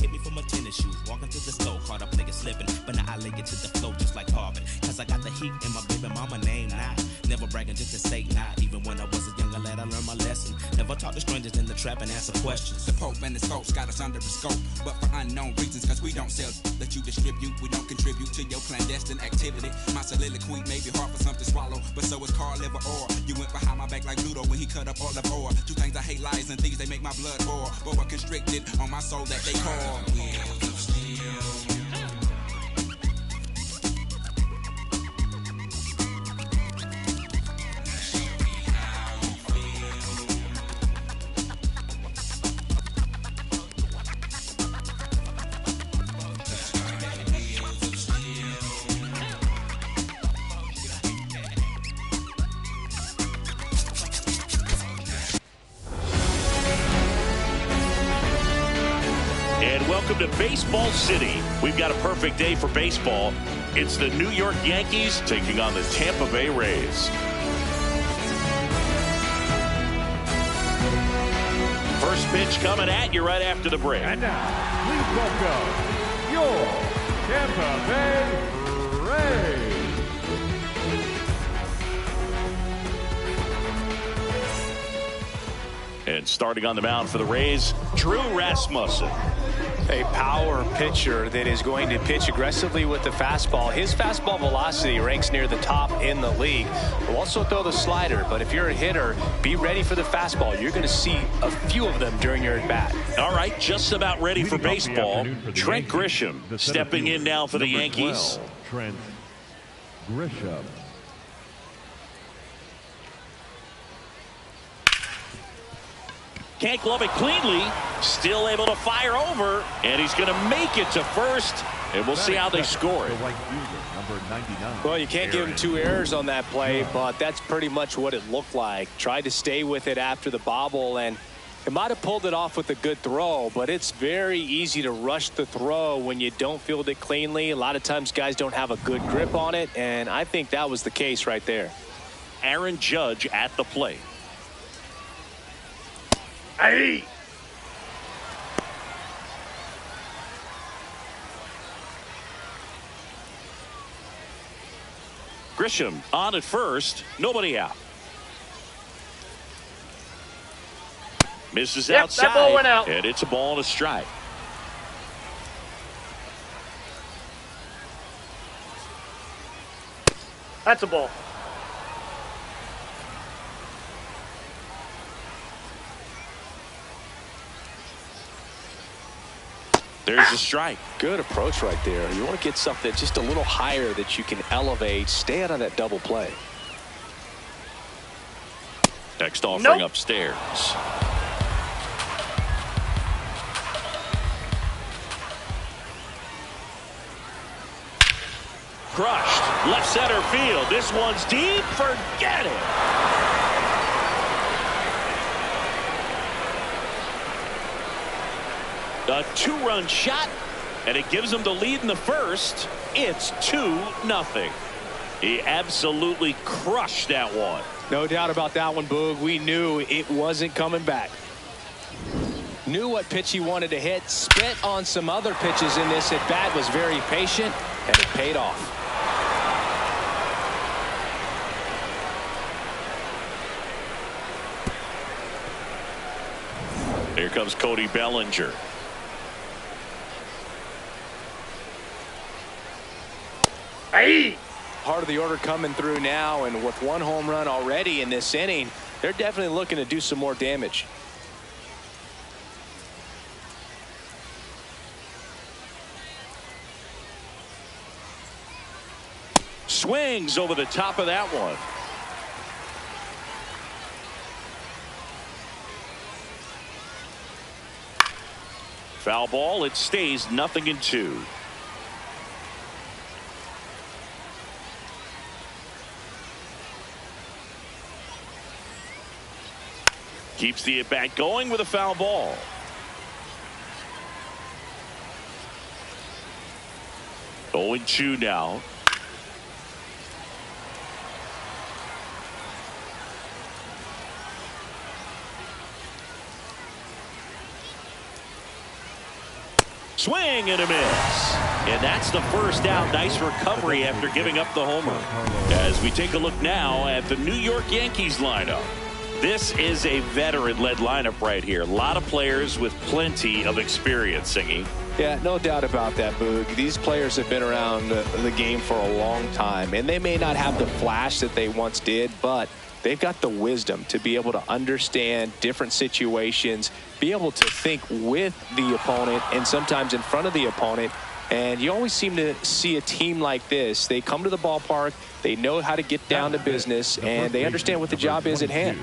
[SPEAKER 13] Hit me from a tennis shoe, walking through the store, caught up nigga slipping, but now I lay it to the flow just like Harvard. Cause I got the heat and my baby mama name now. Never bragging just to say not. Even when I was a younger lad, I learned my lesson. Never talk to strangers in the trap and answer questions.
[SPEAKER 14] The Pope and the scopes got us under a scope, but for unknown reasons, cause we don't sell that you distribute. We don't contribute to your clandestine activity. My soliloquy may be hard for some to swallow, but so is Carl Liver Orr. You went behind my back like Pluto when he cut up all of ore. Two things I hate, lies and thieves, they make my blood boil. But what constricted on my soul that they call wheels of steel.
[SPEAKER 1] Welcome to Baseball City. We've got a perfect day for baseball. It's the New York Yankees taking on the Tampa Bay Rays. First pitch coming at you right after the break.
[SPEAKER 3] And now, please welcome your Tampa Bay Rays.
[SPEAKER 1] And starting on the mound for the Rays, Drew Rasmussen.
[SPEAKER 8] A power pitcher that is going to pitch aggressively with the fastball. His fastball velocity ranks near the top in the league. Will also throw the slider, but if you're a hitter, be ready for the fastball. You're going to see a few of them during your at-bat.
[SPEAKER 1] All right, just about ready for baseball. Trent Grisham stepping in now for the Yankees.
[SPEAKER 3] Trent Grisham.
[SPEAKER 1] Can't glove it cleanly. Still able to fire over. And he's going to make it to first. And we'll see how they score it.
[SPEAKER 8] Well, you can't give him 2 errors on that play, but that's pretty much what it looked like. Tried to stay with it after the bobble, and it might have pulled it off with a good throw, but it's very easy to rush the throw when you don't field it cleanly. A lot of times guys don't have a good grip on it, and I think that was the case right there.
[SPEAKER 1] Aaron Judge at the plate.
[SPEAKER 4] Hey!
[SPEAKER 1] Grisham on at first. Nobody out. Misses outside.
[SPEAKER 4] That ball went out.
[SPEAKER 1] And it's a ball and a strike.
[SPEAKER 4] That's a ball.
[SPEAKER 1] There's a strike.
[SPEAKER 8] Good approach right there. You want to get something just a little higher that you can elevate. Stay out of that double play.
[SPEAKER 1] Next offering upstairs. Crushed. Left center field. This one's deep. Forget it. A 2-run shot, and it gives him the lead in the first. It's 2-0. He absolutely crushed that one.
[SPEAKER 8] No doubt about that one, Boog. We knew it wasn't coming back. Knew what pitch he wanted to hit. Spent on some other pitches in this at bat. Was very patient, and it paid off.
[SPEAKER 1] Here comes Cody Bellinger.
[SPEAKER 4] Hey!
[SPEAKER 8] Part of the order coming through now, and with 1 home run already in this inning, they're definitely looking to do some more damage.
[SPEAKER 1] Swings over the top of that one. Foul ball. It stays 0-2. Keeps the at-bat going with a foul ball. Oh, 0-2 now. Swing and a miss. And that's the first out. Nice recovery after giving up the homer. As we take a look now at the New York Yankees lineup. This is a veteran-led lineup right here. A lot of players with plenty of experience, Singy.
[SPEAKER 8] Yeah, no doubt about that, Boog. These players have been around the game for a long time, and they may not have the flash that they once did, but they've got the wisdom to be able to understand different situations, be able to think with the opponent and sometimes in front of the opponent. And you always seem to see a team like this. They come to the ballpark, they know how to get down to business, and they understand what the job is at hand.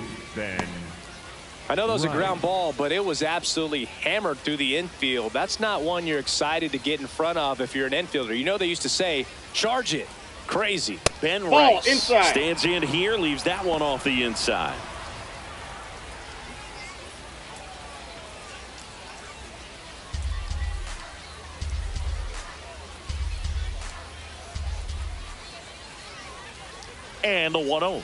[SPEAKER 8] I know that was a ground ball, but it was absolutely hammered through the infield. That's not one you're excited to get in front of if you're an infielder. You know they used to say, charge it. Crazy.
[SPEAKER 1] Ben Rice stands in here, leaves that one off the inside. And the 1-0.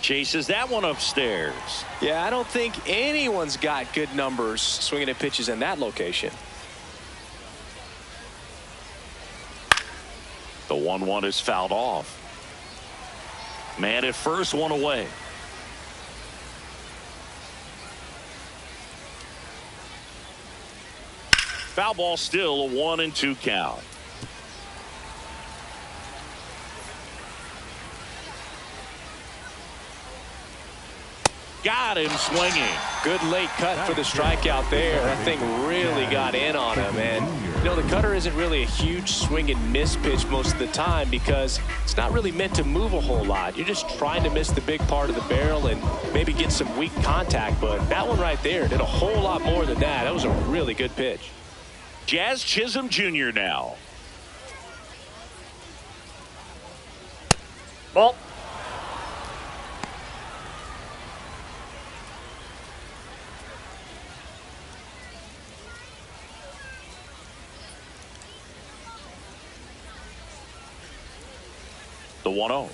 [SPEAKER 1] Chases that one upstairs.
[SPEAKER 8] Yeah, I don't think anyone's got good numbers swinging at pitches in that location.
[SPEAKER 1] The 1-1 is fouled off. Man at first, one away. Foul ball, still a 1-2 count. Got him swinging.
[SPEAKER 8] Good late cut for the strikeout there. That thing really got in on him. And, you know, the cutter isn't really a huge swing and miss pitch most of the time because it's not really meant to move a whole lot. You're just trying to miss the big part of the barrel and maybe get some weak contact. But that one right there did a whole lot more than that. That was a really good pitch.
[SPEAKER 1] Jazz Chisholm Jr. now.
[SPEAKER 4] Ball.
[SPEAKER 1] The 1-0.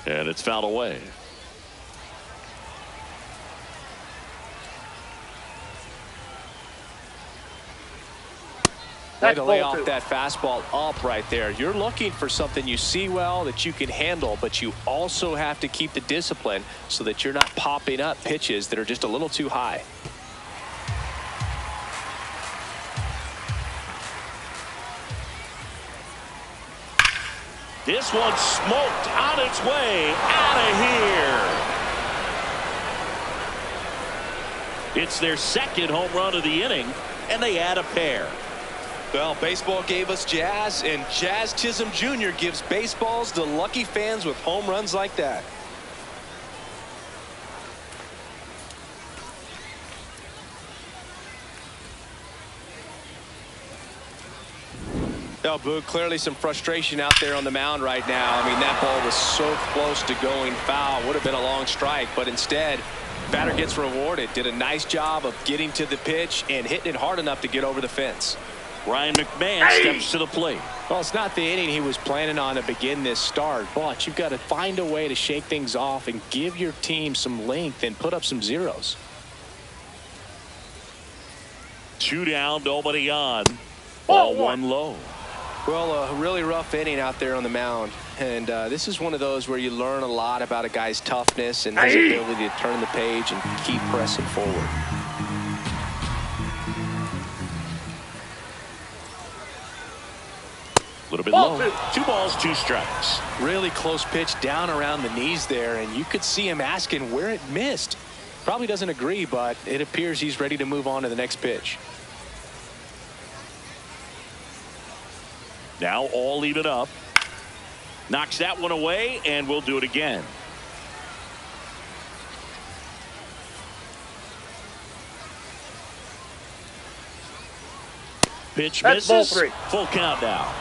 [SPEAKER 1] And it's fouled away.
[SPEAKER 8] Way to lay off that fastball up right there. You're looking for something you see well that you can handle, but you also have to keep the discipline so that you're not popping up pitches that are just a little too high.
[SPEAKER 1] This one smoked on its way out of here. It's their second home run of the inning, and they add a pair.
[SPEAKER 8] Well, baseball gave us Jazz, and Jazz Chisholm Jr. gives baseballs to lucky fans with home runs like that. Oh, Boog, clearly some frustration out there on the mound right now. I mean, that ball was so close to going foul. Would have been a long strike, but instead, batter gets rewarded. Did a nice job of getting to the pitch and hitting it hard enough to get over the fence.
[SPEAKER 1] Ryan McMahon steps to the plate.
[SPEAKER 8] Well, it's not the inning he was planning on to begin this start, but you've got to find a way to shake things off and give your team some length and put up some zeros.
[SPEAKER 1] 2 down, nobody on. Ball one low.
[SPEAKER 8] Well, a really rough inning out there on the mound. And this is one of those where you learn a lot about a guy's toughness and his ability to turn the page and keep pressing forward.
[SPEAKER 1] A little bit low. 2 balls, 2 strikes.
[SPEAKER 8] Really close pitch down around the knees there, and you could see him asking where it missed. Probably doesn't agree, but it appears he's ready to move on to the next pitch.
[SPEAKER 1] Now all even up. Knocks that one away, and we'll do it again. Pitch misses. Full count now.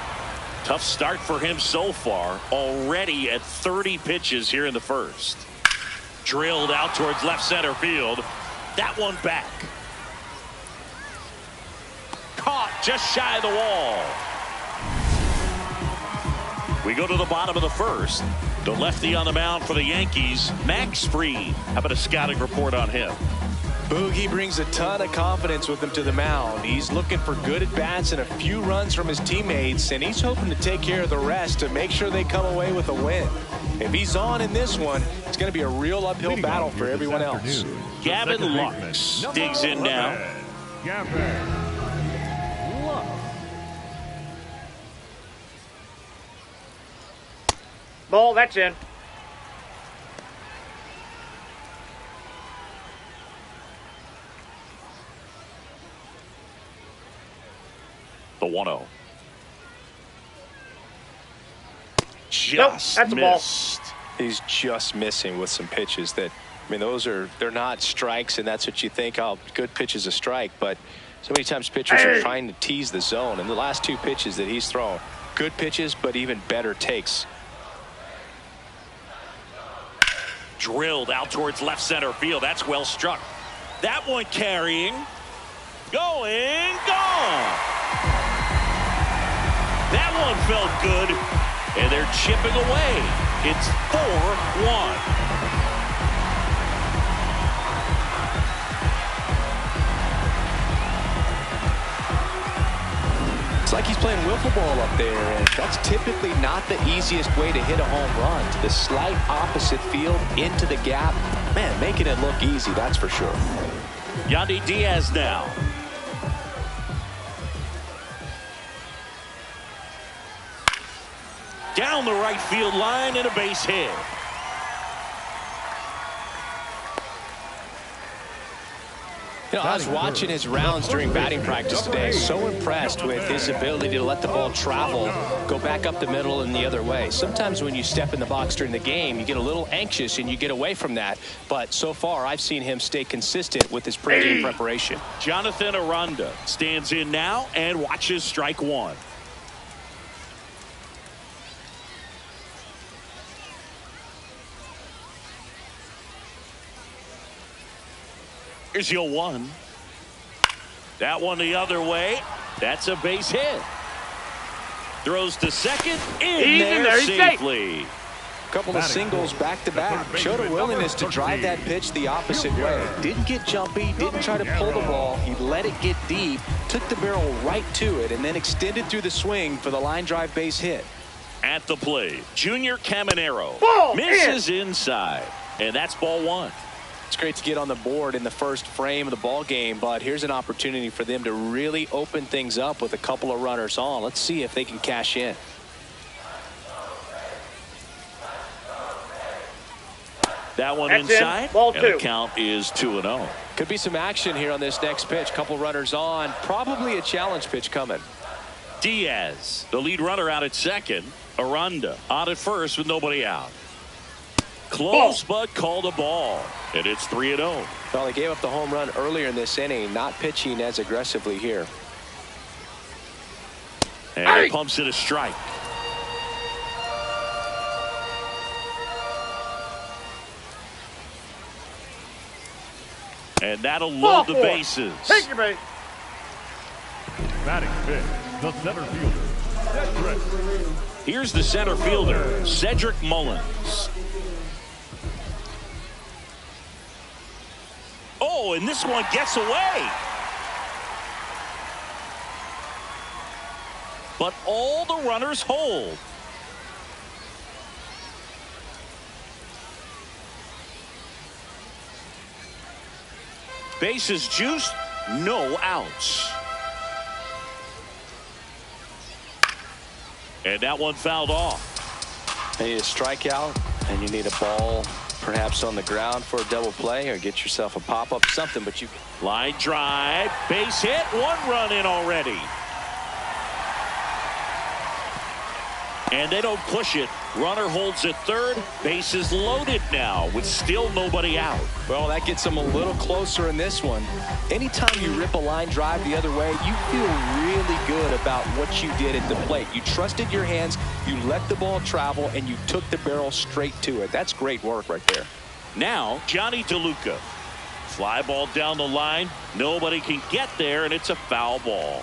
[SPEAKER 1] Tough start for him so far. Already at 30 pitches here in the first. Drilled out towards left center field. That one back. Caught just shy of the wall. We go to the bottom of the first. The lefty on the mound for the Yankees, Max Fried. How about a scouting report on him?
[SPEAKER 8] Boogie brings a ton of confidence with him to the mound. He's looking for good at-bats and a few runs from his teammates, and he's hoping to take care of the rest to make sure they come away with a win. If he's on in this one, it's going to be a real uphill battle for everyone else.
[SPEAKER 1] Gavin Lux digs in now.
[SPEAKER 3] Gavin.
[SPEAKER 4] Ball, that's in.
[SPEAKER 1] The 1-0.
[SPEAKER 4] Just that's
[SPEAKER 1] missed.
[SPEAKER 8] He's just missing with some pitches that, I mean, they're not strikes, and that's what you think, oh, good pitch is a strike, but so many times pitchers are trying to tease the zone, and the last 2 pitches that he's thrown, good pitches, but even better takes.
[SPEAKER 1] Drilled out towards left center field. That's well struck. That one carrying. Going. Gone. That one felt good. And they're chipping away. It's 4-1.
[SPEAKER 8] It's like he's playing wiffle ball up there, and that's typically not the easiest way to hit a home run. To the slight opposite field, into the gap. Man, making it look easy, that's for sure.
[SPEAKER 1] Yandy Diaz now. Down the right field line and a base hit.
[SPEAKER 8] You know, I was watching his rounds during batting practice today. So impressed with his ability to let the ball travel, go back up the middle and the other way. Sometimes when you step in the box during the game, you get a little anxious and you get away from that. But so far, I've seen him stay consistent with his pregame preparation.
[SPEAKER 1] Jonathan Aranda stands in now and watches strike one. Here's your one. That one the other way. That's a base hit. Throws to second. In there safely.
[SPEAKER 8] A couple of singles back to back. Showed a willingness to drive that pitch the opposite way. Didn't get jumpy. Didn't try to pull the ball. He let it get deep. Took the barrel right to it and then extended through the swing for the line drive base hit.
[SPEAKER 1] At the plate, Junior Caminero
[SPEAKER 4] Ball
[SPEAKER 1] misses inside. And that's ball one.
[SPEAKER 8] It's great to get on the board in the first frame of the ball game, but here's an opportunity for them to really open things up with a couple of runners on. Let's see if they can cash in.
[SPEAKER 1] That one
[SPEAKER 4] That's
[SPEAKER 1] inside.
[SPEAKER 4] Ball
[SPEAKER 1] and
[SPEAKER 4] two.
[SPEAKER 1] the count is 2-0.
[SPEAKER 8] Could be some action here on this next pitch. Couple runners on. Probably a challenge pitch coming.
[SPEAKER 1] Diaz, the lead runner, out at second. Aranda on at first with nobody out. Close, but called a ball. And it's 3-0.
[SPEAKER 8] Well, they gave up the home run earlier in this inning, not pitching as aggressively here.
[SPEAKER 1] And he pumps it a strike. And that'll load the bases.
[SPEAKER 4] Take your base.
[SPEAKER 3] Batting fifth, the center fielder, Cedric.
[SPEAKER 1] Here's the center fielder, Cedric Mullins. Oh, and this one gets away. But all the runners hold. Bases juiced, no outs. And that one fouled off.
[SPEAKER 8] You need a strikeout, and you need a ball perhaps on the ground for a double play, or get yourself a pop-up, something, but you...
[SPEAKER 1] Line drive, base hit, one run in already. And they don't push it. Runner holds at third. Base is loaded now with still nobody out.
[SPEAKER 8] Well, that gets them a little closer in this one. Anytime you rip a line drive the other way, you feel really good about what you did at the plate. You trusted your hands, you let the ball travel, and you took the barrel straight to it. That's great work right there.
[SPEAKER 1] Now, Johnny DeLuca. Fly ball down the line. Nobody can get there, and it's a foul ball.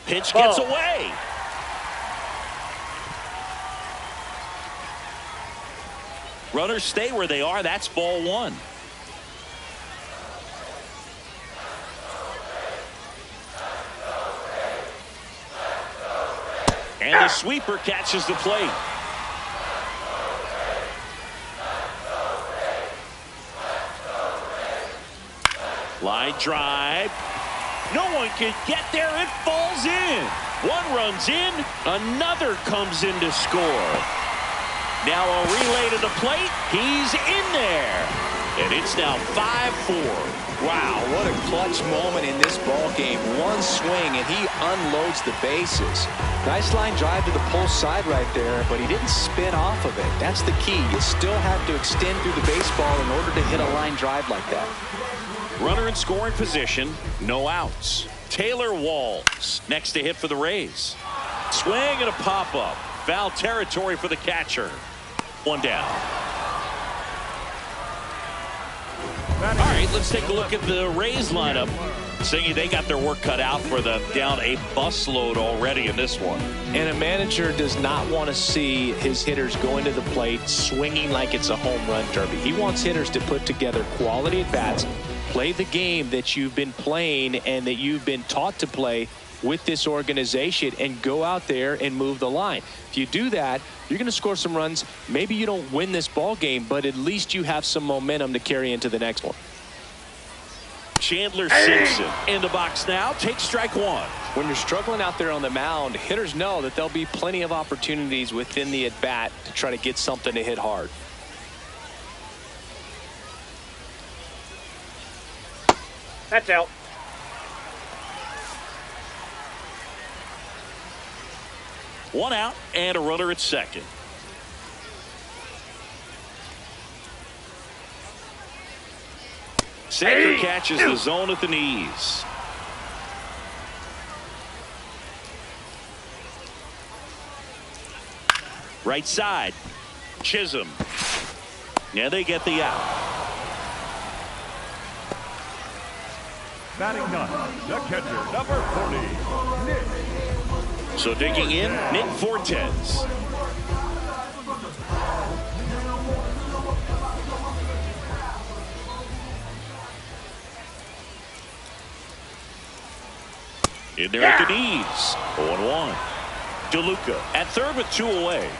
[SPEAKER 1] Pitch gets away. Runners stay where they are. That's ball one. And the sweeper catches the plate. Line drive. No one can get there. It falls in. One runs in. Another comes in to score. Now a relay to the plate. He's in there. And it's now 5-4.
[SPEAKER 8] Wow, what a clutch moment in this ball game. One swing, and he unloads the bases. Nice line drive to the pull side right there, but he didn't spin off of it. That's the key. You still have to extend through the baseball in order to hit a line drive like that.
[SPEAKER 1] Runner in scoring position, no outs. Taylor Walls next to hit for the Rays. Swing and a pop-up. Foul territory for the catcher. One down. All right, let's take a look at the Rays lineup. Saying they got their work cut out for them, down a busload already in this one.
[SPEAKER 8] And a manager does not want to see his hitters going to the plate swinging like it's a home run derby. He wants hitters to put together quality at-bats, play the game that you've been playing and that you've been taught to play, with this organization and go out there and move the line. If you do that, you're going to score some runs. Maybe you don't win this ball game, but at least you have some momentum to carry into the next one.
[SPEAKER 1] Chandler Simpson in the box now. Takes strike one.
[SPEAKER 8] When you're struggling out there on the mound, hitters know that there'll be plenty of opportunities within the at-bat to try to get something to hit hard.
[SPEAKER 4] That's out.
[SPEAKER 1] One out and a runner at second. Center catches the zone at the knees. Right side. Chisholm. Yeah, they get the out.
[SPEAKER 3] Batting ninth, the catcher, number 40, Nick.
[SPEAKER 1] So digging in, Nick Fortes. In there at the knees. 0-1. DeLuca at third with 2 away.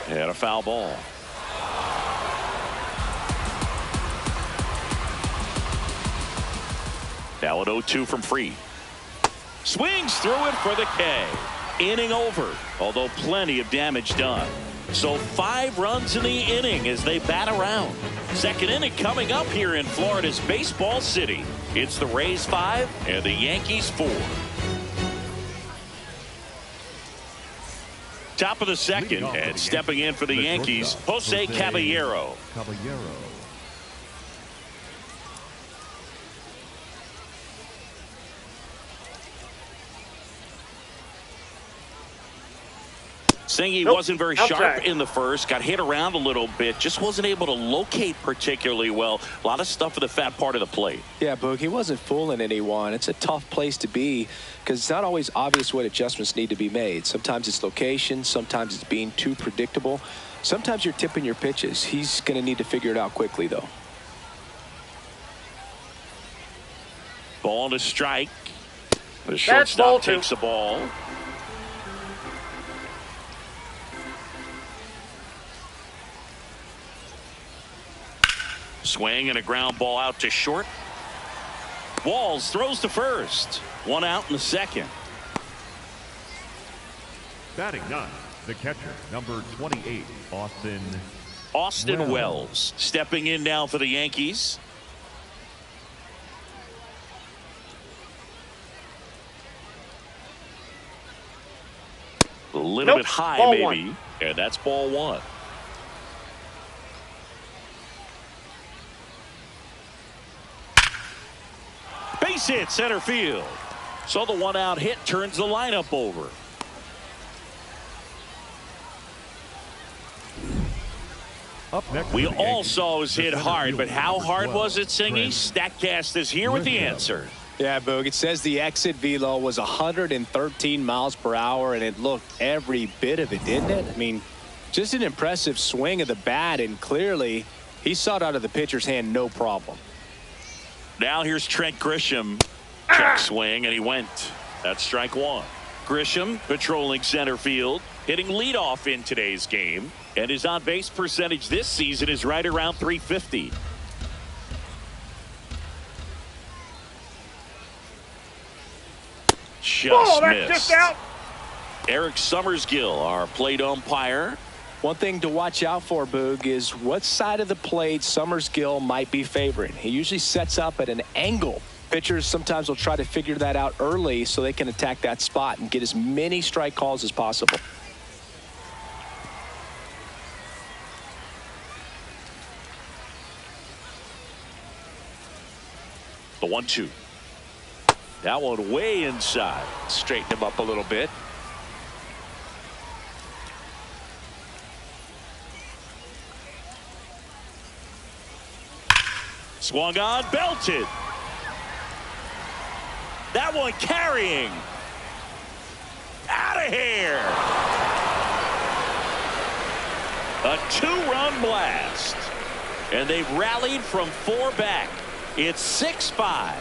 [SPEAKER 1] And a foul ball. Now an 0-2 from Fried. Swings through it for the K. Inning over, although plenty of damage done. So 5 runs in the inning as they bat around. Second inning coming up here in Florida's Baseball City. It's the Rays 5 and the Yankees 4. Top of the second, and stepping in for the Yankees, Jose Caballero. Singy wasn't very sharp in the first, got hit around a little bit, just wasn't able to locate particularly well. A lot of stuff at the fat part of the plate.
[SPEAKER 8] Yeah, Boog, he wasn't fooling anyone. It's a tough place to be because it's not always obvious what adjustments need to be made. Sometimes it's location, sometimes it's being too predictable. Sometimes you're tipping your pitches. He's going to need to figure it out quickly, though.
[SPEAKER 1] Ball to strike. The shortstop takes the ball. Swing and a ground ball out to short. Walls throws to first. 1 out in the second.
[SPEAKER 3] Batting ninth, the catcher, number 28,
[SPEAKER 1] Austin Wells stepping in now for the Yankees. A little bit high,
[SPEAKER 4] ball
[SPEAKER 1] maybe.
[SPEAKER 4] 1.
[SPEAKER 1] And that's ball 1. Base hit center field. So the 1-out hit turns the lineup over.
[SPEAKER 3] Up next,
[SPEAKER 1] we all saw was hit hard, but how hard was it, Singy? Statcast is here with the answer.
[SPEAKER 8] Yeah, Boog, it says the exit velo was 113 miles per hour, and it looked every bit of it, didn't it? I mean, just an impressive swing of the bat, and clearly he saw it out of the pitcher's hand no problem.
[SPEAKER 1] Now here's Trent Grisham. Check swing, and he went. That's strike 1. Grisham patrolling center field, hitting leadoff in today's game, and his on-base percentage this season is right around .350. Just missed.
[SPEAKER 4] Just out.
[SPEAKER 1] Eric Summersgill, our plate umpire.
[SPEAKER 8] One thing to watch out for, Boog, is what side of the plate Summersgill might be favoring. He usually sets up at an angle. Pitchers sometimes will try to figure that out early so they can attack that spot and get as many strike calls as possible.
[SPEAKER 1] The 1-2. That one way inside.
[SPEAKER 8] Straighten him up a little bit.
[SPEAKER 1] Swung on, belted. That one carrying. Out of here. A 2-run blast. And they've rallied from 4 back. It's 6-5.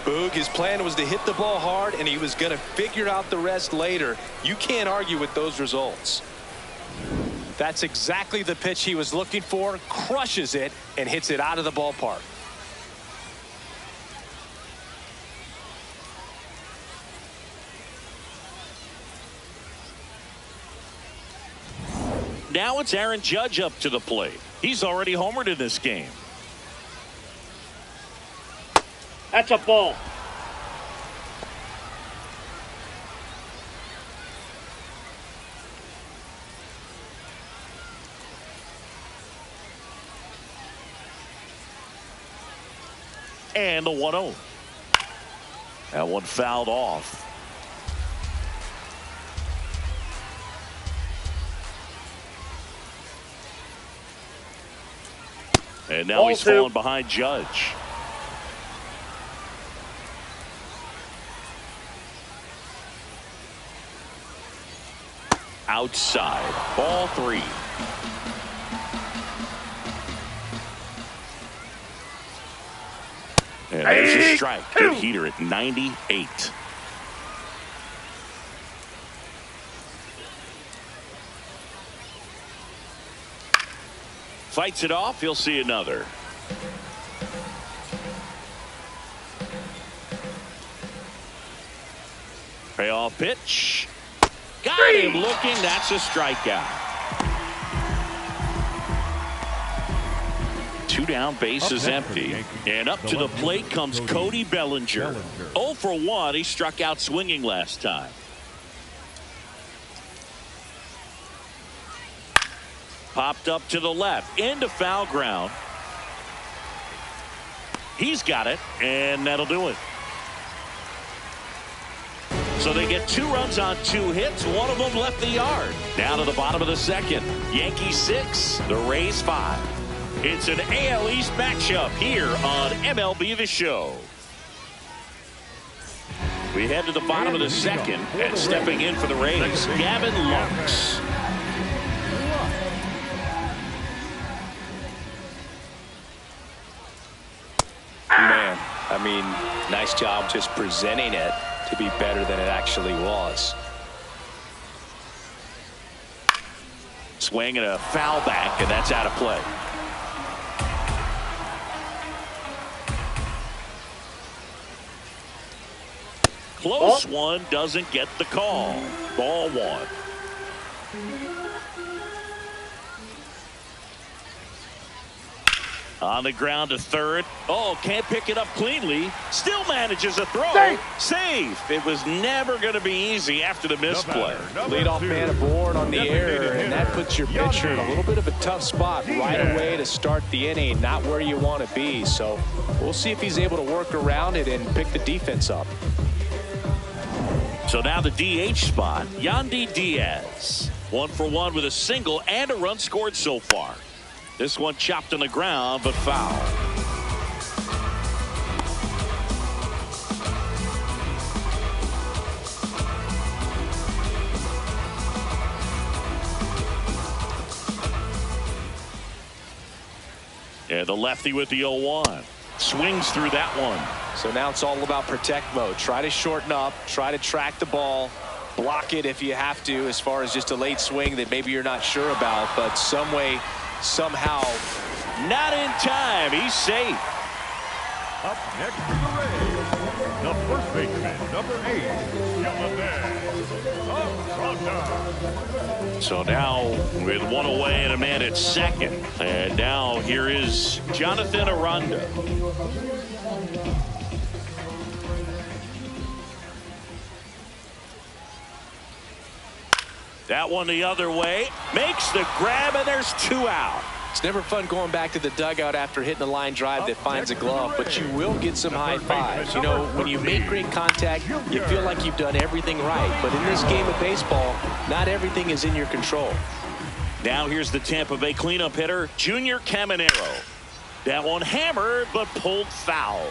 [SPEAKER 8] Boog, his plan was to hit the ball hard, and he was going to figure out the rest later. You can't argue with those results. That's exactly the pitch he was looking for. Crushes it and hits it out of the ballpark.
[SPEAKER 1] Now it's Aaron Judge up to the plate. He's already homered in this game.
[SPEAKER 4] That's a ball.
[SPEAKER 1] And the 1-0. That one fouled off. And now he's falling behind Judge. Outside. Ball 3. And there's a strike. Good heater at 98. Fights it off. He'll see another. Payoff pitch. Got him looking. That's a strikeout. 2 down, base is empty. And up to the plate comes Cody Bellinger. 0 for 1. He struck out swinging last time. Popped up to the left into foul ground. He's got it, and that'll do it. So they get 2 runs on 2 hits. One of them left the yard. Down to the bottom of the second. Yankees 6, the Rays 5. It's an AL East matchup here on MLB The Show. We head to the bottom of the second, and stepping in for the Rays, Gavin Lux.
[SPEAKER 8] Man, I mean, nice job just presenting it to be better than it actually was.
[SPEAKER 1] Swing and a foul back, and that's out of play. Close one, doesn't get the call. Ball 1. On the ground to third. Oh, can't pick it up cleanly. Still manages a throw. Safe. It was never going to be easy after the misplay.
[SPEAKER 8] Leadoff man aboard on the error, and that puts your pitcher in a little bit of a tough spot right away to start the inning. Not where you want to be. So we'll see if he's able to work around it and pick the defense up.
[SPEAKER 1] So now the DH spot, Yandy Diaz. 1 for 1 with a single and a run scored so far. This one chopped on the ground, but foul. And the lefty with the 0-1. Swings through that one.
[SPEAKER 8] So now it's all about protect mode. Try to shorten up, try to track the ball, block it if you have to, as far as just a late swing that maybe you're not sure about, but some way, somehow.
[SPEAKER 1] Not in time. He's safe.
[SPEAKER 3] Up next for the Rays, the first baseman, number 8,
[SPEAKER 1] So now with 1 away and a man at second. And now here is Jonathan Aranda. That one the other way. Makes the grab, and there's 2 out.
[SPEAKER 8] It's never fun going back to the dugout after hitting a line drive that finds a glove, but you will get some high fives. You know, when you make great contact, you feel like you've done everything right. But in this game of baseball, not everything is in your control.
[SPEAKER 1] Now here's the Tampa Bay cleanup hitter, Junior Caminero. That one hammered, but pulled foul.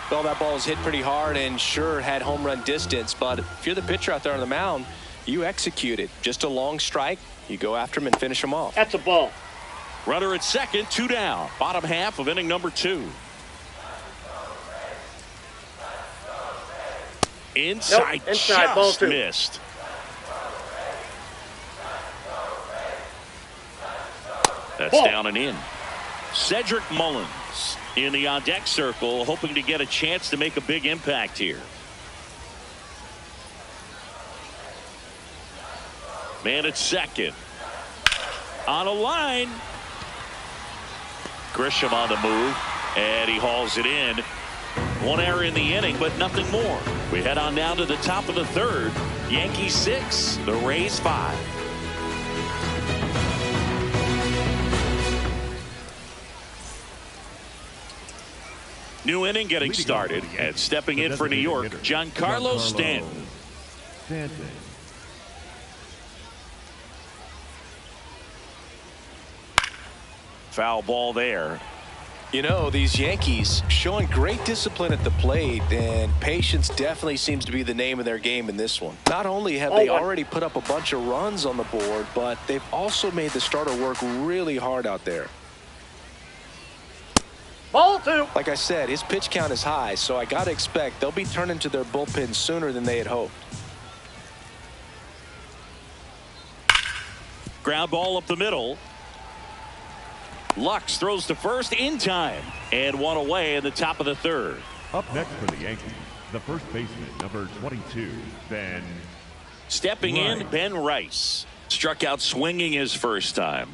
[SPEAKER 8] Well, that ball was hit pretty hard and sure had home run distance, but if you're the pitcher out there on the mound, you execute it. Just a long strike. You go after him and finish him off.
[SPEAKER 4] That's a ball.
[SPEAKER 1] Runner at second, 2 down. Bottom half of inning number 2. Inside,
[SPEAKER 4] inside, ball
[SPEAKER 1] just
[SPEAKER 4] 2.
[SPEAKER 1] missed. That's
[SPEAKER 4] Ball.
[SPEAKER 1] down and in. Cedric Mullins in the on-deck circle, hoping to get a chance to make a big impact here. Man at second. On a line. Grisham on the move, and he hauls it in. 1 error in the inning, but nothing more. We head on down to the top of the 3rd. Yankees 6, the Rays 5. New inning getting started, and stepping in for New York, Giancarlo Stanton. Foul ball there.
[SPEAKER 2] You know, these Yankees showing great discipline at the plate, and patience definitely seems to be the name of their game in this one. Not only have they already put up a bunch of runs on the board, but they've also made the starter work really hard out there.
[SPEAKER 4] Ball 2.
[SPEAKER 2] Like I said, his pitch count is high, so I got to expect they'll be turning to their bullpen sooner than they had hoped.
[SPEAKER 1] Ground ball up the middle. Lux throws to first in time, and 1 away in the top of the 3rd.
[SPEAKER 3] Up next for the Yankees, the first baseman, number 22, Ben.
[SPEAKER 1] Stepping in, Ben Rice. Struck out swinging his first time.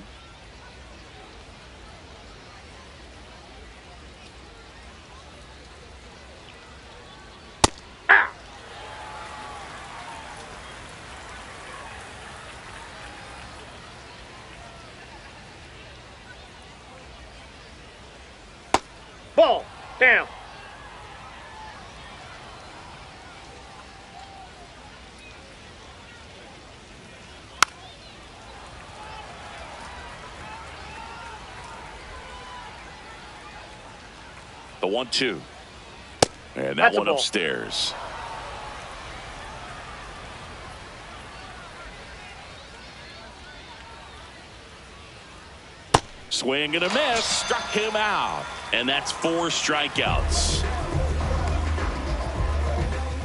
[SPEAKER 4] Ball. Down.
[SPEAKER 1] The 1-2. And
[SPEAKER 4] That's
[SPEAKER 1] that one
[SPEAKER 4] a ball.
[SPEAKER 1] upstairs. Swing and a miss. Struck him out. And that's 4 strikeouts.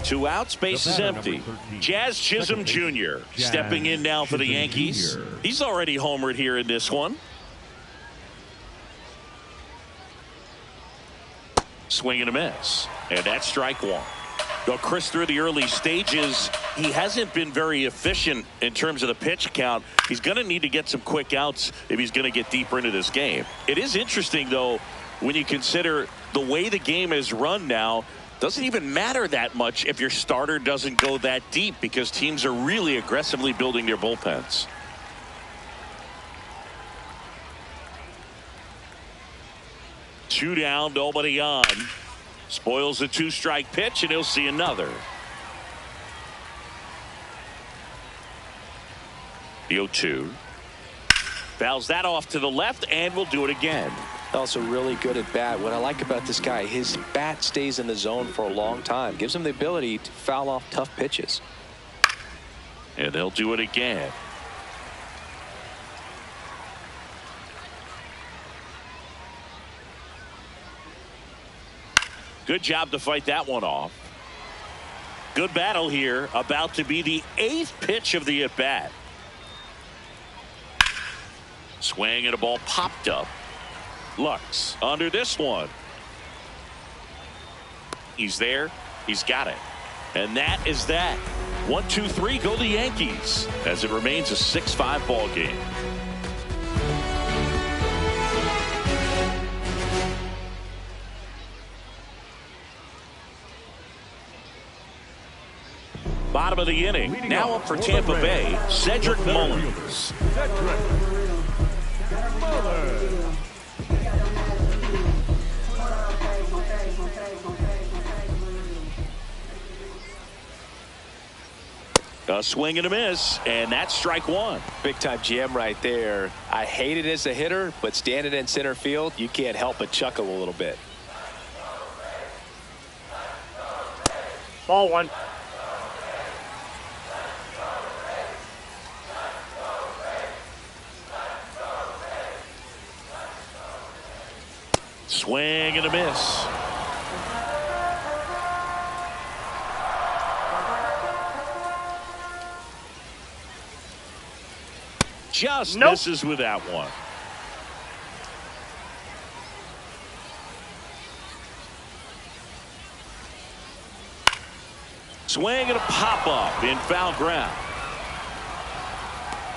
[SPEAKER 1] 2 outs, base is empty. Jazz Chisholm Jr. stepping in now for the Yankees. He's already homered here in this one. Swing and a miss. And that's strike 1. Though Chris, through the early stages, he hasn't been very efficient in terms of the pitch count. He's going to need to get some quick outs if he's going to get deeper into this game. It is interesting, though, when you consider the way the game is run now. Doesn't even matter that much if your starter doesn't go that deep, because teams are really aggressively building their bullpens. Two down, nobody on. Spoils a 2-strike pitch, and he'll see another. The 0-2. Fouls that off to the left, and will do it again.
[SPEAKER 2] Also really good at bat. What I like about this guy, his bat stays in the zone for a long time. Gives him the ability to foul off tough pitches.
[SPEAKER 1] And they'll do it again. Good job to fight that one off. Good battle here. About to be the 8th pitch of the at-bat. Swing and a ball popped up. Lux under this one. He's there. He's got it. And that is that. 1, 2, 3 go the Yankees as it remains a 6-5 ball game. Bottom of the inning. Now up for Tampa Bay, Cedric Mullins. A swing and a miss, and that's strike 1.
[SPEAKER 2] Big time jam right there. I hate it as a hitter, but standing in center field, you can't help but chuckle a little bit.
[SPEAKER 4] Ball 1.
[SPEAKER 1] Swing and a miss. Just misses with that one. Swing and a pop-up in foul ground.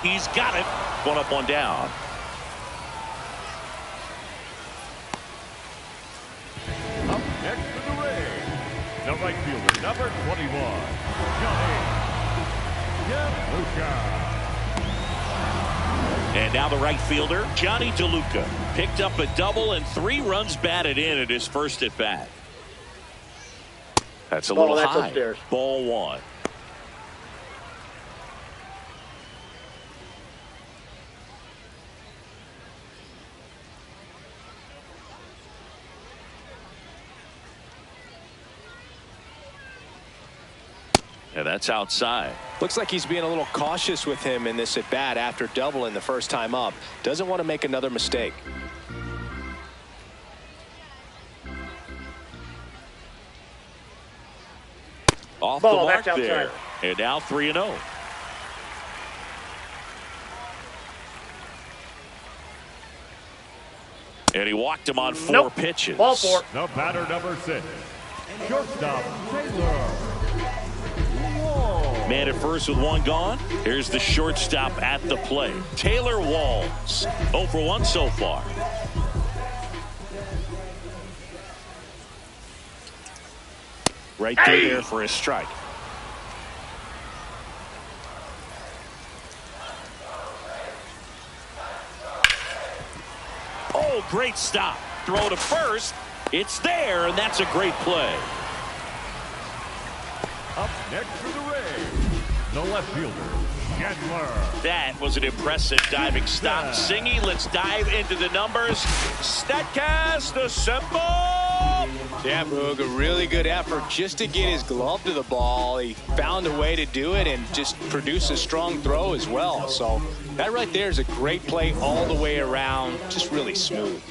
[SPEAKER 1] He's got it. One up, one down.
[SPEAKER 3] Up next to the ring, the right fielder, number 21, Johnny DeLuca.
[SPEAKER 1] And now the right fielder, Johnny DeLuca, picked up a double and 3 runs batted in at his first at bat. That's a little high.
[SPEAKER 4] Upstairs.
[SPEAKER 1] Ball 1. Yeah, that's outside.
[SPEAKER 8] Looks like he's being a little cautious with him in this at bat after doubling the first time up. Doesn't want to make another mistake.
[SPEAKER 1] Off the mark there. And now 3-0. And he walked him on 4 pitches.
[SPEAKER 4] Ball 4.
[SPEAKER 3] The batter, number 6, shortstop Taylor.
[SPEAKER 1] Man at first with 1 gone. Here's the shortstop at the plate. Taylor Walls. 0 for 1 so far. Right through there for a strike. Oh, great stop. Throw to first. It's there, and that's a great play.
[SPEAKER 3] Up next to the ring, the left fielder, Chandler.
[SPEAKER 1] That was an impressive diving stop. Singy, let's dive into the numbers. Statcast assemble.
[SPEAKER 8] Yeah, Boog, a really good effort just to get his glove to the ball. He found a way to do it and just produce a strong throw as well. So that right there is a great play all the way around. Just really smooth.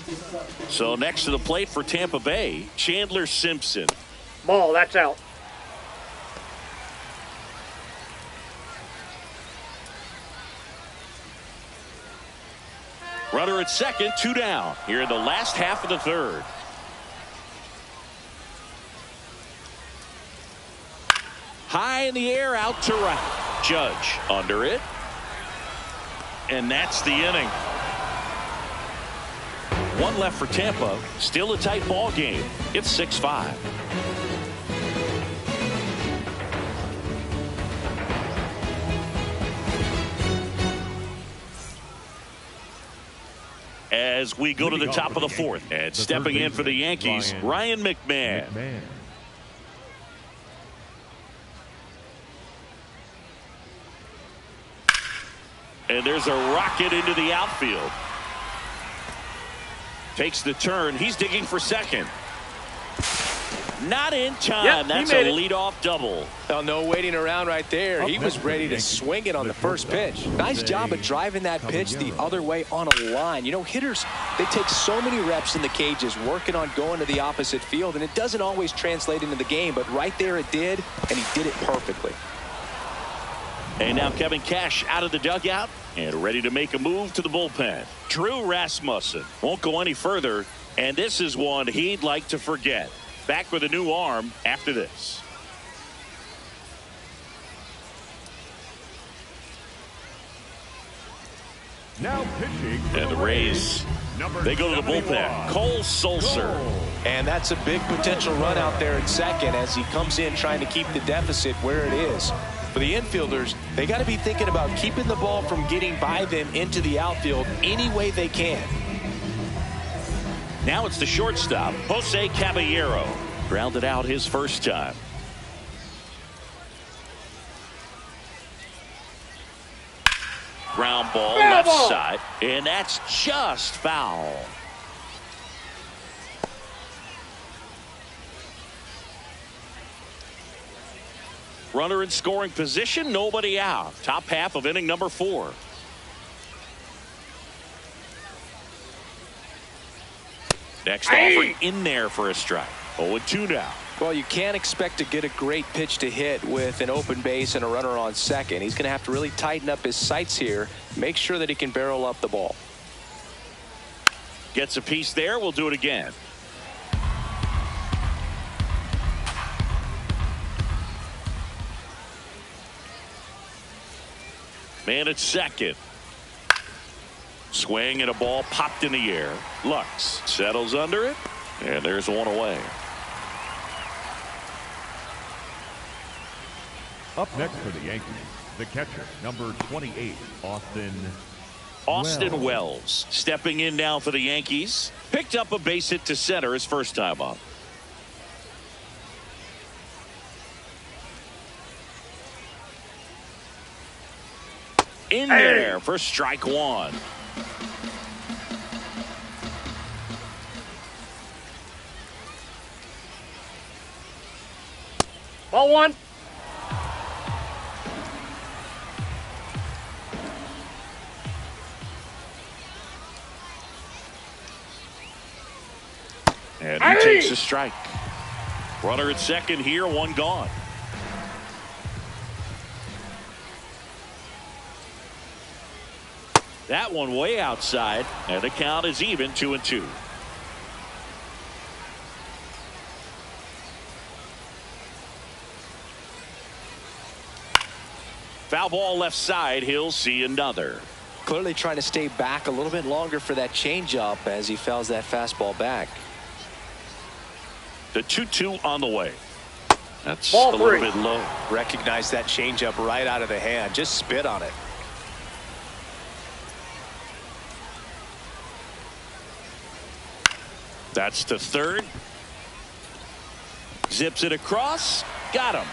[SPEAKER 1] So next to the plate for Tampa Bay, Chandler Simpson.
[SPEAKER 4] Ball, that's out.
[SPEAKER 1] Runner at second, 2 down here in the last half of the third. High in the air, out to right. Judge under it. And that's the inning. 1 left for Tampa. Still a tight ball game. It's 6-5. As we go to the top of the 4th. And stepping in for the Yankees, Ryan McMahon. And there's a rocket into the outfield. Takes the turn. He's digging for second. Not in time.
[SPEAKER 4] Yep,
[SPEAKER 1] that's a leadoff double.
[SPEAKER 8] Well, no waiting around right there. He was ready to swing it on the first pitch. Nice job of driving that pitch the other way on a line. You know, hitters, they take so many reps in the cages working on going to the opposite field, and it doesn't always translate into the game, but right there it did, and he did it perfectly.
[SPEAKER 1] And now Kevin Cash out of the dugout and ready to make a move to the bullpen. Drew Rasmussen won't go any further, and this is one he'd like to forget. Back with a new arm after this.
[SPEAKER 3] Now pitching.
[SPEAKER 1] And the Rays, they go to the bullpen. Cole Sulser.
[SPEAKER 8] And that's a big potential run out there at second as he comes in trying to keep the deficit where it is. For the infielders, they got to be thinking about keeping the ball from getting by them into the outfield any way they can.
[SPEAKER 1] Now it's the shortstop, Jose Caballero. Grounded out his first time. Ground ball left side, and that's just foul. Runner in scoring position, nobody out. Top half of inning number 4. Next offering in there for a strike. 0-2 now.
[SPEAKER 8] Well, you can't expect to get a great pitch to hit with an open base and a runner on second. He's going to have to really tighten up his sights here, make sure that he can barrel up the ball.
[SPEAKER 1] Gets a piece there. We'll do it again. Man at second. Swing and a ball popped in the air. Lux settles under it, and there's one away.
[SPEAKER 3] Up next for the Yankees, the catcher, number 28,
[SPEAKER 1] Austin Wells stepping in now for the Yankees. Picked up a base hit to center his first time up. In there for strike one.
[SPEAKER 4] Ball one.
[SPEAKER 1] And he takes a strike. Runner at second here, one gone. That one way outside, and the count is even, 2-2. Foul ball left side. He'll see another.
[SPEAKER 8] Clearly trying to stay back a little bit longer for that changeup as he fouls that fastball back.
[SPEAKER 1] The 2-2 on the way. That's
[SPEAKER 4] ball
[SPEAKER 1] a little bit low.
[SPEAKER 8] Recognize that changeup right out of the hand. Just spit on it.
[SPEAKER 1] That's to third. Zips it across. Got him.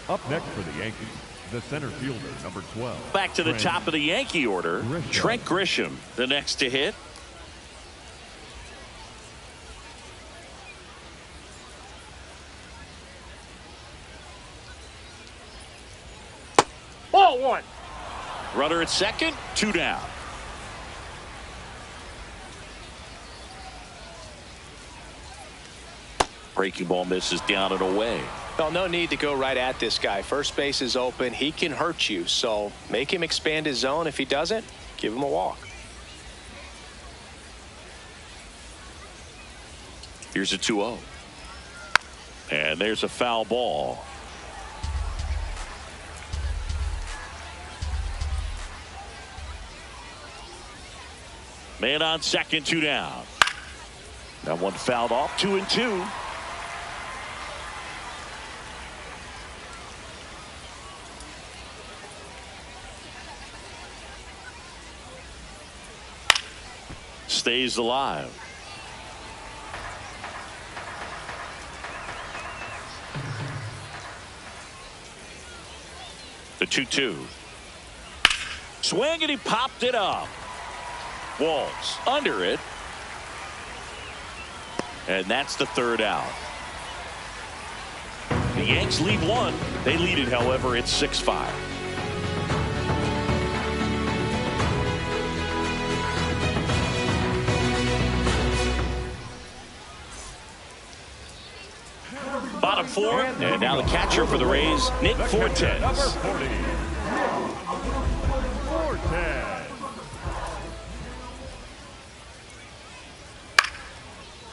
[SPEAKER 3] Up next for the Yankees, the center fielder, number 12.
[SPEAKER 1] Back to the top of the Yankee order. Trent Grisham, the next to hit.
[SPEAKER 4] Ball one.
[SPEAKER 1] Runner at second, 2 down. Breaking ball misses down and away.
[SPEAKER 8] Well, no need to go right at this guy. First base is open. He can hurt you. So make him expand his zone. If he doesn't, give him a walk.
[SPEAKER 1] Here's a 2-0. And there's a foul ball. Man on second, 2 down. That one fouled off, 2-2. Stays alive. The 2-2. Swing and he popped it up. Walls under it. And that's the third out. The Yanks lead one. They lead it, however, it's 6-5. Bottom four, and now the catcher for the Rays, Nick Fortes.
[SPEAKER 3] Number 40, Fortes.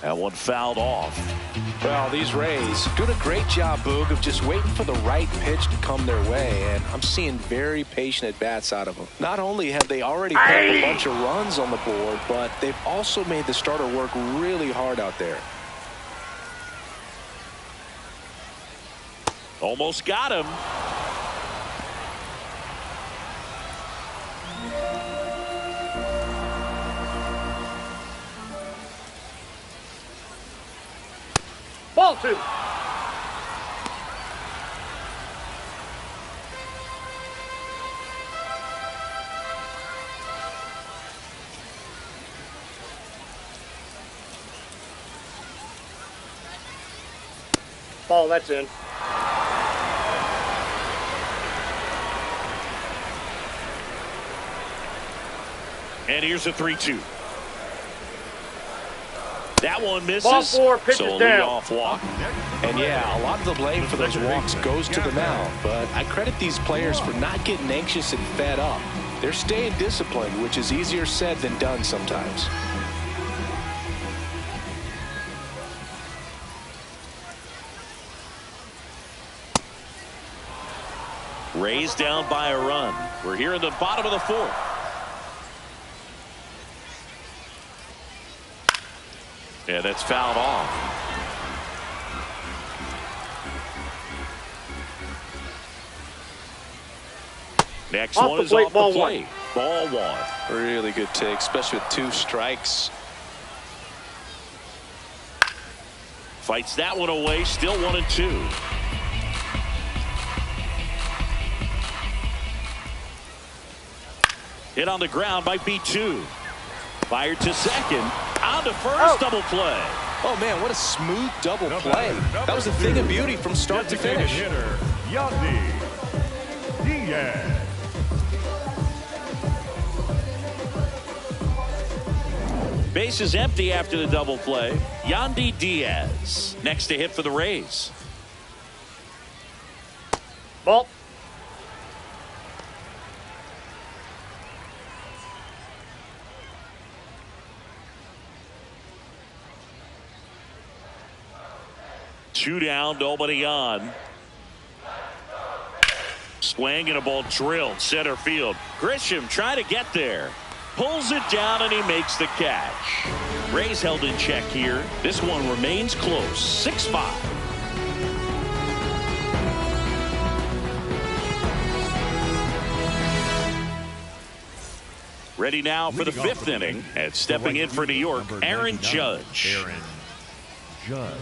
[SPEAKER 1] That one fouled off.
[SPEAKER 8] Well, these Rays doing a great job, Boog, of just waiting for the right pitch to come their way, and I'm seeing very patient at-bats out of them. Not only have they already put a bunch of runs on the board, but they've also made the starter work really hard out there.
[SPEAKER 1] Almost got him.
[SPEAKER 4] Ball two. Ball, that's in.
[SPEAKER 1] And here's a 3-2. That one misses.
[SPEAKER 4] Ball 4, pitches
[SPEAKER 1] so
[SPEAKER 4] down.
[SPEAKER 1] leadoff walk.
[SPEAKER 2] And yeah, a lot of the blame for those walks goes to the mound. But I credit these players for not getting anxious and fed up. They're staying disciplined, which is easier said than done sometimes.
[SPEAKER 1] Rays down by a run. We're here in the bottom of the 4th. Yeah, that's fouled off. Next one is off the plate. Ball 1.
[SPEAKER 8] Really good take, especially with 2 strikes.
[SPEAKER 1] Fights that one away. Still 1-2. Hit on the ground by B2. Fired to second. On to first. Double play.
[SPEAKER 2] Oh, man, what a smooth double play. That was a thing of beauty from start to finish.
[SPEAKER 3] Hitter, Yandy Diaz.
[SPEAKER 1] Base is empty after the double play. Yandy Diaz next to hit for the Rays.
[SPEAKER 4] Ball.
[SPEAKER 1] Two down, nobody on. Swing and a ball drilled center field. Grisham trying to get there. Pulls it down and he makes the catch. Rays held in check here. This one remains close. 6-5. Ready now for the 5th inning. And stepping in for New York, Aaron Judge.
[SPEAKER 3] Aaron Judge.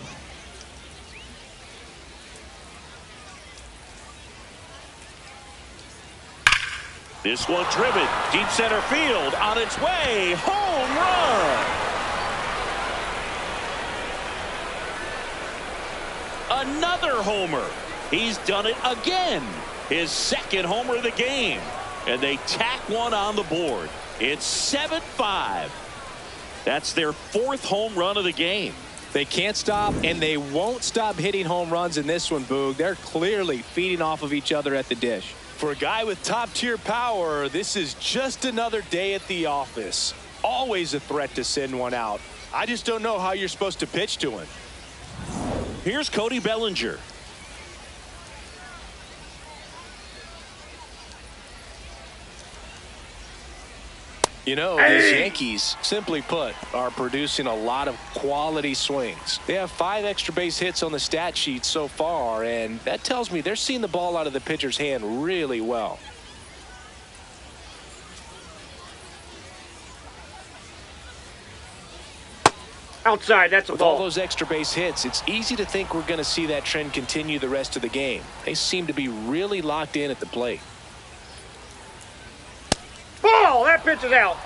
[SPEAKER 1] This one driven deep center field on its way. Home run. Another homer. He's done it again. His 2nd homer of the game. And they tack one on the board. It's 7-5. That's their 4th home run of the game.
[SPEAKER 2] They can't stop, and they won't stop hitting home runs in this one, Boog. They're clearly feeding off of each other at the dish. For a guy with top-tier power, this is just another day at the office. Always a threat to send one out. I just don't know how you're supposed to pitch to him.
[SPEAKER 1] Here's Cody Bellinger.
[SPEAKER 2] You know, these Yankees, simply put, are producing a lot of quality swings. They have 5 extra base hits on the stat sheet so far, and that tells me they're seeing the ball out of the pitcher's hand really well.
[SPEAKER 4] Outside, that's a
[SPEAKER 2] With
[SPEAKER 4] ball.
[SPEAKER 2] all those extra base hits, it's easy to think we're going to see that trend continue the rest of the game. They seem to be really locked in at the plate.
[SPEAKER 4] Ball! That pitch is out.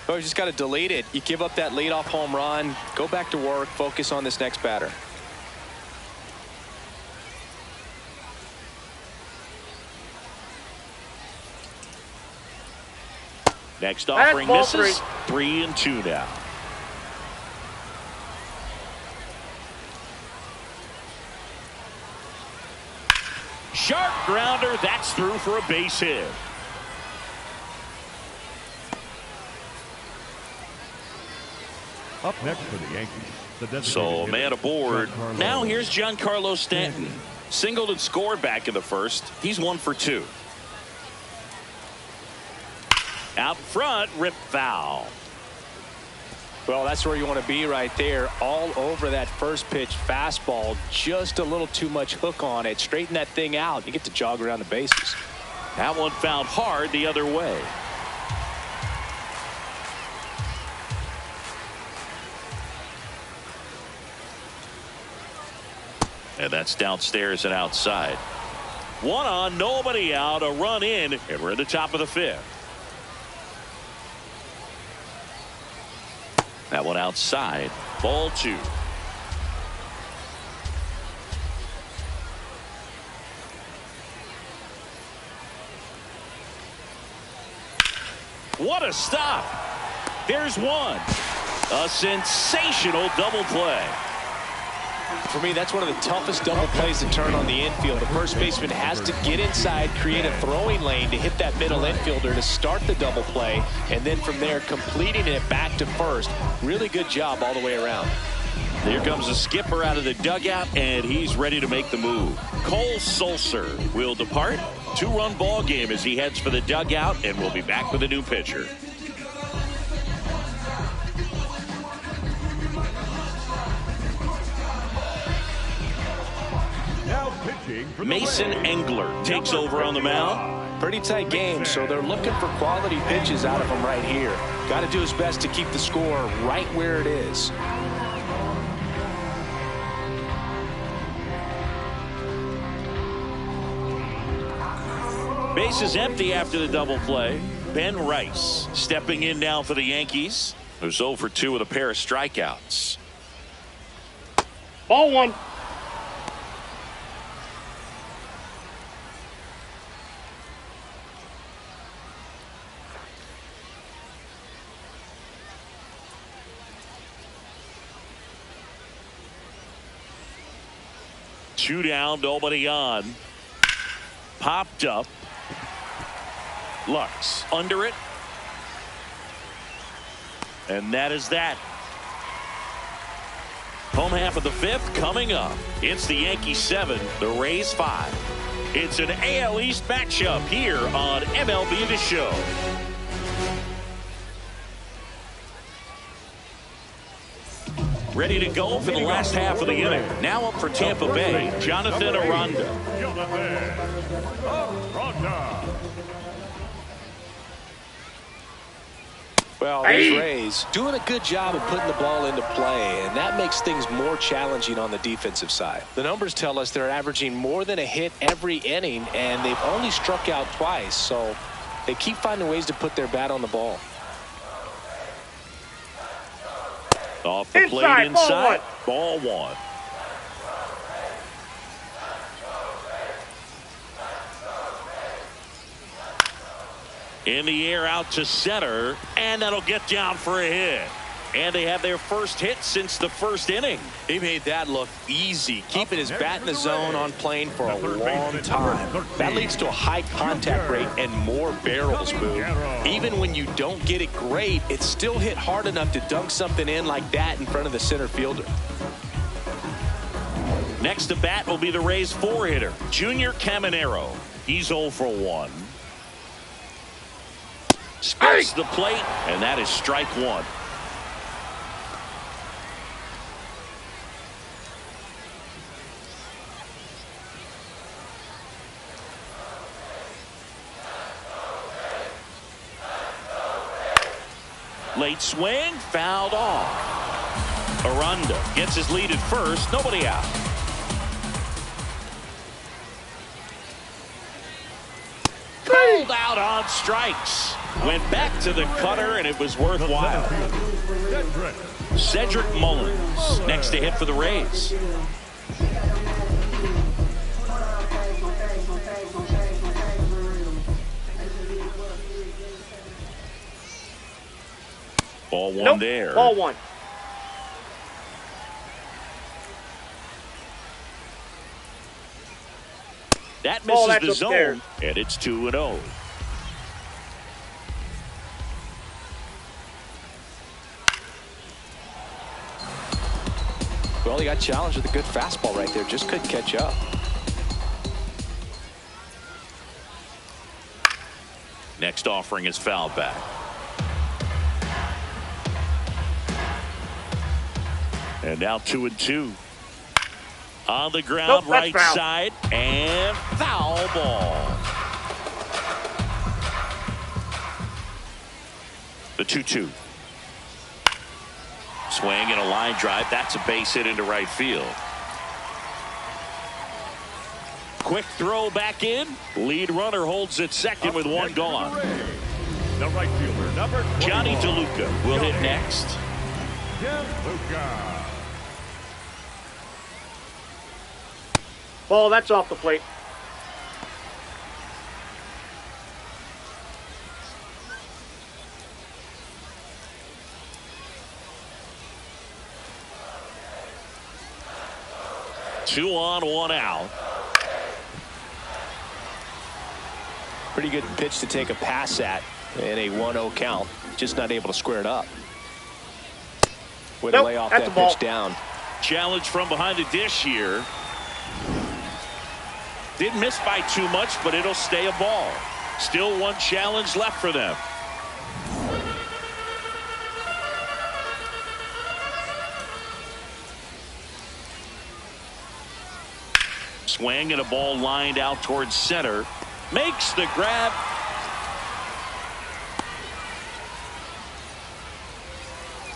[SPEAKER 2] Oh, you just got to delete it. You give up that leadoff home run, go back to work, focus on this next batter.
[SPEAKER 1] Next offering misses. 3-2 now. Sharp grounder. That's through for a base hit.
[SPEAKER 3] Up next for the Yankees.
[SPEAKER 1] So a man aboard. Now here's Giancarlo Stanton. Singled and scored back in the first. He's 1 for 2. Out front, rip foul.
[SPEAKER 2] Well, that's where you want to be right there. All over that first pitch fastball. Just a little too much hook on it. Straighten that thing out. You get to jog around the bases.
[SPEAKER 1] That one fouled hard the other way. And that's downstairs and outside. 1 on, nobody out, a run in, and we're at the top of the 5th. That one outside. Ball 2. What a stop. There's one. A sensational double play.
[SPEAKER 2] For me, that's one of the toughest double plays to turn on the infield. The first baseman has to get inside, create a throwing lane to hit that middle infielder to start the double play, and then from there completing it back to first. Really good job all the way around.
[SPEAKER 1] Here comes the skipper out of the dugout, and he's ready to make the move. Cole Sulser will depart. 2-run ball game as he heads for the dugout, and we'll be back with a new pitcher. Mason Engler takes over on the mound.
[SPEAKER 2] Pretty tight game, so they're looking for quality pitches out of him right here. Got to do his best to keep the score right where it is.
[SPEAKER 1] Base is empty after the double play. Ben Rice stepping in now for the Yankees, who's 0 for 2 with a pair of strikeouts.
[SPEAKER 4] Ball one.
[SPEAKER 1] Two down, nobody on. Popped up. Lux under it. And that is that. Home half of the fifth coming up. It's the Yankees 7, the Rays 5. It's an AL East matchup here on MLB The Show. Ready to go for the last half of the inning. Now up for Tampa Bay, Jonathan Aranda.
[SPEAKER 2] Well, these Rays doing a good job of putting the ball into play, and that makes things more challenging on the defensive side. The numbers tell us they're averaging more than a hit every inning, and they've only struck out twice, so they keep finding ways to put their bat on the ball.
[SPEAKER 1] Off the plate inside. Ball one. In the air out to center, and that'll get down for a hit. And they have their first hit since the first inning.
[SPEAKER 2] He made that look easy, keeping his bat in the zone on plane for a long time. That leads to a high contact rate and more barrels moved. Even when you don't get it great, it's still hit hard enough to dunk something in like that in front of the center fielder.
[SPEAKER 1] Next to bat will be the Rays 4-hitter, Junior Caminero. He's 0 for 1. Splits the plate, and that is strike one. Late swing, fouled off. Aranda gets his lead at first, nobody out. Pulled out on strikes. Went back to the cutter, and it was worthwhile. Cedric Mullins next to hit for the Rays. Ball one there.
[SPEAKER 4] Ball one.
[SPEAKER 1] That misses the zone, and it's 2-0.
[SPEAKER 2] Well, he got challenged with a good fastball right there. Just couldn't catch up.
[SPEAKER 1] Next offering is fouled back. And now 2-2. On the ground, right side, and foul ball. The 2-2. Swing and a line drive. That's a base hit into right field. Quick throw back in. Lead runner holds at second with one gone.
[SPEAKER 3] The right fielder, number 21.
[SPEAKER 1] Johnny DeLuca will hit next.
[SPEAKER 3] DeLuca.
[SPEAKER 4] Ball, that's off the plate.
[SPEAKER 1] 2 on, 1 out.
[SPEAKER 8] Pretty good pitch to take a pass at in a 1-0 count. Just not able to square it up. Way to lay off that pitch down.
[SPEAKER 1] Challenge from behind the dish here. Didn't miss by too much, but it'll stay a ball. Still one challenge left for them. Swing and a ball lined out towards center. Makes the grab.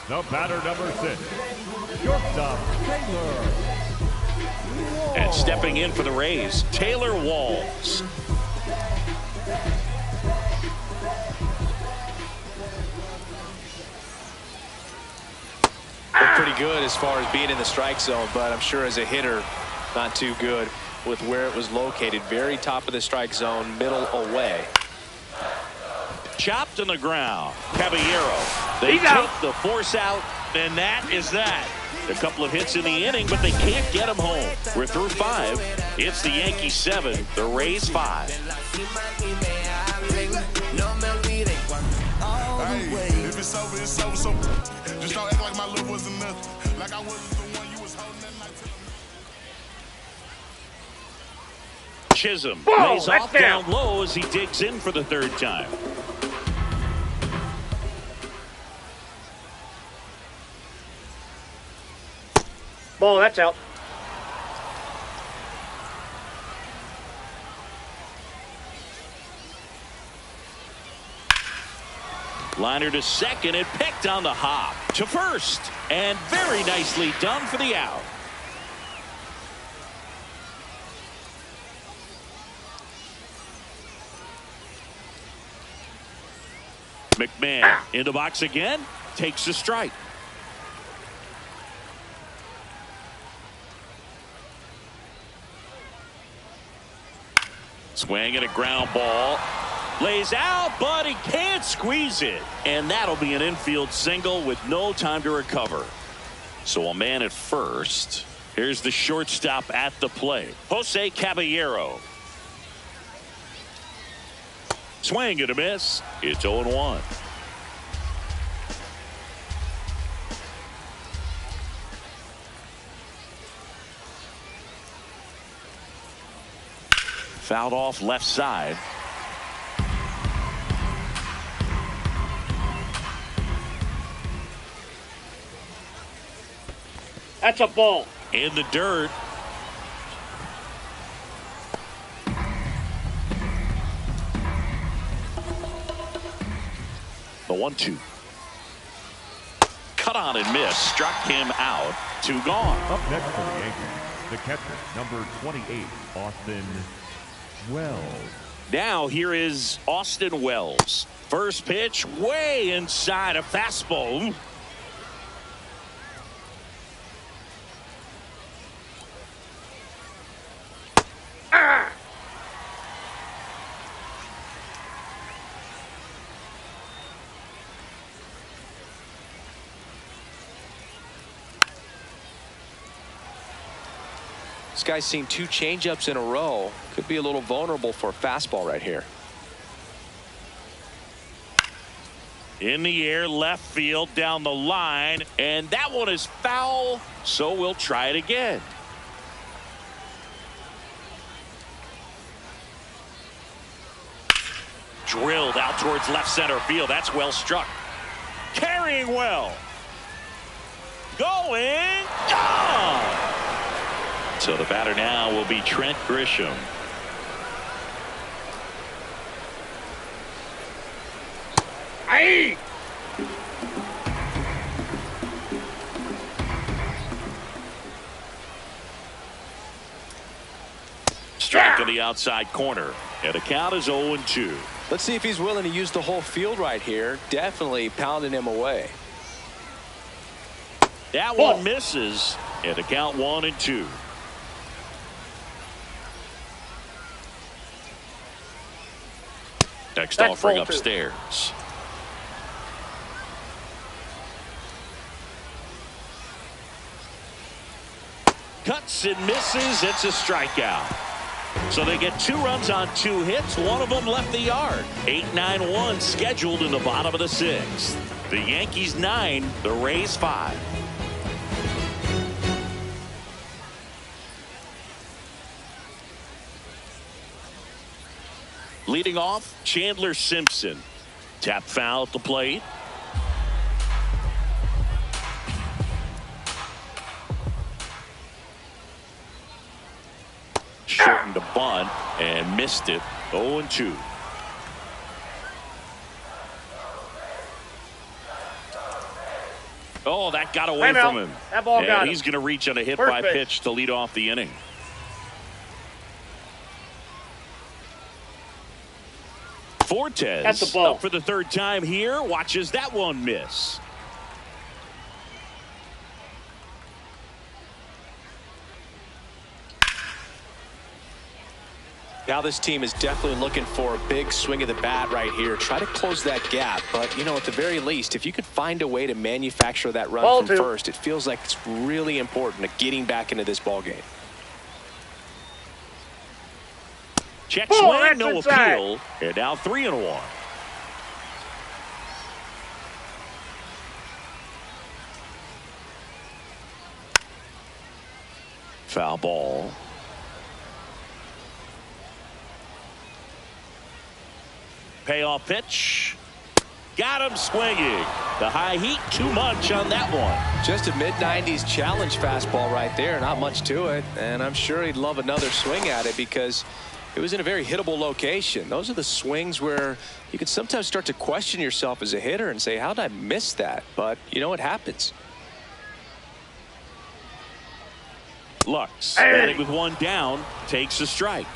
[SPEAKER 3] The batter, number 6, shortstop Taylor.
[SPEAKER 1] And stepping in for the Rays, Taylor Walls.
[SPEAKER 8] Looked pretty good as far as being in the strike zone, but I'm sure as a hitter, not too good with where it was located. Very top of the strike zone, middle away.
[SPEAKER 1] Chopped on the ground. Caballero. They take the force out, and that is that. A couple of hits in the inning, but they can't get him home. We're through 5. It's the Yankees 7, the Rays 5.
[SPEAKER 9] Hey, if it's over, it's over. So just don't act like my love wasn't nothing. Like I wasn't the one you was holding that night.
[SPEAKER 1] Chisholm lays off down low as he digs in for the 3rd time.
[SPEAKER 4] Ball, that's out.
[SPEAKER 1] Liner to second and picked on the hop to first, and very nicely done for the out. McMahon in the box again, takes a strike. Swing and a ground ball. Lays out, but he can't squeeze it. And that'll be an infield single with no time to recover. So a man at first. Here's the shortstop at the plate, Jose Caballero. Swing and a miss. It's 0-1. Fouled off left side.
[SPEAKER 4] That's a ball.
[SPEAKER 1] In the dirt. The 1-2. Cut on and miss. Struck him out. 2 gone.
[SPEAKER 3] Up next for the Yankees, the catcher, number 28, Austin Wells.
[SPEAKER 1] Now here is Austin Wells. First pitch way inside a fastball.
[SPEAKER 8] This guy's seen 2 changeups in a row. Could be a little vulnerable for a fastball right here.
[SPEAKER 1] In the air, left field, down the line, and that one is foul, so we'll try it again. Drilled out towards left center field. That's well struck. Carrying well. Going. Gone. So the batter now will be Trent Grisham.
[SPEAKER 4] Hey!
[SPEAKER 1] Strike on the outside corner. And the count is 0-2.
[SPEAKER 8] Let's see if he's willing to use the whole field right here. Definitely pounding him away.
[SPEAKER 1] That one misses. And the count 1-2. Next offering upstairs. Cuts and misses. It's a strikeout. So they get 2 runs on 2 hits. One of them left the yard. 8-9-1 scheduled in the bottom of the 6th. The Yankees 9, the Rays 5. Leading off, Chandler Simpson. Tap foul at the plate. Shortened a bunt and missed it. 0-2. Oh, that got away from him.
[SPEAKER 4] That ball got him.
[SPEAKER 1] He's going to reach on a hit
[SPEAKER 4] First
[SPEAKER 1] by
[SPEAKER 4] pitch.
[SPEAKER 1] pitch to lead off the inning. Fortes
[SPEAKER 4] That's the ball.
[SPEAKER 1] up for the 3rd time here. Watches that one miss.
[SPEAKER 8] Now this team is definitely looking for a big swing of the bat right here. Try to close that gap. But, you know, at the very least, if you could find a way to manufacture that run from first, it feels like it's really important to getting back into this ball game.
[SPEAKER 1] Check swing, no appeal. And now 3-1. Foul ball. Payoff pitch. Got him swinging. The high heat, too much on that one.
[SPEAKER 8] Just a mid-90s challenge fastball right there. Not much to it. And I'm sure he'd love another swing at it because it was in a very hittable location. Those are the swings where you can sometimes start to question yourself as a hitter and say, how did I miss that? But, you know, it happens.
[SPEAKER 1] Lux, batting with 1 down, takes a strike.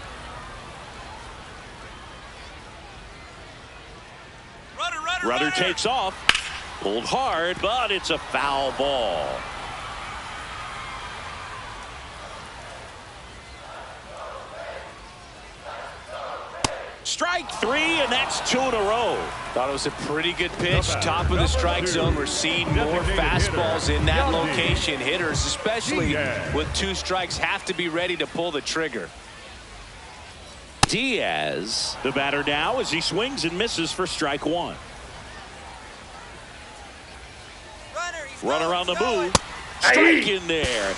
[SPEAKER 1] Runner takes off. Pulled hard, but it's a foul ball. Strike 3, and that's 2 in a row.
[SPEAKER 8] Thought it was a pretty good pitch. Top of the strike zone. We're seeing more fastballs in that location. Hitters, especially with 2 strikes, have to be ready to pull the trigger.
[SPEAKER 1] Diaz, the batter now, as he swings and misses for strike 1. Runner on the move. Strike in there.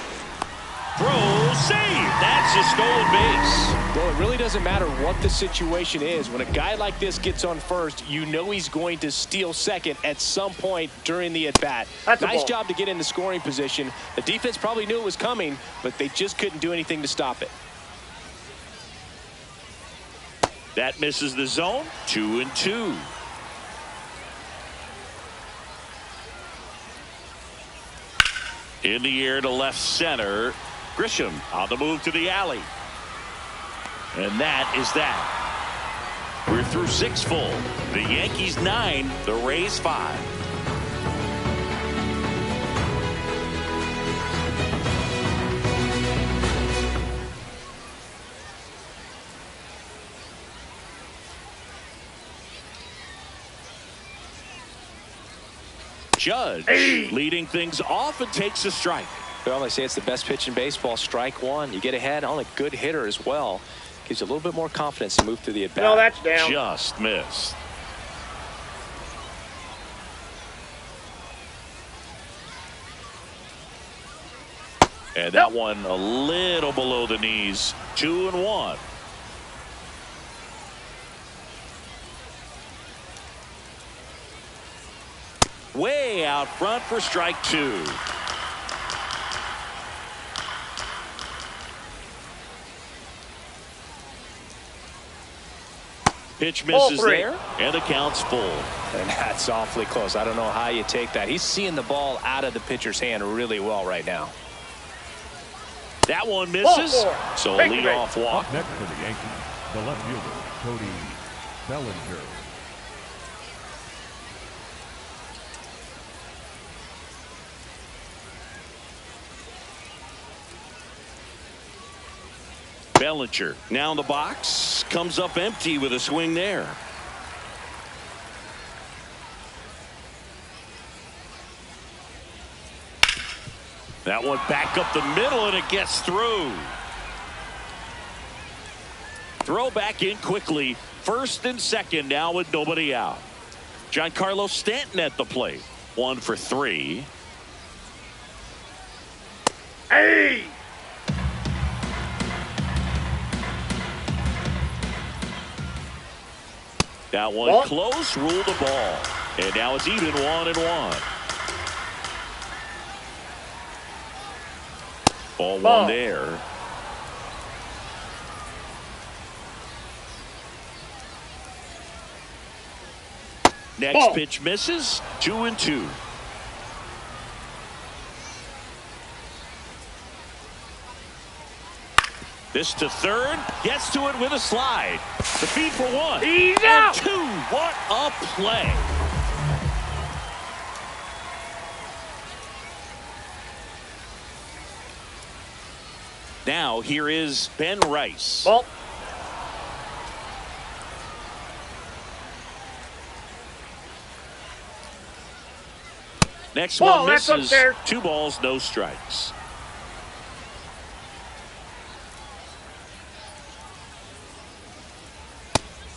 [SPEAKER 1] Throw, save. That's a stolen base.
[SPEAKER 8] Well, it really doesn't matter what the situation is. When a guy like this gets on first, you know he's going to steal second at some point during the at-bat. Nice job to get in the scoring position. The defense probably knew it was coming, but they just couldn't do anything to stop it.
[SPEAKER 1] That misses the zone. 2-2. In the air to left center. Grisham on the move to the alley. And that is that. We're through 6 full. The Yankees 9, the Rays 5. Judge leading things off and takes a strike.
[SPEAKER 8] Well, they say it's the best pitch in baseball. Strike 1. You get ahead on a good hitter as well. Gives you a little bit more confidence to move through the at-bat.
[SPEAKER 4] No, that's down.
[SPEAKER 1] Just missed. And that one a little below the knees. 2-1. Way out front for strike 2. Pitch misses there, and the count's full.
[SPEAKER 8] And that's awfully close. I don't know how you take that. He's seeing the ball out of the pitcher's hand really well right now.
[SPEAKER 1] That one misses, so a leadoff walk.
[SPEAKER 3] Up next for the Yankees, the left fielder, Cody Bellinger.
[SPEAKER 1] Bellinger now in the box, comes up empty with a swing there. That one back up the middle, and it gets through. Throw back in quickly. First and second now with nobody out. Giancarlo Stanton at the plate. 1 for 3.
[SPEAKER 4] Hey!
[SPEAKER 1] That one close, ruled the ball. And now it's even 1-1. Ball one there. Next pitch misses. 2-2. This to third. Gets to it with a slide. The feed for 1.
[SPEAKER 4] He's
[SPEAKER 1] and
[SPEAKER 4] out.
[SPEAKER 1] 2. What a play. Now here is Ben Rice.
[SPEAKER 4] Ball.
[SPEAKER 1] Next
[SPEAKER 4] Ball,
[SPEAKER 1] one
[SPEAKER 4] that's
[SPEAKER 1] misses.
[SPEAKER 4] upstairs.
[SPEAKER 1] 2 balls, no strikes.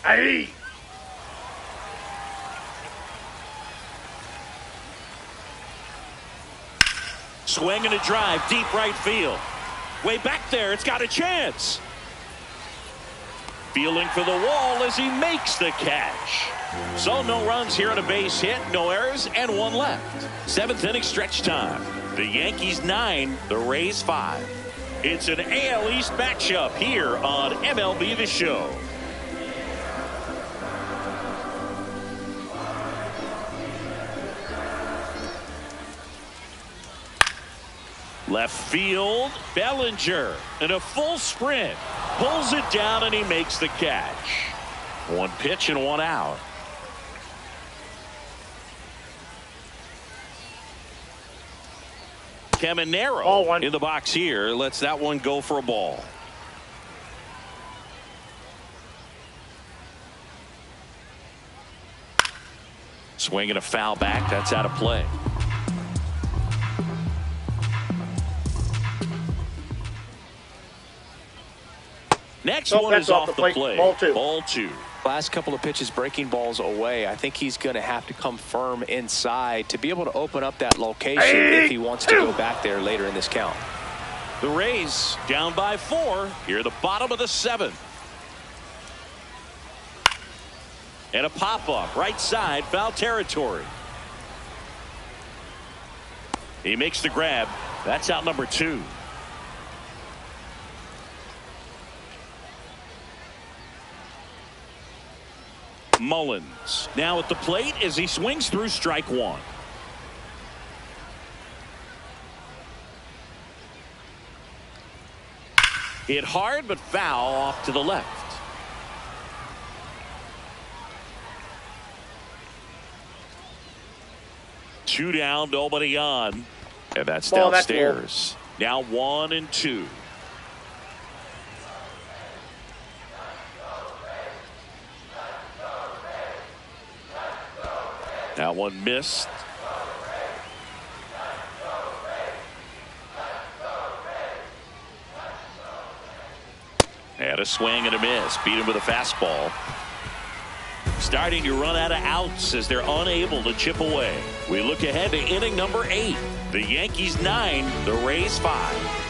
[SPEAKER 4] Hey!
[SPEAKER 1] Swing and a drive, deep right field. Way back there, it's got a chance. Feeling for the wall as he makes the catch. So no runs here on a base hit, no errors, and 1 left. 7th inning stretch time. The Yankees 9, the Rays 5. It's an AL East matchup here on MLB The Show. Left field, Bellinger in a full sprint. Pulls it down and he makes the catch. 1 pitch and 1 out. Caminero in the box here. Lets that one go for a ball. Swing and a foul back. That's out of play. Next one is off the plate. Ball 2.
[SPEAKER 8] Last couple of pitches breaking balls away. I think he's going to have to come firm inside to be able to open up that location if he wants to go back there later in this count.
[SPEAKER 1] The Rays down by 4 here, the bottom of the 7th. And a pop-up right side, foul territory. He makes the grab. That's out number 2. Mullins now at the plate as he swings through strike 1. Hit hard but foul off to the left. Two down, nobody on, and that's downstairs. Now 1-2. That one missed. And a swing and a miss. Beat him with a fastball. Starting to run out of outs as they're unable to chip away. We look ahead to inning number 8. The Yankees 9, the Rays 5.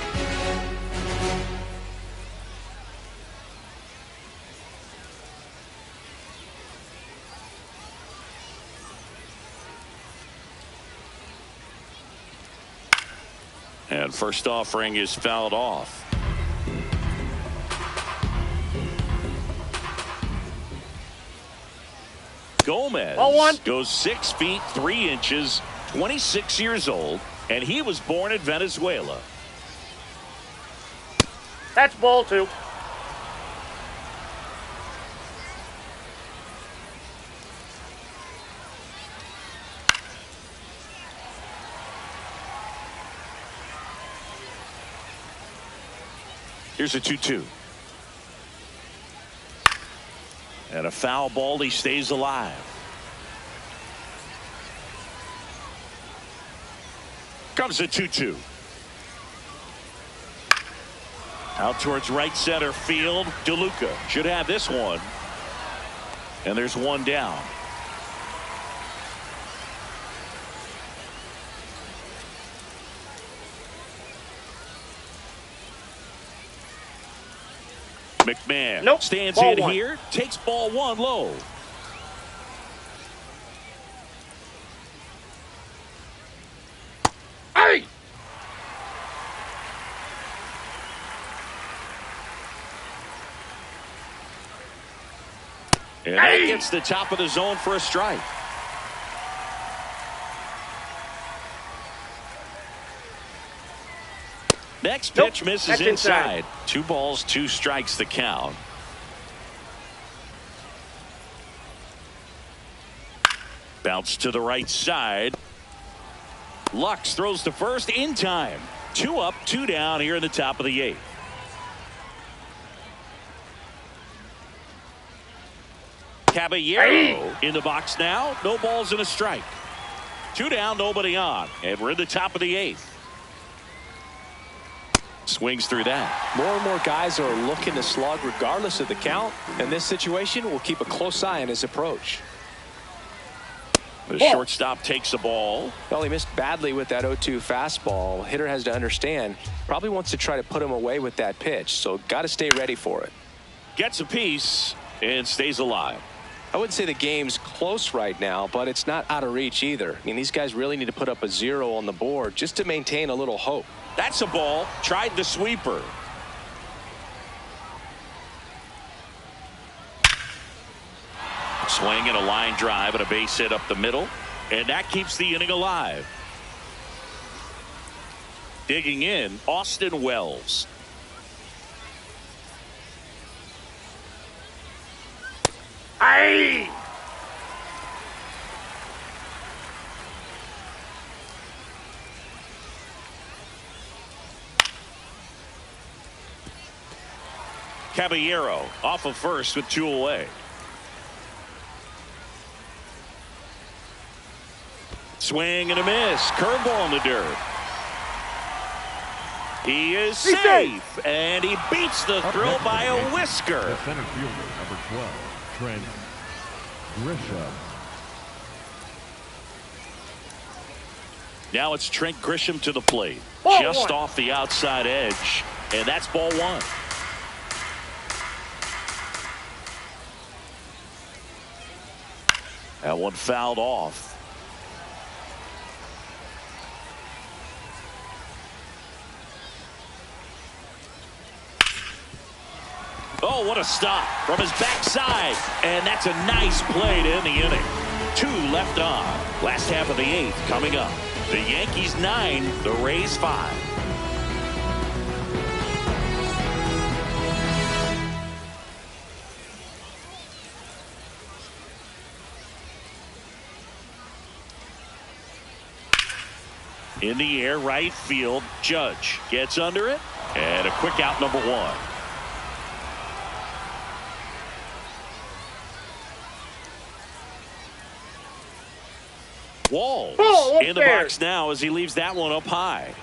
[SPEAKER 1] And first offering is fouled off. Gomez goes 6 feet 3 inches, 26 years old, and he was born in Venezuela.
[SPEAKER 4] That's ball 2.
[SPEAKER 1] Here's a 2-2. And a foul ball. He stays alive. Comes a 2-2. Out towards right center field. DeLuca should have this one. And there's one down. McMahon stands in here, takes ball one low.
[SPEAKER 4] Hey!
[SPEAKER 1] And that gets the top of the zone for a strike. Next pitch misses inside. 2 balls, 2 strikes the count. Bounce to the right side. Lux throws to first in time. 2 up, 2 down here in the top of the 8th. Caballero in the box now. No balls and a strike. 2 down, nobody on. And we're in the top of the 8th. Swings through that.
[SPEAKER 8] More and more guys are looking to slug regardless of the count. In this situation, we'll keep a close eye on his approach.
[SPEAKER 1] The shortstop takes the ball.
[SPEAKER 8] Well, he missed badly with that 0-2 fastball. Hitter has to understand, probably wants to try to put him away with that pitch. So got to stay ready for it.
[SPEAKER 1] Gets a piece and stays alive.
[SPEAKER 8] I wouldn't say the game's close right now, but it's not out of reach either. I mean, these guys really need to put up a 0 on the board just to maintain a little hope.
[SPEAKER 1] That's a ball. Tried the sweeper. Swing and a line drive and a base hit up the middle. And that keeps the inning alive. Digging in, Austin Wells.
[SPEAKER 4] Aye!
[SPEAKER 1] Caballero off of first with 2 away. Swing and a miss. Curveball in the dirt. He is safe. And he beats the throw by a whisker.
[SPEAKER 3] The center fielder, number 12, Trent Grisham.
[SPEAKER 1] Now it's Trent Grisham to the plate.
[SPEAKER 4] Ball
[SPEAKER 1] just
[SPEAKER 4] 1.
[SPEAKER 1] off the outside edge. And that's ball 1. That one fouled off. Oh, what a stop from his backside. And that's a nice play to end the inning. 2 left on. Last half of the 8th coming up. The Yankees 9, the Rays 5. In the air, right field. Judge gets under it. And a quick out, number 1. Walls in the box now as he leaves that one up high.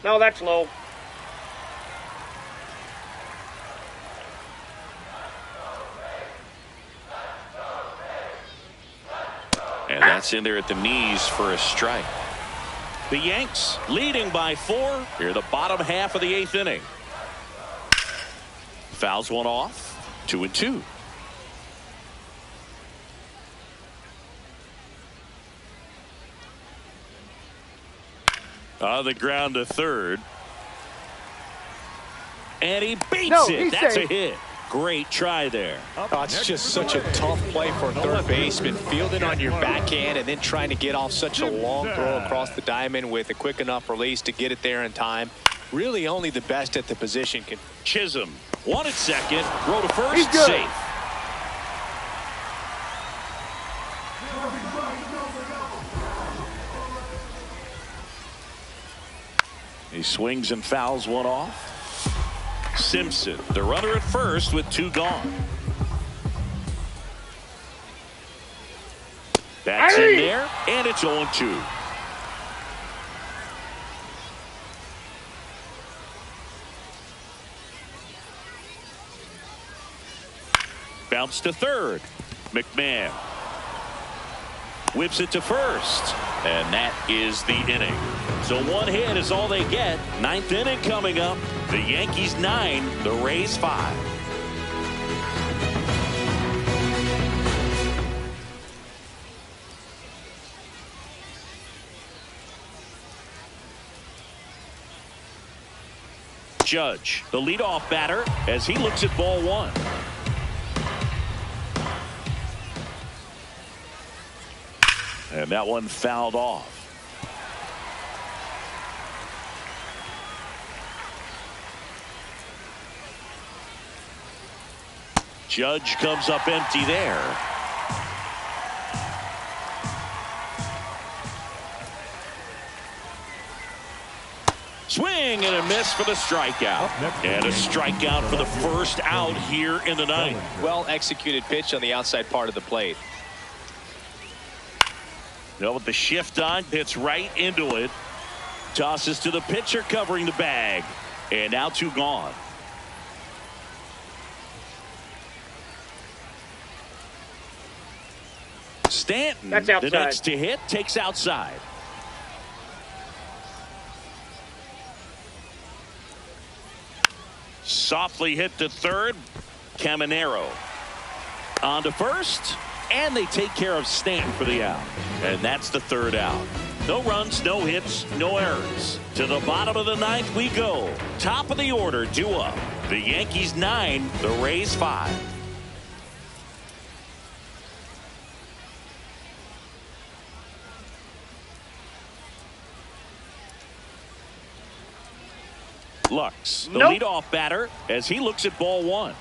[SPEAKER 4] No, that's low.
[SPEAKER 1] And that's in there at the knees for a strike. The Yanks leading by 4 here, the bottom half of the 8th inning. Fouls one off. 2-2. On the ground to third. And he beats it. That's a hit. Great try there.
[SPEAKER 8] Oh, it's just such a tough play for a third baseman. Fielding on your backhand and then trying to get off such a long throw across the diamond with a quick enough release to get it there in time. Really only the best at the position can.
[SPEAKER 1] Chisholm, 1 at second, throw to first, safe. He swings and fouls one off. Simpson, the runner at first with 2 gone. That's Gets in there, and it's 0-2. Bounce to third. McMahon whips it to first, and that is the inning. So one hit is all they get. Ninth inning coming up. The Yankees 9, the Rays 5. Judge, the leadoff batter, as he looks at ball one. And that one fouled off. Judge comes up empty there. Swing and a miss for the strikeout. And a strikeout for the first out here in the ninth.
[SPEAKER 8] Well executed pitch on the outside part of the plate.
[SPEAKER 1] Now with the shift on, hits right into it. Tosses to the pitcher covering the bag. And now 2 gone. Stanton,
[SPEAKER 4] That's outside.
[SPEAKER 1] the next to hit, takes outside. Softly hit to third. Caminero on to first, and they take care of Stanton for the out. And that's the third out. No runs, no hits, no errors. To the bottom of the ninth we go. Top of the order, due up. The Yankees 9, the Rays 5. Lux, the leadoff batter, as he looks at ball one.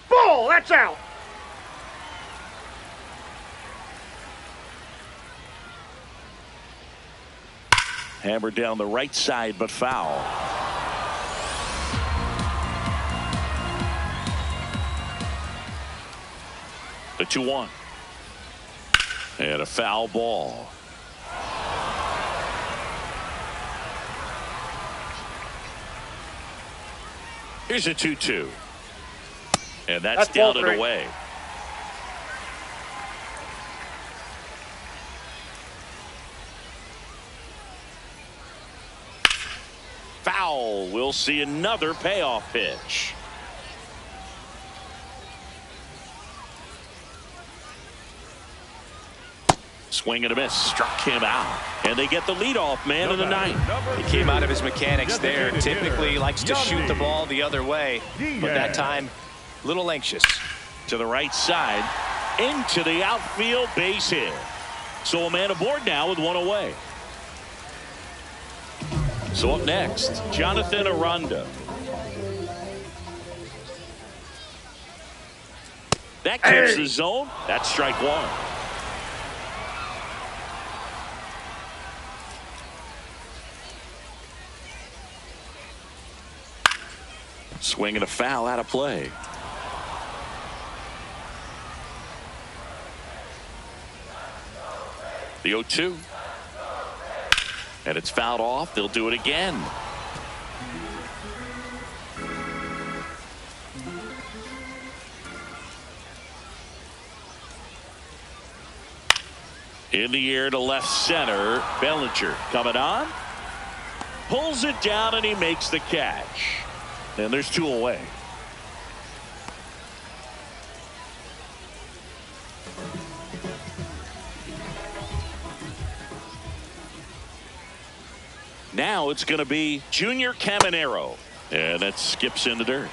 [SPEAKER 4] Ball, that's out.
[SPEAKER 1] Hammered down the right side, but foul. The 2-1. And a foul ball. Here's a 2-2. And that's down and away. Foul. We'll see another payoff pitch. Swing and a miss, struck him out, and they get the leadoff man in the ninth.
[SPEAKER 8] He came out of his mechanics there. Typically likes to shoot the ball the other way, but that time a little anxious.
[SPEAKER 1] To the right side, into the outfield, base hit. So a man aboard now with one away. So up next, Jonathan Aranda. That keeps the zone. That's strike one. Swing and a foul out of play. The 0-2. And it's fouled off. They'll do it again. In the air to left center. Bellinger coming on. Pulls it down and he makes the catch. And there's 2 away. Now it's going to be Junior Caminero. And that skips in the dirt.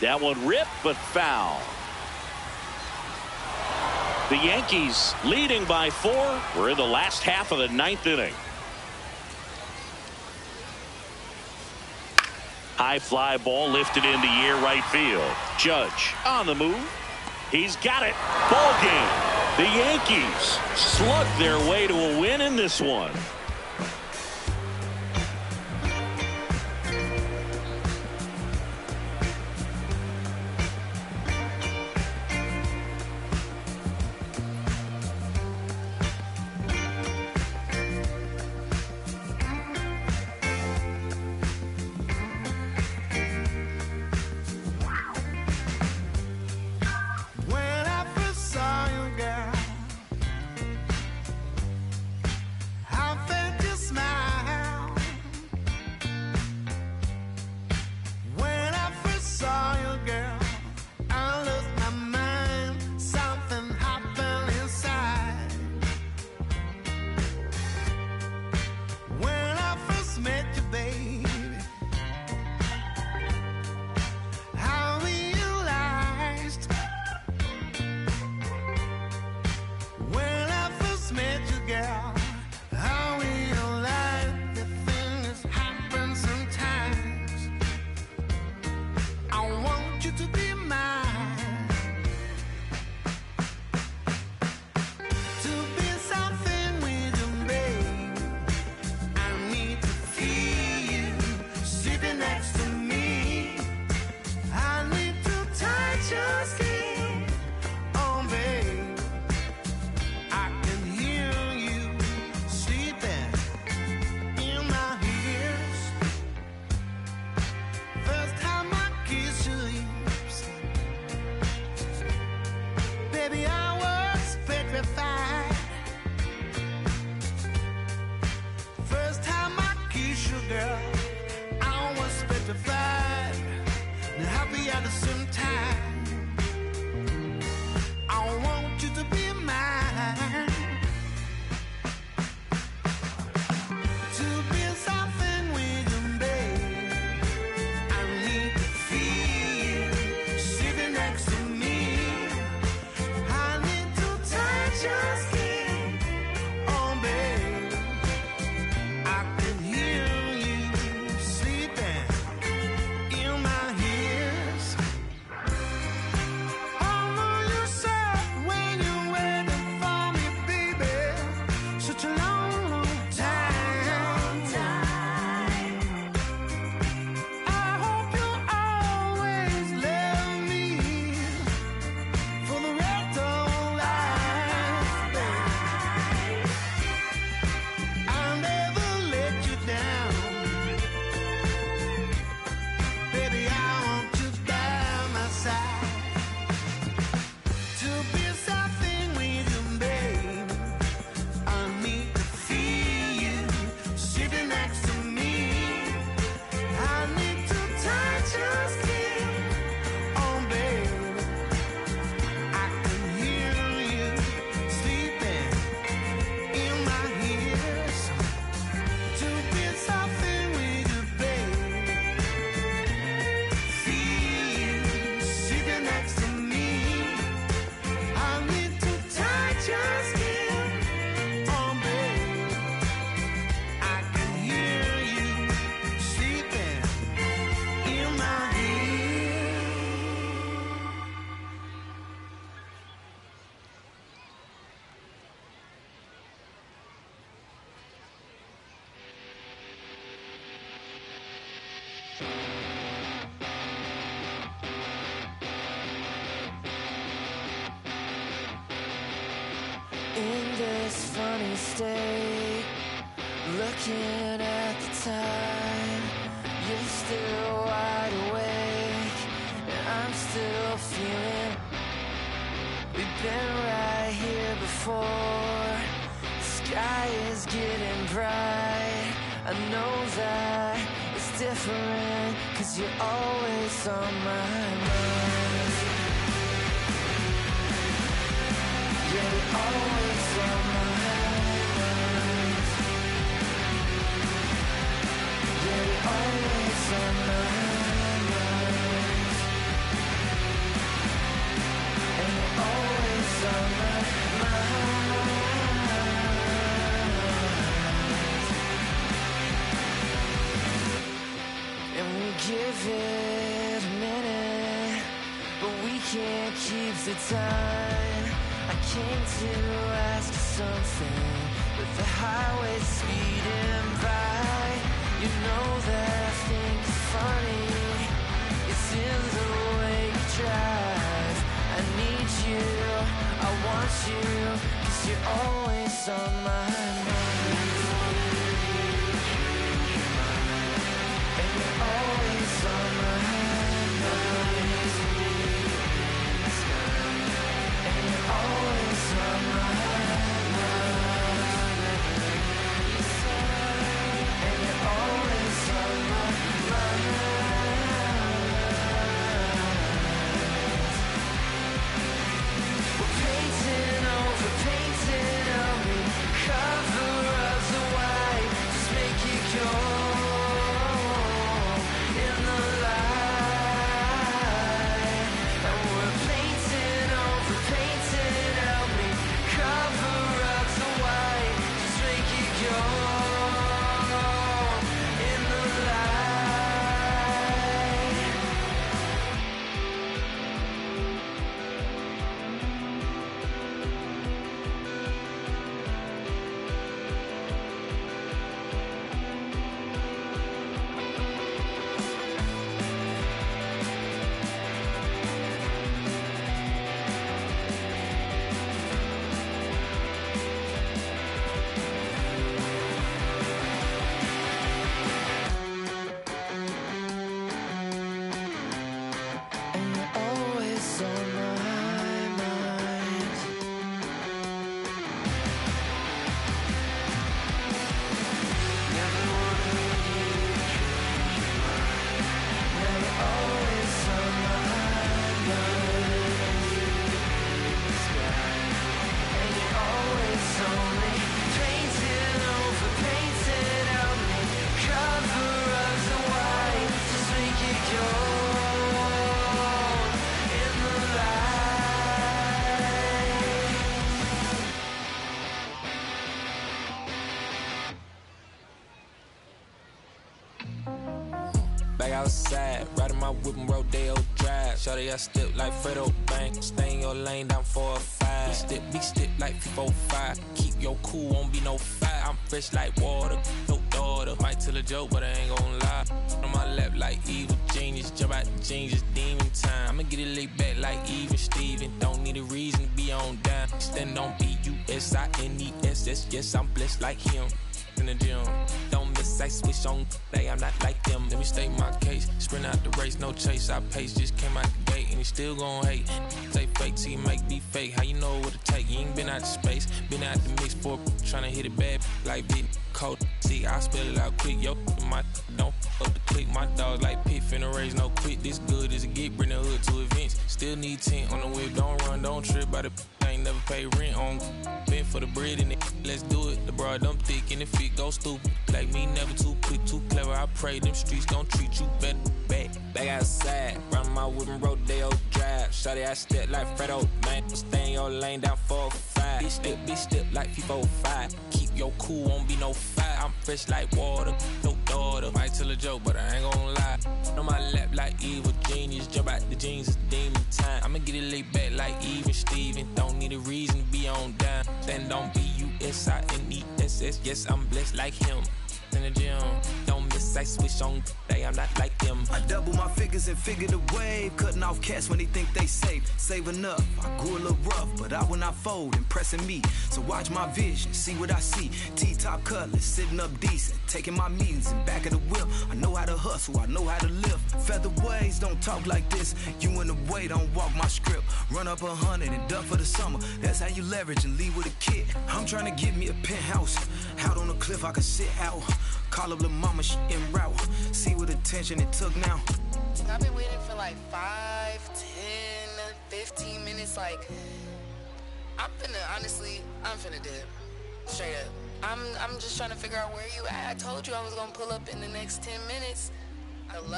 [SPEAKER 1] That one ripped, but foul. The Yankees leading by 4. We're in the last half of the ninth inning. High fly ball lifted in the air right field. Judge on the move. He's got it. Ball game. The Yankees slug their way to a win in this one.
[SPEAKER 15] In this funny state, looking at the time, you're still wide awake, and I'm still feeling. We've been right here before. The sky is getting bright. I know that it's different, 'cause you're always on my mind. You're always on my mind. You're always on my mind. And you're always on my mind. And we give wasted time. I came to ask something, with the highway speeding by. You know that I think it's funny, it's in the way you drive. I need you, I want you, 'cause you're always on my mind. And you're always on my mind. And you're always on my mind. And you're always on my mind. We're painting over me, cover up the white, just make it go in the light. And we're painting over me, cover up the white, just make it go in the light. And you're always on my mind. Never wanna leave you, change your mind. Now you're always on my mind. And you're always only painting over me, cover up the white, just make it go in the light.
[SPEAKER 16] Back outside, riding my whip and Rodeo Drive. Shawty, I step like Fredo Bank. Stay in your lane down 4 or 5. Big step like 4-5. Keep your cool, won't be no fight. I'm fresh like water, no daughter. Might tell a joke, but I ain't gon' lie. On my lap like evil genius. Jump out the jeans, it's demon time. I'ma get it laid back like even Steven. Don't need a reason to be on down. Stand on BUSINESS. Yes, I'm blessed like him. In the gym, don't miss, I switch on, I'm not like them. Let me state my case, sprint out the race, no chase. I pace, just came out the gate and he still gon' hate. Say fake till you make me fake. How you know what it take? You ain't been out the space, been out the mix for tryna hit it bad like big cold. See, I spell it out quick, yo. My don't up the click. My dog like pit, finna raise no quit. This good as it get, bring the hood to events. Still need tent on the whip, don't run, don't trip by the ain't never pay rent on. Been for the bread and it, let's do it. The broad dumb thick and the feet go stupid. Like me, never too quick, too clever. I pray them streets gon' treat you better. Back outside, run my whip and Rodeo Drive. Shawty, I step like Fredo man. Stay in your lane down 4 or 5. Big step like 4-5. Keep your cool, won't be no fight. I'm fresh like water, no daughter. Might tell a joke, but I ain't gon' lie. On my lap like evil genius. Jump out the jeans, it's demon time. I'ma get it laid back like even Steven. Don't need a reason to be on down. Stand on BUSINESS. Yes, I'm blessed like him. In the gym, don't miss, I switch on, I'm not like them.
[SPEAKER 17] I double my figures and figure the wave. Cutting off cats when they think they safe. Saving up, I grew a little rough, but I will not fold, impressing me. So watch my vision, see what I see. T-top cutlass, sitting up decent. Taking my meetings in back of the whip. I know how to hustle, I know how to live. Featherweights don't talk like this. You in the way, don't walk my script. Run up 100 and duck for the summer. That's how you leverage and leave with a kid. I'm trying to get me a penthouse. Out on the cliff, I can sit out. Call up the mama, she en route. See what attention it took now.
[SPEAKER 18] I've been waiting for like 5, 10, 15 minutes. Like, I'm finna dip. Straight up. I'm just trying to figure out where you at. I told you I was gonna pull up in the next 10 minutes. Hello?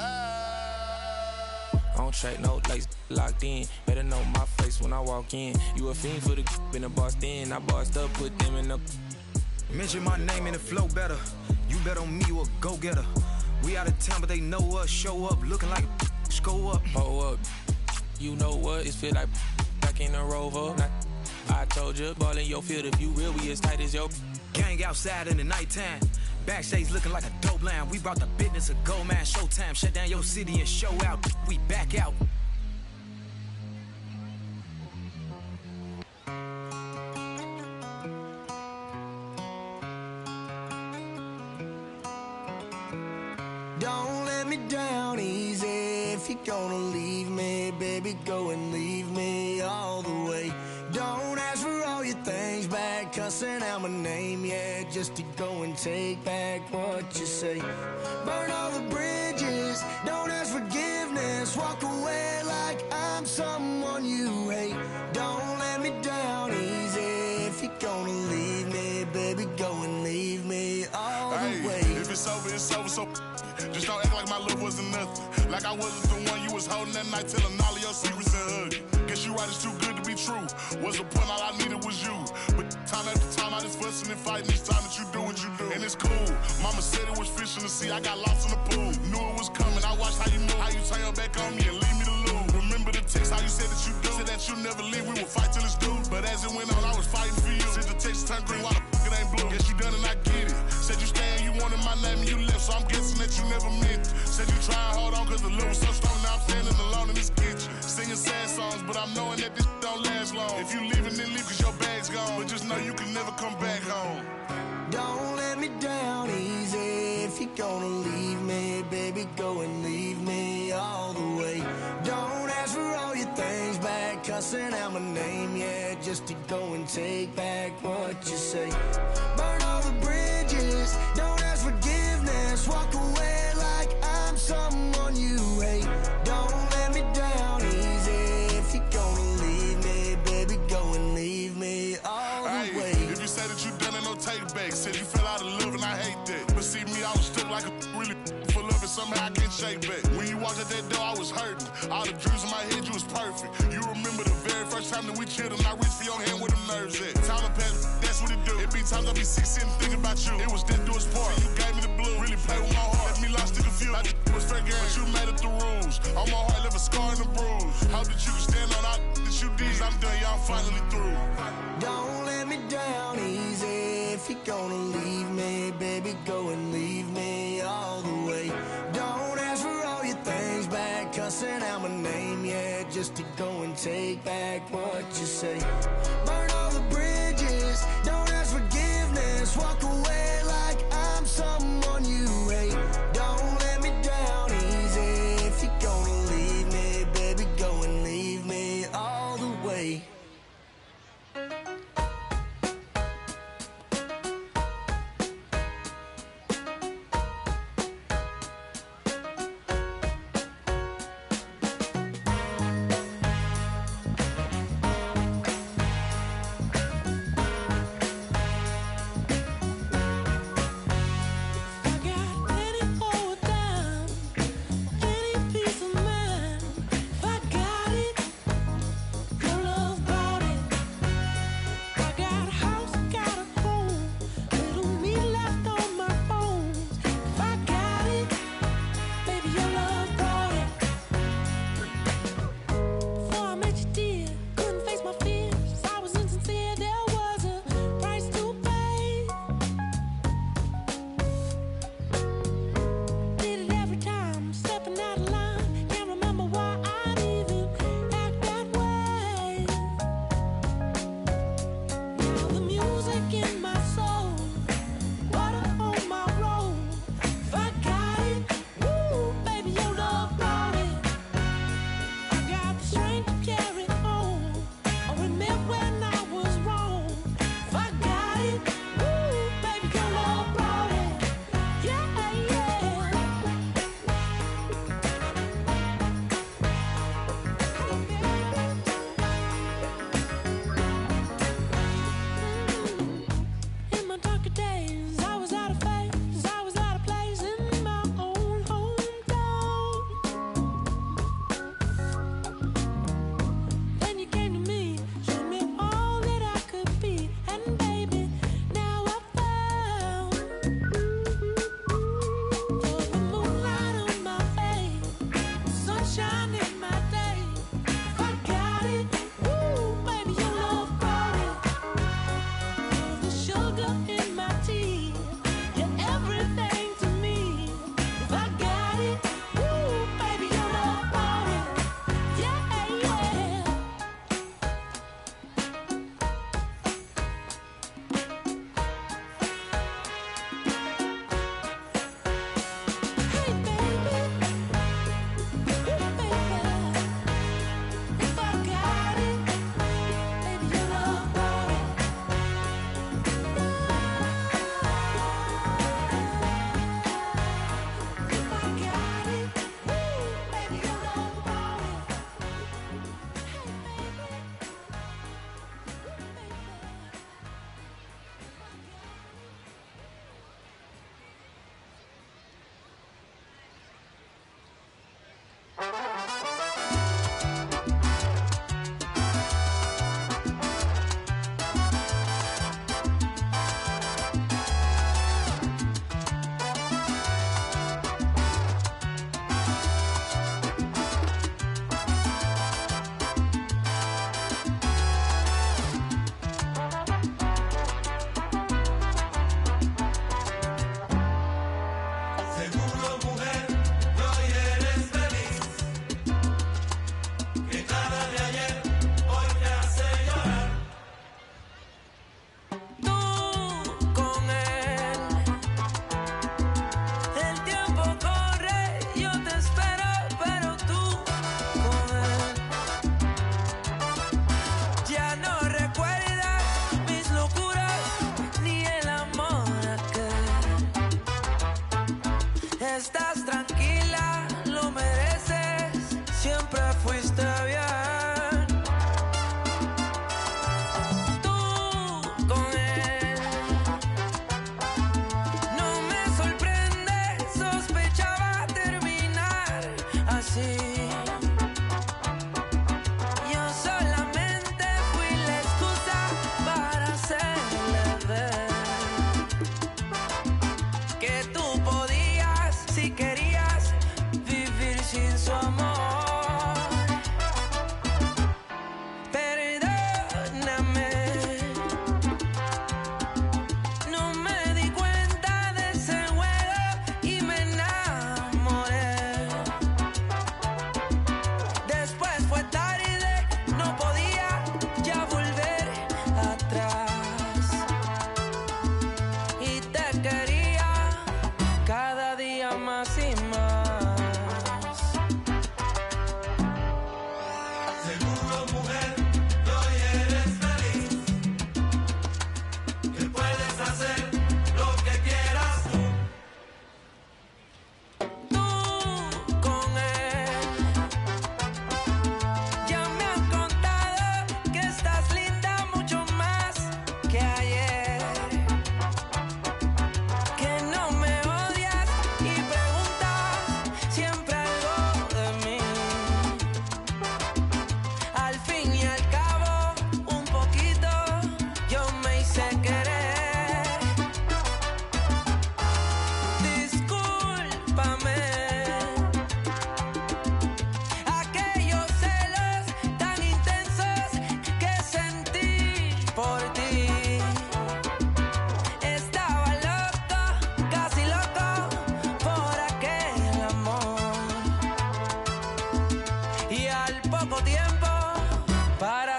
[SPEAKER 16] On track, no lights, locked in. Better know my face when I walk in. You a fiend for the been a boss then. I bossed up, put them in the.
[SPEAKER 17] Mention my name and the flow better. You bet on me, you a go-getter. We out of town, but they know us. Show up, looking like a go up.
[SPEAKER 16] Oh up. You know what? It feel like back in a Rover. I told you, ball in your field if you real, we as tight as your.
[SPEAKER 17] Gang outside in the nighttime. Backstage looking like a dope line. We brought the business of gold man. Showtime. Shut down your city and show out. We back out.
[SPEAKER 6] Don't let me down easy. If you're gonna leave me, baby, go and leave me all the way. Don't ask for all your things back, cussing out my name, yeah, just to go and take back what you say. Burn all the bridges, don't ask forgiveness, walk away like I'm someone you hate. Don't let me down easy. If you're gonna leave me, baby, go and leave me all the way.
[SPEAKER 19] If it's over, it's over, so just don't act like my love wasn't nothing. Like I wasn't the one you was holding that night, telling all of your secrets and hugging. Guess you right, it's too good to be true. Was the point, all I needed was you. But time after time, I just fussing and fighting each time that you do what you do. And it's cool. Mama said it was fish in the sea, I got lost in the pool. Knew it was coming, I watched how you move, how you turn your back on me and leave me to lose. Remember the text, how you said that you do. Said that you never leave, we would fight till it's due. But as it went on, I was fighting for you. Since the text turned green, why the fuck it ain't blue? Guess you done and I get it. Said you stay and you wanted my name and you left, so I'm guessing that you never meant it. Said you try and hold on cause the love was so strong, now I'm standing alone in this kitchen. Singing sad songs, but I'm knowing that this don't last long. If you leaving, then leave cause your bag's gone. But just know you can never come back home.
[SPEAKER 6] Don't let me down easy. If you're gonna leave me, baby, go and leave me all the way. Don't ask for all your things back, cussing out my name, yeah, just to go and take back what you say. Burn all the bridges, don't ask forgiveness, walk away like I'm someone you hate. Don't let me down easy. If you're gonna leave me, baby, go and leave me all the way.
[SPEAKER 19] If you say that you done it, no take back. Said you fell out of love and I hate that. But see me, I was stuck like a really full of it, somehow I can't shake back. When you walked out that door, I was hurting. All the dreams in my head, you was perfect. You remember the very first time that we chilled and I reached for your hand where them nerves at. Time to pass, that's what it do. It be times I be sick sitting thinking about you. It was death do its part. You gave me the blue, really play with my heart. Left me lost and confused. I just was fair game, but you made up the rules. On my heart, left a scar and a bruise. Hope that you can stand on all that you did. Cause I'm done, y'all finally through.
[SPEAKER 6] Don't let me down easy. If you're gonna leave me, baby, go and leave me all the way. Don't ask for all your things back, cussing out my name, yeah, just to go and take back what you say. Burn all the bridges, don't ask forgiveness, walk away like I'm someone you hate. Don't let me down easy. If you're gonna leave me, baby, go and leave me all the way.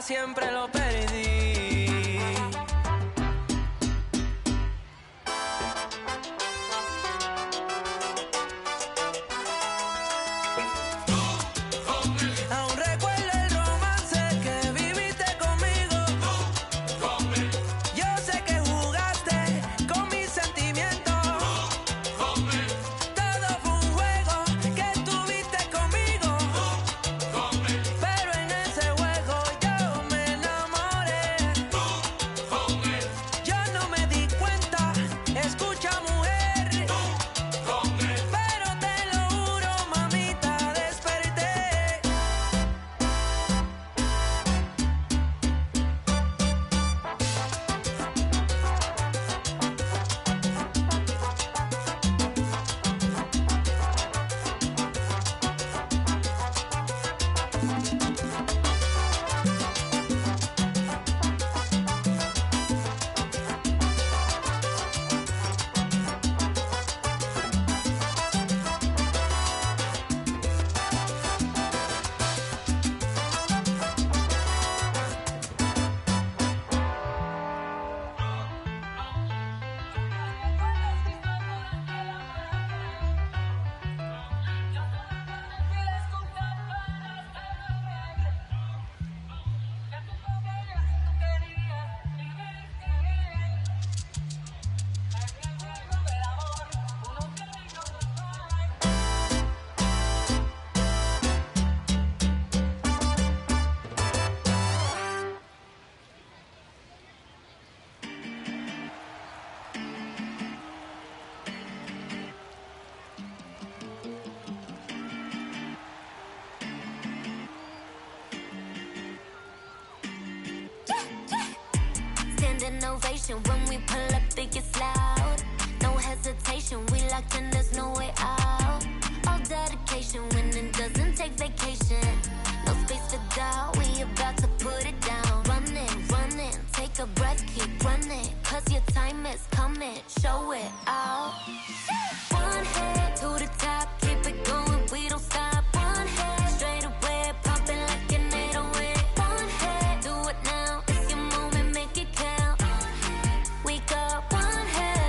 [SPEAKER 15] siempre lo perdí. Aún recuerdo el romance que viviste conmigo. Yo sé que jugaste con mis sentimientos. Todo fue un juego que tuviste conmigo. Pero en ese juego yo me enamoré. Yo no me di cuenta, escucha mujer. Pero te lo juro, mamita, desperté.
[SPEAKER 20] Standing ovation when we pull up, it gets loud. No hesitation, we locked in, there's no way out. All dedication when it doesn't take vacation. No space for doubt, we about to put it down. Running, take a breath, keep running. Cause your time is coming, show it out. One head to the top, keep it going, we don't stop. One head straight away, popping like an 808. One head, do it now, it's your moment, make it count. We got one head.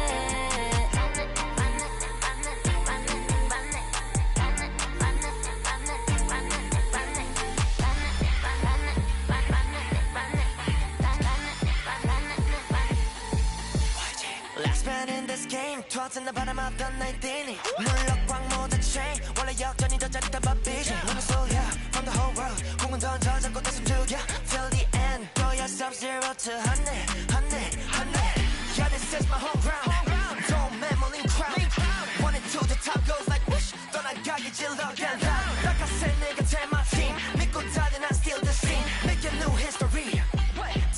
[SPEAKER 15] Last man in this game, tossing the bottom of the night inning. 물럭광 모든 chain, 원래 역전이 더 짜릿한 바삐지. 눈을 쏠려 from the whole world, 공은 던져 잡고 다시 죽여. Till the end, throw yourself 0 to 100. Yeah, this is my home ground. Don't memory crowd. One and two, the top goes like whoosh. 떠나가기 질러간 Like I said, nigga, tell my team. 믿고 달려, 난 still the scene. Make a new history.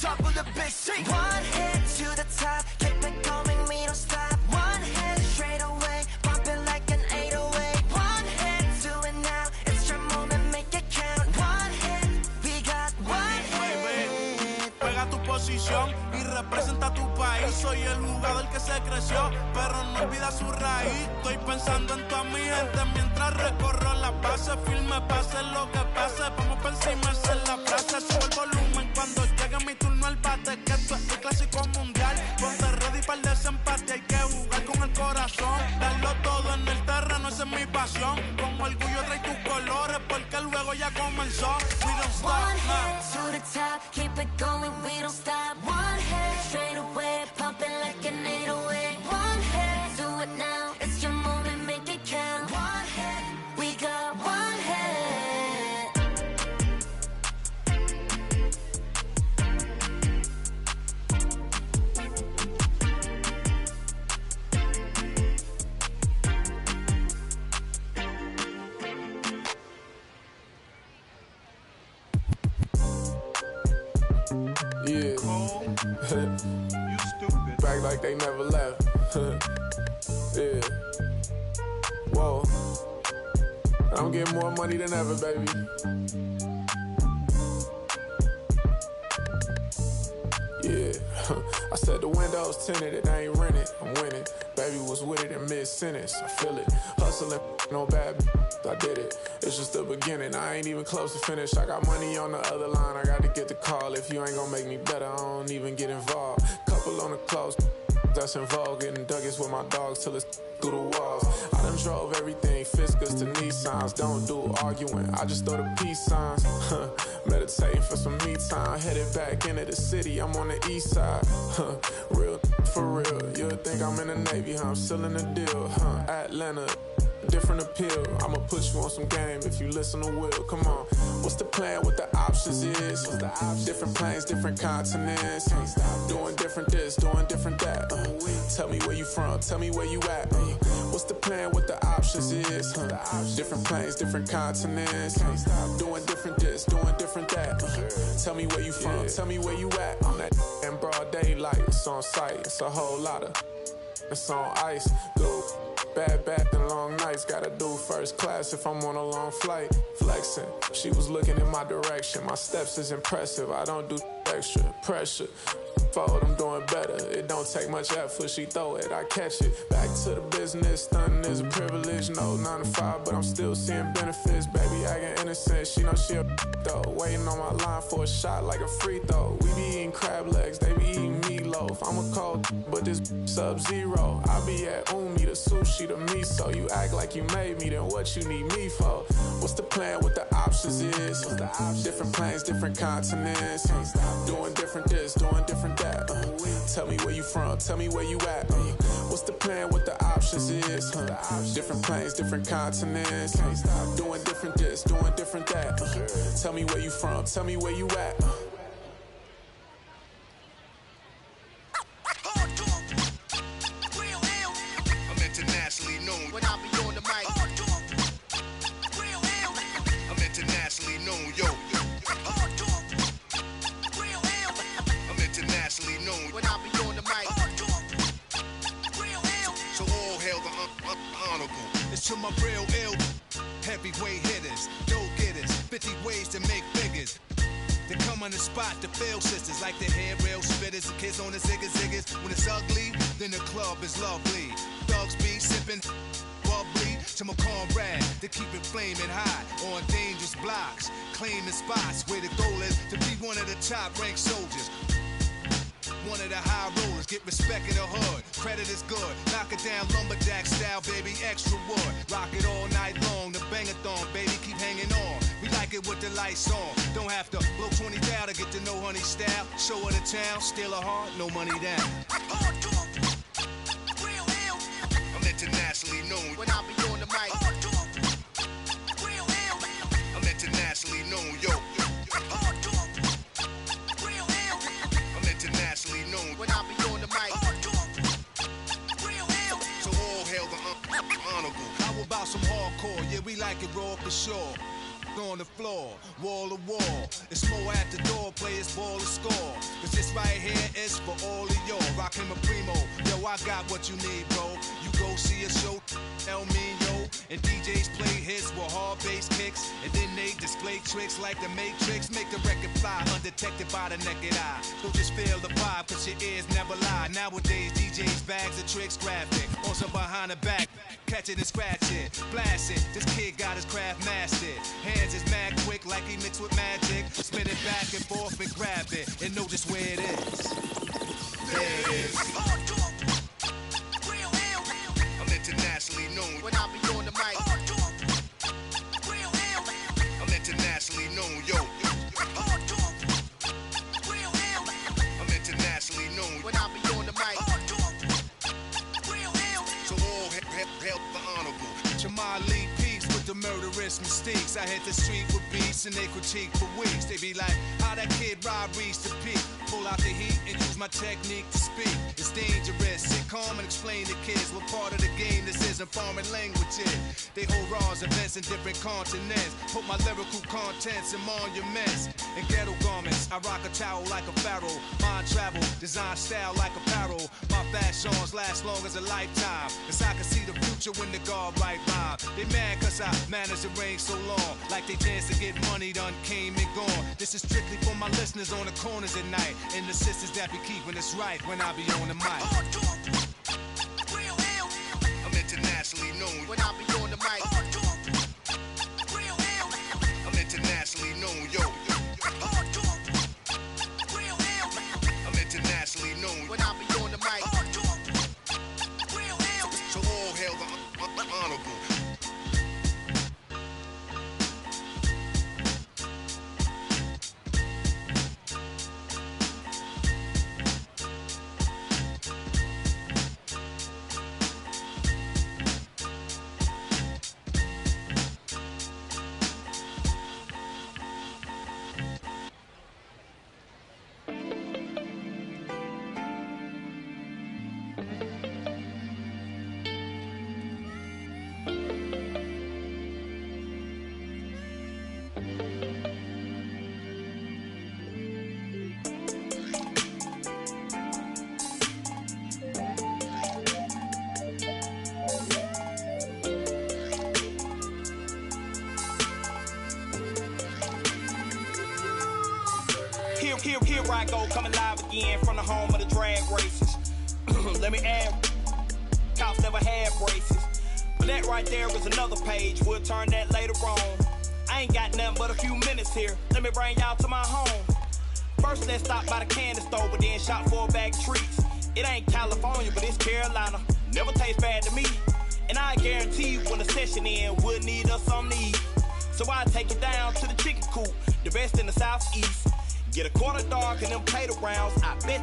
[SPEAKER 15] Top of the big scene. One hit to the top, keep it coming, we don't stop. One hit straight away, bumping like an 808. One hit, do it now, it's your moment, make it count. One hit, we got one hit.
[SPEAKER 9] Pega tu posición y representa tu país. Soy el jugador que se creció, pero no olvida su raíz. Estoy pensando en toda mi gente mientras recorro la base. Firme, pase lo que pase, vamos por encima, esa es la frase. Sube el volumen cuando llegue mi turno al bate, que esto es el clásico mundial. Ponte ready para el desempate, hay que jugar con el corazón. Darlo todo en el terreno, esa es mi pasión. Con orgullo trae tus colores, porque el juego ya comenzó. We don't stop,
[SPEAKER 20] One head to the top, keep it going, we don't stop. One head straight away, pumping like an 808. One head, do it now, it's your moment, make it count. One head, we got one head.
[SPEAKER 21] Yeah. You stupid. Back like they never left. Yeah. Whoa. I'm getting more money than ever, baby. Yeah. I said the windows tinted, it ain't rented. I'm winning. Baby was with it in mid-sentence. I feel it. Hustling, no bad. I did it. It's just the beginning. I ain't even close to finish. I got money on the other line. I got to get the call. If you ain't gonna make me better, I don't even get involved. Couple on the close. That's involved. Getting Douglas with my dogs till it's through the walls. I done drove everything, Fiskars to Nissans. Don't do arguing, I just throw the peace signs. Meditating for some me time. Headed back into the city, I'm on the east side. Real for real, you'll think I'm in the Navy, I'm still in the deal. Atlanta, different appeal. I'ma put you on some game if you listen to Will. Come on, what's the plan? What the options is? What's the options? Different planes, different continents. Doing different this, doing different that. Tell me where you from, tell me where you at. What's the plan? What the options is? Different planes, different continents. Doing different this, doing different that. Tell me where you from, tell me where you at. On that in broad daylight, it's on sight. It's a whole lot of, it's on ice. Dude. Bad and long nights, gotta do first class if I'm on a long flight. Flexing, she was looking in my direction. My steps is impressive, I don't do extra pressure. Forward, I'm doing better. It don't take much effort, she throw it, I catch it. Back to the business, stunning is a privilege. No 9 to 5, but I'm still seeing benefits. Baby acting innocent, she know she a though. Waiting on my line for a shot like a free throw. We be eating crab legs, they be eating meatloaf. I'm a cold, but this sub-zero. I be at Umi, the sushi, the miso. You act like you made me, then what you need me for? What's the plan? What the options is? What's the options? Different planes, different continents. Doing different this, doing different that. Tell me where you from, tell me where you at. What's the plan? What the options is? Different planes, different continents. Doing different this, doing different that. Tell me where you from, tell me where you at.
[SPEAKER 7] I'm internationally known when I be on the mic. I'm internationally known, yo. I'm internationally known when I be on the mic. So all hail the honorable.
[SPEAKER 14] It's to my real ill heavyweight hitters, go-getters, 50 ways to make figures. They come on the spot to fail sisters like the hair rail spitters, the kids on the ziggas. When it's ugly, then the club is lovely. Thugs be sipping bubbly to my comrade to keep it flaming hot on dangerous blocks, claiming spots where the goal is to be one of the top ranked soldiers. One of the high rollers, get respect in the hood. Credit is good, knock it down lumberjack style, baby, extra wood. Rock it all night long, the bang-a-thon, baby, keep hanging on. We like it with the lights on. Don't have to blow 20 down to get to know honey style. Show her the town, steal her heart, no money down.
[SPEAKER 7] I'm internationally known when I be on the mic. I'm internationally known, yo. Internationally known when I be on the mic. So all hail the honorable.
[SPEAKER 14] How about some hardcore? Yeah, we like it raw for sure. On the floor, wall to wall. It's more at the door, players ball to score. Cause this right here is for all of y'all. Rockin' my primo, yo, I got what you need, bro. You go see a show, El Mino, and DJs play hits with hard bass kicks, and then they display tricks like the Matrix. Make the record fly, undetected by the naked eye. So just feel the vibe, cause your ears never lie. Nowadays, DJs bags of tricks graphic. On some behind the back, catch it and scratch it, blast it. This kid got his craft mastered. Hands is mad quick like he mixed with magic. Spin it back and forth and grab it, and know just where it is.
[SPEAKER 7] There it is. I'm internationally known when I be on the mic. I'm internationally known, yo. I'm internationally known when I be on the mic. So all help the honorable.
[SPEAKER 14] Jamal Lee Peace with the murderous mistakes. I hit the street with beats and they critique for weeks. They be like, how that kid Rob reached the peak. Pull out the heat and use my technique to speak. It's dangerous. Sit calm and explain to kids what part of the game this is.
[SPEAKER 7] languages and foreign languages. They hold raws, events in different continents. Put my lyrical contents in monuments and ghetto garments. I rock a towel like a pharaoh. Mind travel, design style like apparel. My fashions last long as a lifetime. Cause I can see the future when the God write rhyme. They mad cause I managed to reign so long. Like they chance to get money done came and gone. This is strictly for my listeners on the corners at night. And the sisters that be keeping us right when I be on the mic. I'm internationally known
[SPEAKER 6] when I be on the mic.
[SPEAKER 7] I'm internationally known, yo. I'm internationally known
[SPEAKER 6] when I be on the mic.
[SPEAKER 7] So all hail the honorable.
[SPEAKER 10] Here I go, coming live again from the home of the drag races. Let me add, cops never had braces. But that right there is another page, we'll turn that later on. I ain't got nothing but a few minutes here, let me bring y'all to my home. First let's stop by the candy store, but then shop for a bag of treats. It ain't California, but it's Carolina, never tastes bad to me. And I guarantee you when the session ends, we'll need us some to eat. So I take it down to the chicken coop, the best in the southeast. Get a quarter dog and them potato rounds, I bet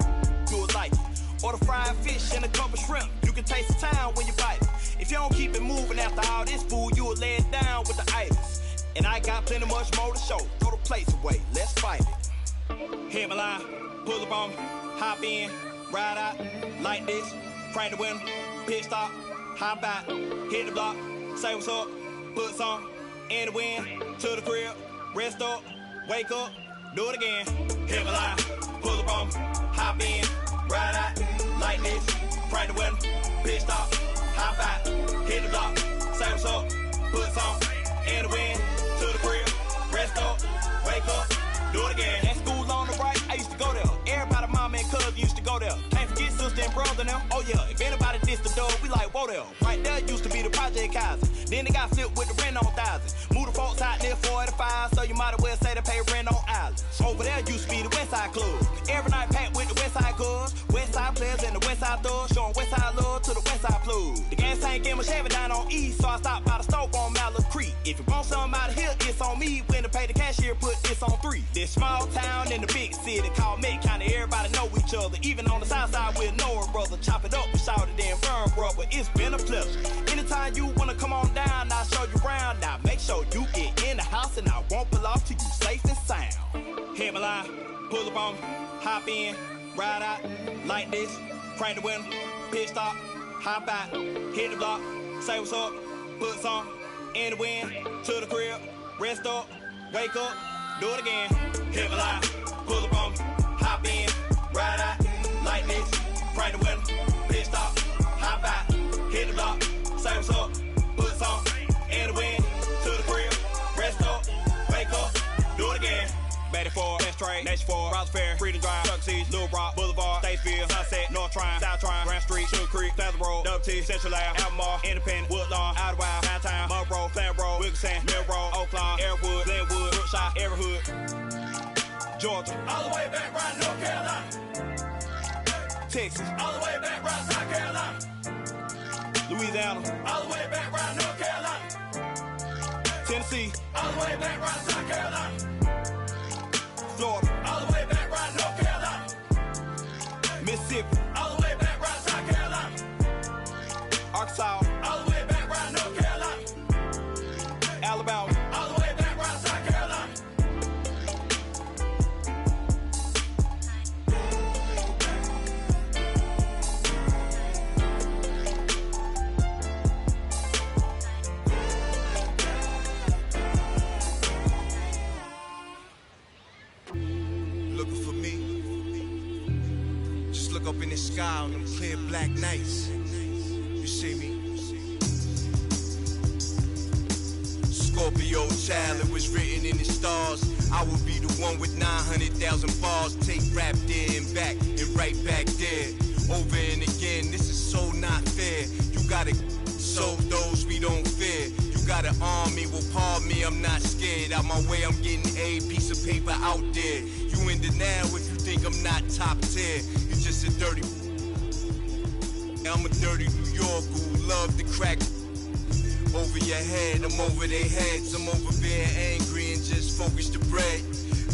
[SPEAKER 10] you would like it. Or the fried fish and a couple shrimp, you can taste the town when you bite it. If you don't keep it moving after all this food, you will lay it down with the itis. And I got plenty much more to show, throw the place away, let's fight it. Hit my line, pull up on me, hop in, ride out, like this, crank the window, pit stop, hop out, hit the block, say what's up, put some in the wind, to the crib, rest up, wake up, do it again. Hit my line, pull up on me, hop in, ride out, like this, crank the window, pit stop, hop out, hit the block, say what's up, put some in the wind, to the crib, rest up, wake up, do it again. That school on the right, I used to go there. Everybody, mama and cousin used to go there. Can't forget sister and brother now. Oh yeah, if anybody dissed the dog, we like, whoa there. Right there used to be the Project Kaiser. Then they got flipped with the rent on 1,000. Moved the folks out near 45, so you might as well say they pay rent on islands. Over there used to be the West Side Club. Every night packed with the West Side Cubs. West Side players and the West Side thugs, showing West Side love to the West Side plug. The gas tank in my Chevy down on East, so I stopped by the stove on Mallard Creek. If you want something out of here, it's on me. When to pay the cashier, put this on 3. This small town in the big city called Mid County, everybody know each other. Even on the south side, we'll know a brother. Chop it up and shout it in burn, brother. It's been a pleasure. Anytime you wanna come on down, I'll show you around. Now make sure you get in the house and I won't pull off till you safe and sound. Hit my line, pull up on me, hop in, ride out, like this, crank the window, pit stop, hop out, hit the block, say what's up, put some in the wind, to the crib, rest up, wake up, do it again. Hit my line, pull up on me, hop in, ride out, like this, crank the window, pit stop, hop out, hit the block, say what's up, put some in the wind, to the crib, rest up, wake up, do it again. Betty Ford, Best Trade, Nation Ford, Rouse Fair, Freedom Drive, Chuck C's, Little Rock, Boulevard, Statesville, Sunset, North Trine, South Trine, Grand Street, Sugar Creek, Plaza Road, Double T, Central Ave, Albemarle, Independent, Woodlawn, Outer Wild, Downtown, Monroe, Flat Road, Wilkinson, Mill Road, Oaklawn, Airwood, Glenwood, Brookshire, every hood, Georgia, all the way back right North Carolina, Texas, all the way back right South Carolina, Louisiana, all the way back right North Carolina, Tennessee, all the way back right South Carolina, Florida, all the way back right North Carolina, Mississippi, all the way back right South Carolina, Arkansas, all the way back right North Carolina, Alabama, all the way back right South Carolina.
[SPEAKER 7] look up in the sky on them clear black nights. You see me? Scorpio child, it was written in the stars. I will be the one with 900,000 bars. Take rap there and back and right back there. Over and again, this is so not fair. You gotta show those we don't fear. You gotta arm me, well pardon me, I'm not scared. Out my way, I'm getting a piece of paper out there. You in denial if you think I'm not top tier. You just a dirty. I'm a dirty New York who love to crack. Over your head, I'm over their heads. I'm over being angry and just focus the bread.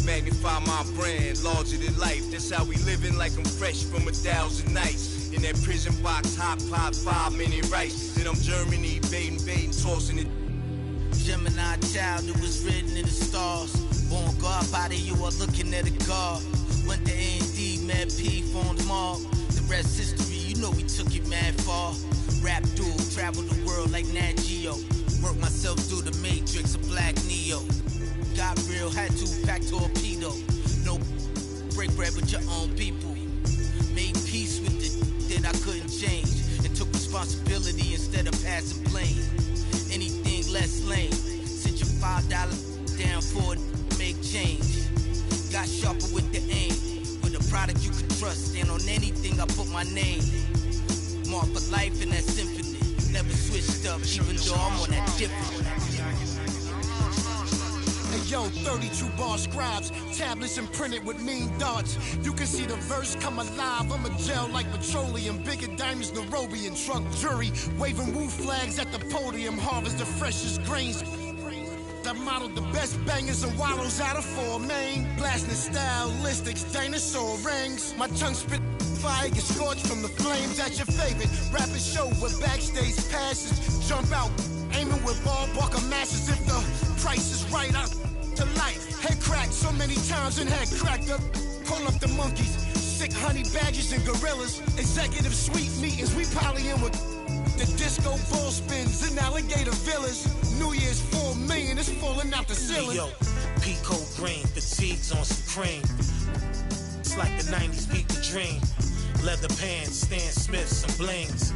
[SPEAKER 7] Magnify my brand, larger than life. That's how we living, like I'm fresh from 1,000 nights. In that prison box, hot pot, 5-minute rice. Then I'm Germany, baiting, tossing it.
[SPEAKER 11] Gemini child, it was written in the stars. Born God body, you are looking at a God. Went to A&D, mad P, formed mob. The rest history, you know we took it mad far. Rap duel, travel the world like Nat Geo. Work myself through the matrix of Black Neo. Got real, had to pack torpedo. No break bread with your own people. Made peace with the that I couldn't change. And took responsibility instead of passing blame. Anything less lame. Sit your $5 down for it, make change. Got sharper with the aim. With a product you can trust. And on anything I put my name. Mark for life in that symphony. Never switched up, even though I'm on that different.
[SPEAKER 6] Hey yo, 32 bar scribes, tablets imprinted with mean darts. You can see the verse come alive. I'm a gel like petroleum, bigger diamonds, Nairobi and truck jury. Waving woo flags at the podium, harvest the freshest grains. I modeled the best bangers and wallows out of 4 main. Blasting stylistics, dinosaur rings. My tongue spit fire, get scorched from the flames. That's your favorite rapping show with backstage passes. Jump out, aiming with ball bucker matches. If the price is right, out to life. Head cracked so many times and head cracked up. Pull up the monkeys, sick honey badgers and gorillas. Executive suite meetings, we poly in with the disco ball spins and alligator villas. New Year's 4 million is falling out the ceiling.
[SPEAKER 13] Hey, yo, Pico green, fatigues on some cream. It's like the 90s beat the dream. Leather pants, Stan Smiths, some blings.